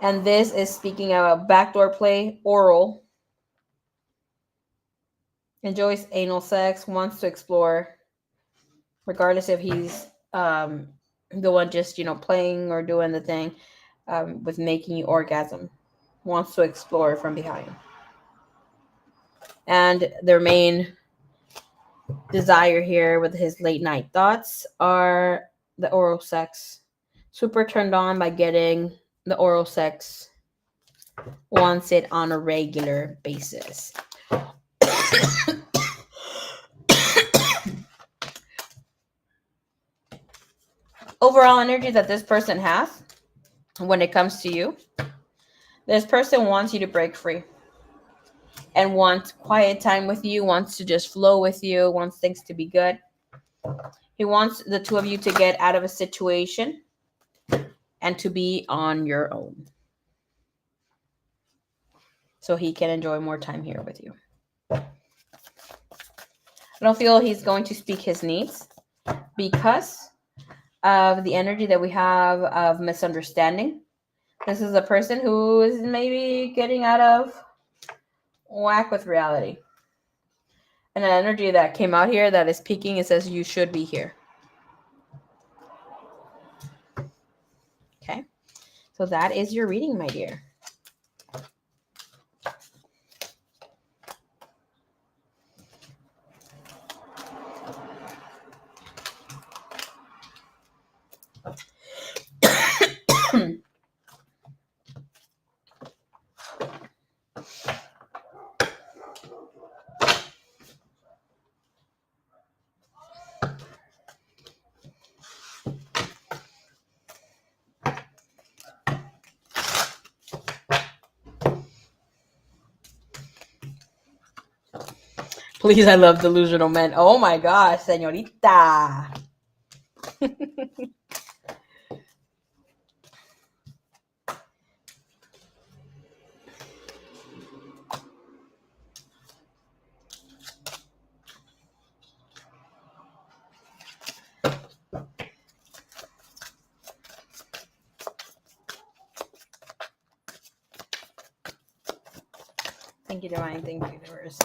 And this is speaking about backdoor play, oral. Enjoys anal sex, wants to explore, regardless if he's the one just, playing or doing the thing with making you orgasm. Wants to explore from behind. And their main desire here with his late night thoughts are the oral sex. Super turned on by getting the oral sex. Wants it on a regular basis. Overall energy that this person has when it comes to you, this person wants you to break free and wants quiet time with you, wants to just flow with you, wants things to be good. He wants the two of you to get out of a situation and to be on your own so he can enjoy more time here with you. I don't feel he's going to speak his needs because of the energy that we have of misunderstanding. This is a person who is maybe getting out of whack with reality. And an energy that came out here that is peaking, it says you should be here. Okay. So that is your reading, my dear. Please, I love delusional men. Oh my gosh, señorita. Thank you, Divine. Thank you, Universe.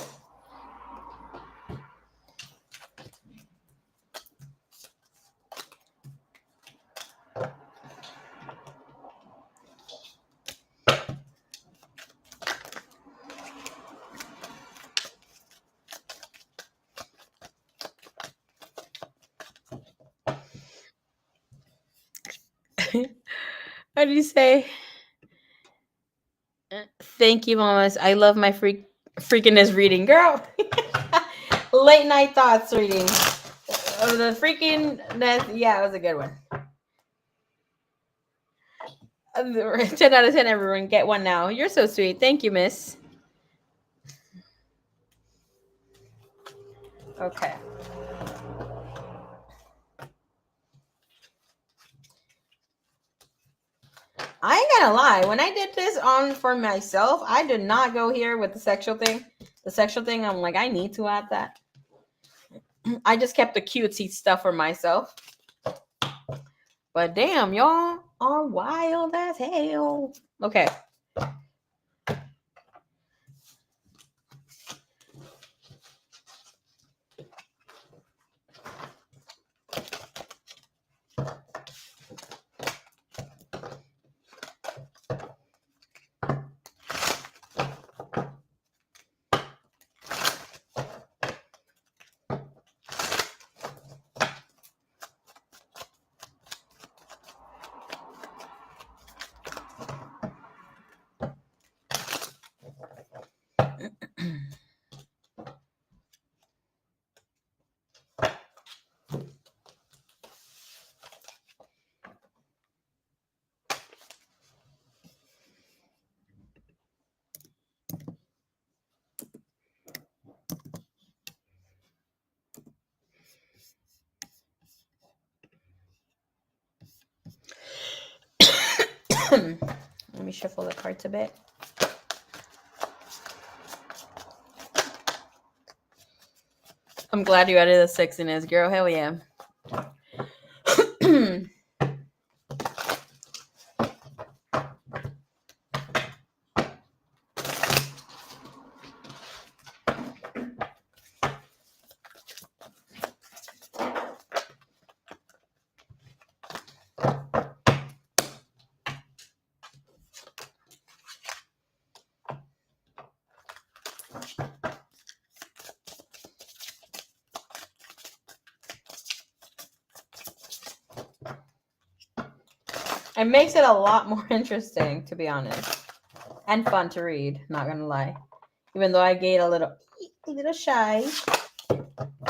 What do you say? Thank you, mamas. I love my freakiness reading, girl. Late night thoughts reading. The freakiness, yeah, it was a good one. 10 out of 10, everyone. Get one now. You're so sweet. Thank you, miss. Okay. I ain't gonna lie. When I did this on for myself, I did not go here with the sexual thing. The sexual thing, I'm like, I need to add that. I just kept the cutesy stuff for myself. But damn, y'all are wild as hell. Okay. Let me shuffle the cards a bit. I'm glad you added the sexiness, girl. Hell yeah. It makes it a lot more interesting, to be honest, and fun to read. Not gonna lie, even though I get a little shy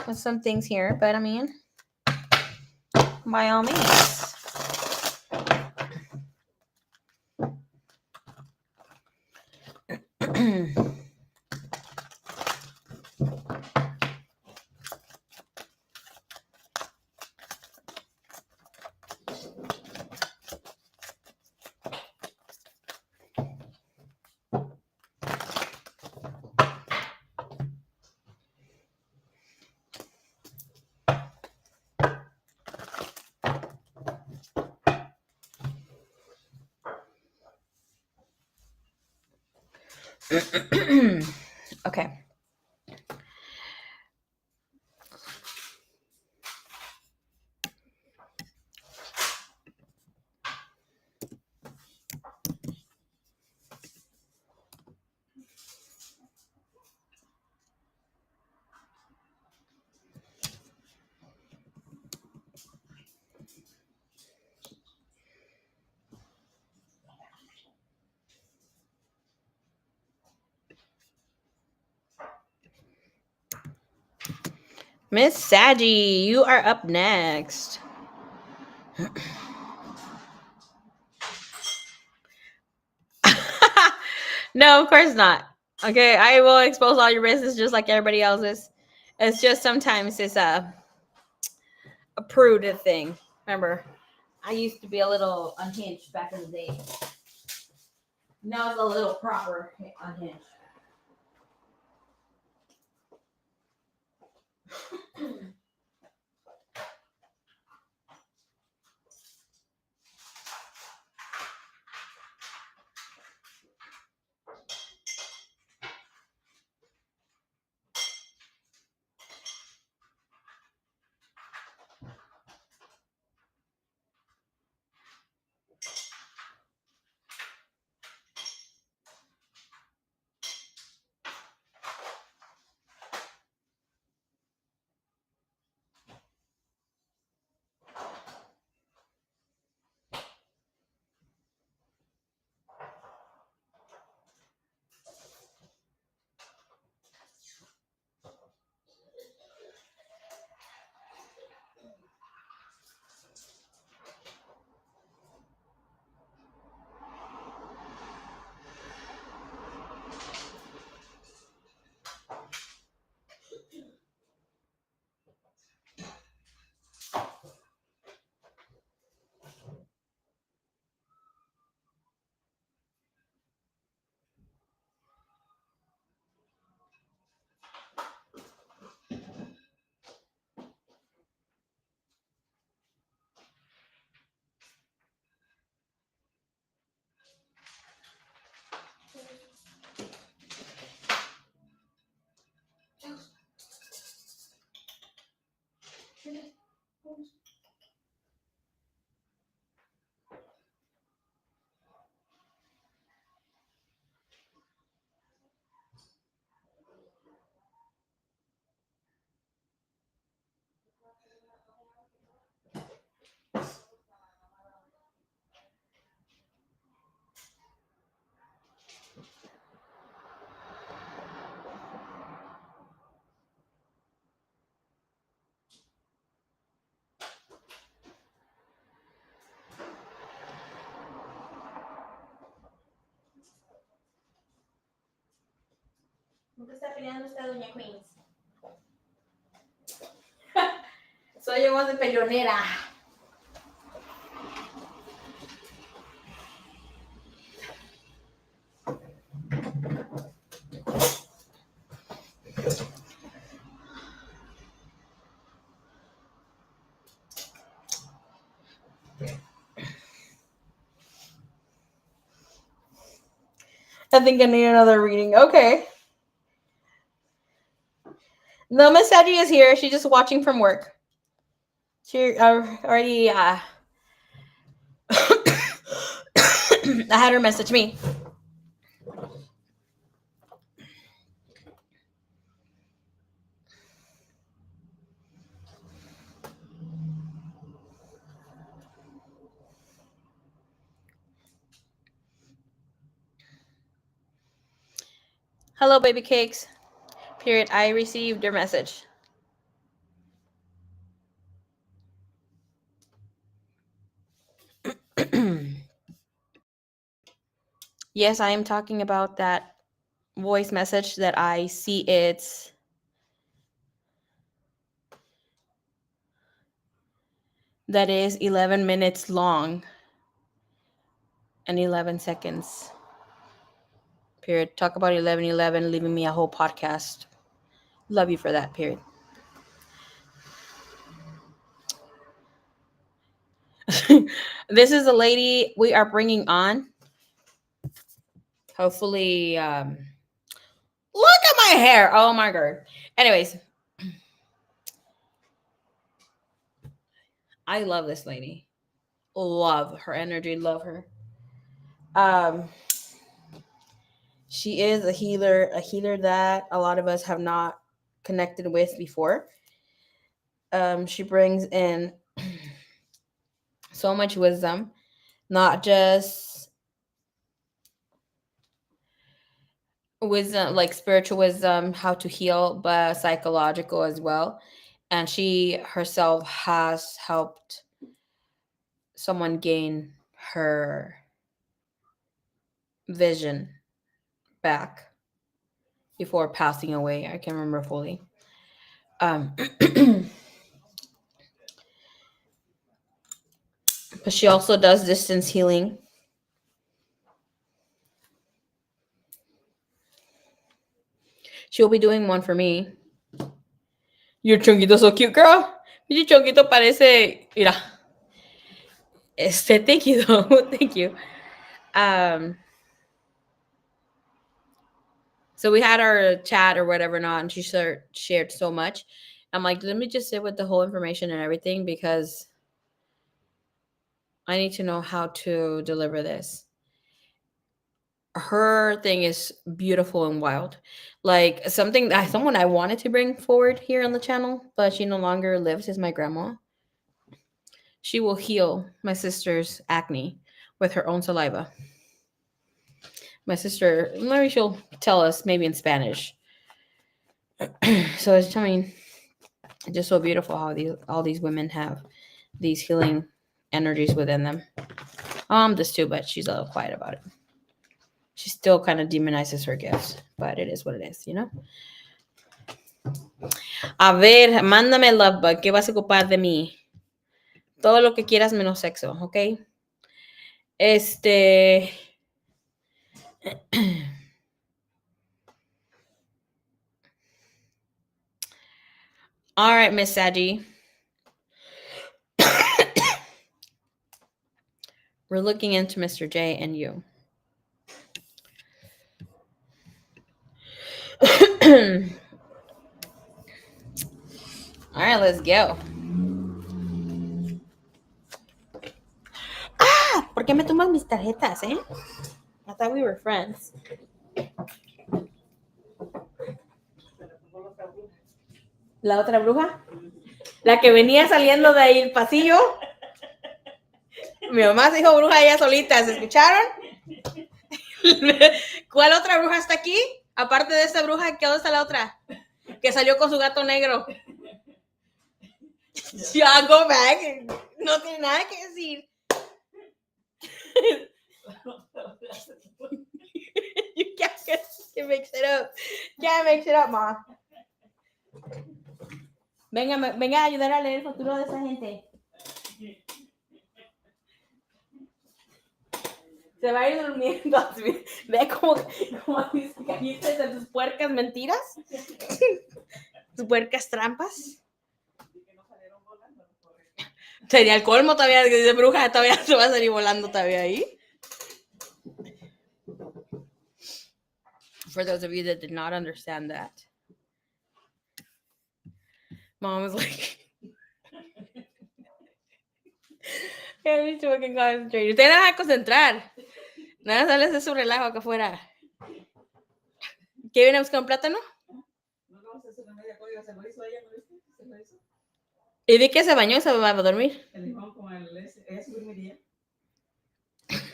with some things here, but I mean, by all means. Okay. Miss Saggy, you are up next. No, of course not. Okay, I will expose all your business just like everybody else's. It's just sometimes it's a prude thing. Remember, I used to be a little unhinged back in the day. Now it's a little proper unhinged. ¿Por qué está peleando usted, doña Queens? Soy yo voz de peleonera. I think I need another reading. Okay. No, Miss Sadie is here. She's just watching from work. She already I had her message me. Hello, baby cakes. Period. I received your message. Yes, I am talking about that voice message that I see that is 11 minutes long and 11 seconds. Period. Talk about 11:11, leaving me a whole podcast. Love you for that. Period. This is a lady we are bringing on. Hopefully, look at my hair. Oh my god. Anyways, I love this lady. Love her energy. Love her. She is a healer that a lot of us have not connected with before. She brings in so much wisdom, not just wisdom like spiritual wisdom, how to heal, but psychological as well. And she herself has helped someone gain her vision back before passing away. I can't remember fully. But she also does distance healing. She'll be doing one for me. Your chonguito so cute, girl. Your chonguito parece. Mira. Thank you, though. Thank you. So we had our chat or whatever not, and she shared so much. I'm like, let me just sit with the whole information and everything because I need to know how to deliver this. Her thing is beautiful and wild. Like someone I wanted to bring forward here on the channel, but she no longer lives, is my grandma. She will heal my sister's acne with her own saliva. My sister, maybe she'll tell us maybe in Spanish. So it's, I mean, just so beautiful how all these women have these healing energies within them. This too, but she's a little quiet about it. She still kind of demonizes her gifts, but it is what it is, you know? A ver, mándame love bug. ¿Qué vas a ocupar de mí? Todo lo que quieras menos sexo, ¿ok? All right, Miss Sadie. We're looking into Mr. J and you. All right, let's go. ¿Por qué me tomas mis tarjetas, eh? I thought we were friends. ¿La otra bruja? La que venía saliendo de ahí el pasillo. Mi mamá se dijo bruja ella solita, ¿se escucharon? ¿Cuál otra bruja está aquí? Aparte de esta bruja, ¿qué dónde está la otra? Que salió con su gato negro. Ya, go back. No tiene nada que decir. You can't mix it up. Can't mix it up, ma. Venga a ayudar a leer el futuro de esa gente. Se va a ir durmiendo. Ve como caíste de tus puercas mentiras. Tus puercas trampas. Sería el colmo todavía de bruja, todavía se va a salir volando todavía ahí. For those of you that did not understand that, Mom was like, "Ya me fucking concentrate. Usted no va a concentrar. Nada, sale de su relajo acá afuera. ¿Qué viene a buscar un plátano? No, se hizo media código, se lo hizo ella, ¿no viste? Se lo hizo. Y vi que se bañó y se va a dormir. El limón con el ese, ella se dormiría.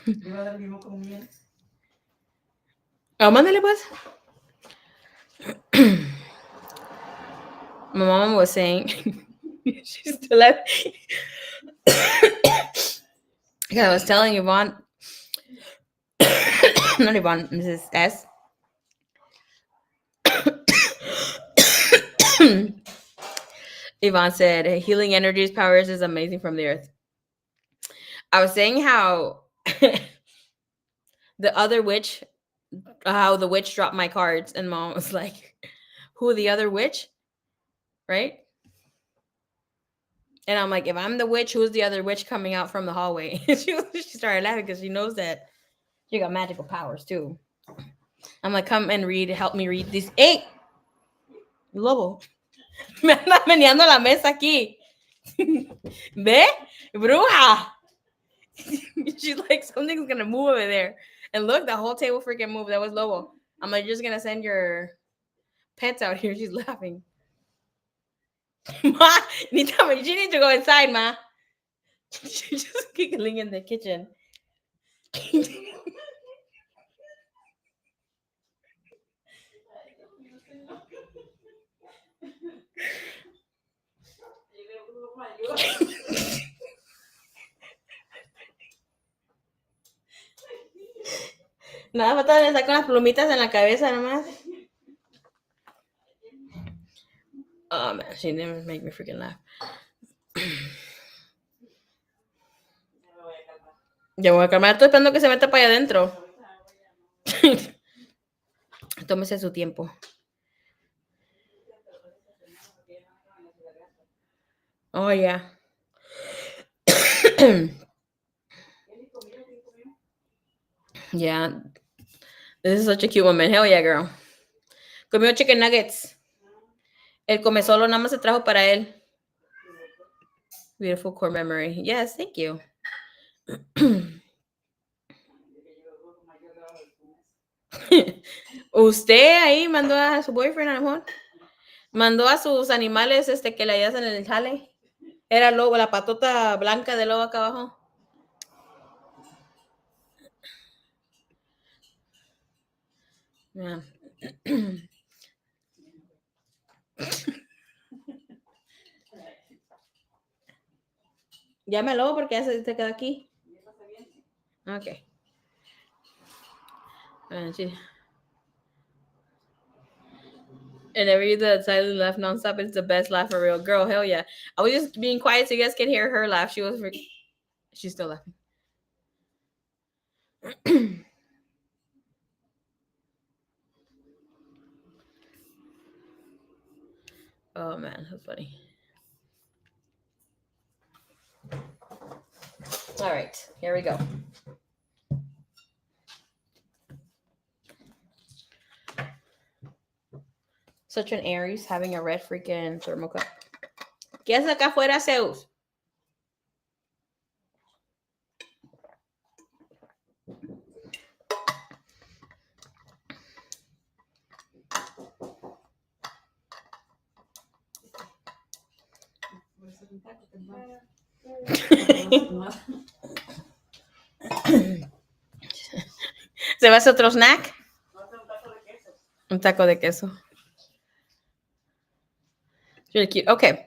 Le iba a dar limón con miel. Oh, mándale pues. My mom was saying, she's still alive. I was telling Yvonne, not Yvonne, Mrs. S. Yvonne said, healing energies, powers is amazing from the earth. I was saying how the other witch, how the witch dropped my cards, and Mom was like, who, the other witch? Right? And I'm like, if I'm the witch, who's the other witch coming out from the hallway? She started laughing because she knows that she got magical powers too. I'm like, come and read, help me read these. ¡Ey! Lobo. Me anda meneando la mesa aquí. ¿Ve? Bruja. She's like, something's going to move over there. And look, the whole table freaking moved. That was Lobo. I'm like, you're just going to send your pets out here. She's laughing. Ma, she needs to go inside, Ma. She's just giggling in the kitchen. Nada, falta estar con las plumitas en la cabeza nomás. Oh man, she didn't make me freaking laugh. Ya voy a calmar, estoy esperando que se meta para allá adentro. Tómese su tiempo. Oh, yeah. Yeah. This is such a cute woman. Hell yeah, girl. Comió chicken nuggets. El come solo nada más se trajo para él. Beautiful core memory. Yes, thank you. Usted ahí mandó a su boyfriend a lo mejor. Mandó a sus animales que le ayudas en el jale. Era lobo, la patota blanca de lobo acá abajo. Yeah. Llámalo porque ya se queda aquí. Okay. And every you that silently laugh nonstop, it's the best laugh for real. Girl, hell yeah. I was just being quiet so you guys can hear her laugh. She's still laughing. Oh man, that's funny. All right, here we go. Such an Aries having a red freaking thermal cup. ¿Qué haces acá afuera, Zeus? ¿Se va a hacer otro snack? Un taco de queso. It's really cute. Okay.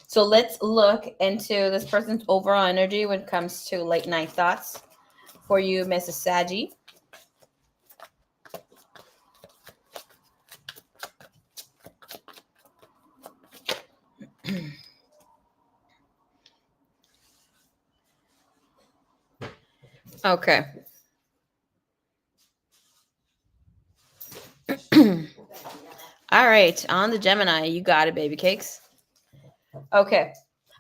So let's look into this person's overall energy when it comes to late night thoughts for you, Mrs. Saji. Okay. All right, on the Gemini, you got it, baby cakes. Okay,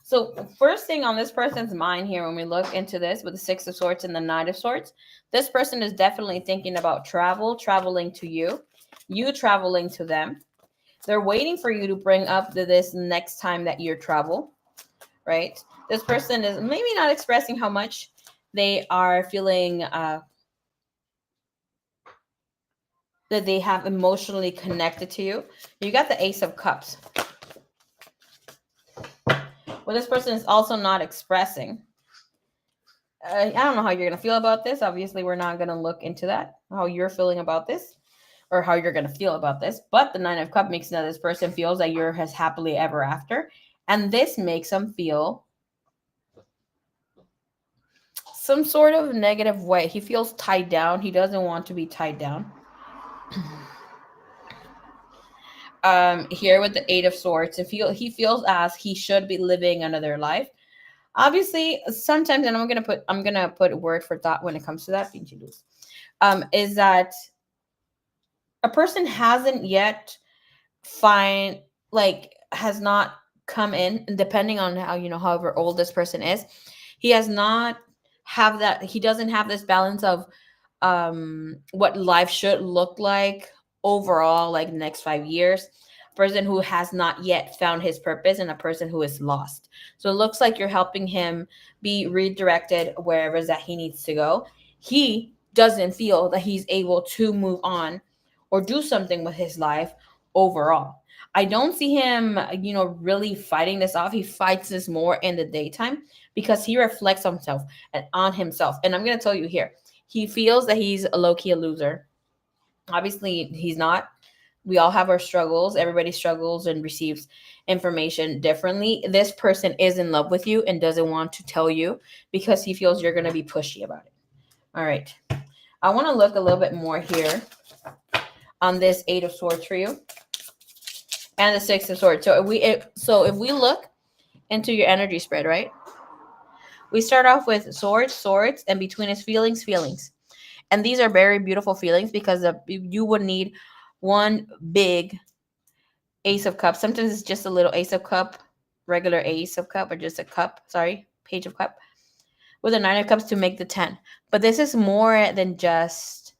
So first thing on this person's mind here, when we look into this with the Six of Swords and the Knight of Swords, this person is definitely thinking about traveling to you traveling to them. They're waiting for you to bring up this next time that you travel, right? This person is maybe not expressing how much they are feeling that they have emotionally connected to you. You got the Ace of Cups. Well, this person is also not expressing. I don't know how you're going to feel about this. Obviously, we're not going to look into that, how you're feeling about this or how you're going to feel about this. But the Nine of Cups makes that this person feels that you're as happily ever after. And this makes them feel some sort of negative way. He feels tied down. He doesn't want to be tied down. Here with the Eight of Swords, he feels as he should be living another life. Obviously, sometimes, and I'm gonna put a word for thought when it comes to that. Is that a person hasn't yet find like has not come in, and depending on how however old this person is, he has not have that he doesn't have this balance of what life should look like overall, like the next 5 years. A person who has not yet found his purpose and a person who is lost. So it looks like you're helping him be redirected wherever that he needs to go. He doesn't feel that he's able to move on or do something with his life overall. I don't see him, really fighting this off. He fights this more in the daytime because he reflects on himself and on himself. And I'm going to tell you here, he feels that he's a low-key a loser. Obviously, he's not. We all have our struggles. Everybody struggles and receives information differently. This person is in love with you and doesn't want to tell you because he feels you're going to be pushy about it. All right. I want to look a little bit more here on this Eight of Swords for you and the Six of Swords. So if we look into your energy spread, right? We start off with swords, and between his feelings. And these are very beautiful feelings because you would need one big Ace of Cups. Sometimes it's just a little Ace of Cup, regular Ace of Cup, or just a cup, sorry, Page of Cup, with a Nine of Cups to make the 10. But this is more than just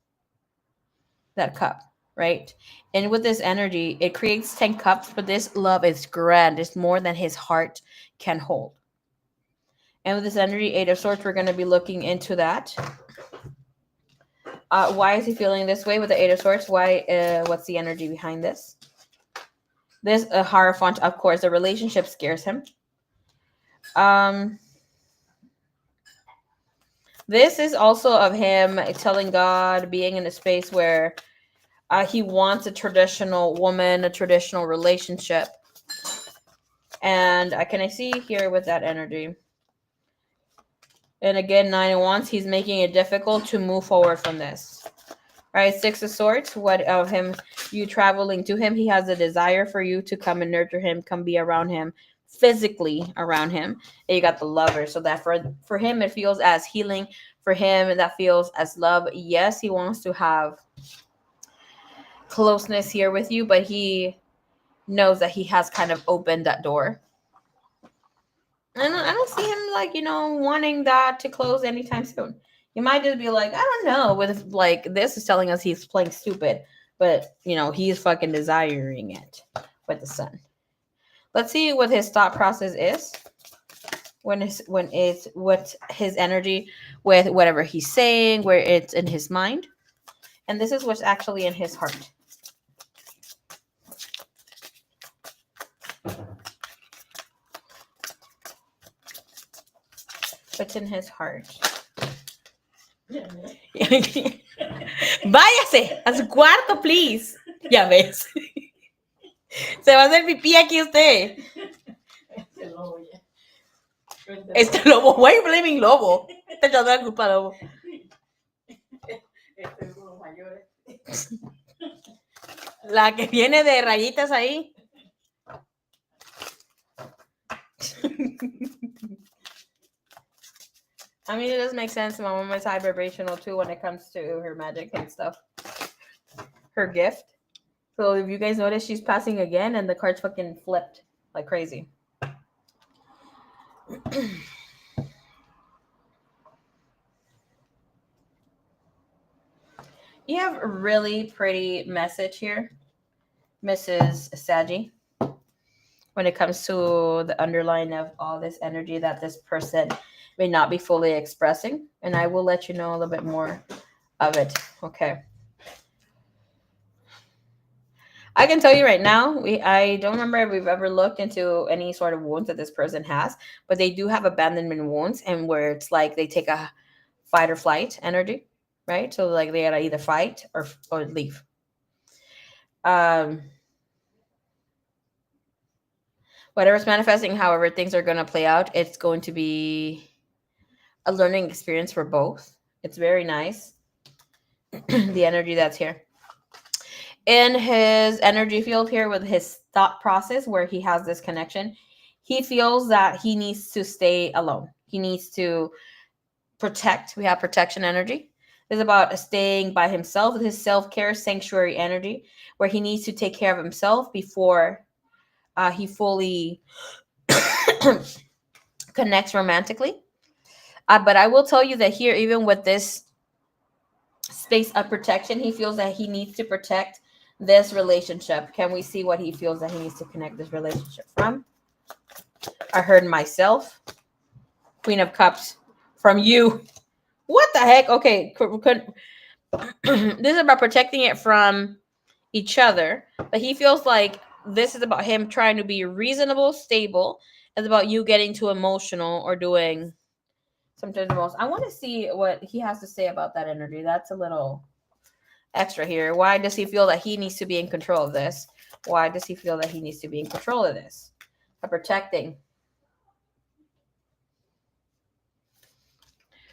that cup, right? And with this energy, it creates 10 cups, but this love is grand. It's more than his heart can hold. And with this energy, Eight of Swords, we're going to be looking into that. Why is he feeling this way with the Eight of Swords? Why? What's the energy behind this? This Hierophant, of course, the relationship scares him. This is also of him telling God, being in a space where he wants a traditional woman, a traditional relationship. And I see here with that energy. And again, Nine of Wands, he's making it difficult to move forward from this. All right, Six of Swords, what of him, you traveling to him, he has a desire for you to come and nurture him, come be around him, physically around him. And you got the Lover, so that for him, it feels as healing. For him, that feels as love. Yes, he wants to have closeness here with you, but he knows that he has kind of opened that door. And I don't see him wanting that to close anytime soon. He might just be like, I don't know, with this is telling us he's playing stupid, but he's fucking desiring it with the Sun. Let's see what his thought process is what his energy with whatever he's saying, where it's in his mind. And this is what's actually in his heart. What's in his heart? Váyase a su cuarto, please. Ya ves. Se va a hacer pipí aquí usted. Este lobo. Why are you blaming lobo? Te echando la culpa, lobo. La que viene de rayitas ahí. I mean, it does make sense. My mom is high vibrational too when it comes to her magic and stuff. Her gift. So if you guys notice, she's passing again and the cards fucking flipped like crazy. You have a really pretty message here, Mrs. Saji, when it comes to the underline of all this energy that this person may not be fully expressing. And I will let you know a little bit more of it. Okay. I can tell you right now, I don't remember if we've ever looked into any sort of wounds that this person has, but they do have abandonment wounds, and where it's like they take a fight or flight energy, right? So like they gotta either fight or leave. Um, Whatever's manifesting, however things are gonna play out, it's going to be a learning experience for both. It's very nice. The energy that's here in his energy field here with his thought process where he has this connection, he feels that he needs to stay alone. He needs to protect. We have protection energy. It's about staying by himself with his self-care sanctuary energy where he needs to take care of himself before he fully connects romantically. But I will tell you that here, even with this space of protection, he feels that he needs to protect this relationship. Can we see what he feels that he needs to connect this relationship from? I heard myself. Queen of Cups from you. What the heck? Okay. This is about protecting it from each other. But he feels like this is about him trying to be reasonable, stable. It's about you getting too emotional or doing sometimes the most. I want to see what he has to say about that energy. That's a little extra here. Why does he feel that he needs to be in control of this? Why does he feel that he needs to be in control of this? Protecting.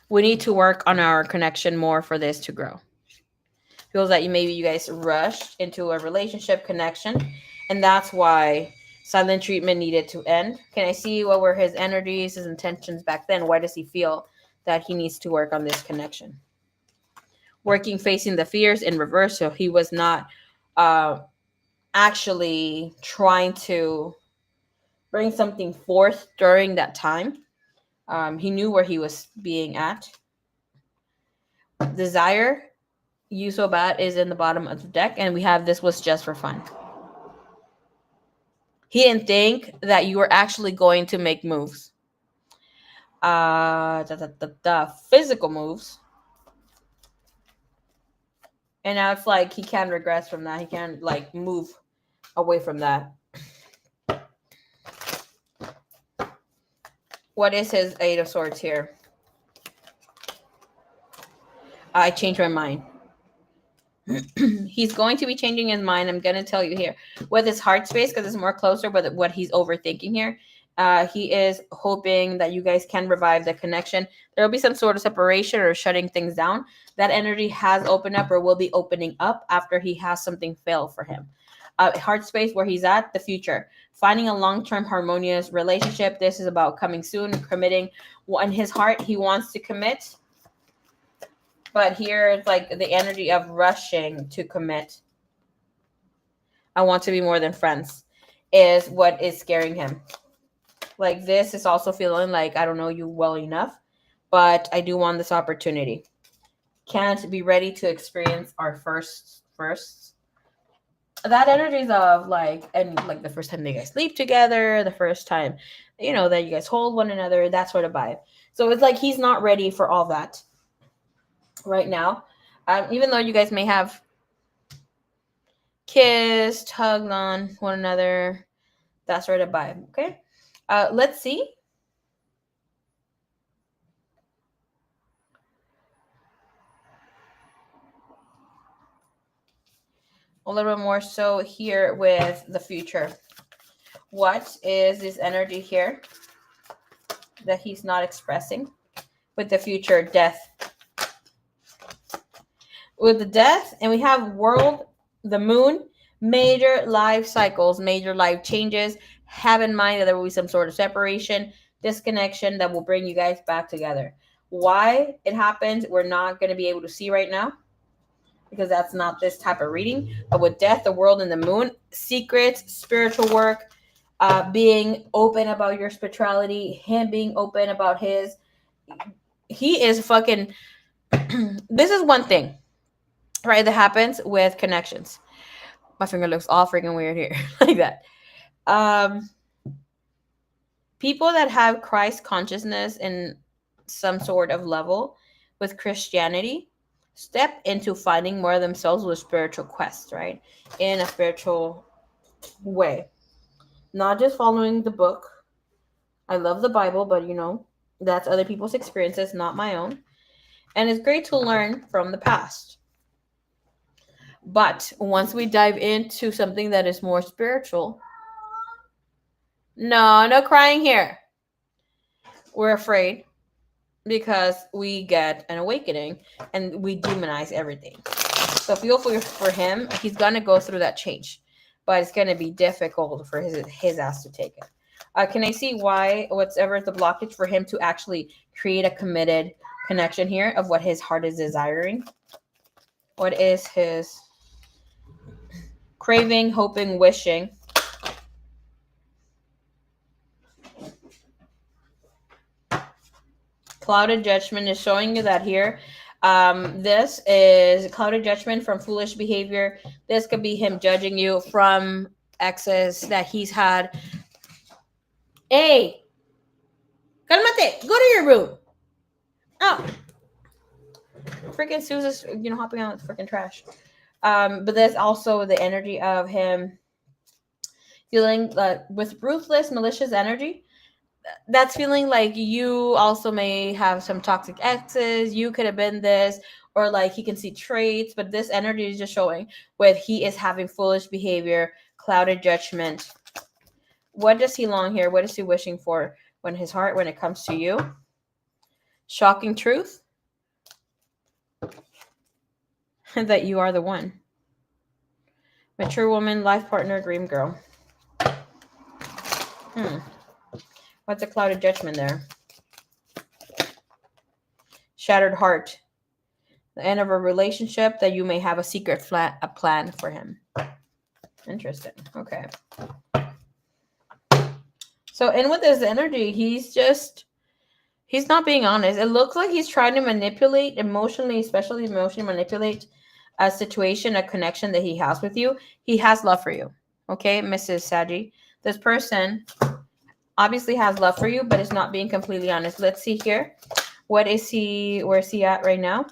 We need to work on our connection more for this to grow. Feels like maybe you guys rushed into a relationship connection, and that's why silent treatment needed to end. Can I see what were his energies, his intentions back then? Why does he feel that he needs to work on this connection? Working, facing the fears in reverse. So he was not actually trying to bring something forth during that time. He knew where he was being at. Desire, you so bad, is in the bottom of the deck, and we have this was just for fun. He didn't think that you were actually going to make moves. The physical moves. And now it's like he can't regress from that. He can't like move away from that. What is his Eight of Swords here? I changed my mind. He's going to be changing his mind. I'm going to tell you here with his heart space because it's more closer, but what he's overthinking here. He is hoping that you guys can revive the connection. There will be some sort of separation or shutting things down. That energy has opened up or will be opening up after he has something fail for him. Heart space where he's at, the future. Finding a long-term harmonious relationship. This is about coming soon, committing. In his heart, he wants to commit. But here it's like the energy of rushing to commit. I want to be more than friends is what is scaring him. Like this is also feeling like I don't know you well enough, but I do want this opportunity. Can't be ready to experience our firsts. That energy is of like and like the first time you guys sleep together, the first time that you guys hold one another, that sort of vibe. So it's like he's not ready for all that right now. Even though you guys may have kissed, hugged on one another, that sort of vibe. Okay. Let's see. A little bit more so here with the future. What is this energy here that he's not expressing with the future? Death. With the death, and we have world, the moon, major life cycles, major life changes. Have in mind that there will be some sort of separation, disconnection that will bring you guys back together. Why it happens, we're not going to be able to see right now because that's not this type of reading. But with death, the world, and the moon, secrets, spiritual work, being open about your spirituality, him being open about his. He is fucking. This is one thing, right? That happens with connections. My finger looks all freaking weird here, like that. Um, People that have Christ consciousness in some sort of level with Christianity step into finding more of themselves with spiritual quests, right? In a spiritual way. Not just following the book. I love the Bible, but that's other people's experiences, not my own. And it's great to learn from the past. But once we dive into something that is more spiritual, no crying here. We're afraid because we get an awakening and we demonize everything. So feel for him. He's gonna go through that change, but it's gonna be difficult for his ass to take it. Can I see why whatever is the blockage for him to actually create a committed connection here of what his heart is desiring? What is his craving, hoping, wishing? Clouded judgment is showing you that here. This is clouded judgment from foolish behavior. This could be him judging you from exes that he's had. Hey, calmate, go to your room. Oh, freaking Susan's, hopping on with freaking trash. But there's also the energy of him feeling with ruthless, malicious energy. That's feeling like you also may have some toxic exes. You could have been this, or like he can see traits, but this energy is just showing with he is having foolish behavior, clouded judgment. What does he long here? What is he wishing for when it comes to you? Shocking truth that you are the one. Mature woman, life partner, dream girl. What's a clouded judgment there? Shattered heart. The end of a relationship that you may have a secret a plan for him. Interesting. Okay. So in with this energy, he's not being honest. It looks like he's trying to manipulate especially emotionally manipulate a situation, a connection that he has with you. He has love for you. Okay, Mrs. Saji. This person obviously has love for you, but is not being completely honest. Let's see here. Where is he at right now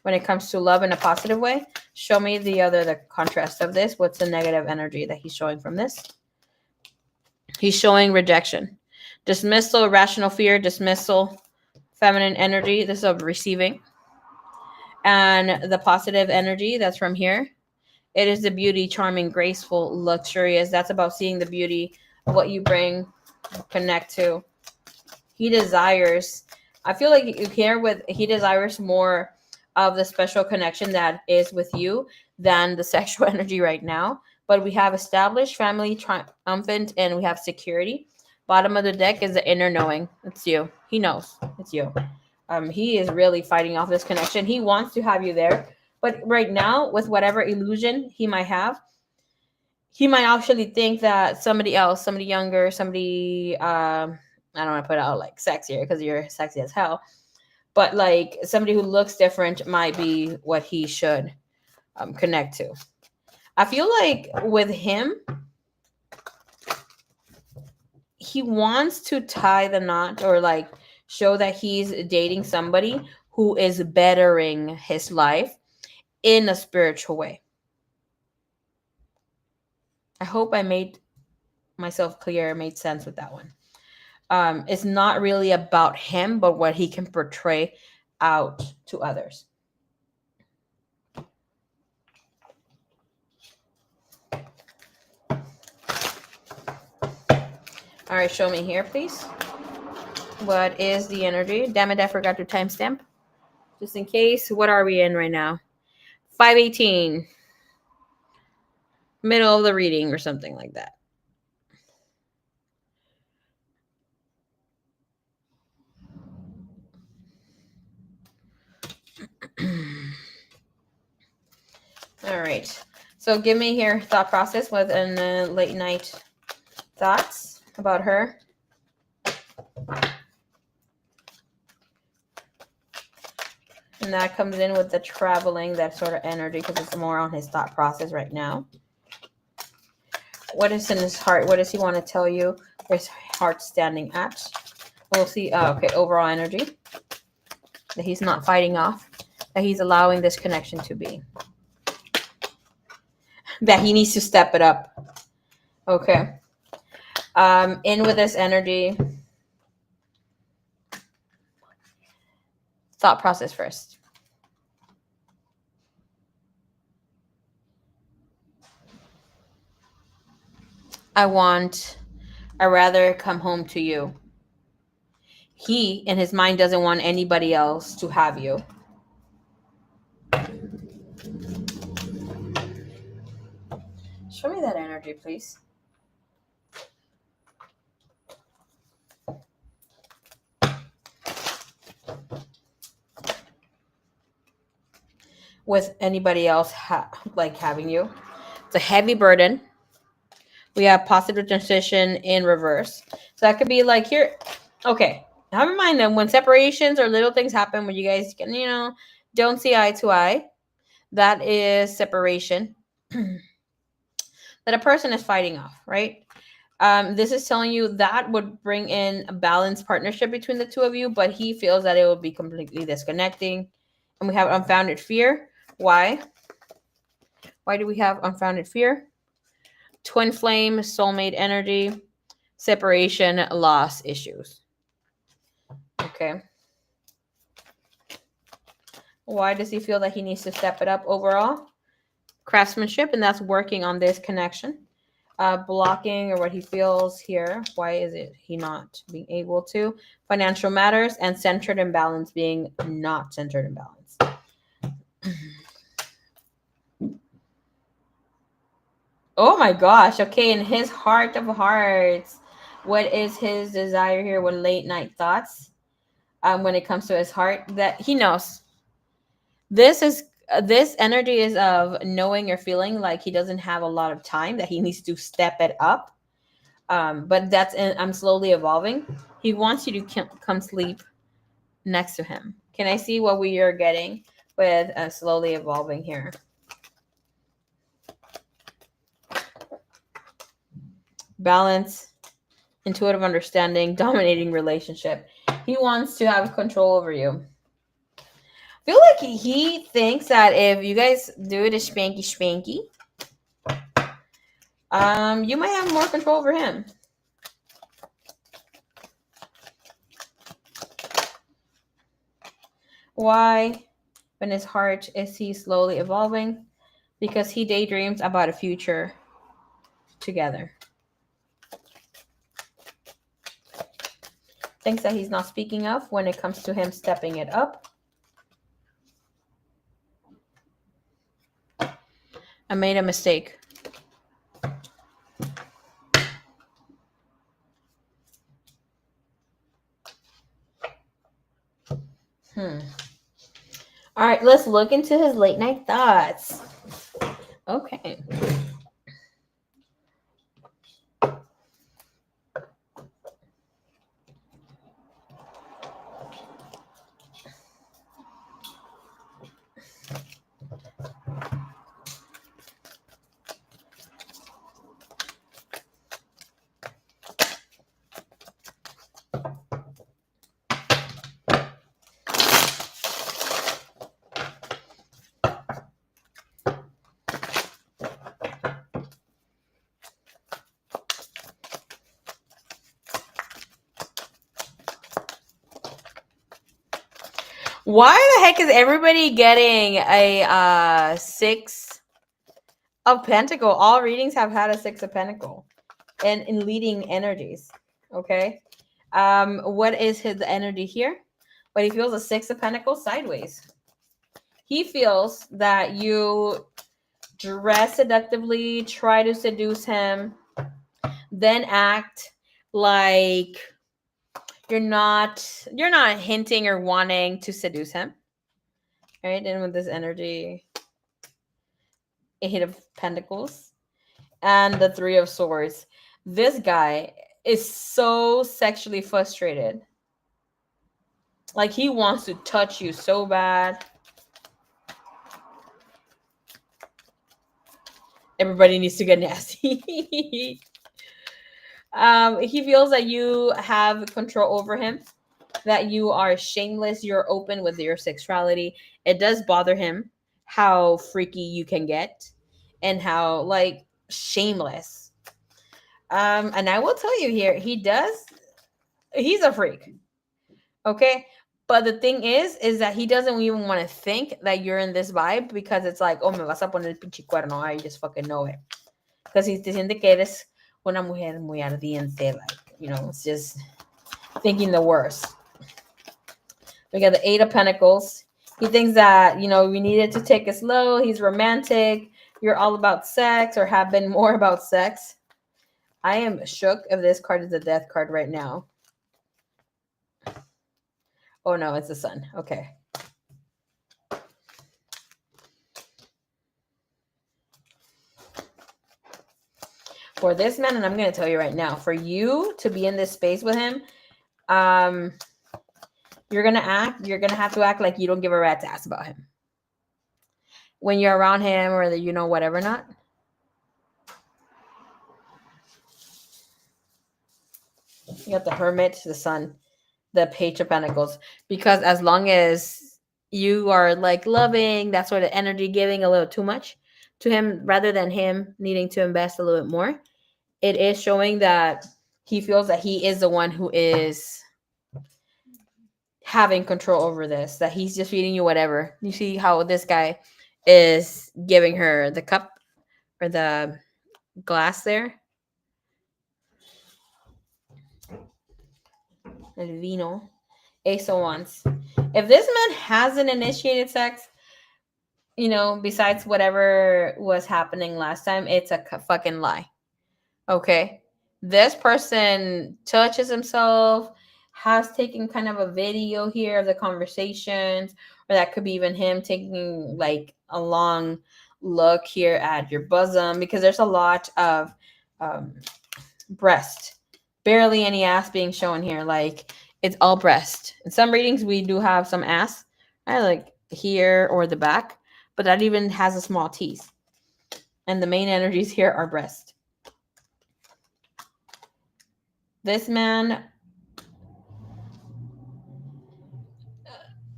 when it comes to love in a positive way? Show me the contrast of this. What's the negative energy that he's showing from this? He's showing rejection, dismissal, irrational fear, dismissal, feminine energy. This is of receiving. And the positive energy that's from here. It is the beauty, charming, graceful, luxurious. That's about seeing the beauty of what you bring, connect to. He desires, I feel like he desires more of the special connection that is with you than the sexual energy right now. But we have established, family, triumphant, and we have security. Bottom of the deck is the inner knowing. It's you. He knows it's you. He is really fighting off this connection. He wants to have you there. But right now, with whatever illusion he might have, he might actually think that somebody else, somebody younger, somebody, I don't want to put it out like sexier because you're sexy as hell, but like somebody who looks different might be what he should connect to. I feel like with him, he wants to tie the knot or like show that he's dating somebody who is bettering his life in a spiritual way. I hope I made myself clear, made sense with that one. It's not really about him, but what he can portray out to others. All right, show me here, please. What is the energy? Damn it, I forgot to timestamp. Just in case. What are we in right now? 5:18. Middle of the reading or something like that. All right. So give me here thought process within the late night thoughts. about her. And that comes in with the traveling, that sort of energy, because it's more on his thought process right now. What is in his heart? What does he want to tell you? Where's heart standing at? We'll see. Okay, overall energy. That he's not fighting off. That he's allowing this connection to be. That he needs to step it up. Okay. In with this energy. Thought process first. I rather come home to you. He, in his mind, doesn't want anybody else to have you. Show me that energy, please. With anybody else like having you. It's a heavy burden. We have positive transition in reverse. So that could be like here. Okay. Have in mind that when separations or little things happen when you guys can, don't see eye to eye, that is separation. That a person is fighting off, right? This is telling you that would bring in a balanced partnership between the two of you, but he feels that it will be completely disconnecting. And we have unfounded fear. Why? Why do we have unfounded fear? Twin flame, soulmate energy, separation, loss issues. Okay. Why does he feel that he needs to step it up overall? Craftsmanship, and that's working on this connection. Blocking or what he feels here. Why is it he not being able to? Financial matters and centered and balanced being not centered and balanced. Oh my gosh. Okay, in his heart of hearts, what is his desire here? What late night thoughts? When it comes to his heart, that he knows. This energy is of knowing or feeling like he doesn't have a lot of time, that he needs to step it up. But I'm slowly evolving. He wants you to come sleep next to him. Can I see what we are getting with slowly evolving here? Balance, intuitive understanding, dominating relationship. He wants to have control over you. I feel like he thinks that if you guys do it as spanky, you might have more control over him. Why, when his heart is he slowly evolving? Because he daydreams about a future together. Things that he's not speaking of when it comes to him stepping it up. I made a mistake. All right, let's look into his late night thoughts. Okay. Why the heck is everybody getting a 6 of Pentacle? All readings have had a 6 of Pentacle, and in leading energies. Okay. What is his energy here? But he feels a 6 of Pentacles sideways. He feels that you dress seductively, try to seduce him, then act like you're not hinting or wanting to seduce him. Right? And with this energy, 8 of Pentacles and the 3 of Swords. This guy, is so sexually frustrated. Like he wants to touch you so bad. Everybody needs to get nasty. He feels that you have control over him, that you are shameless, you're open with your sexuality. It does bother him how freaky you can get and how like shameless. And I will tell you here, he's a freak. Okay. But the thing is that he doesn't even want to think that you're in this vibe because it's like, oh, me vas a poner el pinche cuerno. I just fucking know it. Because he te siente que eres una mujer muy ardiente. Like, it's just thinking the worst. We got the Eight of Pentacles. He thinks that, we needed to take it slow. He's romantic. You're all about sex or have been more about sex. I am shook if this card is a death card right now. Oh, no, it's the Sun. Okay. For this man, and I'm going to tell you right now, for you to be in this space with him, you're going to have to act like you don't give a rat's ass about him. When you're around him or whatever not. You got the Hermit, the Sun, the Page of Pentacles. Because as long as you are like loving, that sort of energy, giving a little too much to him rather than him needing to invest a little bit more, it is showing that he feels that he is the one who is having control over this, that he's just feeding you whatever. You see how this guy is giving her the cup or the glass there. El vino. Ace of Wands. If this man hasn't initiated sex, besides whatever was happening last time, it's a fucking lie. Okay? This person touches himself, has taken kind of a video here of the conversations, or that could be even him taking like a long look here at your bosom, because there's a lot of breast. Barely any ass being shown here. Like, it's all breast. In some readings, we do have some ass, right? Like here or the back, but that even has a small tease. And the main energies here are breast. This man,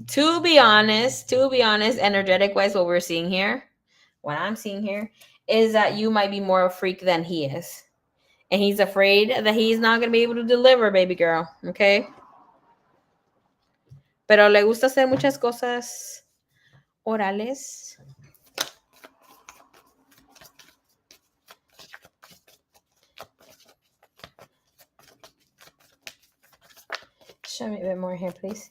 to be honest, energetic wise, what I'm seeing here, is that you might be more a freak than he is. And he's afraid that he's not going to be able to deliver, baby girl. Okay? Pero le gusta hacer muchas cosas orales. Show me a bit more here, please.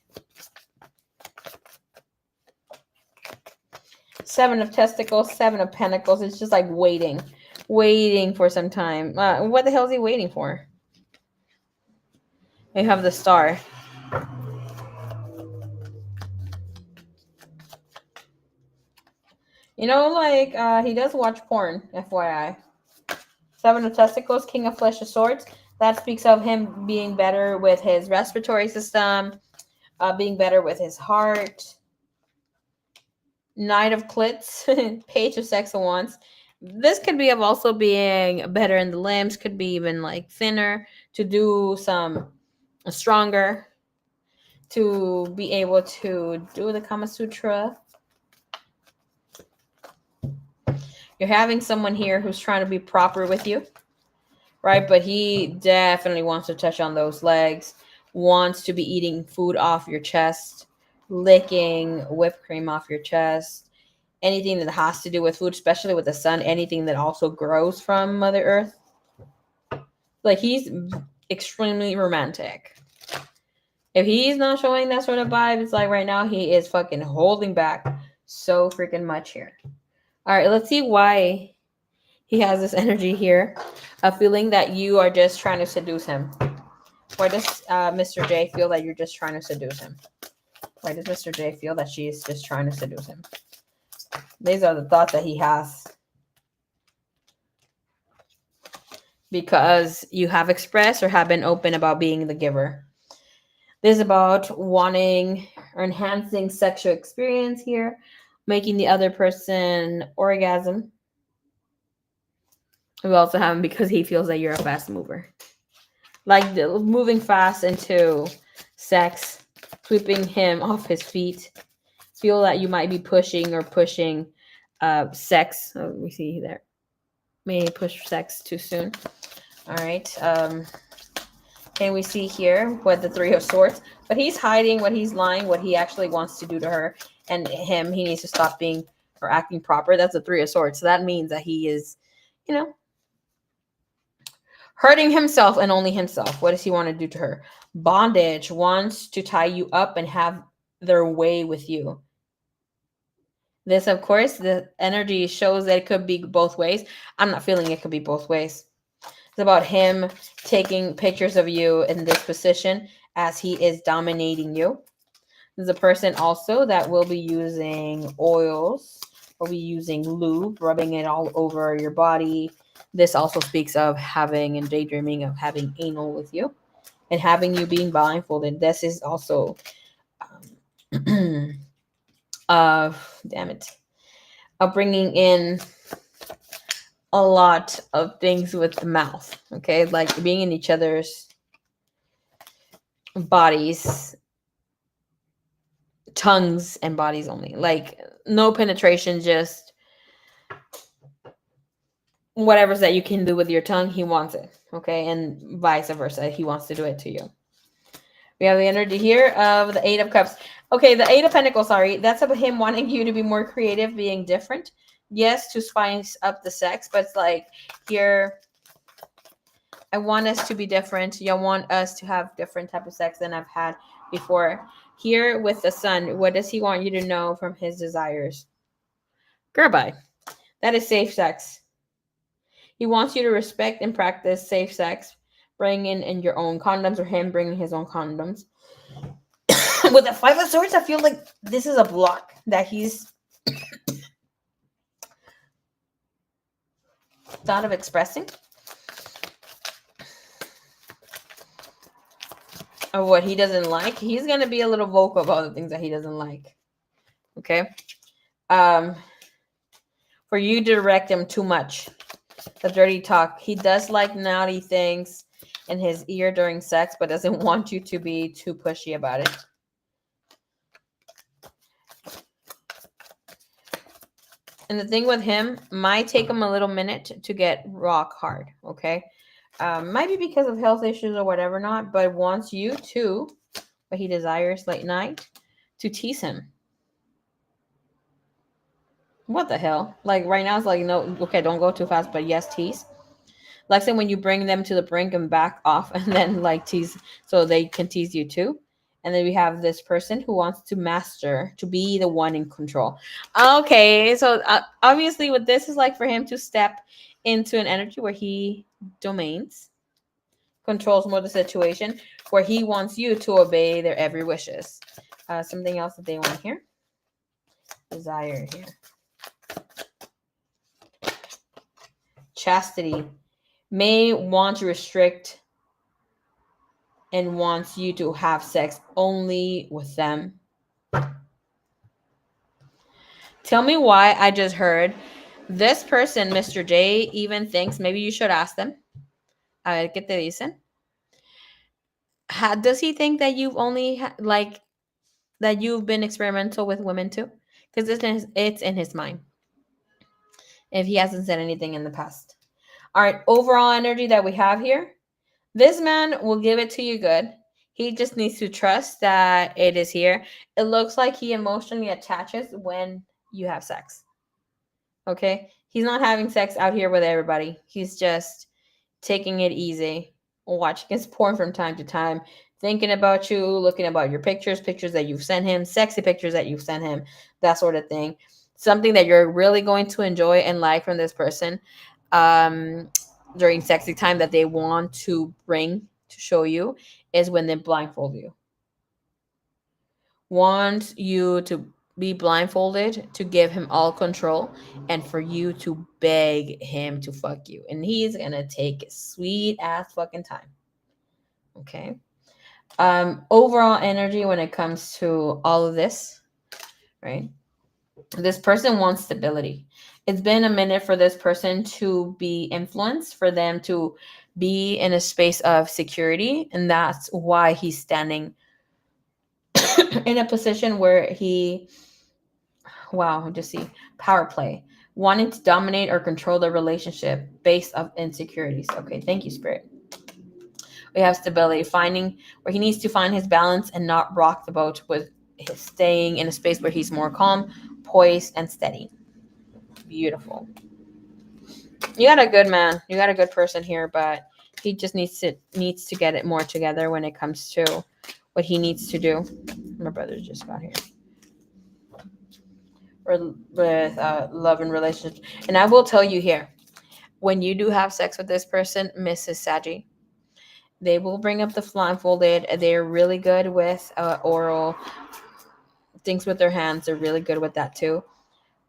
Seven of Testicles, Seven of Pentacles. It's just like waiting for some time. What the hell is he waiting for? We have the Star. He does watch porn, FYI. Seven of Testicles, King of Flesh of Swords. That speaks of him being better with his respiratory system, being better with his heart. Knight of Clits, Page of Sex of Wands. This could be of also being better in the limbs, could be even like thinner, to do some stronger, to be able to do the Kama Sutra. You're having someone here who's trying to be proper with you, right? But he definitely wants to touch on those legs, wants to be eating food off your chest, licking whipped cream off your chest, anything that has to do with food, especially with the sun, anything that also grows from Mother Earth. Like, he's extremely romantic. If he's not showing that sort of vibe, it's like right now he is fucking holding back so freaking much here. All right, let's see why he has this energy here, a feeling that you are just trying to seduce him. Why does Mr. J feel that you're just trying to seduce him? Why does Mr. J feel that she's just trying to seduce him? These are the thoughts that he has. because you have expressed or have been open about being the giver. This is about wanting or enhancing sexual experience here, making the other person orgasm. We also have him because he feels that you're a fast mover. Like moving fast into sex, sweeping him off his feet. Feel that you might be pushing sex. Oh, we see there. May push sex too soon. All right. And we see here with the Three of Swords, but he's hiding what he's lying, what he actually wants to do to her, and him. He needs to stop being or acting proper. That's the Three of Swords. So that means that he is, you know, hurting himself and only himself. What does he want to do to her? Bondage, wants to tie you up and have their way with you. This, of course, the energy shows that it could be both ways. I'm not feeling it could be both ways. It's about him taking pictures of you in this position as he is dominating you. There's a person also that will be using oils, will be using lube, rubbing it all over your body. This also speaks of having and daydreaming of having anal with you and having you being blindfolded. This is also, damn it, of bringing in a lot of things with the mouth. Okay, like being in each other's bodies, tongues and bodies only. Like no penetration, just whatever's that you can do with your tongue, he wants it. Okay, and vice versa, he wants to do it to you. We have the energy here of the Eight of Cups. Okay, the Eight of Pentacles, sorry, that's about him wanting you to be more creative, being different. Yes, to spice up the sex, but it's like here, I want us to be different. You want us to have different type of sex than I've had before. Here with the Sun, what does he want you to know from his desires? Girl, bye. That is safe sex. He wants you to respect and practice safe sex. Bring in your own condoms or him bringing his own condoms. With the Five of Swords, I feel like this is a block that he's thought of expressing. Of what he doesn't like. He's going to be a little vocal about the things that he doesn't like. Okay? For you to direct him too much. The dirty talk. He does like naughty things in his ear during sex, but doesn't want you to be too pushy about it. And the thing with him might take him a little minute to get rock hard, okay? Might be because of health issues or whatever not, but wants you to, what he desires late night, to tease him. What the hell? Like right now it's like, no, okay, don't go too fast, but yes, tease. Like say when you bring them to the brink and back off and then like tease so they can tease you too. And then we have this person who wants to master, to be the one in control. Okay, so obviously what this is like for him to step into an energy where he domains, controls more the situation, where he wants you to obey their every wishes. Something else that they want here. Desire here. Chastity. May want to restrict and wants you to have sex only with them. Tell me why I just heard this person, Mr. J, even thinks maybe you should ask them. A ver qué te dicen. Does he think that you've only like that you've been experimental with women too? Because it's in his mind. If he hasn't said anything in the past. All right, overall energy that we have here. This man will give it to you good. He just needs to trust that it is here. It looks like he emotionally attaches when you have sex. Okay? He's not having sex out here with everybody. He's just taking it easy, watching his porn from time to time, thinking about you, looking about your pictures that you've sent him, sexy pictures that you've sent him, that sort of thing. Something that you're really going to enjoy and like from this person. During sexy time that they want to bring to show you is when they blindfold you. Want you to be blindfolded to give him all control and for you to beg him to fuck you. And he's gonna take his sweet ass fucking time. Okay. Overall energy when it comes to all of this, right? This person wants stability. It's been a minute for this person to be influenced, for them to be in a space of security. And that's why he's standing in a position where he, wow, just see power play, wanting to dominate or control the relationship based of insecurities. Okay, thank you, Spirit. We have stability, finding where he needs to find his balance and not rock the boat with his staying in a space where he's more calm, poised, and steady. Beautiful. You got a good man. You got a good person here, but he just needs to get it more together when it comes to what he needs to do. My brother just got here. Or with love and relationships. And I will tell you here, when you do have sex with this person, Mrs. Saji, they will bring up the blindfolded. They're really good with oral things with their hands. They're really good with that too.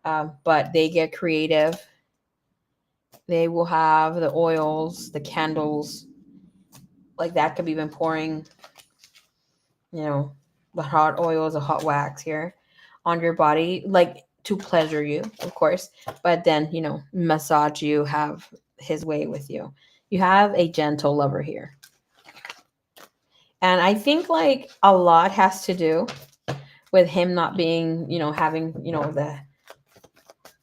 But they get creative. They will have the oils, the candles, like that could be even pouring, you know, the hot oils, the hot wax here on your body, like to pleasure you, of course, but then, massage you, have his way with you. You have a gentle lover here. And I think like a lot has to do with him not being, having, the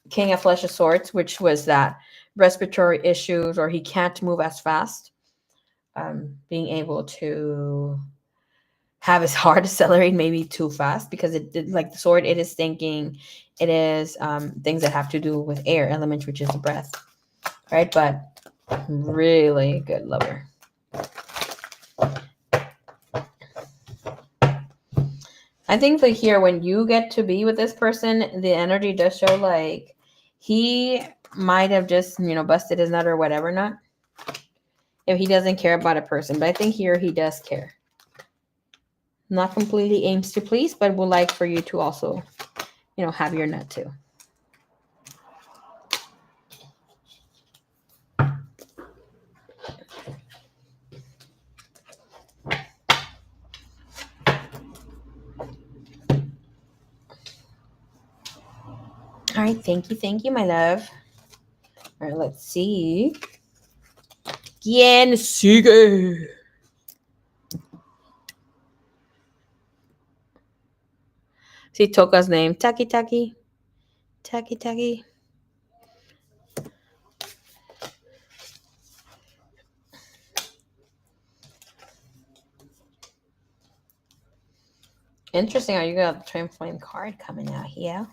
King of Flesh of Swords, which was that respiratory issues, or he can't move as fast. Being able to have his heart accelerate maybe too fast, because it like the sword, it is thinking, it is things that have to do with air element, which is the breath, right? But really good lover. I think that here, when you get to be with this person, the energy does show like he might have just, busted his nut or whatever nut if he doesn't care about a person. But I think here he does care. Not completely aims to please, but would like for you to also, have your nut too. All right, thank you, my love. All right, let's see. ¿Quién sigue? See Toka's name. Taki Taki. Taki Taki. Interesting how you got the Twin Flame card coming out here.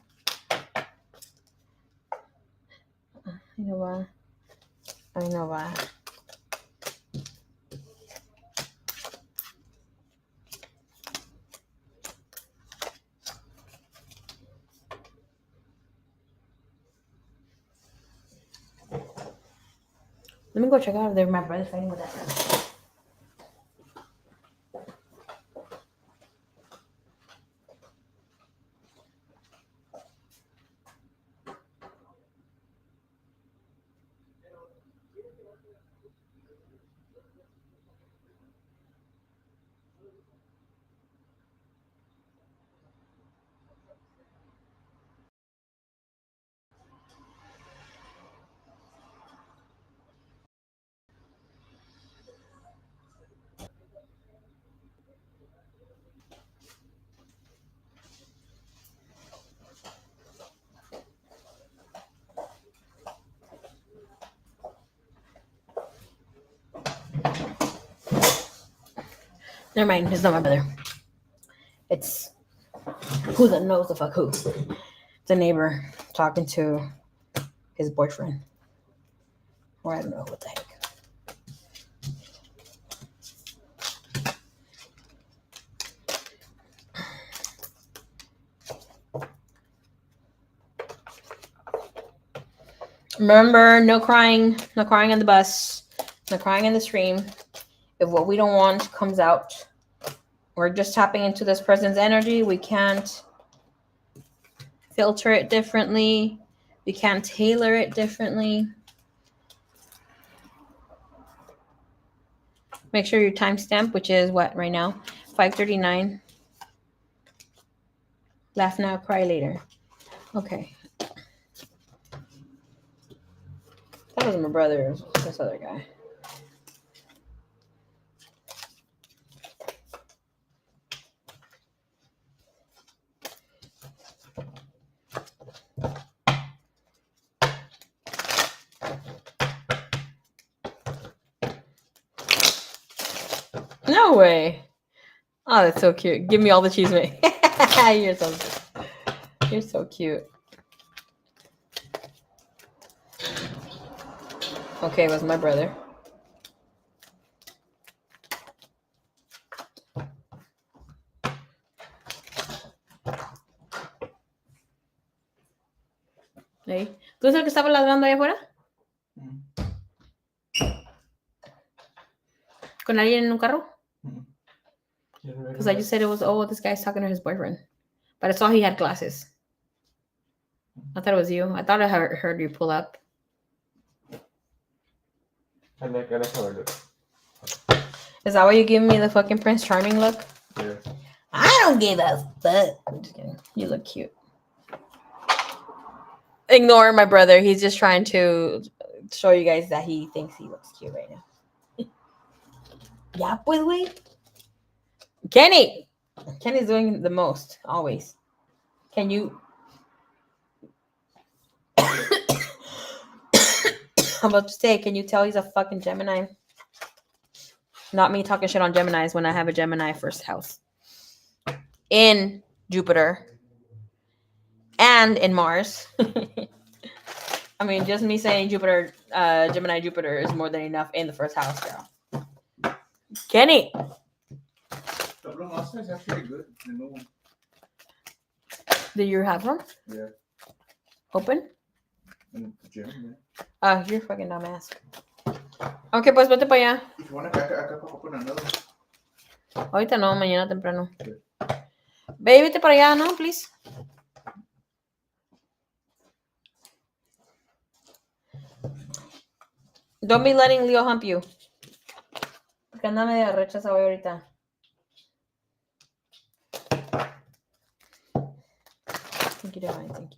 You know what? I know why. Let me go check out if my brother's fighting with that. Never mind, it's not my brother. It's who that knows the fuck who. It's a neighbor talking to his boyfriend. Or I don't know what the heck. Remember, no crying on the bus, no crying in the stream. If what we don't want comes out, we're just tapping into this person's energy. We can't filter it differently. We can tailor it differently. Make sure your timestamp, which is what right now? 5:39. Laugh now, cry later. Okay. That was my brother. It was this other guy. No way. Oh, that's so cute. Give me all the cheese, mate. You're so cute. Okay, it was my brother. Ahí. ¿Tú eres el que estaba ladrando ahí afuera? ¿Con alguien en un carro? Because I just said it was, oh, this guy's talking to his boyfriend. But I saw he had glasses. I thought it was you. I thought I heard you pull up. I like how I look. Is that why you give me the fucking Prince Charming look? Yeah. I don't give a fuck. I'm just kidding. You look cute. Ignore my brother. He's just trying to show you guys that he thinks he looks cute right now. Yeah, pues, güey. Kenny! Kenny's doing the most, always. Can you... I'm about to say, can you tell he's a fucking Gemini? Not me talking shit on Geminis when I have a Gemini first house. In Jupiter. And in Mars. I mean, just me saying Jupiter, Gemini Jupiter is more than enough in the first house, girl. Kenny! Tableau Master is actually good. The new one. Do you have one? Yeah. Open? In the gym, yeah. You're fucking dumbass. Okay, pues vete para allá. If you want to acá open another. Ahorita no, mañana temprano. Baby, vete para allá, ¿no? Please. Don't be letting Leo hump you. Porque anda medio rechazado ahorita. Thank you, Divine. Thank you.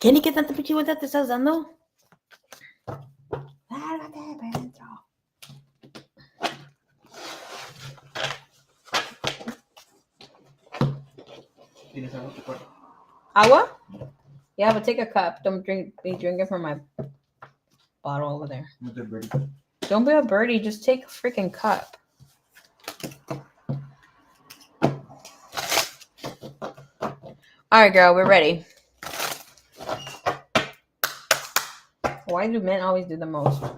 Kenny, ¿qué tanta pinche vuelta te estás dando? Lárgate, Pedro. ¿Tienes algo en tu cuarto? Agua? Yeah, but take a cup. Don't be drinking from my bottle over there. With the birdie. Don't be a birdie. Just take a freaking cup. All right, girl, we're ready. Why do men always do the most? All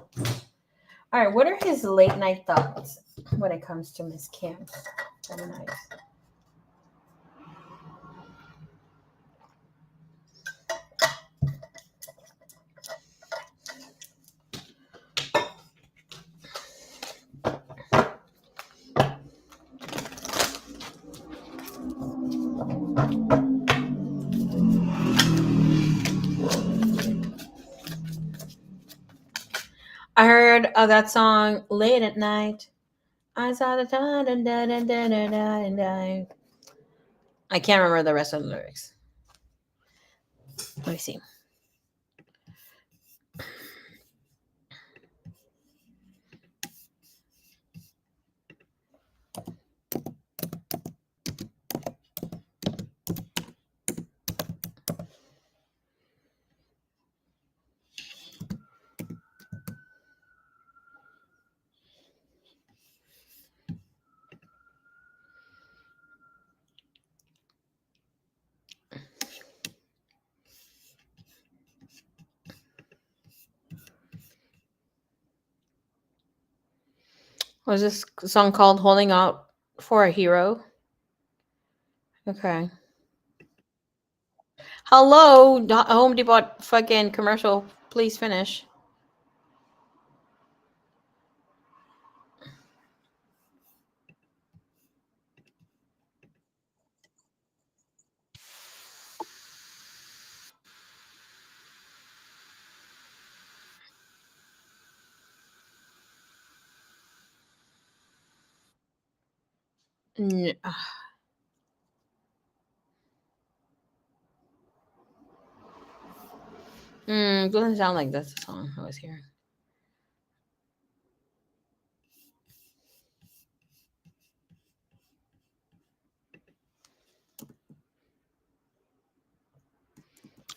right, what are his late night thoughts when it comes to Miss Kim? Very nice. I heard that song late at night. I saw the da da da da da da da da. I can't remember the rest of the lyrics. Let me see. Was this song called Holding Out for a Hero? Okay. Hello, Home Depot fucking commercial. Please finish. Doesn't sound like that's the song I was hearing.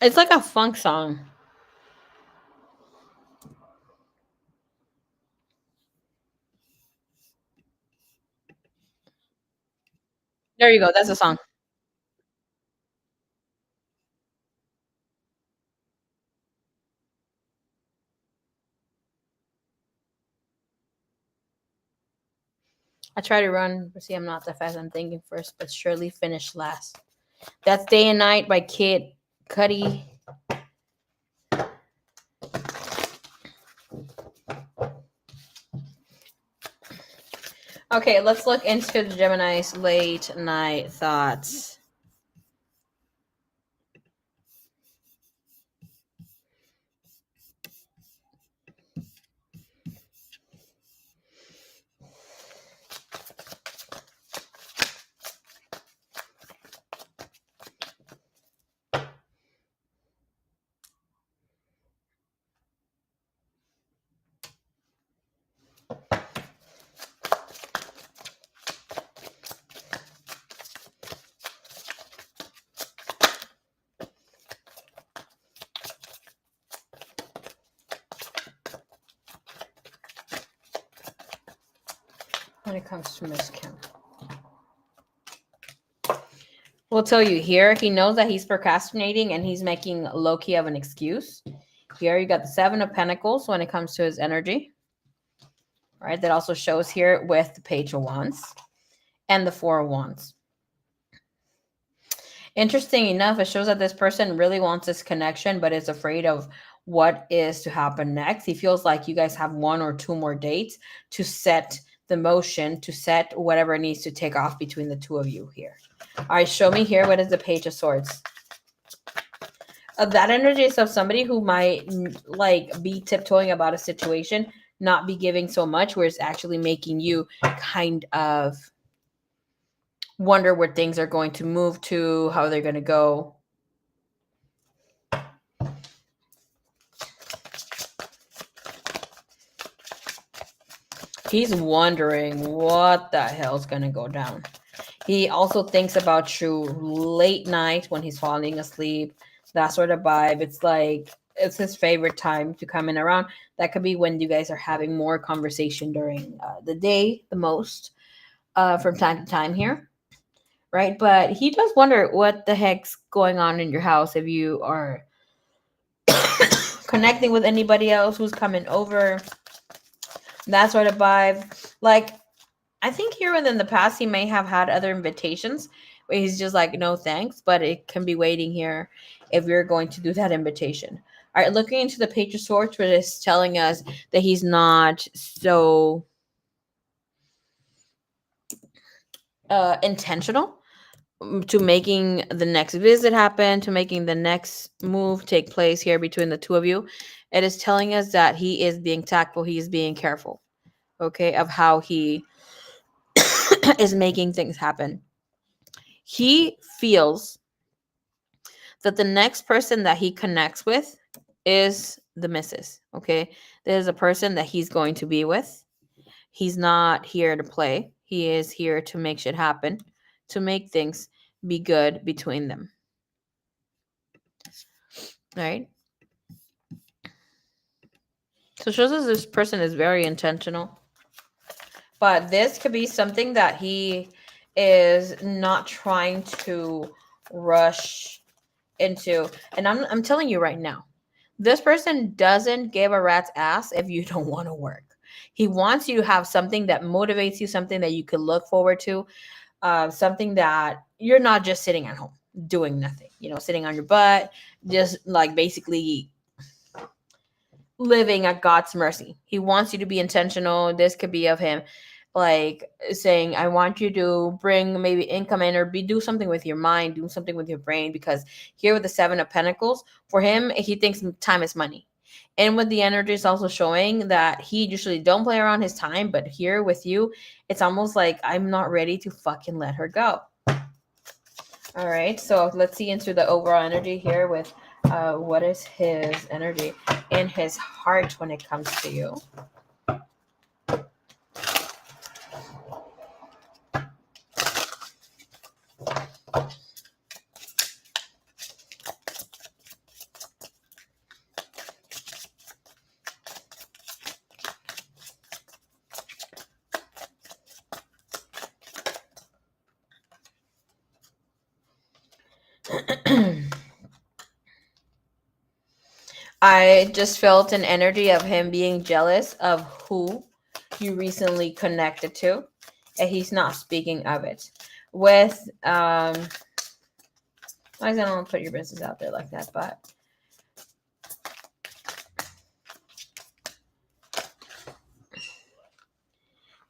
It's like a funk song. There you go. That's the song. I try to run, but see, I'm not that fast. I'm thinking first, but surely finish last. That's Day and Night by Kid Cudi. Okay, let's look into the Gemini's late night thoughts. When it comes to Miss Kim, we'll tell you here, he knows that he's procrastinating and he's making low key of an excuse. Here you got the Seven of Pentacles when it comes to his energy. Right, that also shows here with the Page of Wands and the Four of Wands. Interesting enough, it shows that this person really wants this connection, but is afraid of what is to happen next. He feels like you guys have one or two more dates to set the motion, to set whatever needs to take off between the two of you here. All right, show me here. What is the Page of Swords? That energy is of somebody who might like be tiptoeing about a situation, not be giving so much, where it's actually making you kind of wonder where things are going to move to, how they're going to go. He's wondering what the hell's going to go down. He also thinks about you late night when he's falling asleep, that sort of vibe. It's like it's his favorite time to come in around. That could be when you guys are having more conversation during the day, the most from time to time here, right? But he does wonder what the heck's going on in your house, if you are connecting with anybody else who's coming over, that sort of vibe. Like, I think here within the past, he may have had other invitations where he's just like, no thanks, but it can be waiting here if you're going to do that invitation. All right, looking into the Page of Swords, which is telling us that he's not so intentional to making the next visit happen, to making the next move take place here between the two of you. It is telling us that he is being tactful, he is being careful, okay, of how he is making things happen. He feels that the next person that he connects with is the missus. Okay. There's a person that he's going to be with. He's not here to play. He is here to make shit happen, to make things be good between them. Right? So it shows us this person is very intentional. But this could be something that he is not trying to rush into. And I'm telling you right now, this person doesn't give a rat's ass if you don't want to work. He wants you to have something that motivates you, something that you could look forward to, something that you're not just sitting at home doing nothing, sitting on your butt, just like basically living at God's mercy. He wants you to be intentional. This could be of him like saying, I want you to bring maybe income in, or do something with your mind, do something with your brain, because here with the 7 of Pentacles, for him, he thinks time is money. And with the energy, it's also showing that he usually don't play around his time, but here with you, it's almost like, I'm not ready to fucking let her go. All right, so let's see into the overall energy here with what is his energy in his heart when it comes to you. I just felt an energy of him being jealous of who you recently connected to, and he's not speaking of it. With I don't put your business out there like that,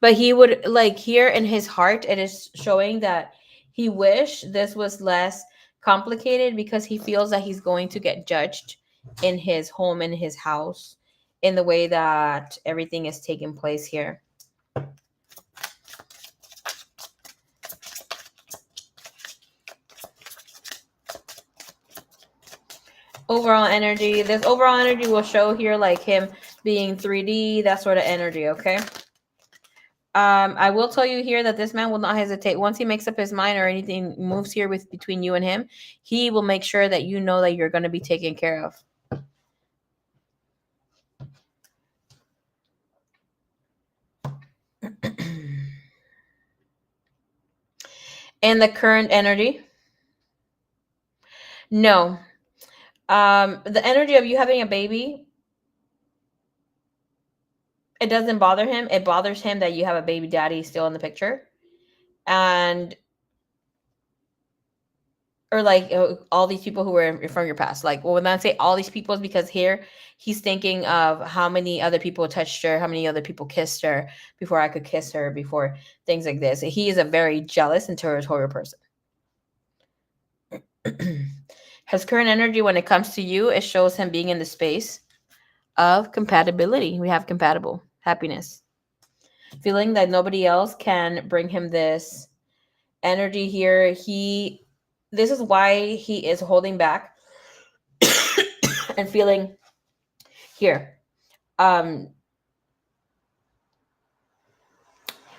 but he would like here in his heart, it is showing that he wish this was less complicated, because he feels that he's going to get judged in his home, in his house, in the way that everything is taking place here. Overall energy, this overall energy will show here like him being 3D, that sort of energy. Okay. I will tell you here that this man will not hesitate. Once he makes up his mind or anything moves here with between you and him, he will make sure that you know that you're going to be taken care of. And the current energy, no. The energy of you having a baby, it doesn't bother him. It bothers him that you have a baby daddy still in the picture. And or like all these people who were from your past. Like, well, when I say all these people, is because here he's thinking of how many other people touched her, how many other people kissed her before I could kiss her, before things like this. He is a very jealous and territorial person. His current energy when it comes to you, it shows him being in the space of compatibility. We have compatible happiness. Feeling that nobody else can bring him this energy here. This is why he is holding back and feeling here.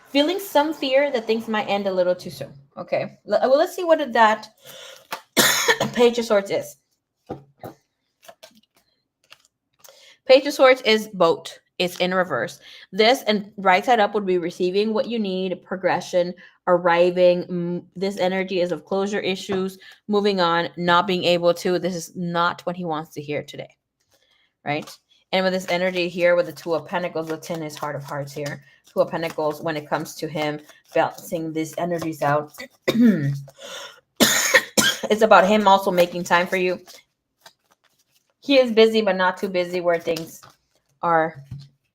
Feeling some fear that things might end a little too soon. Okay. Well, let's see what that Page of Swords is. Page of Swords is boat. It's in reverse. This and right side up would be receiving what you need, progression, arriving. This energy is of closure issues, moving on, not being able to. This is not what he wants to hear today, right? And with this energy here with the Two of Pentacles within his heart of hearts here, Two of Pentacles when it comes to him balancing these energies out, it's about him also making time for you. He is busy, but not too busy where things are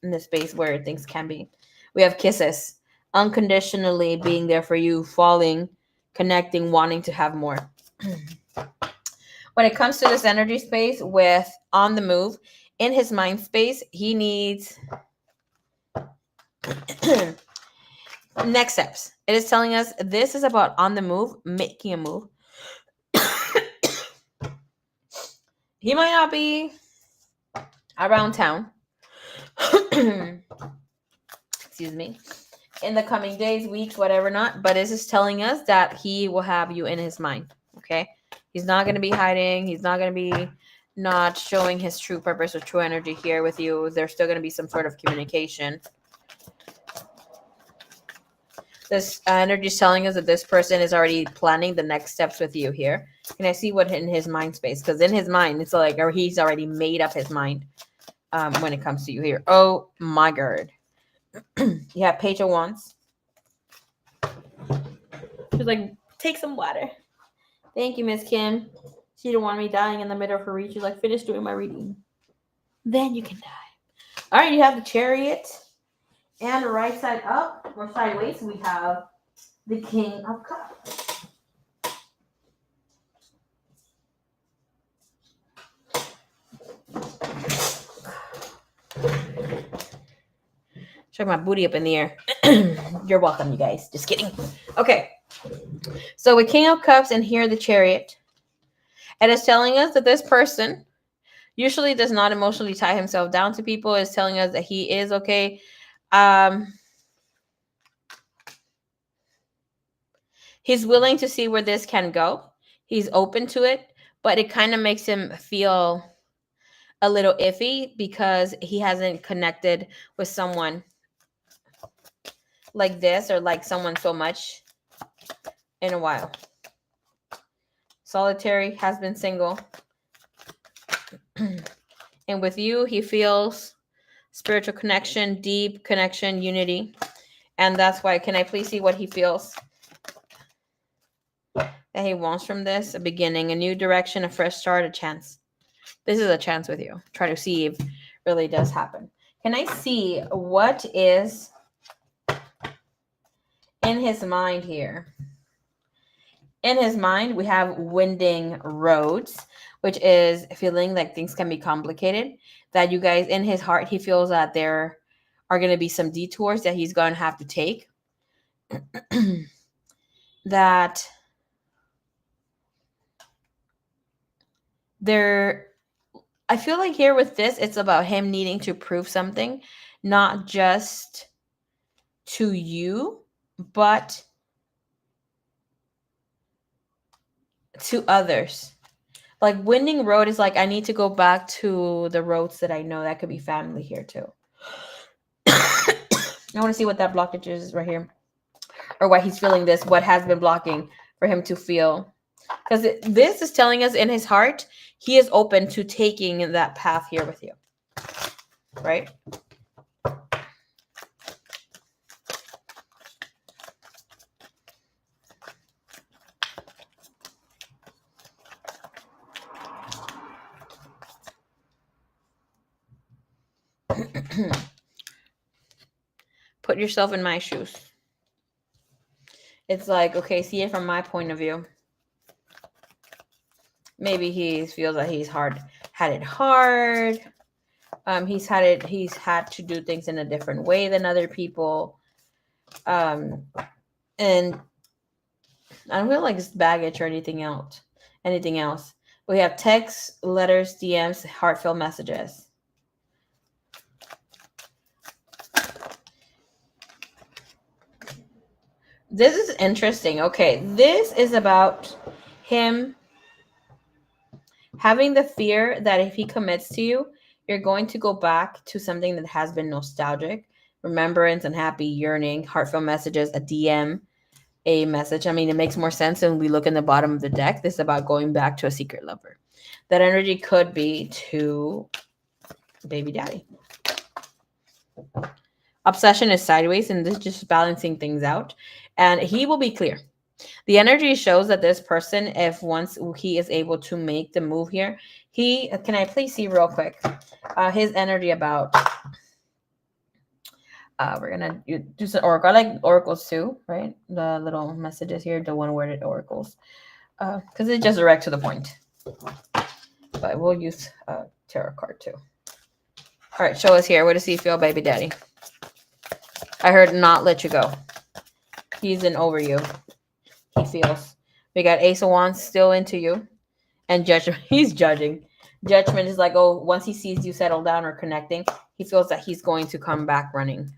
in the space where things can be. We have kisses, unconditionally being there for you, falling, connecting, wanting to have more. When it comes to this energy space with on the move, in his mind space, he needs next steps. It is telling us this is about on the move, making a move. He might not be around town. Excuse me. In the coming days, weeks, whatever not. But this is telling us that he will have you in his mind. Okay? He's not going to be hiding. He's not going to be not showing his true purpose or true energy here with you. There's still going to be some sort of communication. This energy is telling us that this person is already planning the next steps with you here. Can I see what in his mind space? Because in his mind, it's like, or he's already made up his mind when it comes to you here. Oh my God. You have Page of Wands. She's like, take some water. Thank you, Miss Kim. She don't want me dying in the middle of her read. She's like, finish doing my reading. Then you can die. All right, you have the Chariot. And right side up, or sideways, we have the King of Cups. Check my booty up in the air. You're welcome, you guys. Just kidding. Okay. So with King of Cups and here the Chariot, it is telling us that this person usually does not emotionally tie himself down to people. It's telling us that he is okay. He's willing to see where this can go. He's open to it, but it kind of makes him feel a little iffy because he hasn't connected with someone like this or like someone so much in a while. Solitary, has been single. And with you, he feels spiritual connection, deep connection, unity. And that's why, can I please see what he feels that he wants from this? A beginning, a new direction, a fresh start, a chance. This is a chance with you. Try to see if it really does happen. Can I see what is in his mind here? In his mind, we have winding roads, which is feeling like things can be complicated. That you guys, in his heart, he feels that there are going to be some detours that he's going to have to take. That there, I feel like here with this, it's about him needing to prove something, not just to you, but to others. Like winding road is like, I need to go back to the roads that I know. That could be family here too. I want to see what that blockage is right here, or why he's feeling this, what has been blocking for him to feel. Because this is telling us in his heart, he is open to taking that path here with you. Right? Put yourself in my shoes. It's like, okay, see it from my point of view. Maybe he feels that he's had it hard. He's had to do things in a different way than other people. And I don't feel like it's baggage or anything else. We have texts, letters, DMs, heartfelt messages. This is interesting. Okay, this is about him having the fear that if he commits to you, you're going to go back to something that has been nostalgic, remembrance, unhappy, yearning, heartfelt messages, a DM, a message. I mean, it makes more sense when we look in the bottom of the deck. This is about going back to a secret lover. That energy could be to baby daddy. Obsession is sideways, and this is just balancing things out. And he will be clear. The energy shows that this person, if once he is able to make the move here, can I please see real quick his energy about, we're going to do some oracle. I like oracles too, right? The little messages here, the one-worded oracles, because it's just direct to the point. But we'll use tarot card too. All right, show us here. What does he feel, baby daddy? I heard not let you go. He's in over you. He feels. We got Ace of Wands still into you. And Judgment. He's judging. Judgment is like, oh, once he sees you settle down or connecting, he feels that he's going to come back running.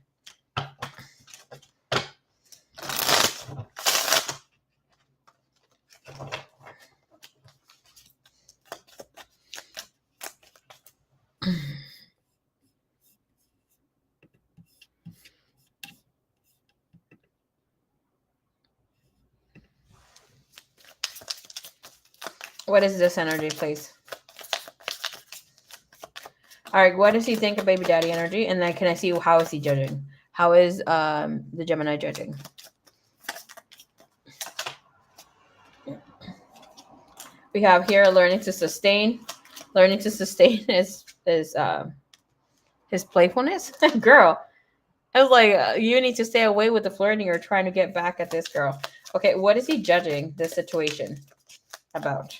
What is this energy, please? All right, what does he think of baby daddy energy? And then can I see how is he judging? How is the Gemini judging? We have here learning to sustain. Learning to sustain is his playfulness. Girl, I was like, you need to stay away with the flirting or trying to get back at this girl. Okay, what is he judging this situation about?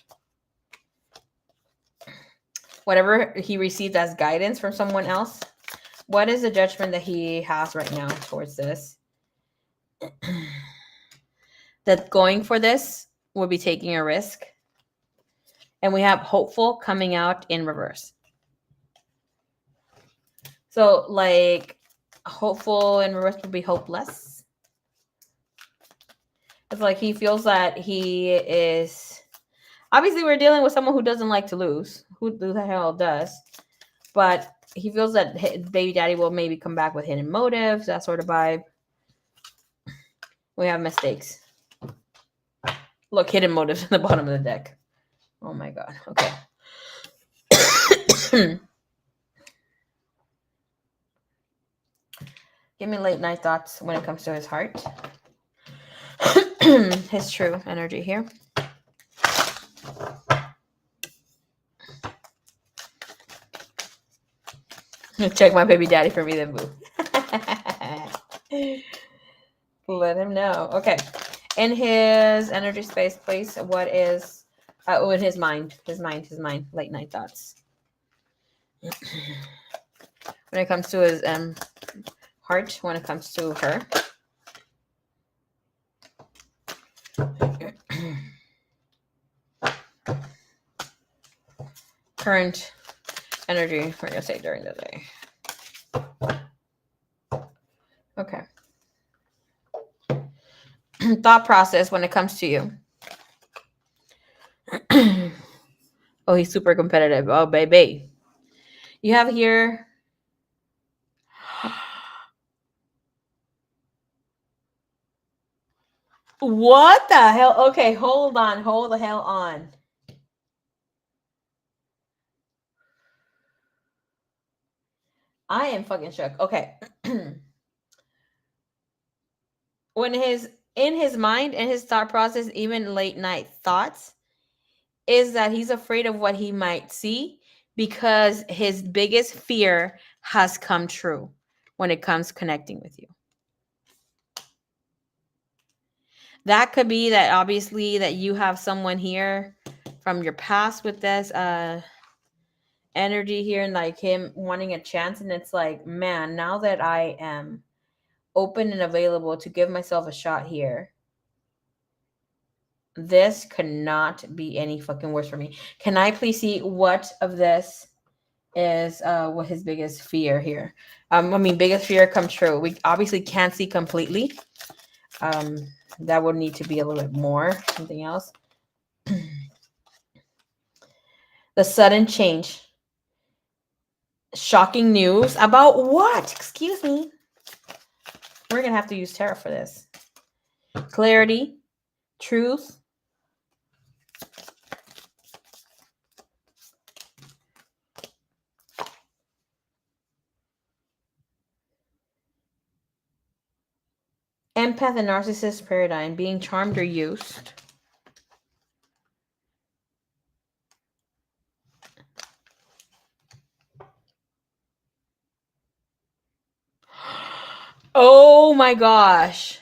Whatever he received as guidance from someone else. What is the judgment that he has right now towards this? That going for this would be taking a risk. And we have hopeful coming out in reverse. So, like, hopeful in reverse would be hopeless. It's like he feels that he is. Obviously, we're dealing with someone who doesn't like to lose. Who the hell does? But he feels that baby daddy will maybe come back with hidden motives, that sort of vibe. We have mistakes. Look, hidden motives in the bottom of the deck. Oh my god. Okay. Give me late night thoughts when it comes to his heart. His true energy here. Check my baby daddy for me then, boo. Let him know. Okay. In his energy space, please, what is in his mind? His mind. Late night thoughts. When it comes to his heart, when it comes to her. Current energy, we're gonna say during the day. Okay. Thought process when it comes to you. Oh, he's super competitive. Oh, baby. You have here. What the hell? Okay, hold on. Hold the hell on. I am fucking shook. Okay. When in his mind and his thought process, even late night thoughts, is that he's afraid of what he might see because his biggest fear has come true when it comes connecting with you. That could be that obviously that you have someone here from your past with this energy here and like him wanting a chance, and it's like, man, now that I am open and available to give myself a shot here, this could not be any fucking worse for me. Can I please see what of this is what his biggest fear here? I mean, biggest fear come true. We obviously can't see completely. That would need to be a little bit more. Something else. The sudden change. Shocking news about what? Excuse me. We're going to have to use tarot for this. Clarity. Truth. Empath and narcissist paradigm. Being charmed or used. Oh my gosh.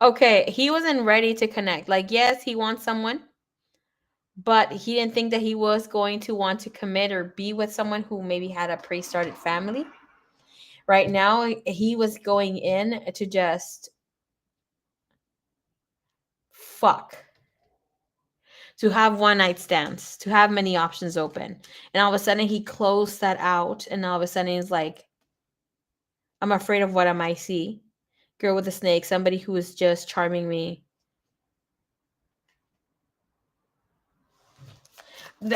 Okay, he wasn't ready to connect. Like, yes, he wants someone, but he didn't think that he was going to want to commit or be with someone who maybe had a pre-started family. Right now, he was going in to just fuck. To have one night stands, to have many options open. And all of a sudden, he closed that out. And all of a sudden, he's like, I'm afraid of what I might see. Girl with a snake, somebody who is just charming me.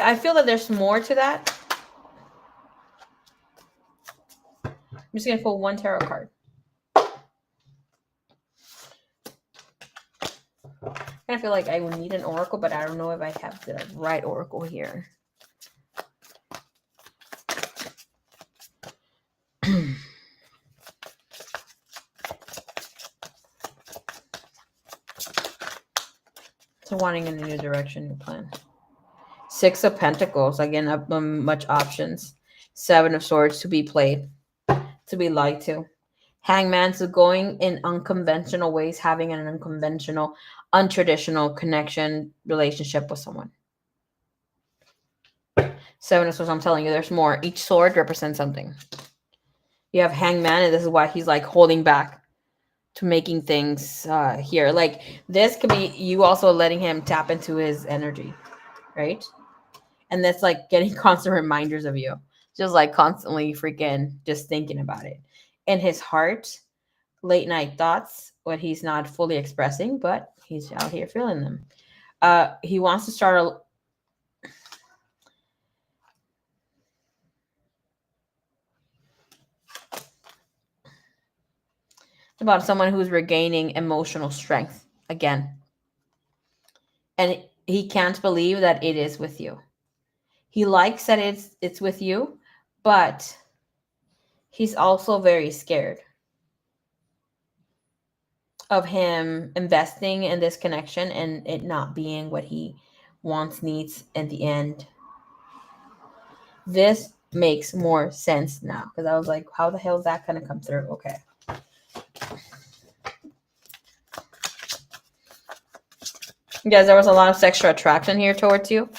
I feel that there's more to that. I'm just going to pull one tarot card. I feel like I would need an oracle, but I don't know if I have the right oracle here. wanting in a new direction, new plan. Six of Pentacles, again, up much options. Seven of Swords, to be played, to be lied to. Hangman, so going in unconventional ways, having an unconventional, untraditional connection, relationship with someone. Seven of Swords, I'm telling you, there's more. Each sword represents something. You have Hangman, and this is why he's like holding back to making things here. Like this could be you also letting him tap into his energy, right? And that's like getting constant reminders of you, just like constantly freaking just thinking about it. In his heart, late night thoughts, what he's not fully expressing, but he's out here feeling them. He wants to start a about someone who's regaining emotional strength again. And he can't believe that it is with you. He likes that it's with you, but he's also very scared of him investing in this connection and it not being what he wants, needs in the end. This makes more sense now because I was like, how the hell is that going to come through? Okay. Yes, there was a lot of sexual attraction here towards you,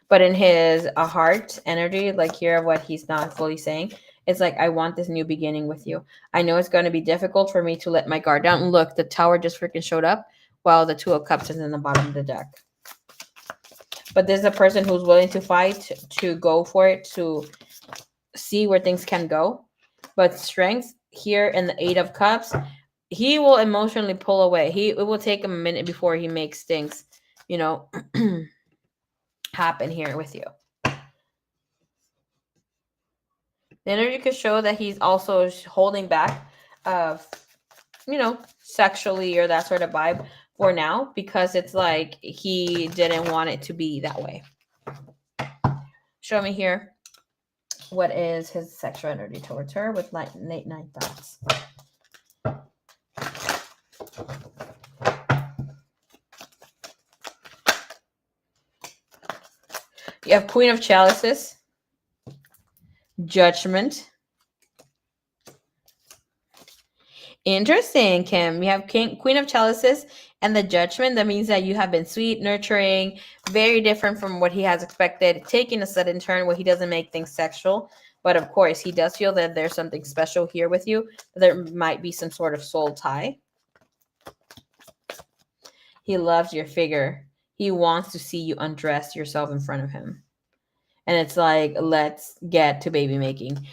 but in his heart energy, like here, what he's not fully saying, it's like, I want this new beginning with you. I know it's going to be difficult for me to let my guard down. And look, the Tower just freaking showed up while the Two of Cups is in the bottom of the deck. But there's a person who's willing to fight, to go for it, to see where things can go. But strength here in the Eight of Cups, he will emotionally pull away. It will take him a minute before he makes things, happen here with you. The energy could show that he's also holding back of, sexually or that sort of vibe for now because it's like he didn't want it to be that way. Show me here. What is his sexual energy towards her with late night thoughts? You have Queen of Chalices, Judgment. Interesting, Kim. We have Queen of Chalices and the Judgment. That means that you have been sweet, nurturing, very different from what he has expected, taking a sudden turn where he doesn't make things sexual. But of course, he does feel that there's something special here with you. There might be some sort of soul tie. He loves your figure. He wants to see you undress yourself in front of him. And it's like, let's get to baby making.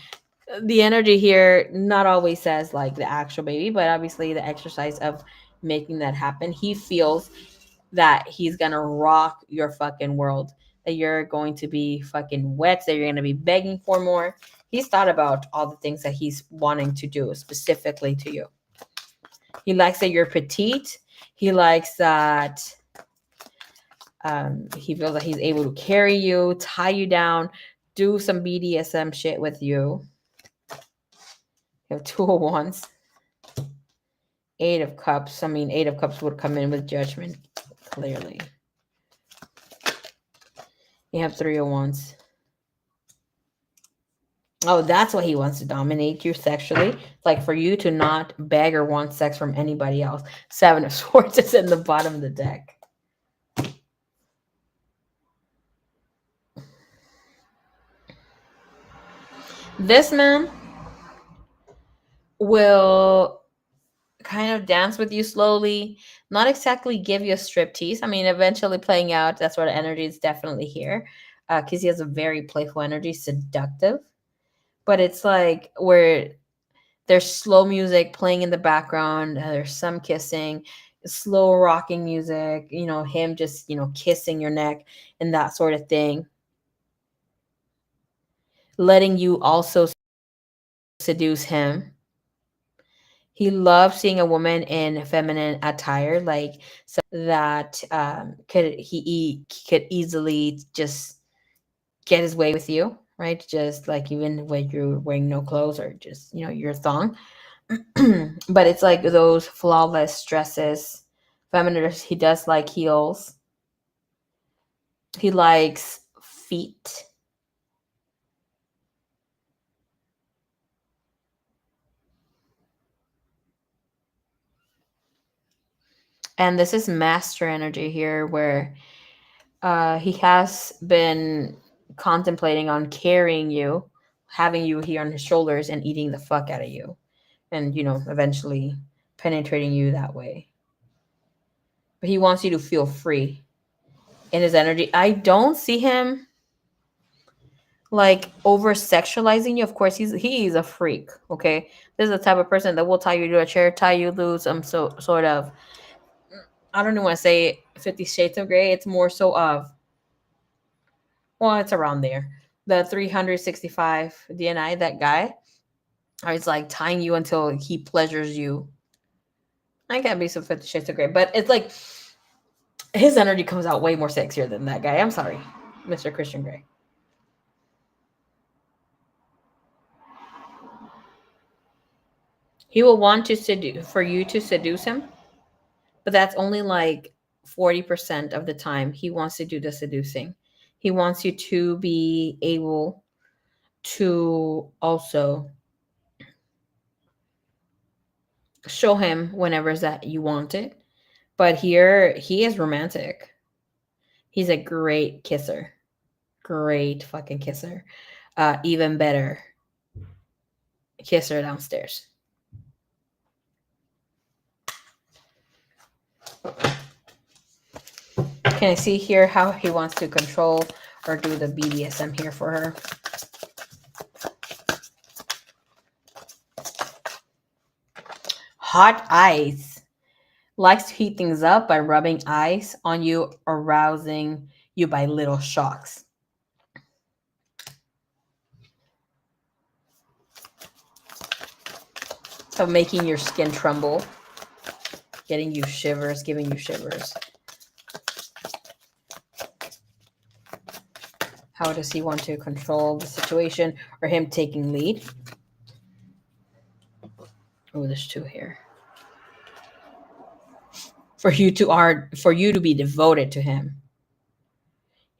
The energy here not always says like the actual baby, but obviously the exercise of making that happen. He feels that he's gonna rock your fucking world, that you're going to be fucking wet, that you're gonna be begging for more. He's thought about all the things that he's wanting to do specifically to you. He likes that you're petite. He likes that he feels that he's able to carry you, tie you down, do some BDSM shit with you. You have Two of Wands. Eight of Cups. I mean, Eight of Cups would come in with Judgment, clearly. You have Three of Wands. Oh, that's why he wants to dominate you sexually. Like for you to not beg or want sex from anybody else. Seven of Swords is in the bottom of the deck. This man will kind of dance with you slowly, not exactly give you a striptease. I mean, eventually playing out, that sort of energy is definitely here because he has a very playful energy, seductive. But it's like where there's slow music playing in the background, there's some kissing, slow rocking music, him just, kissing your neck and that sort of thing. Letting you also seduce him. He loves seeing a woman in feminine attire, like so that could easily just get his way with you, right? Just like even when you're wearing no clothes or just your thong. But it's like those flawless dresses, feminine. He does like heels. He likes feet. And this is master energy here, where he has been contemplating on carrying you, having you here on his shoulders, and eating the fuck out of you. And, eventually penetrating you that way. But he wants you to feel free in his energy. I don't see him like over sexualizing you. Of course, he's a freak. Okay, this is the type of person that will tie you to a chair, tie you loose. So sort of. I don't even want to say 50 Shades of Grey. It's more so of, well, it's around there. The 365 DNI, that guy, or it's like tying you until he pleasures you. I can't be some 50 Shades of Grey, but it's like his energy comes out way more sexier than that guy. I'm sorry, Mr. Christian Grey. He will want to seduce for you to seduce him, but that's only like 40% of the time he wants to do the seducing. He wants you to be able to also show him whenever that you want it. But here he is romantic. He's a great kisser. Great fucking kisser. Even better kisser downstairs. Can I see here how he wants to control or do the BDSM here for her? Hot ice. Likes to heat things up by rubbing ice on you, arousing you by little shocks. So making your skin tremble, getting you shivers, giving you shivers. How does he want to control the situation, or him taking lead? Oh, there's two here. For you to be devoted to him.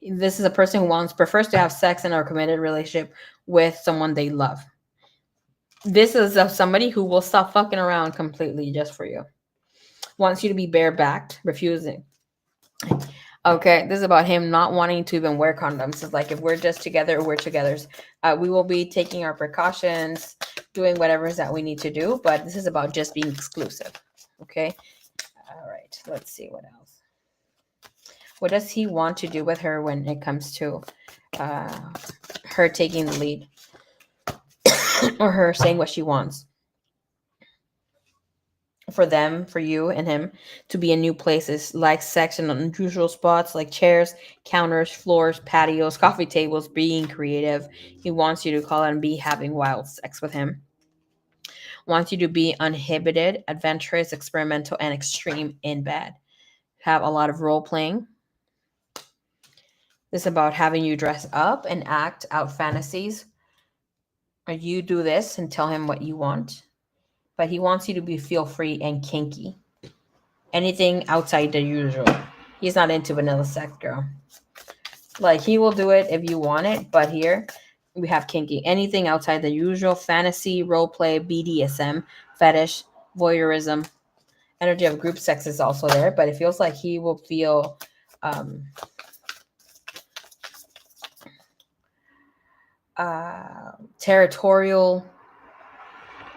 This is a person who prefers to have sex in a committed relationship with someone they love. This is somebody who will stop fucking around completely just for you. Wants you to be barebacked, refusing. Okay, this is about him not wanting to even wear condoms. It's like, if we're just together, we're together. We will be taking our precautions, doing whatever that we need to do, but this is about just being exclusive. Okay, all right, let's see what else. What does he want to do with her when it comes to her taking the lead or her saying what she wants? For them, for you and him to be in new places, like sex in unusual spots like chairs, counters, floors, patios, coffee tables, being creative. He wants you to call and be having wild sex with him. Wants you to be uninhibited, adventurous, experimental, and extreme in bed. Have a lot of role playing. This is about having you dress up and act out fantasies. Or you do this and tell him what you want. But he wants you to be feel free and kinky. Anything outside the usual. He's not into vanilla sex, girl. Like, he will do it if you want it, but here we have kinky. Anything outside the usual: fantasy, role play, BDSM, fetish, voyeurism. Energy of group sex is also there, but it feels like he will feel territorial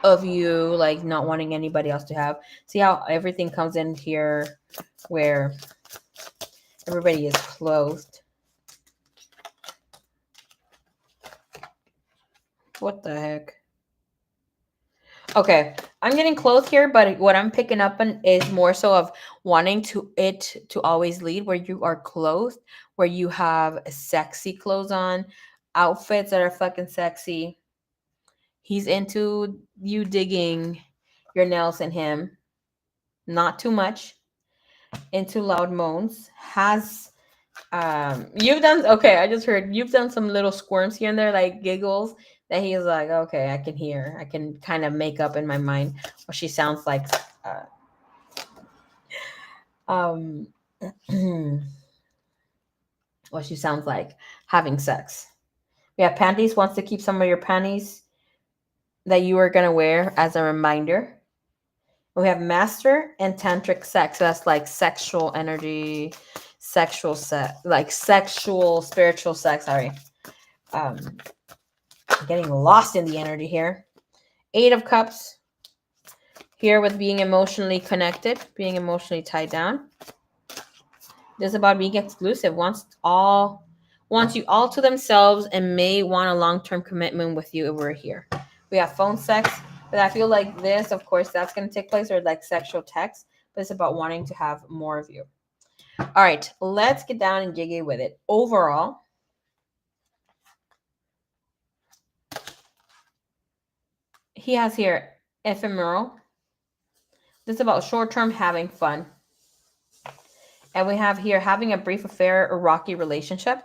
of you, like not wanting anybody else to have. See how everything comes in here where everybody is clothed. What the heck? Okay, I'm getting clothed here, but what I'm picking up on is more so of wanting to always lead, where you are clothed, where you have sexy clothes on, outfits that are fucking sexy. He's into you digging your nails in him, not too much. Into loud moans. Has you've done okay, I just heard you've done some little squirms here and there, like giggles, that he's like, okay, I can hear. I can kind of make up in my mind what she sounds like. Uh, um what she sounds like having sex. We have panties, wants to keep some of your panties that you are going to wear as a reminder. We have master and tantric sex. So that's like sexual energy, sexual sex, like sexual, spiritual sex. Sorry. Um, getting lost in the energy here. Eight of Cups here with being emotionally connected, being emotionally tied down. This is about being exclusive. Wants you all to themselves and may want a long-term commitment with you if we're here. We have phone sex, but I feel like this, of course, that's going to take place, or like sexual text, but it's about wanting to have more of you. All right, let's get down and jiggy with it. Overall, he has here ephemeral. This is about short-term having fun. And we have here having a brief affair or rocky relationship.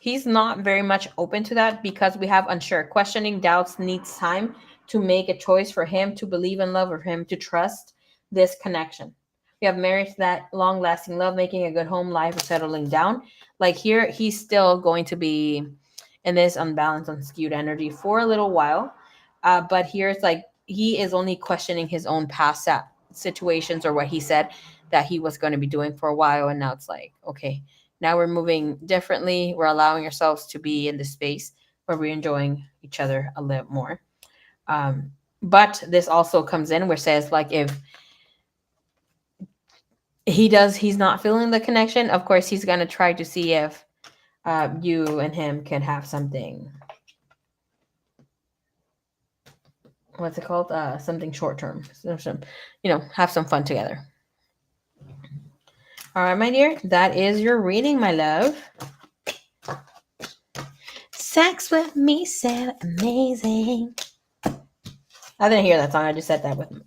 He's not very much open to that because we have unsure, questioning, doubts, needs time to make a choice for him to believe in love or him to trust this connection. We have marriage, that long lasting love, making a good home life, settling down. Like here, he's still going to be in this unbalanced, unskewed energy for a little while. But here's like he is only questioning his own past situations or what he said that he was going to be doing for a while. And now it's like, okay, now we're moving differently. We're allowing ourselves to be in the space where we're enjoying each other a little more. But this also comes in where it says like if he's not feeling the connection, of course he's going to try to see if you and him can have something, what's it called, something short term, some, have some fun together. All right, my dear, that is your reading, my love. Sex with me, so amazing. I didn't hear that song. I just said that with, I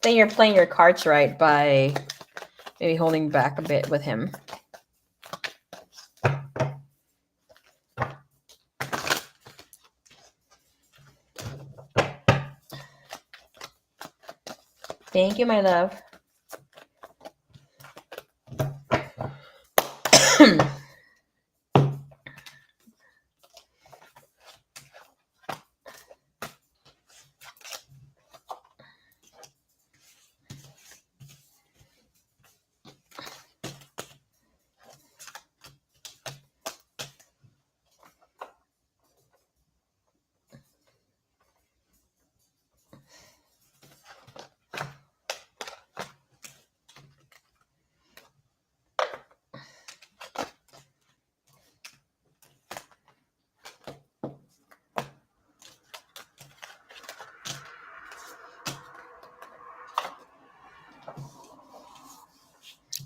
think you're playing your cards right by maybe holding back a bit with him. Thank you, my love.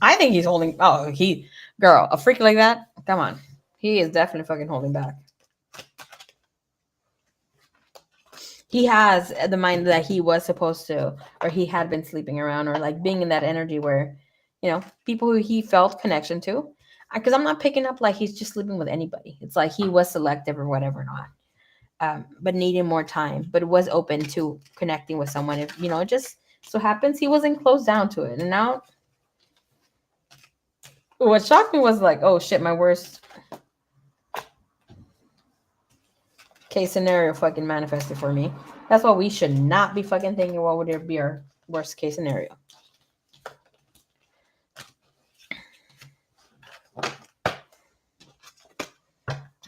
I think he's holding. Oh, girl, a freak like that. Come on, he is definitely fucking holding back. He has the mind that he was supposed to, or he had been sleeping around, or like being in that energy where, people who he felt connection to. Because I'm not picking up like he's just sleeping with anybody. It's like he was selective or whatever, not. But needing more time, but was open to connecting with someone. If it just so happens he wasn't closed down to it, and now what shocked me was like, oh shit, my worst case scenario fucking manifested for me. That's what we should not be fucking thinking. What would it be our worst case scenario? I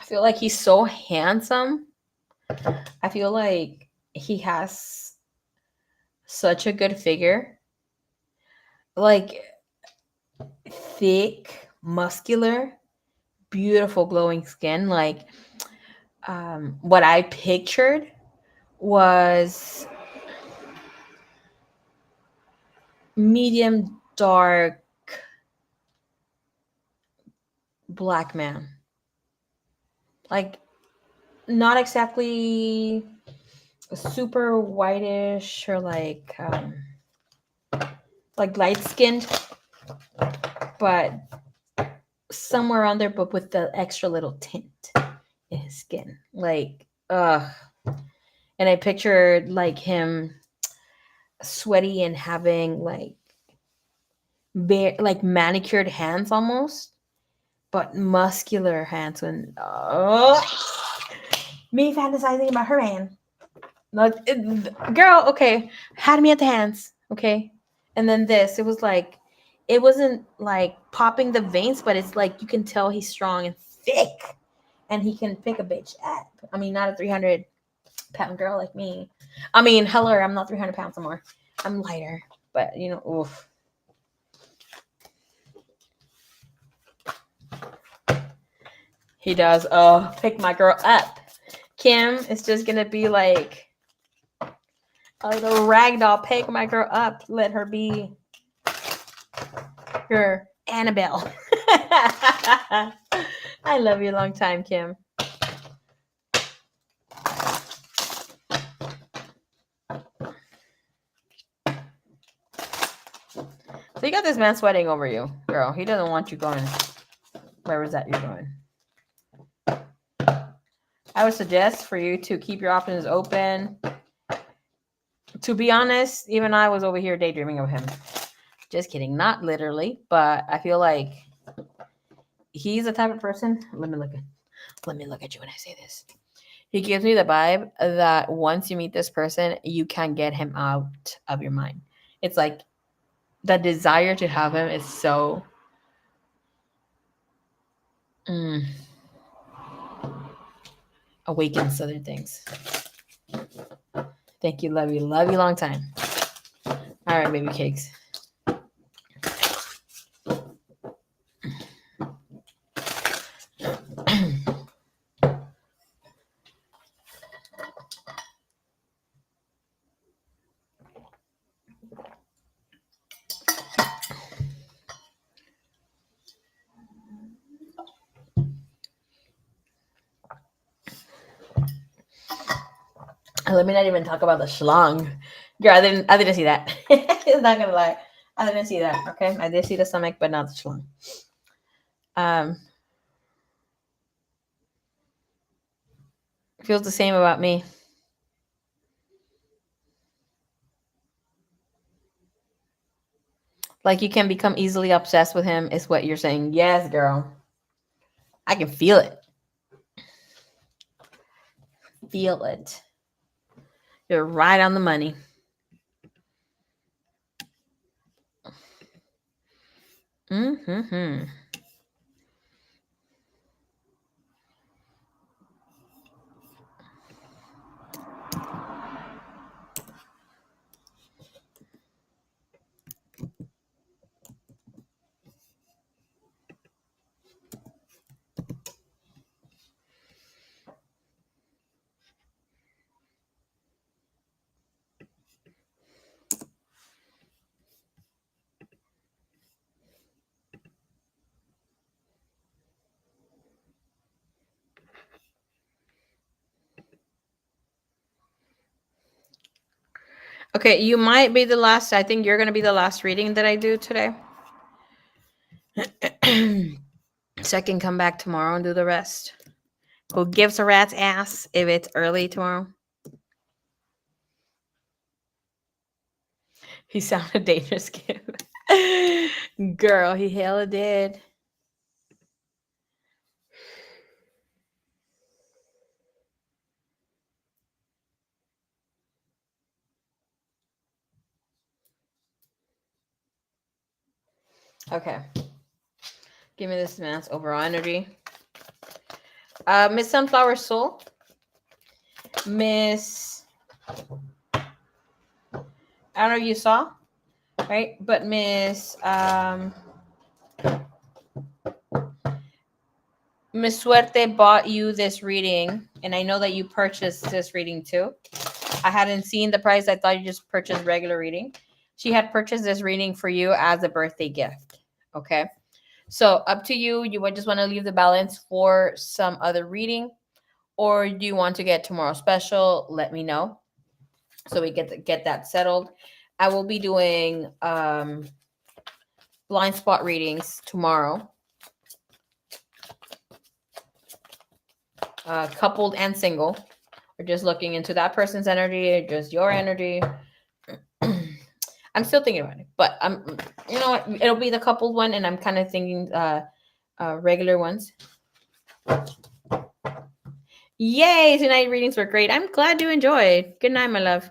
feel like he's so handsome. I feel like he has such a good figure. Like thick, muscular, beautiful glowing skin. Like what I pictured was medium dark black man. Like not exactly super whitish or like light skinned, but somewhere around there, but with the extra little tint in his skin. Like And I pictured like him sweaty and having like bare, like manicured hands almost, but muscular hands. When me fantasizing about her hand. No, girl, okay, had me at the hands, okay, and then this. It was like, it wasn't like popping the veins, but it's like you can tell he's strong and thick, and he can pick a bitch up. I mean, not a 300-pound girl like me. I mean, hello, I'm not 300 pounds anymore. I'm lighter, but you know, oof. He does. Oh, pick my girl up. Kim is just gonna be like a little rag doll. Pick my girl up. Let her be your Annabelle. I love you a long time, Kim. So you got this man sweating over you, girl. He doesn't want you going where is that you're going. I would suggest for you to keep your options open. To be honest, even I was over here daydreaming of him. Just kidding. Not literally, but I feel like he's the type of person. Let me look at you when I say this. He gives me the vibe that once you meet this person, you can't get him out of your mind. It's like the desire to have him is so awakens other things. Thank you, love you long time. All right, baby cakes. Let me not even talk about the schlong. Girl, I didn't see that. I'm not gonna lie. I didn't see that. Okay. I did see the stomach, but not the schlong. Feels the same about me. Like you can become easily obsessed with him, is what you're saying. Yes, girl. I can feel it. Feel it. You're right on the money. Mm-hmm. Okay, you might be the last. I think you're gonna be the last reading that I do today. So I can come back tomorrow and do the rest. Who gives a rat's ass if it's early tomorrow? He sounded dangerous, kid. Girl, he hella did. Okay. Give me this man's overall energy. Miss Sunflower Soul. Miss, I don't know if you saw, right? But Miss Suerte bought you this reading, and I know that you purchased this reading too. I hadn't seen the price. I thought you just purchased regular reading. She had purchased this reading for you as a birthday gift. Okay. So up to you. You would just want to leave the balance for some other reading, or do you want to get tomorrow special? Let me know so we get that settled. I will be doing blind spot readings tomorrow, coupled and single, We're just looking into that person's energy, just your energy. I'm still thinking about it, but you know what? It'll be the coupled one, and I'm kind of thinking regular ones. Yay! Tonight readings were great. I'm glad you enjoyed. Good night, my love.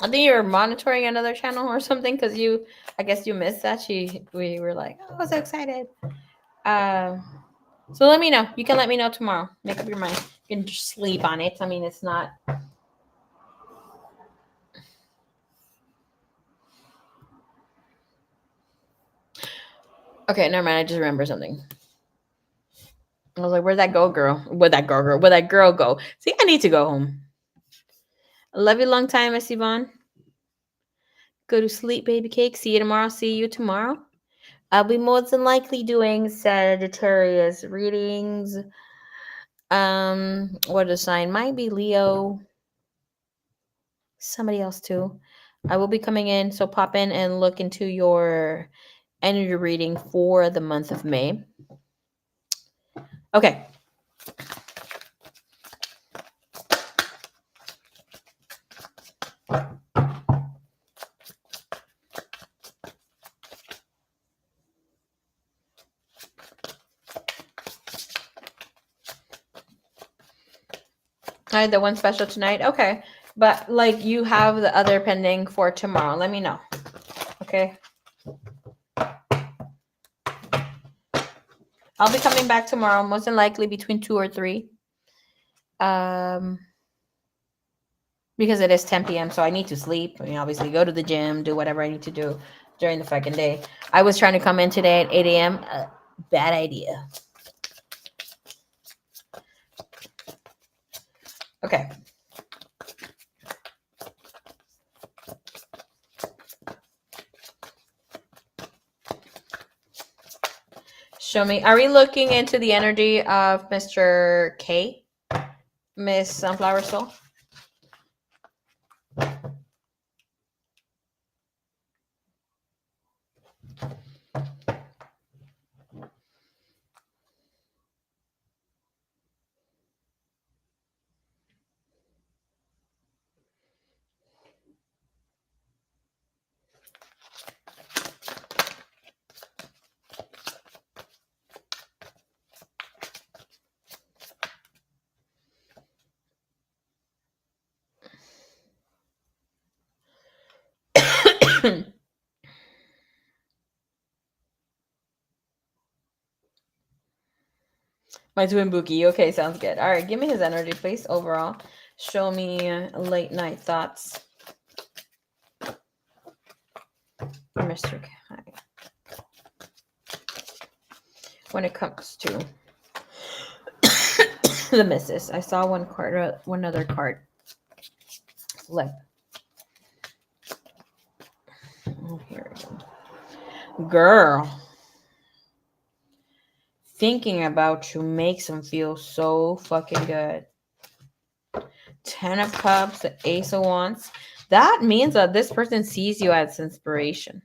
I think you're monitoring another channel or something because I guess you missed that. We were like, oh, I was so excited. So let me know. You can let me know tomorrow. Make up your mind. You can just sleep on it. I mean, it's not. Okay, never mind. I just remember something. I was like, where'd that go, girl? Where'd that girl? Where'd that girl go? See, I need to go home. I love you long time, Miss Yvonne. Go to sleep, baby cake. See you tomorrow. See you tomorrow. I'll be more than likely doing Sagittarius readings. What a sign? Might be Leo. Somebody else too. I will be coming in, so pop in and look into your energy reading for the month of May. Okay. I had the one special tonight. Okay. But like you have the other pending for tomorrow. Let me know. Okay. I'll be coming back tomorrow, most than likely between 2 or 3. Because it is 10 p.m., so I need to sleep. I mean, obviously go to the gym, do whatever I need to do during the fucking day. I was trying to come in today at 8 a.m. Bad idea. Okay. Show me. Are we looking into the energy of Mr. K? Miss Sunflower Soul? My twin Buki. Okay, sounds good. All right, give me his energy, please. Overall, show me late night thoughts, Mr. K. When it comes to the misses, I saw one other card. Flip. Oh, here we go. Girl. Thinking about you makes him feel so fucking good. 10 of Cups, the Ace of Wands. That means that this person sees you as inspiration.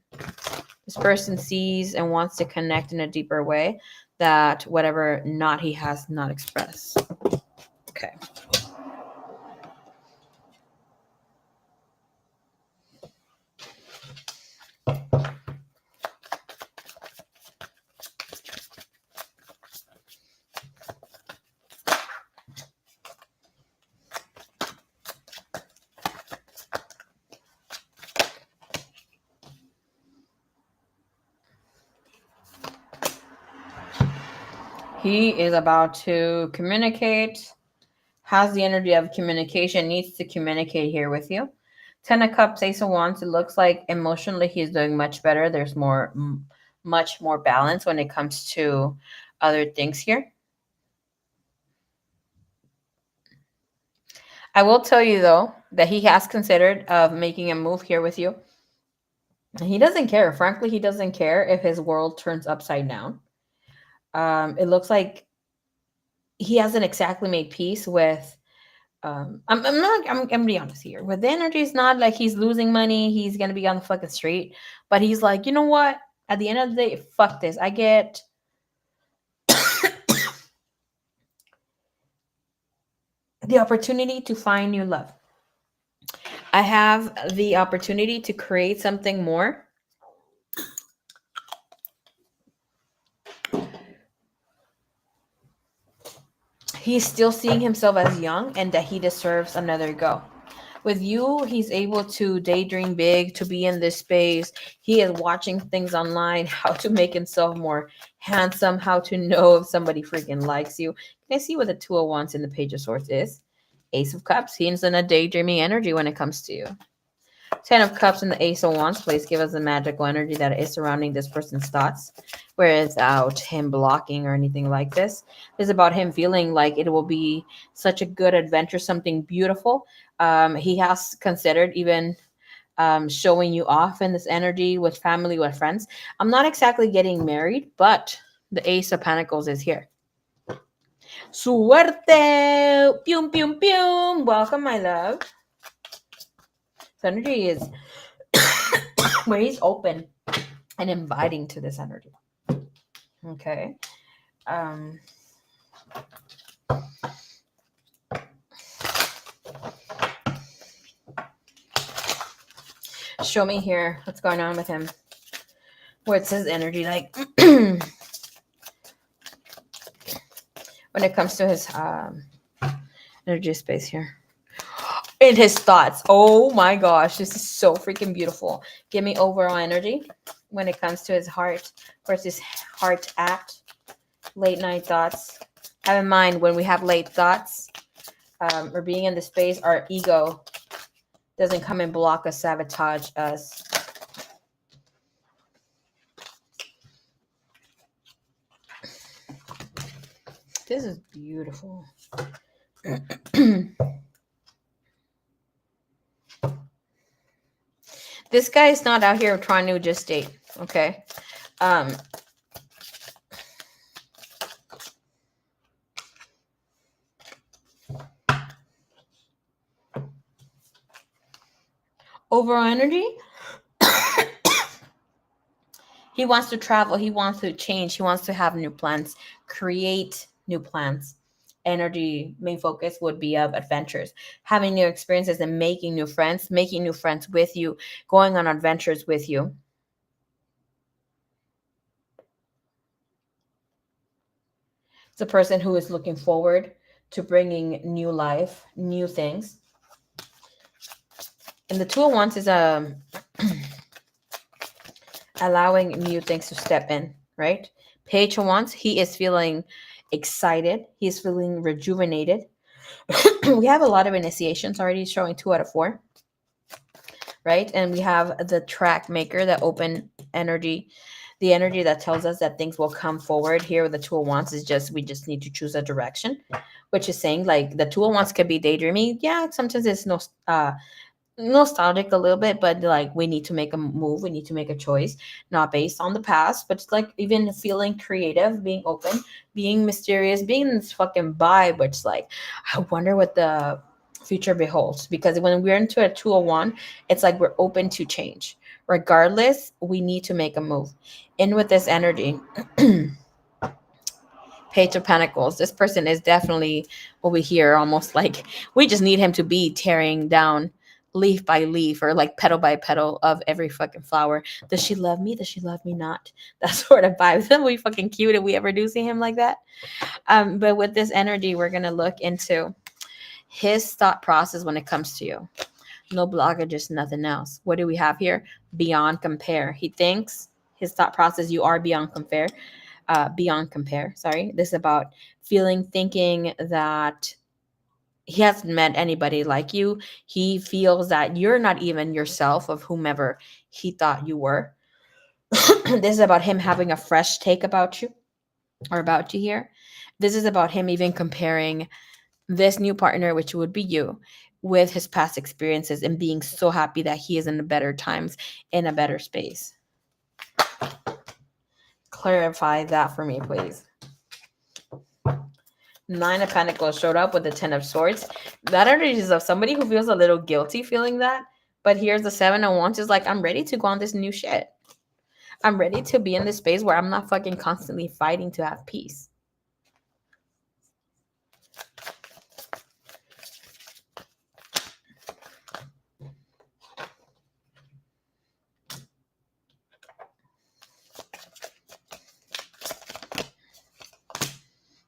This person sees and wants to connect in a deeper way that whatever knot he has not expressed. Okay. He is about to communicate, has the energy of communication, needs to communicate here with you. 10 of Cups, Ace of Wands. It looks like emotionally he's doing much better. There's much more balance when it comes to other things here. I will tell you though that he has considered of making a move here with you. He doesn't care. Frankly, he doesn't care if his world turns upside down. It looks like he hasn't exactly made peace with I'm gonna be honest here. With the energy, it's not like he's losing money. He's gonna be on the fucking street, but he's like, you know what? At the end of the day, fuck this. I get the opportunity to find new love. I have the opportunity to create something more. He's still seeing himself as young and that he deserves another go. With you, he's able to daydream big, to be in this space. He is watching things online, how to make himself more handsome, how to know if somebody freaking likes you. Can I see what the Two of Wands in the Page of Swords is? Ace of Cups. He's in a daydreaming energy when it comes to you. Ten of Cups and the Ace of Wands, please give us the magical energy that is surrounding this person's thoughts, without him blocking or anything like this. It's about him feeling like it will be such a good adventure, something beautiful. He has considered even showing you off in this energy with family, with friends. I'm not exactly getting married, but the Ace of Pentacles is here. Suerte! Pium, pium, pium! Welcome, my love. This energy is where he's open and inviting to this energy. Okay. Um, show me here what's going on with him. What's his energy like when it comes to his energy space here? In his thoughts. Oh my gosh, this is so freaking beautiful. Give me overall energy when it comes to his heart. Where's his heart at? Late night thoughts. Have in mind when we have late thoughts, or being in the space, our ego doesn't come and block us, sabotage us. This is beautiful. This guy is not out here trying to just date, okay? Overall energy, he wants to travel, he wants to change, he wants to have new plans, create new plans. Energy main focus would be of adventures, having new experiences and making new friends with you, going on adventures with you. It's a person who is looking forward to bringing new life, new things. And the Two of Wands is allowing new things to step in, right? Page of Wands, he is feeling excited. He is feeling rejuvenated. We have a lot of initiations already showing 2 out of 4, right? And we have the track maker, the open energy, the energy that tells us that things will come forward. Here with the Two of Wands is just, we just need to choose a direction, which is saying like the Two of Wands could be daydreaming. Yeah, sometimes it's nostalgic a little bit, but like we need to make a move, we need to make a choice, not based on the past, but it's like even feeling creative, being open, being mysterious, being in this fucking vibe, which like I wonder what the future beholds, because when we're into a 201, it's like we're open to change. Regardless, we need to make a move. In with this energy. Page of Pentacles, this person is definitely over here, almost like we just need him to be tearing down leaf by leaf or like petal by petal of every fucking flower. Does she love me? Does she love me not? That sort of vibe. That would be fucking cute if we ever do see him like that. But with this energy, we're gonna look into his thought process when it comes to you. No blockages, nothing else. What do we have here? Beyond compare. He thinks his thought process, you are beyond compare. Sorry. This is about thinking that he hasn't met anybody like you. He feels that you're not even yourself of whomever he thought you were. This is about him having a fresh take about you or about you here. This is about him even comparing this new partner, which would be you, with his past experiences and being so happy that he is in a better times, in a better space. Clarify that for me, please. Nine of Pentacles showed up with the Ten of Swords. That energy is of somebody who feels a little guilty feeling that. But here's the Seven of Wands is like, I'm ready to go on this new shit. I'm ready to be in this space where I'm not fucking constantly fighting to have peace.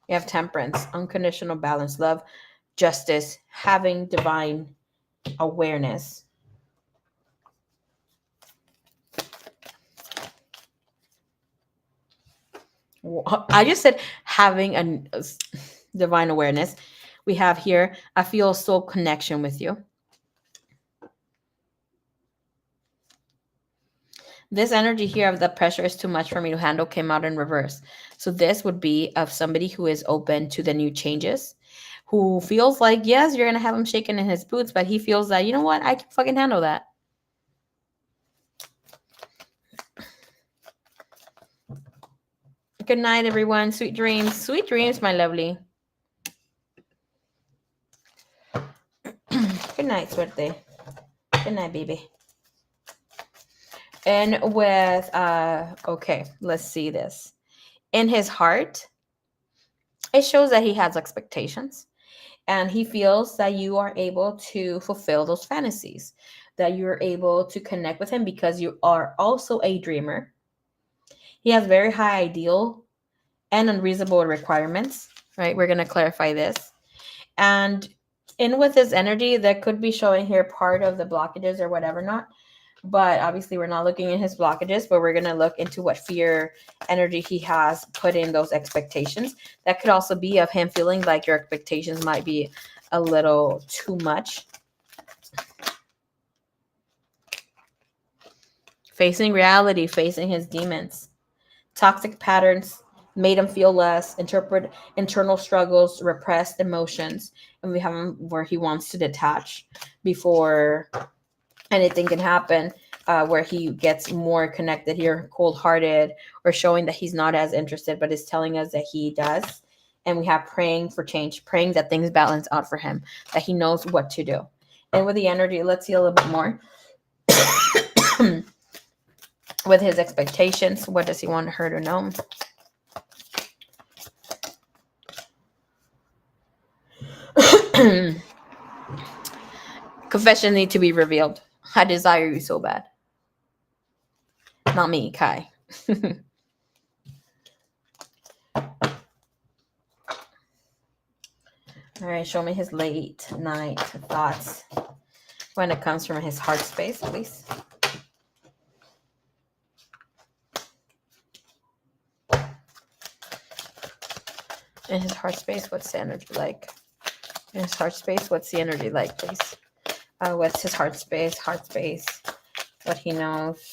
You have Temperance, unconditional balance, love, justice, having divine awareness. I just said having a divine awareness. We have here, I feel soul connection with you. This energy here of the pressure is too much for me to handle came out in reverse. So this would be of somebody who is open to the new changes, who feels like, yes, you're going to have him shaking in his boots, but he feels that, you know what, I can fucking handle that. Good night, everyone. Sweet dreams. Sweet dreams, my lovely. Good night, suerte. Good night, baby. And with, okay, let's see this. In his heart, it shows that he has expectations and he feels that you are able to fulfill those fantasies, that you're able to connect with him because you are also a dreamer. He has very high ideal and unreasonable requirements, right? We're going to clarify this. And in with his energy, that could be showing here part of the blockages or whatever not. But obviously we're not looking at his blockages, but we're going to look into what fear energy he has put in those expectations. That could also be of him feeling like your expectations might be a little too much. Facing reality, facing his demons. Toxic patterns made him feel less, interpret internal struggles, repressed emotions. And we have him where he wants to detach before anything can happen, where he gets more connected here, cold-hearted, or showing that he's not as interested, but is telling us that he does. And we have praying for change, praying that things balance out for him, that he knows what to do. And with the energy, let's see a little bit more. With his expectations, what does he want her to know? Confession need to be revealed. I desire you so bad. Not me, Kai. All right, show me his late night thoughts when it comes from his heart space, please. In his heart space, what's the energy like? In his heart space, what's the energy like, please? What's his heart space? Heart space. What he knows.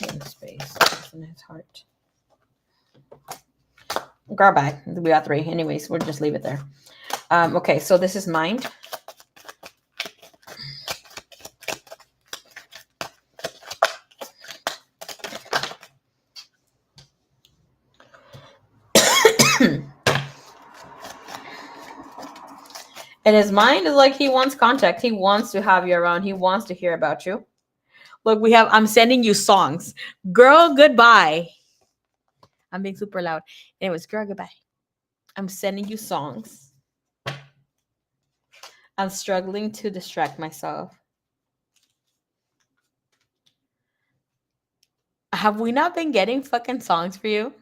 In space. What's in his heart? Girl, bye. We got 3. Anyways, we'll just leave it there. Okay, so this is mind. And his mind is like he wants contact. He wants to have you around. He wants to hear about you. Look, we have, I'm sending you songs. Girl, goodbye. I'm being super loud. Anyways, girl, goodbye. I'm sending you songs. I'm struggling to distract myself. Have we not been getting fucking songs for you?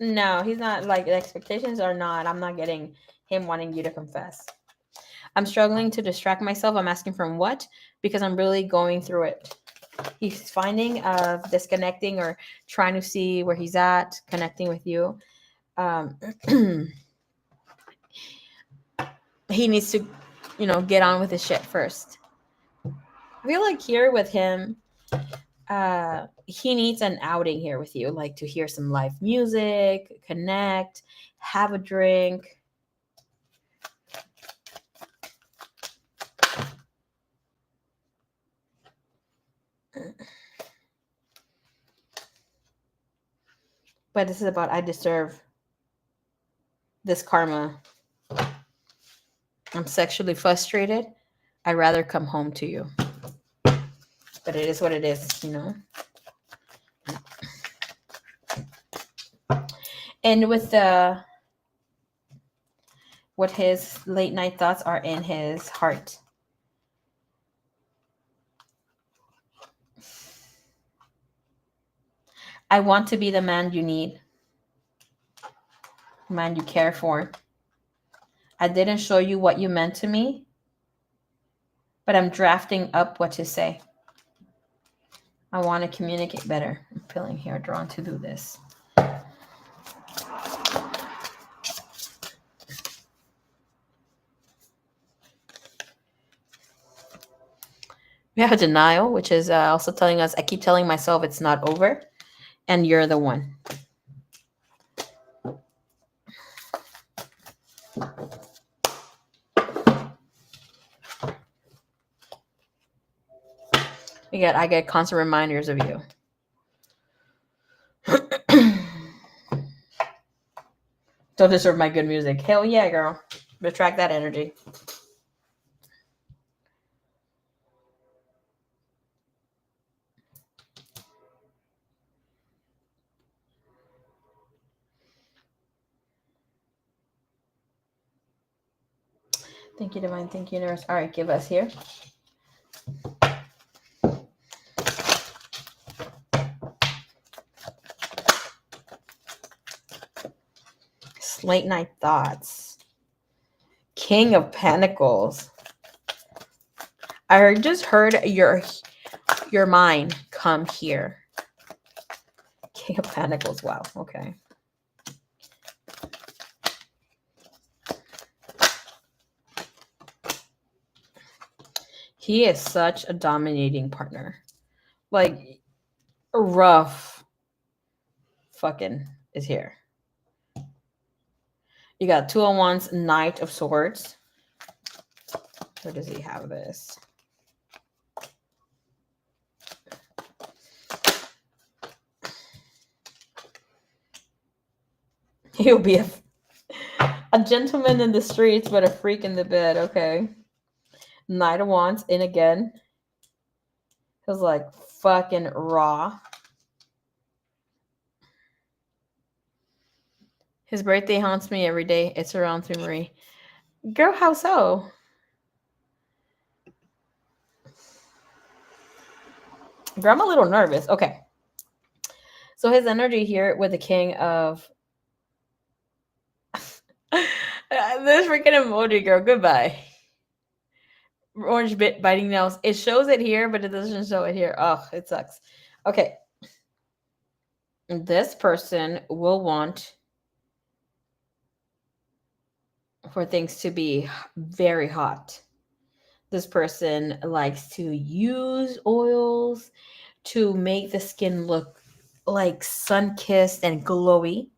No, he's not, like, the expectations are not. I'm not getting him wanting you to confess. I'm struggling to distract myself. I'm asking from what? Because I'm really going through it. He's finding disconnecting or trying to see where he's at, connecting with you. He needs to, get on with his shit first. I feel like here with him, he needs an outing here with you, like to hear some live music, connect, have a drink. But this is about I deserve this karma. I'm sexually frustrated. I'd rather come home to you. But it is what it is, you know? And with the what his late night thoughts are in his heart. I want to be the man you need, man you care for. I didn't show you what you meant to me, but I'm drafting up what to say. I want to communicate better. I'm feeling here drawn to do this. We have a denial, which is also telling us I keep telling myself it's not over, and you're the one. I get constant reminders of you. Don't deserve my good music. Hell yeah, girl. Retract that energy. Thank you, Divine. Thank you, Universe. All right, give us here. Late night thoughts. King of Pentacles. I just heard your mind come here. King of Pentacles. Wow. Okay. He is such a dominating partner. Like, rough fucking is here. You got 2 on 1's Knight of Swords. Where does he have this? He'll be a gentleman in the streets, but a freak in the bed. Okay. Knight of Wands in again. It was like fucking raw. His birthday haunts me every day. It's around through Marie. Girl, how so? Girl, I'm a little nervous. Okay. So his energy here with the king of this freaking emoji, girl. Goodbye. Orange bit biting nails. It shows it here, but it doesn't show it here. Oh, it sucks. Okay. This person will want for things to be very hot. This person likes to use oils to make the skin look like sun-kissed and glowy,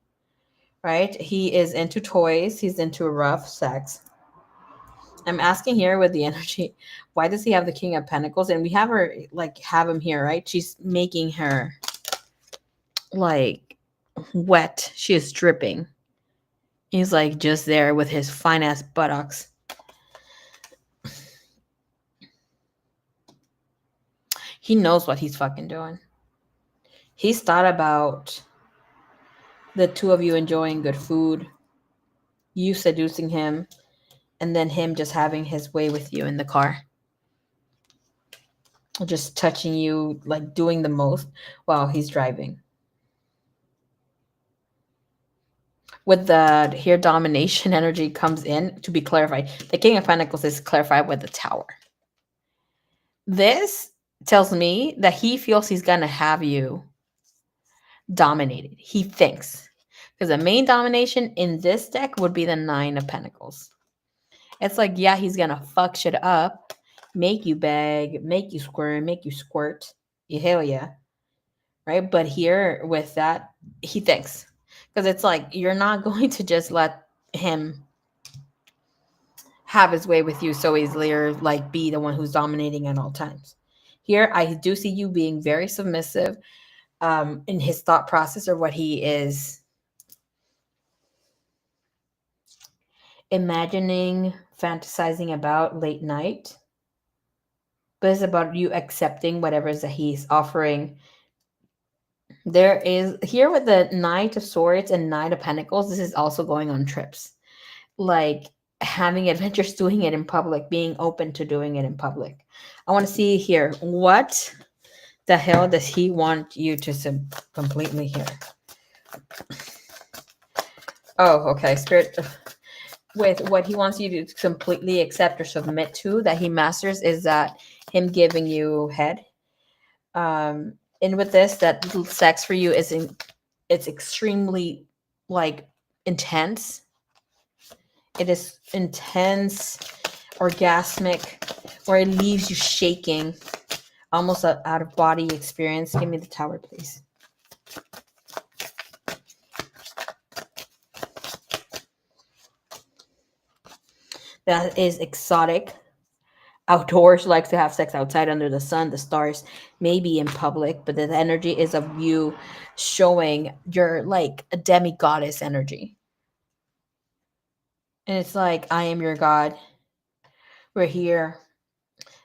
right? He is into toys. He's into rough sex. I'm asking here with the energy, why does he have the King of Pentacles? And we have her, like, have him here, right? She's making her, like, wet. She is dripping. He's, like, just there with his fine-ass buttocks. He knows what he's fucking doing. He's thought about the two of you enjoying good food, you seducing him, and then him just having his way with you in the car. Just touching you, like doing the most while he's driving. With the here domination energy comes in to be clarified. The King of Pentacles is clarified with the Tower. This tells me that he feels he's going to have you dominated. He thinks. Because the main domination in this deck would be the 9 of Pentacles. It's like, yeah, he's going to fuck shit up, make you beg, make you squirm, make you squirt. Hell yeah. Right? But here with that, he thinks. Because it's like, you're not going to just let him have his way with you so easily or like be the one who's dominating at all times. Here, I do see you being very submissive, in his thought process or what he is imagining, fantasizing about late night. But it's about you accepting whatever it is that he's offering. There is here with the Knight of Swords and Knight of Pentacles, this is also going on trips. Like having adventures, doing it in public, being open to doing it in public. I want to see here. What the hell does he want you to completely hear? Oh, okay. Spirit, with what he wants you to completely accept or submit to that he masters is that him giving you head. And with this, that sex for you is it's extremely like intense. It is intense, orgasmic, or it leaves you shaking, almost an out of body experience. Give me the tower, please. That is exotic. Outdoors, likes to have sex outside under the sun, the stars, maybe in public, but the energy is of you showing your like a demigoddess energy. And it's like, I am your god. We're here.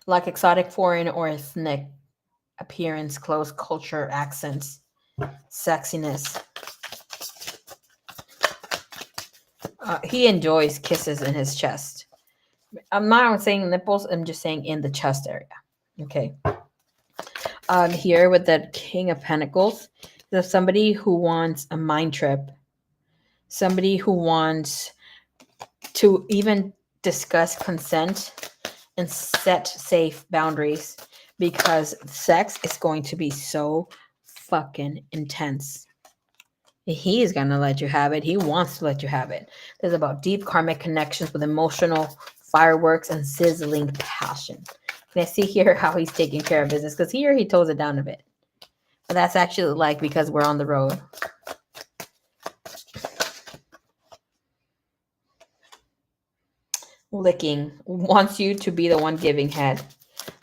Like exotic foreign or ethnic appearance, clothes, culture, accents, sexiness. He enjoys kisses in his chest. I'm not saying nipples, I'm just saying in the chest area. Okay. Here with the King of Pentacles, there's somebody who wants a mind trip, somebody who wants to even discuss consent and set safe boundaries because sex is going to be so fucking intense. He is going to let you have it. He wants to let you have it. There's about deep karmic connections with emotional fireworks and sizzling passion. Can I see here how he's taking care of business? Because here he toes it down a bit. But that's actually like because we're on the road. Licking. Wants you to be the one giving head.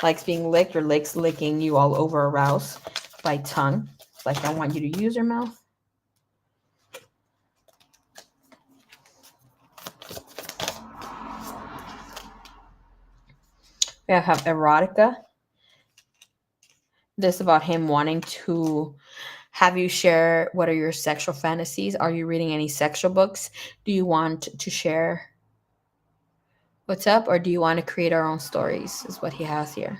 Likes being licked or likes licking you all over aroused by tongue. Like I want you to use your mouth. We have erotica. This is about him wanting to have you share what are your sexual fantasies. Are you reading any sexual books? Do you want to share what's up, or do you want to create our own stories is what he has here.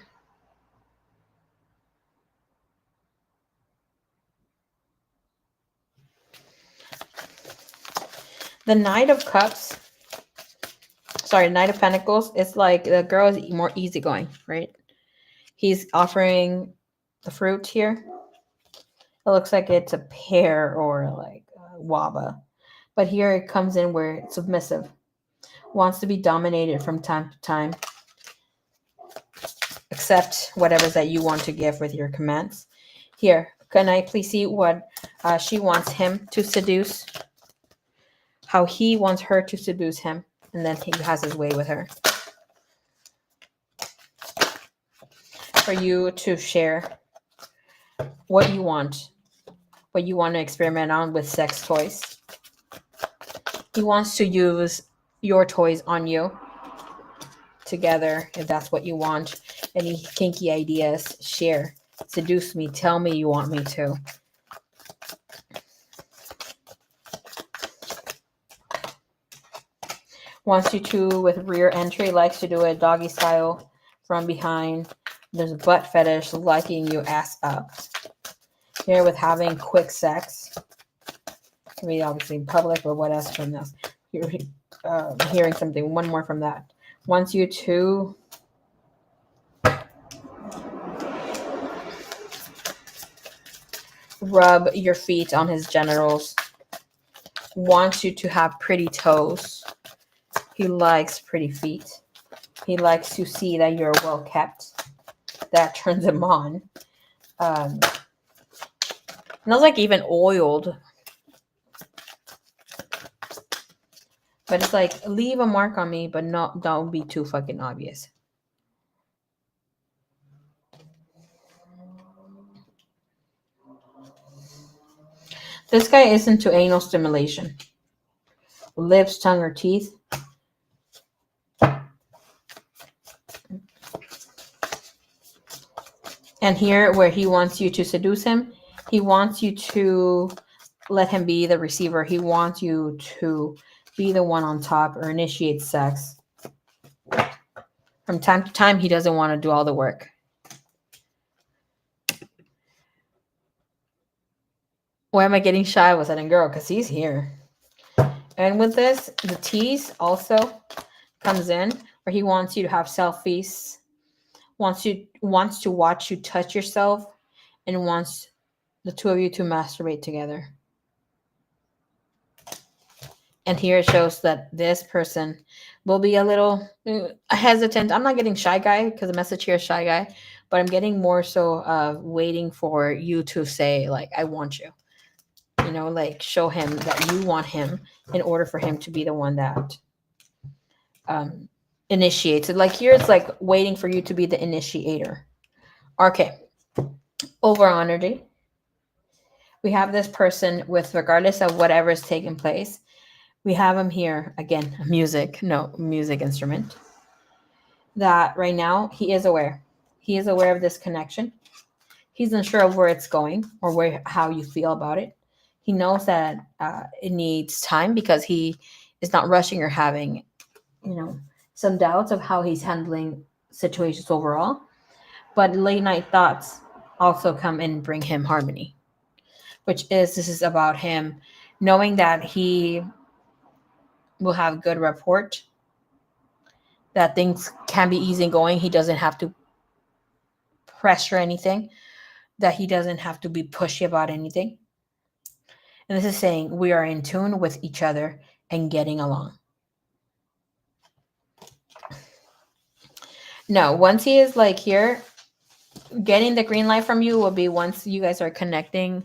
The Knight of Cups, sorry, Knight of Pentacles, it's like the girl is more easygoing, right? He's offering the fruit here. It looks like it's a pear or like a guava. But here it comes in where it's submissive. Wants to be dominated from time to time. Accept whatever that you want to give with your commands. Here, can I please see what she wants him to seduce? How he wants her to seduce him. And then he has his way with her. For you to share what you want to experiment on with sex toys. He wants to use your toys on you together if that's what you want. Any kinky ideas, share. Seduce me. Tell me you want me to. Wants you to with rear entry, likes to do it doggy style from behind. There's a butt fetish, liking you ass up. Here with having quick sex. Can be obviously in public, but what else from this? You're hearing something. One more from that. Wants you to rub your feet on his genitals. Wants you to have pretty toes. He likes pretty feet. He likes to see that you're well kept. That turns him on. Smells like even oiled. But it's like, leave a mark on me, but don't be too fucking obvious. This guy is into anal stimulation. Lips, tongue, or teeth. And here, where he wants you to seduce him, he wants you to let him be the receiver. He wants you to be the one on top or initiate sex. From time to time, he doesn't want to do all the work. Why am I getting shy with that girl? Because he's here. And with this, the tease also comes in where he wants you to have selfies, wants to watch you touch yourself, and wants the two of you to masturbate together. And here it shows that this person will be a little hesitant. I'm not getting shy guy because the message here is shy guy, but I'm getting more so waiting for you to say, like, I want you. You know, like show him that you want him in order for him to be the one that initiates it. Like here, it's like waiting for you to be the initiator. Okay. Overall energy. We have this person with, regardless of whatever is taking place, we have him here again, music instrument, that right now he is aware of this connection. He's unsure of where it's going or how you feel about it. He knows that it needs time because he is not rushing or having some doubts of how he's handling situations overall. But late night thoughts also come and bring him harmony, this is about him knowing that he will have good rapport, that things can be easy going. He doesn't have to pressure anything, that he doesn't have to be pushy about anything. And this is saying we are in tune with each other and getting along. No, once he is like here, getting the green light from you will be once you guys are connecting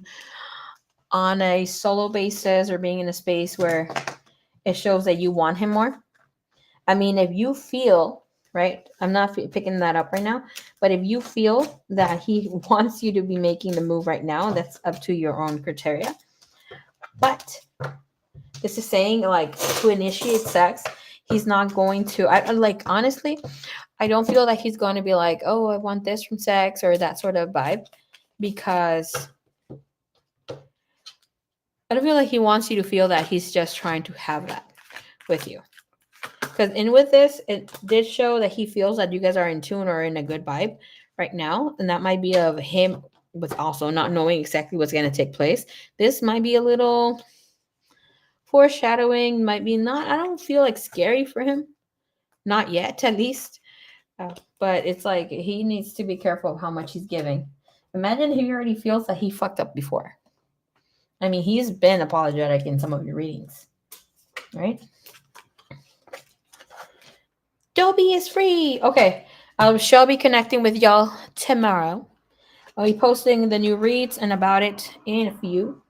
on a solo basis or being in a space where it shows that you want him more. I mean, if you feel, right, I'm not picking that up right now, but if you feel that he wants you to be making the move right now, that's up to your own criteria. But this is saying, like, to initiate sex, he's not going to, honestly, I don't feel like he's going to be like, oh, I want this from sex or that sort of vibe, because I don't feel like he wants you to feel that he's just trying to have that with you. Because with this, it did show that he feels that you guys are in tune or in a good vibe right now. And that might be of him with also not knowing exactly what's going to take place. This might be a little foreshadowing, might be not, I don't feel like scary for him. Not yet, at least. But it's like he needs to be careful of how much he's giving. Imagine he already feels that he fucked up before. I mean, he's been apologetic in some of your readings, right? Dobie is free. Okay. I shall be connecting with y'all tomorrow. I'll be posting the new reads and about it in a few.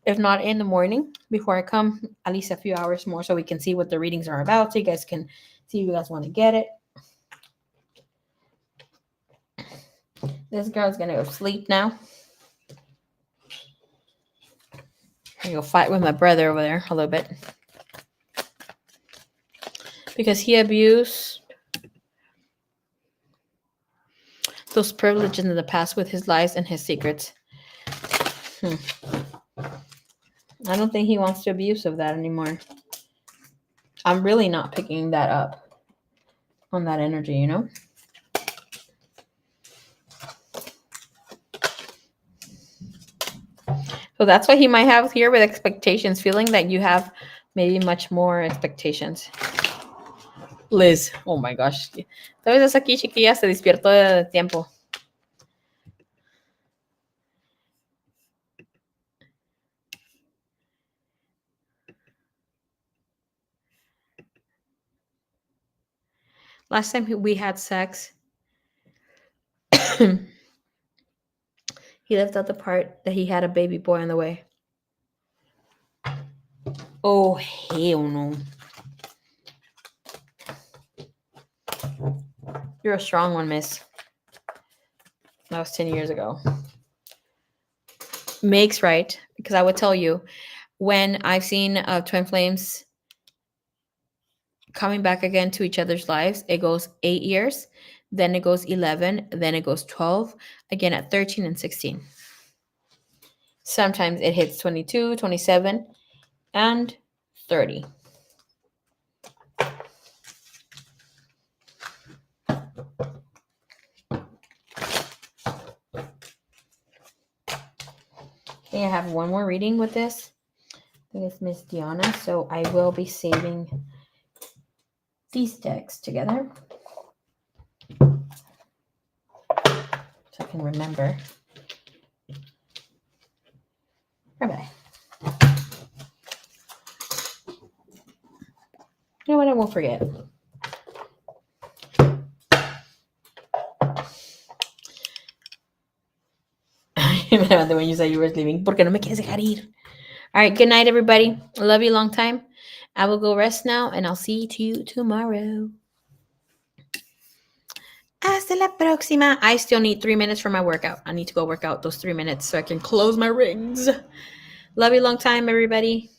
If not in the morning before I come, at least a few hours more so we can see what the readings are about. So you guys can see if you guys want to get it. This girl's going to go sleep now. I'm going to go fight with my brother over there a little bit. Because he abused those privileges in the past with his lies and his secrets. I don't think he wants to abuse of that anymore. I'm really not picking that up on that energy, you know? So that's what he might have here with expectations, feeling that you have maybe much more expectations. Liz, oh my gosh. ¿Sabes eso aquí, chiquilla? Se despiertó de tiempo. Last time we had sex, he left out the part that he had a baby boy on the way. Oh, hell no. You're a strong one, miss. That was 10 years ago. Makes right. because I would tell you, when I've seen twin flames coming back again to each other's lives, it goes 8 years, then it goes 11, then it goes 12, again at 13 and 16. Sometimes it hits 22, 27, and 30. Okay, I have one more reading with this. I think it's Miss Diana, so I will be saving these decks together so I can remember. Bye-bye. You know what? I won't forget. When you said you were leaving, ¿por qué no me quieres dejar ir? All right, good night, everybody. I love you long time. I will go rest now, and I'll see you tomorrow. Hasta la próxima. I still need 3 minutes for my workout. I need to go work out those 3 minutes so I can close my rings. Love you long time, everybody.